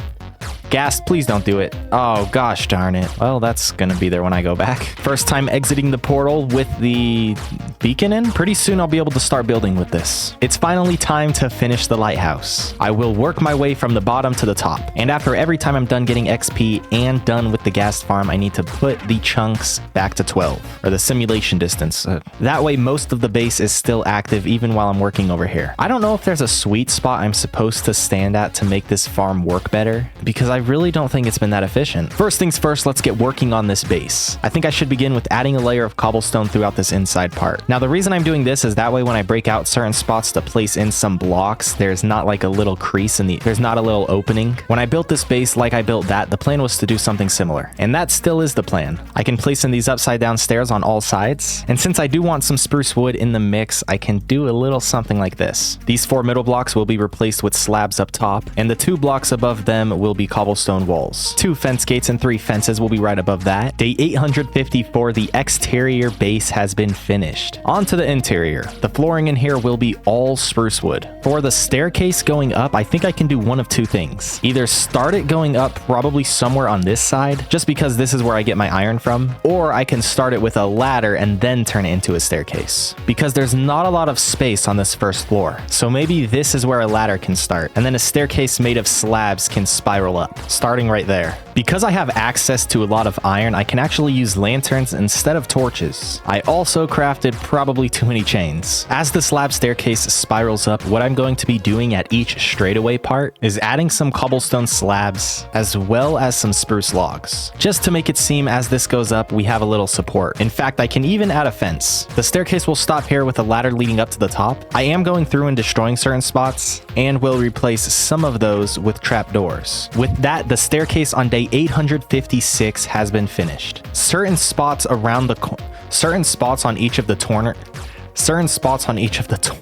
Ghast, please don't do it. Oh, gosh darn it. Well, that's gonna be there when I go back. First time exiting the portal with the beacon in. Pretty soon I'll be able to start building with this. It's finally time to finish the lighthouse. I will work my way from the bottom to the top. And after every time I'm done getting XP and done with the Ghast farm, I need to put the chunks back to 12, or the simulation distance. That way most of the base is still active even while I'm working over here. I don't know if there's a sweet spot I'm supposed to stand at to make this farm work better, because I really don't think it's been that efficient. First things first, let's get working on this base. I think I should begin with adding a layer of cobblestone throughout this inside part. Now the reason I'm doing this is that way when I break out certain spots to place in some blocks, there's not like a little crease there's not a little opening. When I built this base like I built that, the plan was to do something similar, and that still is the plan. I can place in these upside down stairs on all sides, and since I do want some spruce wood in the mix, I can do a little something like this. These 4 middle blocks will be replaced with slabs up top, and the 2 blocks above them will be cobblestone walls. 2 fence gates and 3 fences will be right above that. Day 854, the exterior base has been finished. finished. On to the interior. The flooring in here will be all spruce wood. For the staircase going up, I think I can do one of two things. Either start it going up probably somewhere on this side, just because this is where I get my iron from, or I can start it with a ladder and then turn it into a staircase. Because there's not a lot of space on this first floor, so maybe this is where a ladder can start, and then a staircase made of slabs can spiral up, starting right there. Because I have access to a lot of iron, I can actually use lanterns instead of torches. I also crafted probably too many chains. As the slab staircase spirals up, what I'm going to be doing at each straightaway part is adding some cobblestone slabs as well as some spruce logs. Just to make it seem as this goes up, we have a little support. In fact, I can even add a fence. The staircase will stop here with a ladder leading up to the top. I am going through and destroying certain spots and will replace some of those with trapdoors. With that, the staircase on day 856 has been finished. Certain spots on each of the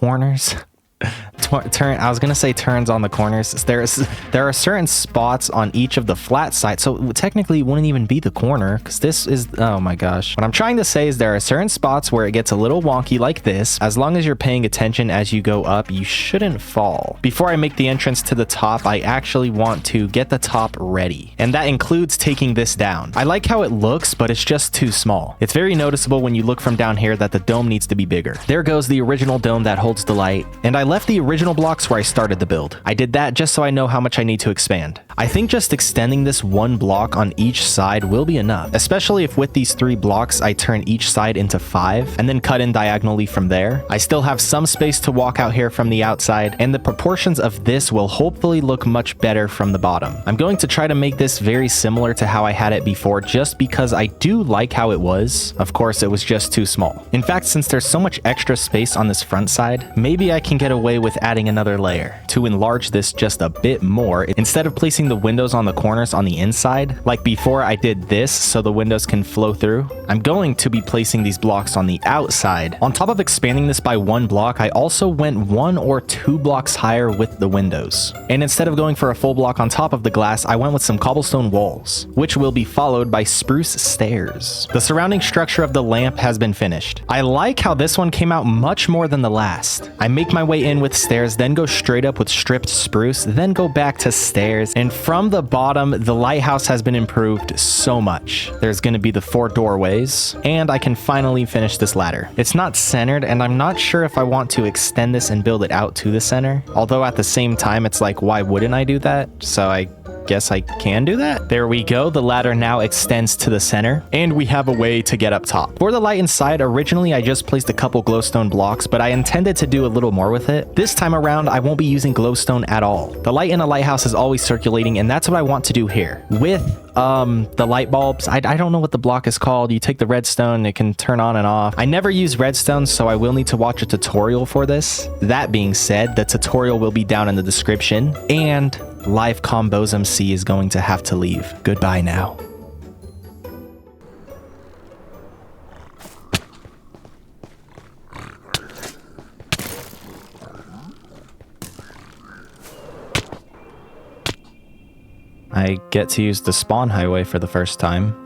corners. I was gonna say turns on the corners. There are certain spots on each of the flat sides, so technically it wouldn't even be the corner, because this is, oh my gosh. What I'm trying to say is there are certain spots where it gets a little wonky like this. As long as you're paying attention as you go up, you shouldn't fall. Before I make the entrance to the top, I actually want to get the top ready, and that includes taking this down. I like how it looks, but it's just too small. It's very noticeable when you look from down here that the dome needs to be bigger. There goes the original dome that holds the light, and I left the original blocks where I started the build. I did that just so I know how much I need to expand. I think just extending this one block on each side will be enough, especially if with these 3 blocks I turn each side into 5 and then cut in diagonally from there. I still have some space to walk out here from the outside, and the proportions of this will hopefully look much better from the bottom. I'm going to try to make this very similar to how I had it before, just because I do like how it was. Of course, it was just too small. In fact, since there's so much extra space on this front side, maybe I can get away with adding another layer to enlarge this just a bit more. Instead of placing the windows on the corners on the inside, like before I did this so the windows can flow through, I'm going to be placing these blocks on the outside. On top of expanding this by 1 block, I also went 1 or 2 blocks higher with the windows. And instead of going for a full block on top of the glass, I went with some cobblestone walls, which will be followed by spruce stairs. The surrounding structure of the lamp has been finished. I like how this one came out much more than the last. I make my way in with stairs, then go straight up with stripped spruce, then go back to stairs, and from the bottom, the lighthouse has been improved so much. There's going to be the 4 doorways, and I can finally finish this ladder. It's not centered, and I'm not sure if I want to extend this and build it out to the center, although at the same time, it's like, why wouldn't I do that? So I guess I can do that. There we go. The ladder now extends to the center, and we have a way to get up top. For the light inside, originally I just placed a couple glowstone blocks, but I intended to do a little more with it. This time around, I won't be using glowstone at all. The light in a lighthouse is always circulating, and that's what I want to do here. With the light bulbs, I don't know what the block is called. You take the redstone, it can turn on and off. I never use redstone, so I will need to watch a tutorial for this. That being said, the tutorial will be down in the description, and Live Combos MC is going to have to leave. Goodbye now. I get to use the spawn highway for the first time.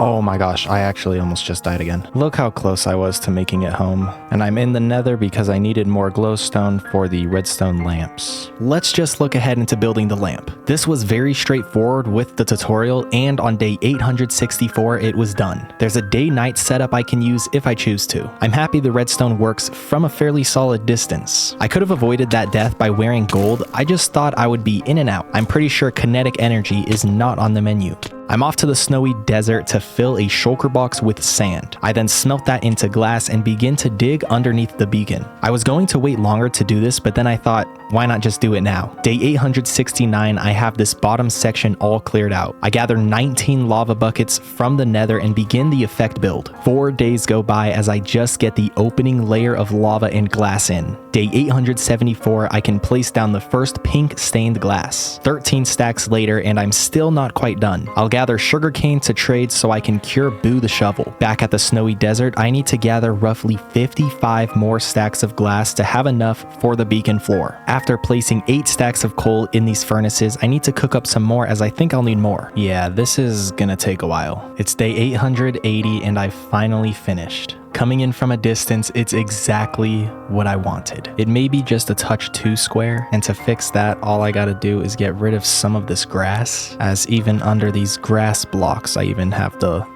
Oh my gosh, I actually almost just died again. Look how close I was to making it home. And I'm in the nether because I needed more glowstone for the redstone lamps. Let's just look ahead into building the lamp. This was very straightforward with the tutorial, and on day 864 it was done. There's a day-night setup I can use if I choose to. I'm happy the redstone works from a fairly solid distance. I could have avoided that death by wearing gold. I just thought I would be in and out. I'm pretty sure kinetic energy is not on the menu. I'm off to the snowy desert to fill a shulker box with sand. I then smelt that into glass and begin to dig underneath the beacon. I was going to wait longer to do this, but then I thought, why not just do it now? Day 869, I have this bottom section all cleared out. I gather 19 lava buckets from the nether and begin the effect build. 4 days go by as I just get the opening layer of lava and glass in. Day 874, I can place down the first pink stained glass. 13 stacks later, and I'm still not quite done. I'll gather sugarcane to trade so I can cure Boo the shovel. Back at the snowy desert, I need to gather roughly 55 more stacks of glass to have enough for the beacon floor. after placing 8 stacks of coal in these furnaces, I need to cook up some more as I think I'll need more. Yeah, this is gonna take a while. It's day 880 and I finally finished. Coming in from a distance, it's exactly what I wanted. It may be just a touch too square, and to fix that, all I gotta do is get rid of some of this grass, as even under these grass blocks, I even have the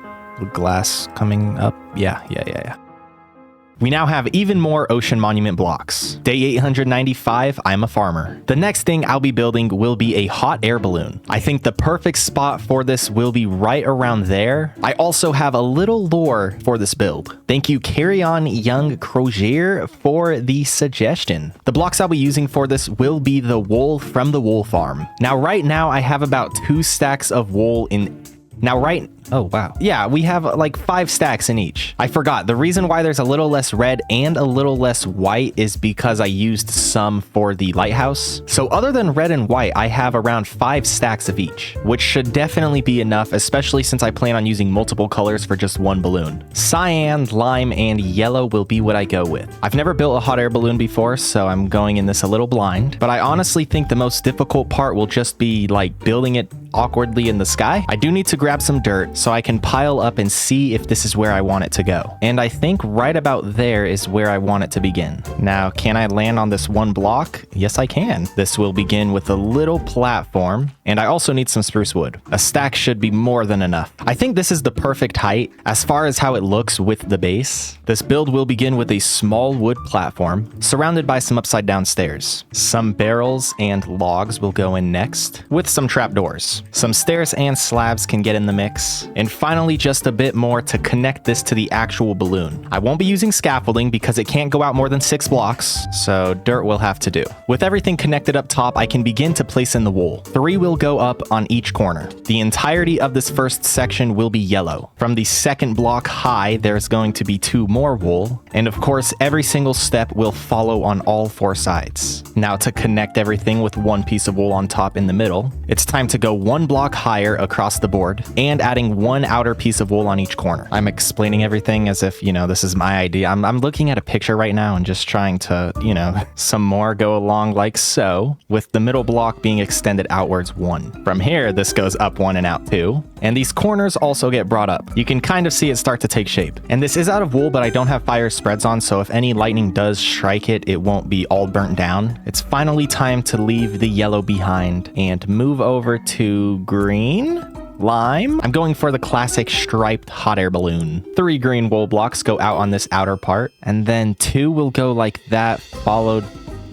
glass coming up. Yeah. We now have even more ocean monument blocks. Day 895, I'm a farmer. The next thing I'll be building will be a hot air balloon. I think the perfect spot for this will be right around there. I also have a little lore for this build. Thank you, Carry On Young Crozier, for the suggestion. The blocks I'll be using for this will be the wool from the wool farm. Now, right now, I have about 2 stacks of wool in... Oh, wow. Yeah, we have like 5 stacks in each. I forgot. The reason why there's a little less red and a little less white is because I used some for the lighthouse. So other than red and white, I have around 5 stacks of each, which should definitely be enough, especially since I plan on using multiple colors for just one balloon. Cyan, lime, and yellow will be what I go with. I've never built a hot air balloon before, so I'm going in this a little blind, but I honestly think the most difficult part will just be like building it awkwardly in the sky. I do need to grab some dirt so I can pile up and see if this is where I want it to go. And I think right about there is where I want it to begin. Now, can I land on this one block? Yes, I can. This will begin with a little platform, and I also need some spruce wood. A stack should be more than enough. I think this is the perfect height as far as how it looks with the base. This build will begin with a small wood platform surrounded by some upside down stairs. Some barrels and logs will go in next with some trapdoors. Some stairs and slabs can get in the mix. And finally, just a bit more to connect this to the actual balloon. I won't be using scaffolding because it can't go out more than 6 blocks, so dirt will have to do. With everything connected up top, I can begin to place in the wool. 3 will go up on each corner. The entirety of this first section will be yellow. From the second block high, there's going to be 2 more wool. And of course, every single step will follow on all 4 sides. Now to connect everything with 1 piece of wool on top in the middle, it's time to go 1 block higher across the board and adding 1 outer piece of wool on each corner. I'm explaining everything as if, this is my idea. I'm looking at a picture right now and just trying to, some more go along like so, with the middle block being extended outwards 1. From here, this goes up 1 and out 2. And these corners also get brought up. You can kind of see it start to take shape. And this is out of wool, but I don't have fire spreads on, so if any lightning does strike it, it won't be all burnt down. It's finally time to leave the yellow behind and move over to green? Lime? I'm going for the classic striped hot air balloon. 3 green wool blocks go out on this outer part, and then 2 will go like that, followed...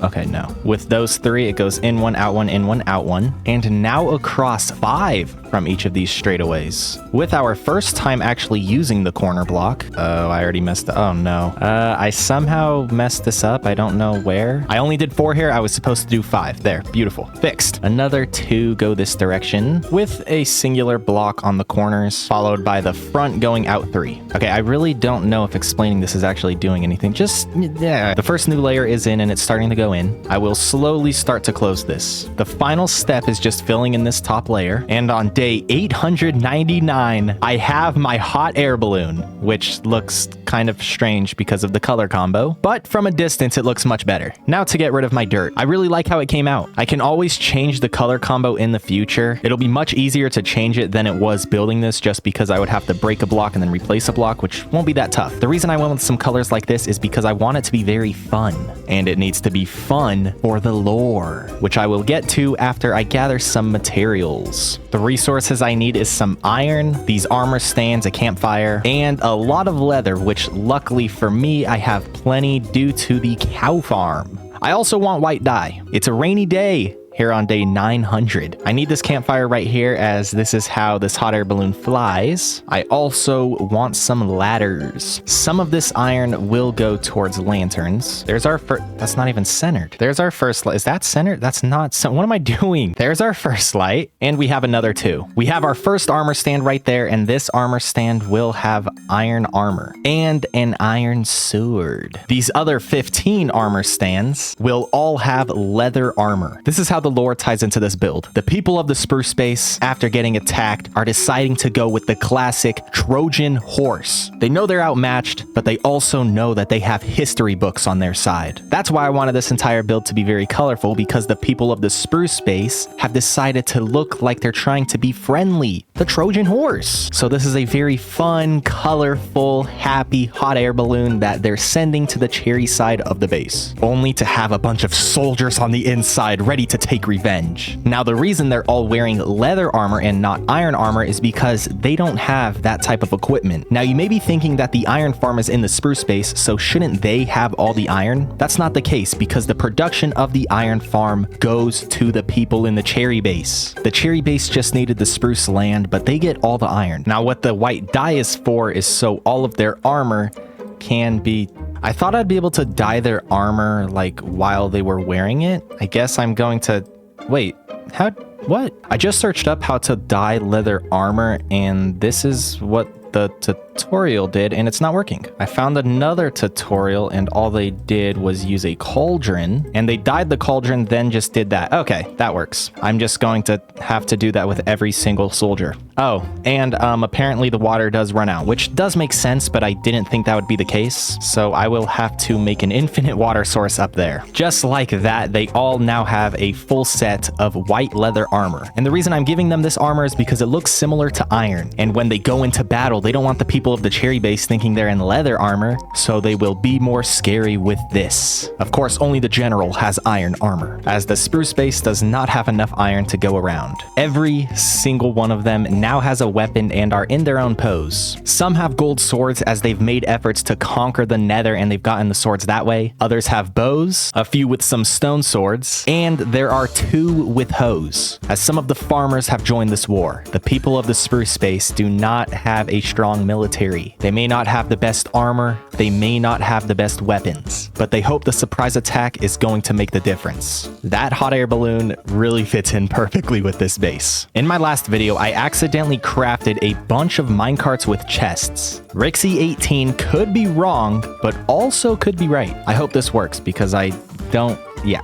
Okay, no. With those 3, it goes in 1, out 1, in 1, out 1. And now across 5 from each of these straightaways. With our first time actually using the corner block. Oh, I already messed up. Oh, no. I somehow messed this up. I don't know where. I only did 4 here. I was supposed to do 5. There. Beautiful. Fixed. Another 2 go this direction with a singular block on the corners, followed by the front going out 3. Okay, I really don't know if explaining this is actually doing anything. Just, yeah. The first new layer is in and it's starting to go in. I will slowly start to close this. The final step is just filling in this top layer, and on day 899, I have my hot air balloon, which looks kind of strange because of the color combo, but from a distance, it looks much better. Now to get rid of my dirt. I really like how it came out. I can always change the color combo in the future. It'll be much easier to change it than it was building this, just because I would have to break a block and then replace a block, which won't be that tough. The reason I went with some colors like this is because I want it to be very fun, and it needs to be fun for the lore, which I will get to after I gather some materials. The resources I need is some iron, these armor stands, a campfire, and a lot of leather, which luckily for me, I have plenty due to the cow farm. I also want white dye. It's a rainy day here on day 900. I need this campfire right here, as this is how this hot air balloon flies. I also want some ladders. Some of this iron will go towards lanterns. There's our first... That's not even centered. There's our first light. Is that centered? That's not... What am I doing? There's our first light, and we have another 2. We have our first armor stand right there, and this armor stand will have iron armor and an iron sword. These other 15 armor stands will all have leather armor. This is how the lore ties into this build. The people of the spruce base, after getting attacked, are deciding to go with the classic Trojan horse. They know they're outmatched, but they also know that they have history books on their side. That's why I wanted this entire build to be very colorful, because the people of the spruce base have decided to look like they're trying to be friendly. The Trojan horse. So this is a very fun, colorful, happy hot air balloon that they're sending to the cherry side of the base, only to have a bunch of soldiers on the inside ready to take revenge. Now, the reason they're all wearing leather armor and not iron armor is because they don't have that type of equipment. Now, you may be thinking that the iron farm is in the spruce base, so shouldn't they have all the iron? That's not the case, because the production of the iron farm goes to the people in the cherry base. The cherry base just needed the spruce land, but they get all the iron. Now, what the white dye is for is so all of their armor can be... I thought I'd be able to dye their armor like while they were wearing it. I guess I'm going to... Wait, how... What? I just searched up how to dye leather armor, and this is what the tutorial did, and it's not working. I found another tutorial, and all they did was use a cauldron, and they dyed the cauldron, then just did that. Okay, that works. I'm just going to have to do that with every single soldier. Oh, and apparently the water does run out, which does make sense, but I didn't think that would be the case, so I will have to make an infinite water source up there. Just like that, they all now have a full set of white leather armor, and the reason I'm giving them this armor is because it looks similar to iron, and when they go into battle, they don't want the people of the cherry base thinking they're in leather armor, so they will be more scary with this. Of course, only the general has iron armor, as the spruce base does not have enough iron to go around. Every single one of them now has a weapon and are in their own pose. Some have gold swords, as they've made efforts to conquer the nether and they've gotten the swords that way. Others have bows, a few with some stone swords, and there are 2 with hoes, as some of the farmers have joined this war. The people of the spruce base do not have a strong military. They may not have the best armor, they may not have the best weapons, but they hope the surprise attack is going to make the difference. That hot air balloon really fits in perfectly with this base. In my last video, I accidentally crafted a bunch of minecarts with chests. Rixie18 could be wrong, but also could be right. I hope this works, because I don't... Yeah,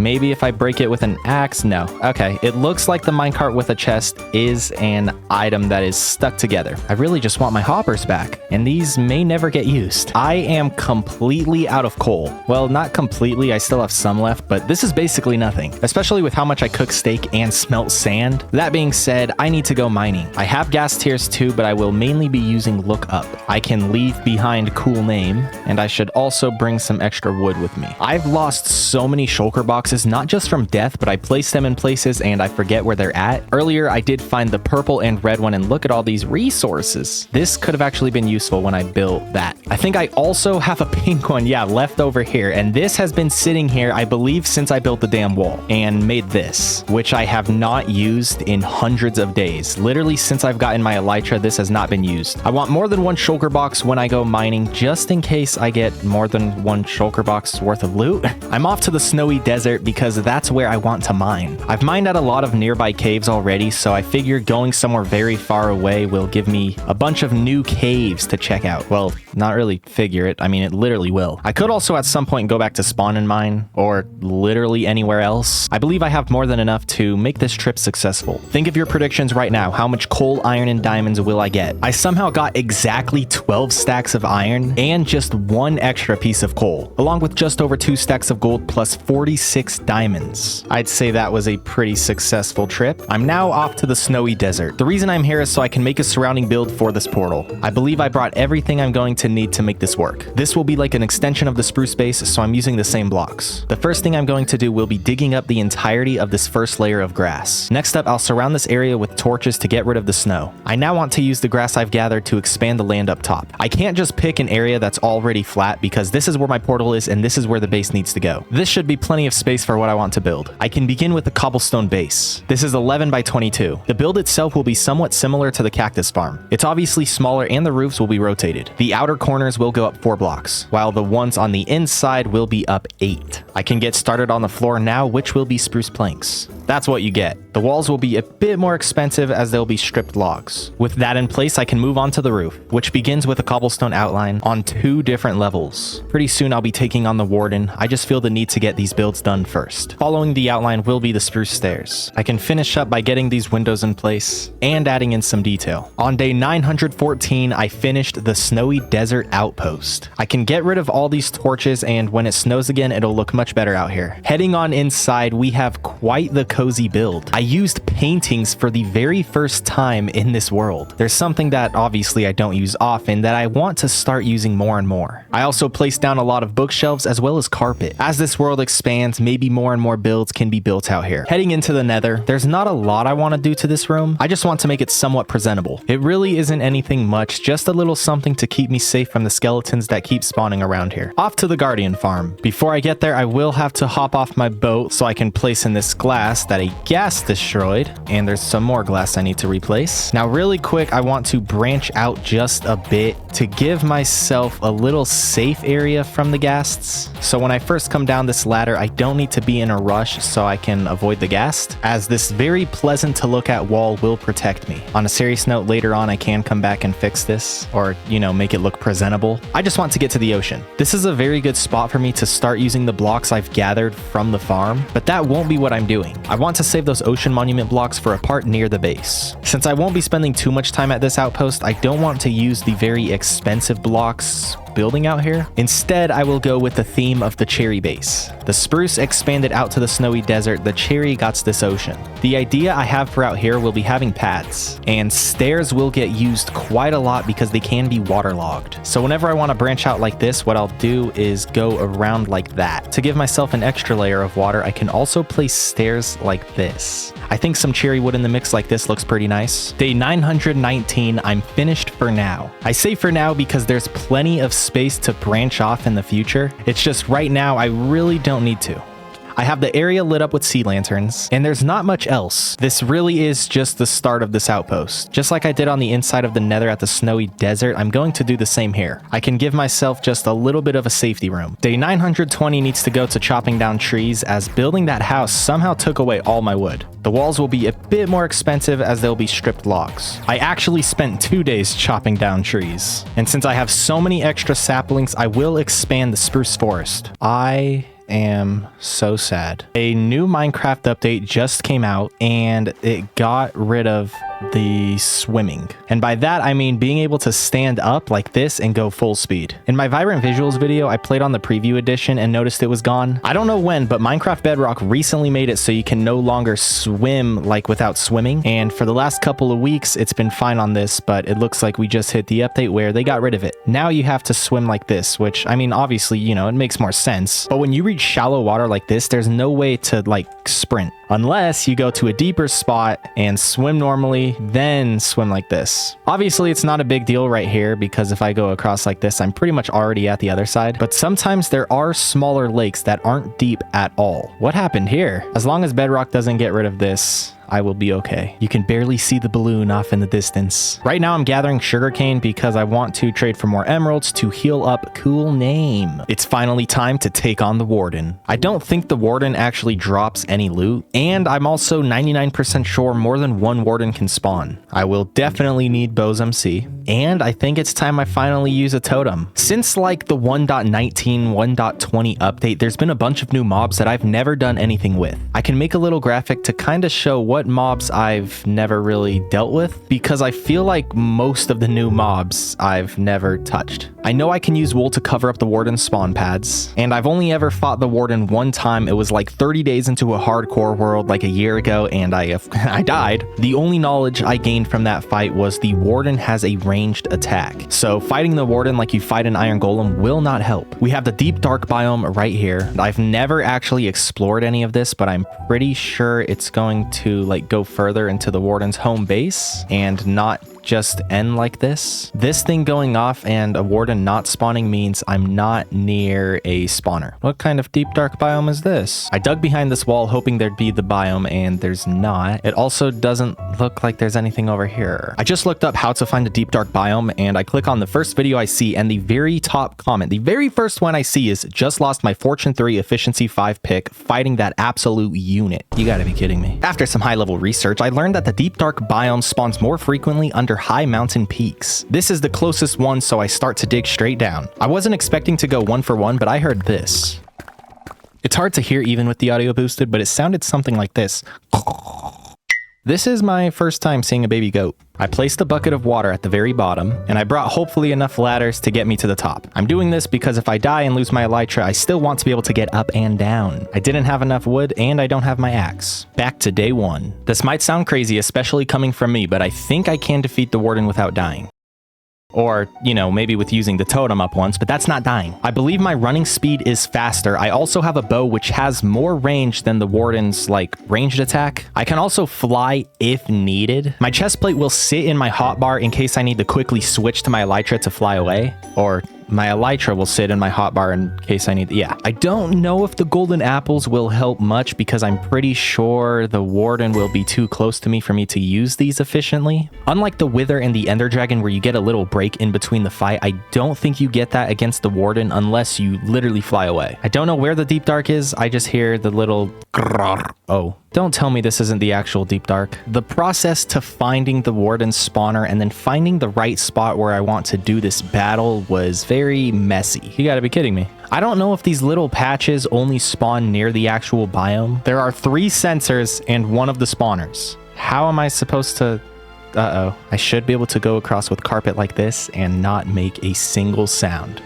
maybe if I break it with an axe? No. Okay, it looks like the minecart with a chest is an item that is stuck together. I really just want my hoppers back, and these may never get used. I am completely out of coal. Well, not completely, I still have some left, but this is basically nothing, especially with how much I cook steak and smelt sand. That being said, I need to go mining. I have gas tiers too, but I will mainly be using lookup. I can leave behind cool name, and I should also bring some extra wood with me. I've lost so many shulker boxes, not just from death, but I place them in places and I forget where they're at. Earlier, I did find the purple and red one, and look at all these resources. This could have actually been useful when I built that. I think I also have a pink one, yeah, left over here, and this has been sitting here, I believe, since I built the damn wall and made this, which I have not used in hundreds of days. Literally, since I've gotten my elytra, this has not been used. I want more than 1 shulker box when I go mining, just in case I get more than 1 shulker box worth of loot. I'm off to the snowy desert because that's where I want to mine. I've mined at a lot of nearby caves already, so I figured going somewhere very far away will give me a bunch of new caves to check out. Well, not really figure it, I mean it literally will. I could also at some point go back to spawn and mine, or literally anywhere else. I believe I have more than enough to make this trip successful. Think of your predictions right now. How much coal, iron, and diamonds will I get? I somehow got exactly 12 stacks of iron and just 1 extra piece of coal, along with just over 2 stacks of gold plus 46 diamonds. I'd say that was a pretty successful trip. I'm now off to the snowy desert. The reason I'm here is so I can make a surrounding build for this portal. I believe I brought everything I'm going to need to make this work. This will be like an extension of the spruce base, so I'm using the same blocks. The first thing I'm going to do will be digging up the entirety of this first layer of grass. Next up, I'll surround this area with torches to get rid of the snow. I now want to use the grass I've gathered to expand the land up top. I can't just pick an area that's already flat, because this is where my portal is and this is where the base needs to go. This should be plenty of space for what I want to build. I can begin with the cobblestone base. This is 11 by 22. The build itself will be somewhat similar to the cactus farm. It's obviously smaller and the roofs will be rotated. The outer corners will go up 4 blocks, while the ones on the inside will be up 8. I can get started on the floor now, which will be spruce planks. that's what you get. The walls will be a bit more expensive as they'll be stripped logs. With that in place, I can move on to the roof, which begins with a cobblestone outline on 2 different levels. Pretty soon I'll be taking on the warden. I just feel the need to get these builds done first. Following the outline will be the spruce stairs. I can finish up by getting these windows in place and adding in some detail. On day 914, I finished the snowy desert outpost. I can get rid of all these torches, and when it snows again, it'll look much better out here. Heading on inside, we have quite the cozy build. I used paintings for the very first time in this world. There's something that obviously I don't use often that I want to start using more and more. I also placed down a lot of bookshelves as well as carpet. As this world expands, maybe more and more builds can be built out here. Heading into the nether, there's not a lot I want to do to this room. I just want to make it somewhat presentable. It really isn't anything much, just a little something to keep me safe from the skeletons that keep spawning around here. Off to the Guardian farm. Before I get there, I will have to hop off my boat so I can place in this glass that a ghast destroyed, and there's some more glass I need to replace. Now really quick, I want to branch out just a bit to give myself a little safe area from the ghasts. So when I first come down this ladder, I don't need to be in a rush so I can avoid the ghast, as this very pleasant to look at wall will protect me. On a serious note, later on I can come back and fix this, or make it look presentable. I just want to get to the ocean. This is a very good spot for me to start using the blocks I've gathered from the farm, but that won't be what I'm doing. I want to save those ocean monument blocks for a part near the base. Since I won't be spending too much time at this outpost, I don't want to use the very expensive blocks building out here. Instead, I will go with the theme of the cherry base. The spruce expanded out to the snowy desert, the cherry got this ocean. The idea I have for out here will be having paths, and stairs will get used quite a lot because they can be waterlogged. So whenever I want to branch out like this, what I'll do is go around like that. To give myself an extra layer of water, I can also place stairs like this. I think some cherry wood in the mix like this looks pretty nice. Day 919, I'm finished for now. I say for now because there's plenty of space to branch off in the future. It's just right now I really don't need to. I have the area lit up with sea lanterns, and there's not much else. This really is just the start of this outpost. Just like I did on the inside of the nether at the snowy desert, I'm going to do the same here. I can give myself just a little bit of a safety room. Day 920 needs to go to chopping down trees, as building that house somehow took away all my wood. The walls will be a bit more expensive as they'll be stripped logs. I actually spent 2 days chopping down trees, and since I have so many extra saplings, I will expand the spruce forest. I am so sad. A new Minecraft update just came out and it got rid of the swimming. And by that, I mean being able to stand up like this and go full speed. In my Vibrant Visuals video, I played on the preview edition and noticed it was gone. I don't know when, but Minecraft Bedrock recently made it so you can no longer swim like without swimming. And for the last couple of weeks, it's been fine on this, but it looks like we just hit the update where they got rid of it. Now you have to swim like this, which I mean, obviously, it makes more sense. But when you reach shallow water like this, there's no way to like sprint. Unless you go to a deeper spot and swim normally, then swim like this. Obviously, it's not a big deal right here because if I go across like this, I'm pretty much already at the other side. But sometimes there are smaller lakes that aren't deep at all. What happened here? As long as Bedrock doesn't get rid of this, I will be okay. You can barely see the balloon off in the distance. Right now I'm gathering sugarcane because I want to trade for more emeralds to heal up. Cool name. It's finally time to take on the warden. I don't think the warden actually drops any loot, and I'm also 99% sure more than one warden can spawn. I will definitely need Bo's MC, and I think it's time I finally use a totem. Since like the 1.19, 1.20 update, there's been a bunch of new mobs that I've never done anything with. I can make a little graphic to kind of show what mobs I've never really dealt with, because I feel like most of the new mobs I've never touched. I know I can use wool to cover up the warden's spawn pads, and I've only ever fought the warden one time. It was like 30 days into a hardcore world like a year ago, and I died. The only knowledge I gained from that fight was the warden has a ranged attack, so fighting the warden like you fight an iron golem will not help. We have the deep dark biome right here. I've never actually explored any of this, but I'm pretty sure it's going to like go further into the warden's home base and not just end like this. This thing going off and a warden not spawning means I'm not near a spawner. What kind of deep dark biome is this? I dug behind this wall hoping there'd be the biome, and there's not. It also doesn't look like there's anything over here. I just looked up how to find a deep dark biome, and I click on the first video I see, and the very top comment, the very first one I see is just lost my Fortune 3 efficiency 5 pick fighting that absolute unit. You gotta be kidding me. After some high level research, I learned that the deep dark biome spawns more frequently under high mountain peaks. This is the closest one, so I start to dig straight down. I wasn't expecting to go 1 for 1, but I heard this. It's hard to hear even with the audio boosted, but it sounded something like this. This is my first time seeing a baby goat. I placed a bucket of water at the very bottom, and I brought hopefully enough ladders to get me to the top. I'm doing this because if I die and lose my elytra, I still want to be able to get up and down. I didn't have enough wood, and I don't have my axe. Back to day 1. This might sound crazy, especially coming from me, but I think I can defeat the warden without dying. Or, you know, maybe with using the totem up once, but that's not dying. I believe my running speed is faster. I also have a bow which has more range than the warden's, like, ranged attack. I can also fly if needed. My chest plate will sit in my hotbar in case I need to quickly switch to my elytra to fly away. Or my elytra will sit in my hotbar in case I need... Yeah. I don't know if the golden apples will help much because I'm pretty sure the warden will be too close to me for me to use these efficiently. Unlike the wither and the ender dragon where you get a little break in between the fight, I don't think you get that against the warden unless you literally fly away. I don't know where the deep dark is. I just hear the little... Oh. Don't tell me this isn't the actual deep dark. The process to finding the warden's spawner and then finding the right spot where I want to do this battle was very messy. You gotta be kidding me. I don't know if these little patches only spawn near the actual biome. There are 3 sensors and 1 of the spawners. How am I supposed to... Uh-oh. I should be able to go across with carpet like this and not make a single sound.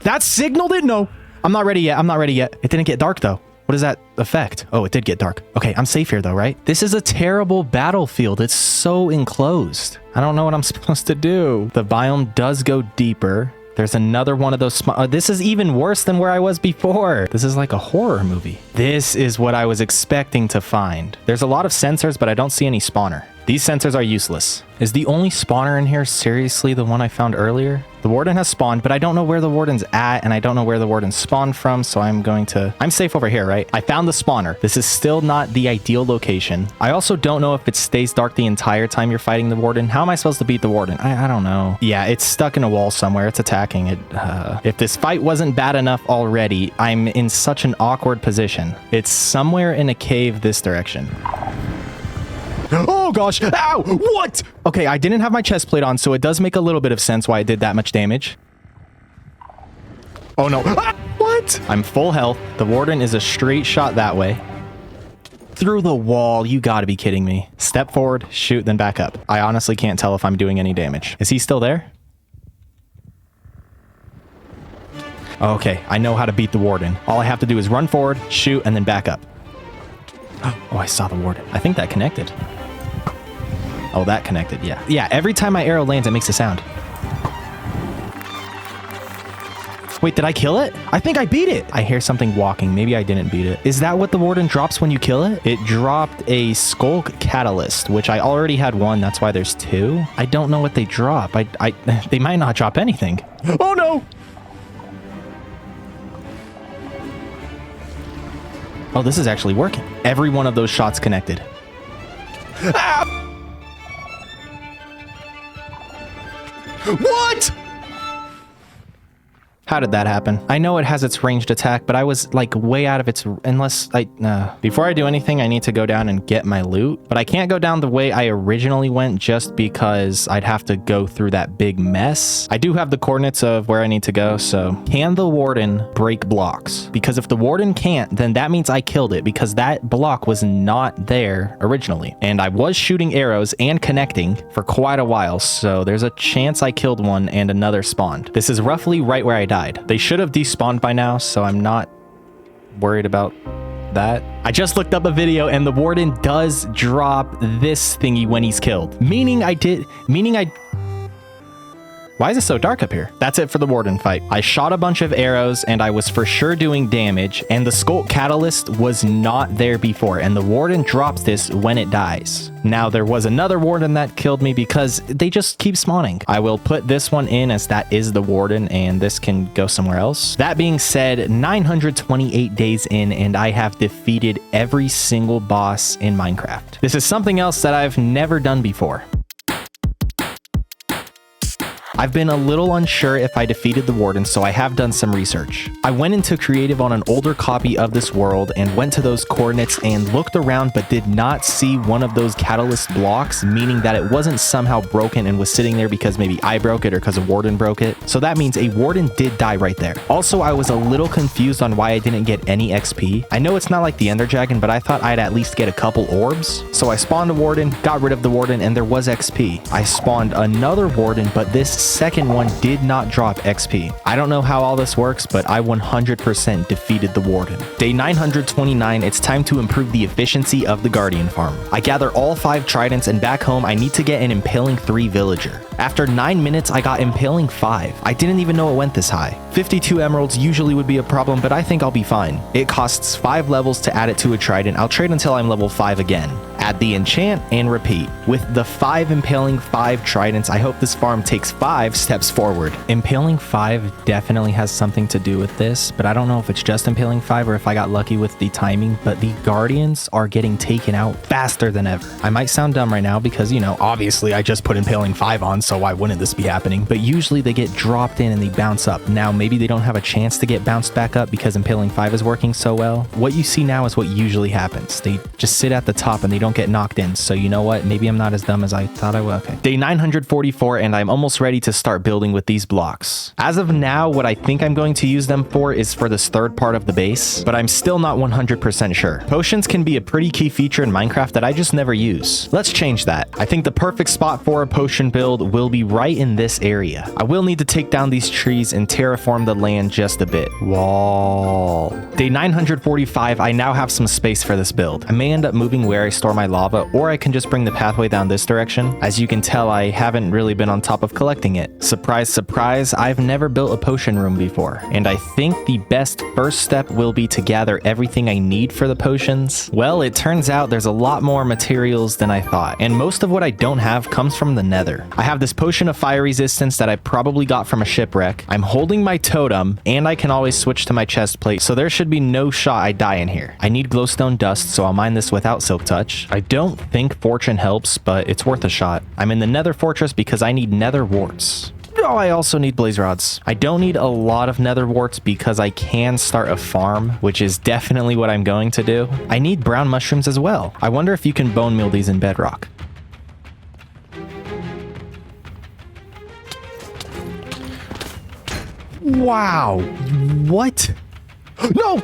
That signaled it? No. I'm not ready yet. I'm not ready yet. It didn't get dark though. What does that affect? Oh, it did get dark. Okay, I'm safe here though, right? This is a terrible battlefield. It's so enclosed. I don't know what I'm supposed to do. The biome does go deeper. There's another one of those this is even worse than where I was before. This is like a horror movie. This is what I was expecting to find. There's a lot of sensors, but I don't see any spawner. These sensors are useless. Is the only spawner in here seriously the one I found earlier? The warden has spawned, but I don't know where the warden's at, and I don't know where the warden spawned from, so I'm safe over here, right? I found the spawner. This is still not the ideal location. I also don't know if it stays dark the entire time you're fighting the warden. How am I supposed to beat the warden? I don't know. Yeah, it's stuck in a wall somewhere. It's attacking it. If this fight wasn't bad enough already, I'm in such an awkward position. It's somewhere in a cave this direction. Oh gosh, ow, what? Okay, I didn't have my chest plate on, so it does make a little bit of sense why it did that much damage. Oh no, ah, what? I'm full health. The warden is a straight shot that way. Through the wall, you gotta be kidding me. Step forward, shoot, then back up. I honestly can't tell if I'm doing any damage. Is he still there? Okay, I know how to beat the warden. All I have to do is run forward, shoot, and then back up. Oh, I saw the warden. I think that connected. Oh, that connected, yeah. Yeah, every time my arrow lands, it makes a sound. Wait, did I kill it? I think I beat it. I hear something walking. Maybe I didn't beat it. Is that what the warden drops when you kill it? It dropped a Skulk Catalyst, which I already had 1. That's why there's 2. I don't know what they drop. They might not drop anything. Oh, no! Oh, this is actually working. Every one of those shots connected. Ah! What? How did that happen? I know it has its ranged attack, but I was like way out of its... Before I do anything, I need to go down and get my loot. But I can't go down the way I originally went just because I'd have to go through that big mess. I do have the coordinates of where I need to go, so... Can the warden break blocks? Because if the warden can't, then that means I killed it because that block was not there originally. And I was shooting arrows and connecting for quite a while, so there's a chance I killed one and another spawned. This is roughly right where I died. They should have despawned by now, so I'm not worried about that. I just looked up a video and the warden does drop this thingy when he's killed. Meaning Why is it so dark up here? That's it for the warden fight. I shot a bunch of arrows and I was for sure doing damage, and the Sculpt Catalyst was not there before, and the warden drops this when it dies. Now, there was another warden that killed me because they just keep spawning. I will put this one in as that is the warden, and this can go somewhere else. That being said, 928 days in, and I have defeated every single boss in Minecraft. This is something else that I've never done before. I've been a little unsure if I defeated the warden, so I have done some research. I went into creative on an older copy of this world and went to those coordinates and looked around but did not see one of those catalyst blocks, meaning that it wasn't somehow broken and was sitting there because maybe I broke it or because a warden broke it. So that means a warden did die right there. Also, I was a little confused on why I didn't get any XP. I know it's not like the Ender Dragon, but I thought I'd at least get a couple orbs. So I spawned a warden, got rid of the warden, and there was XP. I spawned another warden, but this second one did not drop XP. I don't know how all this works, but I 100% defeated the warden. Day 929, it's time to improve the efficiency of the Guardian farm. I gather all 5 tridents, and back home I need to get an Impaling 3 villager. After 9 minutes, I got Impaling 5. I didn't even know it went this high. 52 emeralds usually would be a problem, but I think I'll be fine. It costs 5 levels to add it to a trident. I'll trade until I'm level 5 again. Add the enchant and repeat. With the 5 Impaling 5 tridents, I hope this farm takes 5 steps forward. Impaling 5 definitely has something to do with this, but I don't know if it's just Impaling 5 or if I got lucky with the timing, but the Guardians are getting taken out faster than ever. I might sound dumb right now because, you know, obviously I just put Impaling 5 on, so why wouldn't this be happening? But usually they get dropped in and they bounce up. Now, maybe they don't have a chance to get bounced back up because Impaling 5 is working so well. What you see now is what usually happens. They just sit at the top and they don't get knocked in. So you know what? Maybe I'm not as dumb as I thought I was. Okay. Day 944, and I'm almost ready to start building with these blocks. As of now, what I think I'm going to use them for is for this third part of the base, but I'm still not 100% sure. Potions can be a pretty key feature in Minecraft that I just never use. Let's change that. I think the perfect spot for a potion build will be right in this area. I will need to take down these trees and terraform the land just a bit. Wall. Day 945, I now have some space for this build. I may end up moving where I store my lava, or I can just bring the pathway down this direction. As you can tell, I haven't really been on top of collecting it. Surprise, surprise, I've never built a potion room before, and I think the best first step will be to gather everything I need for the potions. Well, it turns out there's a lot more materials than I thought, and most of what I don't have comes from the nether. I have this potion of fire resistance that I probably got from a shipwreck. I'm holding my totem, and I can always switch to my chest plate, so there should be no shot I die in here. I need glowstone dust, so I'll mine this without silk touch. I don't think fortune helps, but it's worth a shot. I'm in the nether fortress because I need nether warts. Oh, I also need blaze rods. I don't need a lot of nether warts because I can start a farm, which is definitely what I'm going to do. I need brown mushrooms as well. I wonder if you can bone meal these in Bedrock. Wow. What? No!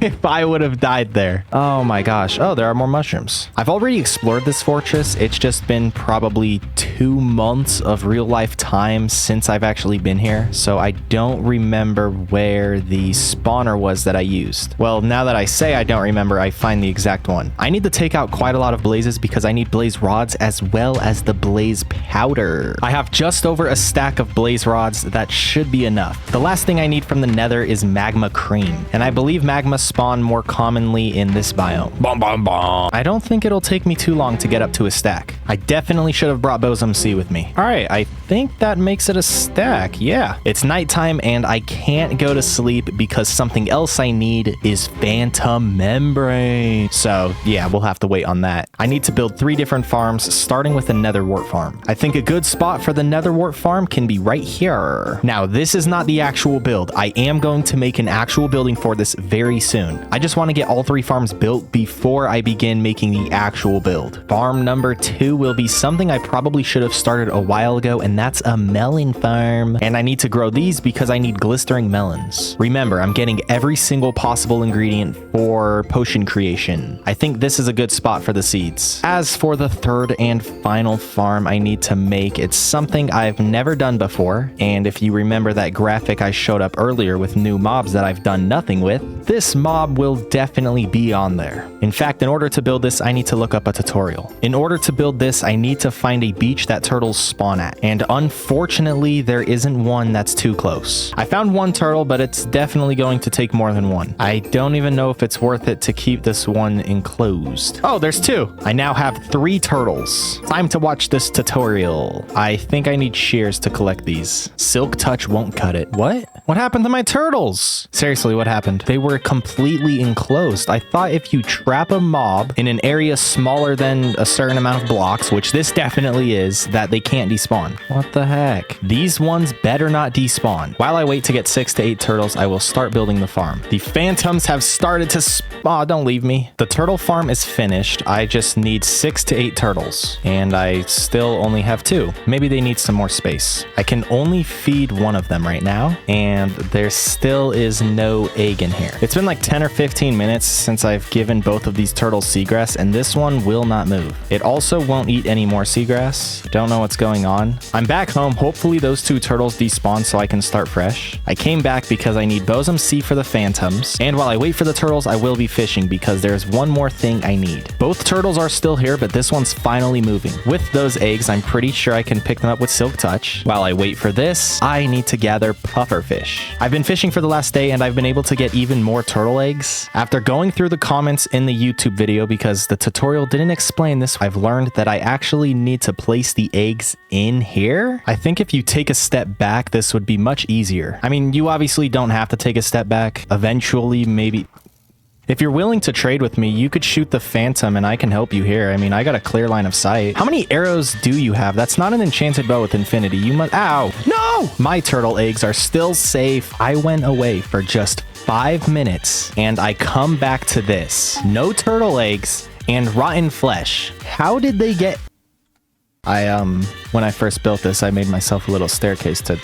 If I would have died there. Oh my gosh. Oh, there are more mushrooms. I've already explored this fortress. It's just been probably 2 months of real life time since I've actually been here, so I don't remember where the spawner was that I used. Well, now that I say I don't remember, I find the exact one. I need to take out quite a lot of blazes because I need blaze rods as well as the blaze powder. I have just over a stack of blaze rods. That should be enough. The last thing I need from the nether is magma cream, and I believe magma spawn more commonly in this biome. Bom, bom, bom. I don't think it'll take me too long to get up to a stack. I definitely should have brought Bose MC with me. All right, I think that makes it a stack. Yeah, it's nighttime and I can't go to sleep because something else I need is phantom membrane. So yeah, we'll have to wait on that. I need to build 3 different farms, starting with a nether wart farm. I think a good spot for the nether wart farm can be right here. Now, this is not the actual build. I am going to make an actual building for this very soon. I just want to get all 3 farms built before I begin making the actual build. Farm number 2 will be something I probably should have started a while ago, and that's a melon farm. And I need to grow these because I need glistering melons. Remember, I'm getting every single possible ingredient for potion creation. I think this is a good spot for the seeds. As for the 3rd and final farm I need to make, it's something I've never done before. And if you remember that graphic I showed up earlier with new mobs that I've done nothing with, this mob mob will definitely be on there. In fact, in order to build this, I need to look up a tutorial. In order to build this, I need to find a beach that turtles spawn at. And unfortunately, there isn't one that's too close. I found one turtle, but it's definitely going to take more than one. I don't even know if it's worth it to keep this one enclosed. Oh, there's two. I now have 3 turtles. Time to watch this tutorial. I think I need shears to collect these. Silk touch won't cut it. What? What happened to my turtles? Seriously, what happened? They were completely enclosed. I thought if you trap a mob in an area smaller than a certain amount of blocks, which this definitely is, that they can't despawn. What the heck? These ones better not despawn. While I wait to get 6 to 8 turtles, I will start building the farm. The phantoms have started to spawn. Don't leave me. The turtle farm is finished. I just need 6 to 8 turtles, and I still only have 2. Maybe they need some more space. I can only feed one of them right now, and there still is no egg in here. It's been like 10 or 15 minutes since I've given both of these turtles seagrass, and this one will not move. It also won't eat any more seagrass. Don't know what's going on. I'm back home. Hopefully those 2 turtles despawn so I can start fresh. I came back because I need Bosom C for the phantoms, and while I wait for the turtles, I will be fishing because there's one more thing I need. Both turtles are still here, but this one's finally moving. With those eggs, I'm pretty sure I can pick them up with Silk Touch. While I wait for this, I need to gather pufferfish. I've been fishing for the last day, and I've been able to get even more turtle eggs. After going through the comments in the YouTube video, because the tutorial didn't explain this, I've learned that I actually need to place the eggs in here. I think if you take a step back, this would be much easier. I mean, you obviously don't have to take a step back. Eventually, maybe... If you're willing to trade with me, you could shoot the phantom and I can help you here. I mean, I got a clear line of sight. How many arrows do you have? That's not an enchanted bow with infinity. You must... Ow! No! My turtle eggs are still safe. I went away for just 5 minutes and I come back to this. No turtle eggs and rotten flesh. How did they get... When I first built this, I made myself a little staircase to...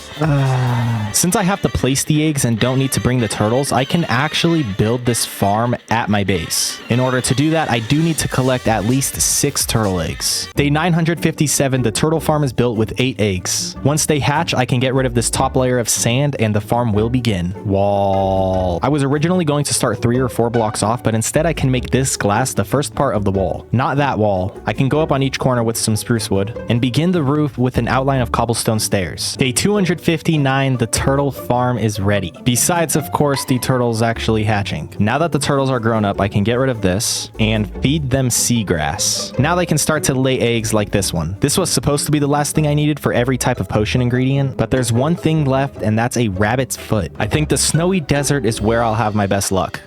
Since I have to place the eggs and don't need to bring the turtles, I can actually build this farm at my base. In order to do that, I do need to collect at least 6 turtle eggs. Day 957, the turtle farm is built with 8 eggs. Once they hatch, I can get rid of this top layer of sand and the farm will begin. Wall. I was originally going to start 3 or 4 blocks off, but instead I can make this glass the first part of the wall. Not that wall. I can go up on each corner with some spruce wood and begin the roof with an outline of cobblestone stairs. Day 259, the turtle farm is ready. Besides, of course, the turtles actually hatching. Now that the turtles are grown up, I can get rid of this and feed them seagrass. Now they can start to lay eggs like this one. This was supposed to be the last thing I needed for every type of potion ingredient, but there's one thing left, and that's a rabbit's foot. I think the snowy desert is where I'll have my best luck.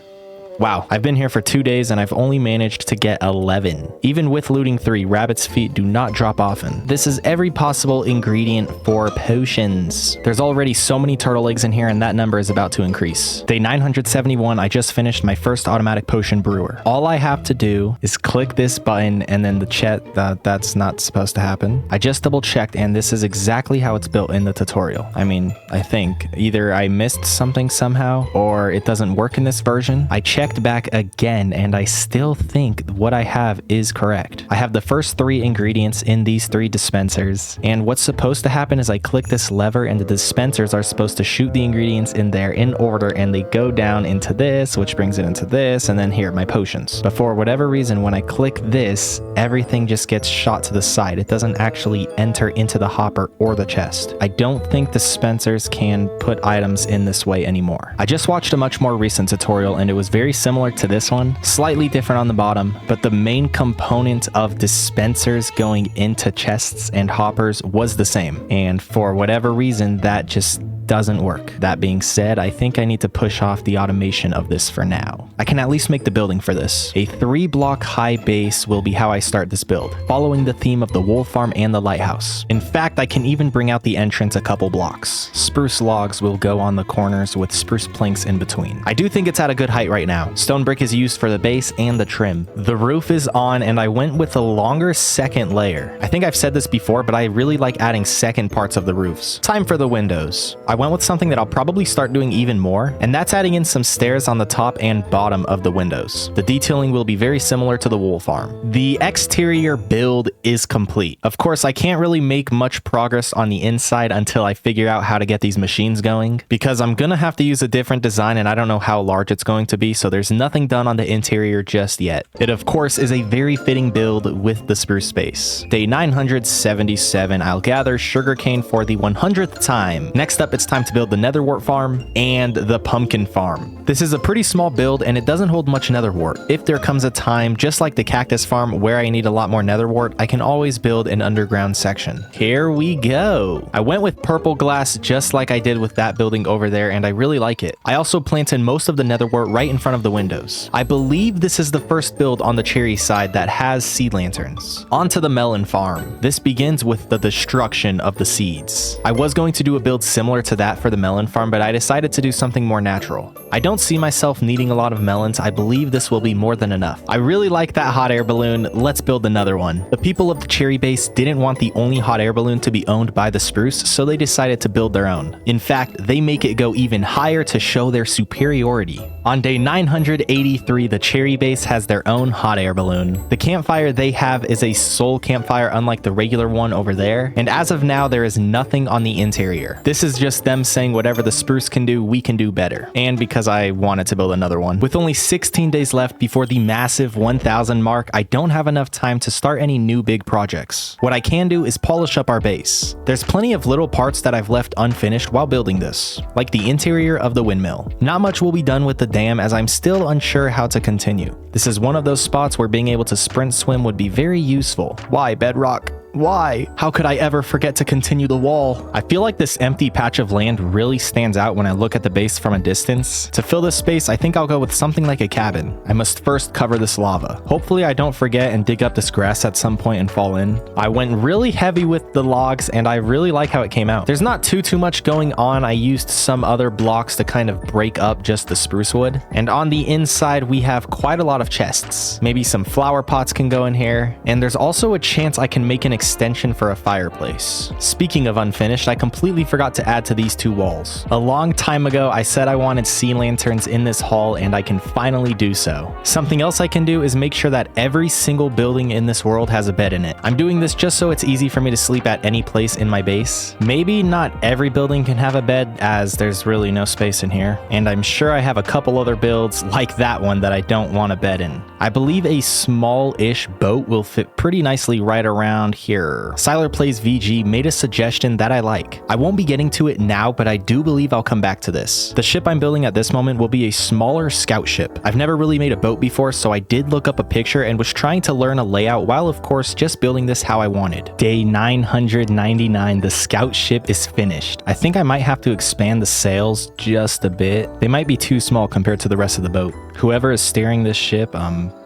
Wow, I've been here for 2 days and I've only managed to get 11. Even with looting 3, rabbit's feet do not drop often. This is every possible ingredient for potions. There's already so many turtle eggs in here and that number is about to increase. Day 971, I just finished my first automatic potion brewer. All I have to do is click this button and then the chat, that's not supposed to happen. I just double checked and this is exactly how it's built in the tutorial. I mean, I think either I missed something somehow or it doesn't work in this version. I checked back again and I still think what I have is correct. I have the first 3 ingredients in these 3 dispensers, and what's supposed to happen is I click this lever and the dispensers are supposed to shoot the ingredients in there in order, and they go down into this, which brings it into this, and then here, my potions. But for whatever reason, when I click this, everything just gets shot to the side. It doesn't actually enter into the hopper or the chest. I don't think dispensers can put items in this way anymore. I just watched a much more recent tutorial and it was very similar to this one, slightly different on the bottom, but the main component of dispensers going into chests and hoppers was the same, and for whatever reason that just doesn't work. That being said, I think I need to push off the automation of this for now. I can at least make the building for this. A 3-block high base will be how I start this build, following the theme of the wool farm and the lighthouse. In fact, I can even bring out the entrance a couple blocks. Spruce logs will go on the corners with spruce planks in between. I do think it's at a good height right now. Stone brick is used for the base and the trim. The roof is on and I went with a longer second layer. I think I've said this before, but I really like adding second parts of the roofs. Time for the windows. I went with something that I'll probably start doing even more, and that's adding in some stairs on the top and bottom of the windows. The detailing will be very similar to the wool farm. The exterior build is complete. Of course, I can't really make much progress on the inside until I figure out how to get these machines going, because I'm gonna have to use a different design and I don't know how large it's going to be, so there's nothing done on the interior just yet. It of course is a very fitting build with the spruce space. Day 977, I'll gather sugarcane for the 100th time. Next up, it's time to build the netherwort farm and the pumpkin farm. This is a pretty small build and it doesn't hold much netherwort. If there comes a time, just like the cactus farm, where I need a lot more netherwort, I can always build an underground section. Here we go. I went with purple glass just like I did with that building over there, and I really like it. I also planted most of the netherwort right in front of the windows. I believe this is the first build on the cherry side that has seed lanterns. On to the melon farm. This begins with the destruction of the seeds. I was going to do a build similar to that for the melon farm, but I decided to do something more natural. I don't see myself needing a lot of melons. I believe this will be more than enough. I really like that hot air balloon. Let's build another one. The people of the cherry base didn't want the only hot air balloon to be owned by the spruce, so they decided to build their own. In fact, they make it go even higher to show their superiority. On day 983, the cherry base has their own hot air balloon. The campfire they have is a soul campfire, unlike the regular one over there, and as of now, there is nothing on the interior. This is just them saying whatever the spruce can do, we can do better. And because I wanted to build another one. With only 16 days left before the massive 1000 mark, I don't have enough time to start any new big projects. What I can do is polish up our base. There's plenty of little parts that I've left unfinished while building this, like the interior of the windmill. Not much will be done with the dam as I'm still unsure how to continue. This is one of those spots where being able to sprint swim would be very useful. Why, Bedrock? Why? How could I ever forget to continue the wall? I feel like this empty patch of land really stands out when I look at the base from a distance. To fill this space, I think I'll go with something like a cabin. I must first cover this lava. Hopefully I don't forget and dig up this grass at some point and fall in. I went really heavy with the logs and I really like how it came out. There's not too much going on. I used some other blocks to kind of break up just the spruce wood. And on the inside, we have quite a lot of chests. Maybe some flower pots can go in here. And there's also a chance I can make an extension for a fireplace. Speaking of unfinished, I completely forgot to add to these two walls. A long time ago, I said I wanted sea lanterns in this hall, and I can finally do so. Something else I can do is make sure that every single building in this world has a bed in it. I'm doing this just so it's easy for me to sleep at any place in my base. Maybe not every building can have a bed, as there's really no space in here, and I'm sure I have a couple other builds like that one that I don't want a bed in. I believe a small-ish boat will fit pretty nicely right around here. Siler Plays VG made a suggestion that I like. I won't be getting to it now, but I do believe I'll come back to this. The ship I'm building at this moment will be a smaller scout ship. I've never really made a boat before, so I did look up a picture and was trying to learn a layout while of course just building this how I wanted. Day 999, the scout ship is finished. I think I might have to expand the sails just a bit. They might be too small compared to the rest of the boat. Whoever is steering this ship,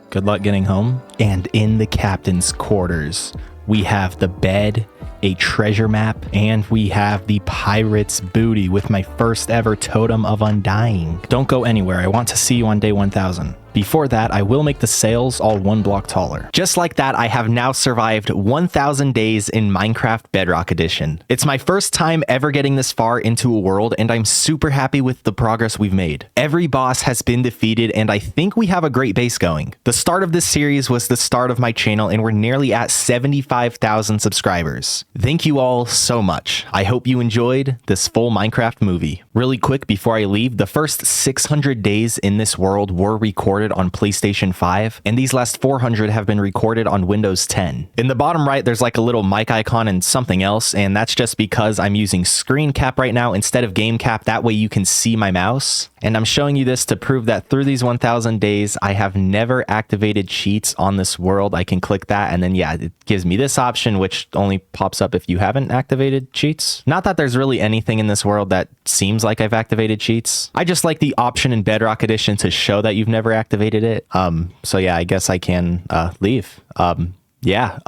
good luck getting home. And in the captain's quarters, we have the bed, a treasure map, and we have the pirate's booty with my first ever totem of undying. Don't go anywhere. I want to see you on day 1000. Before that, I will make the sails all 1 block taller. Just like that, I have now survived 1000 days in Minecraft Bedrock Edition. It's my first time ever getting this far into a world, and I'm super happy with the progress we've made. Every boss has been defeated, and I think we have a great base going. The start of this series was the start of my channel, and we're nearly at 75,000 subscribers. Thank you all so much. I hope you enjoyed this full Minecraft movie. Really quick before I leave, the first 600 days in this world were recorded on PlayStation 5, and these last 400 have been recorded on Windows 10. In the bottom right, there's like a little mic icon and something else, and that's just because I'm using screen cap right now instead of game cap. That way you can see my mouse. And I'm showing you this to prove that through these 1000 days, I have never activated cheats on this world. I can click that, and then yeah, it gives me this option, which only pops up if you haven't activated cheats. Not that there's really anything in this world that seems like I've activated cheats. I just like the option in Bedrock Edition to show that you've never activated it. So yeah, I guess I can leave. Yeah.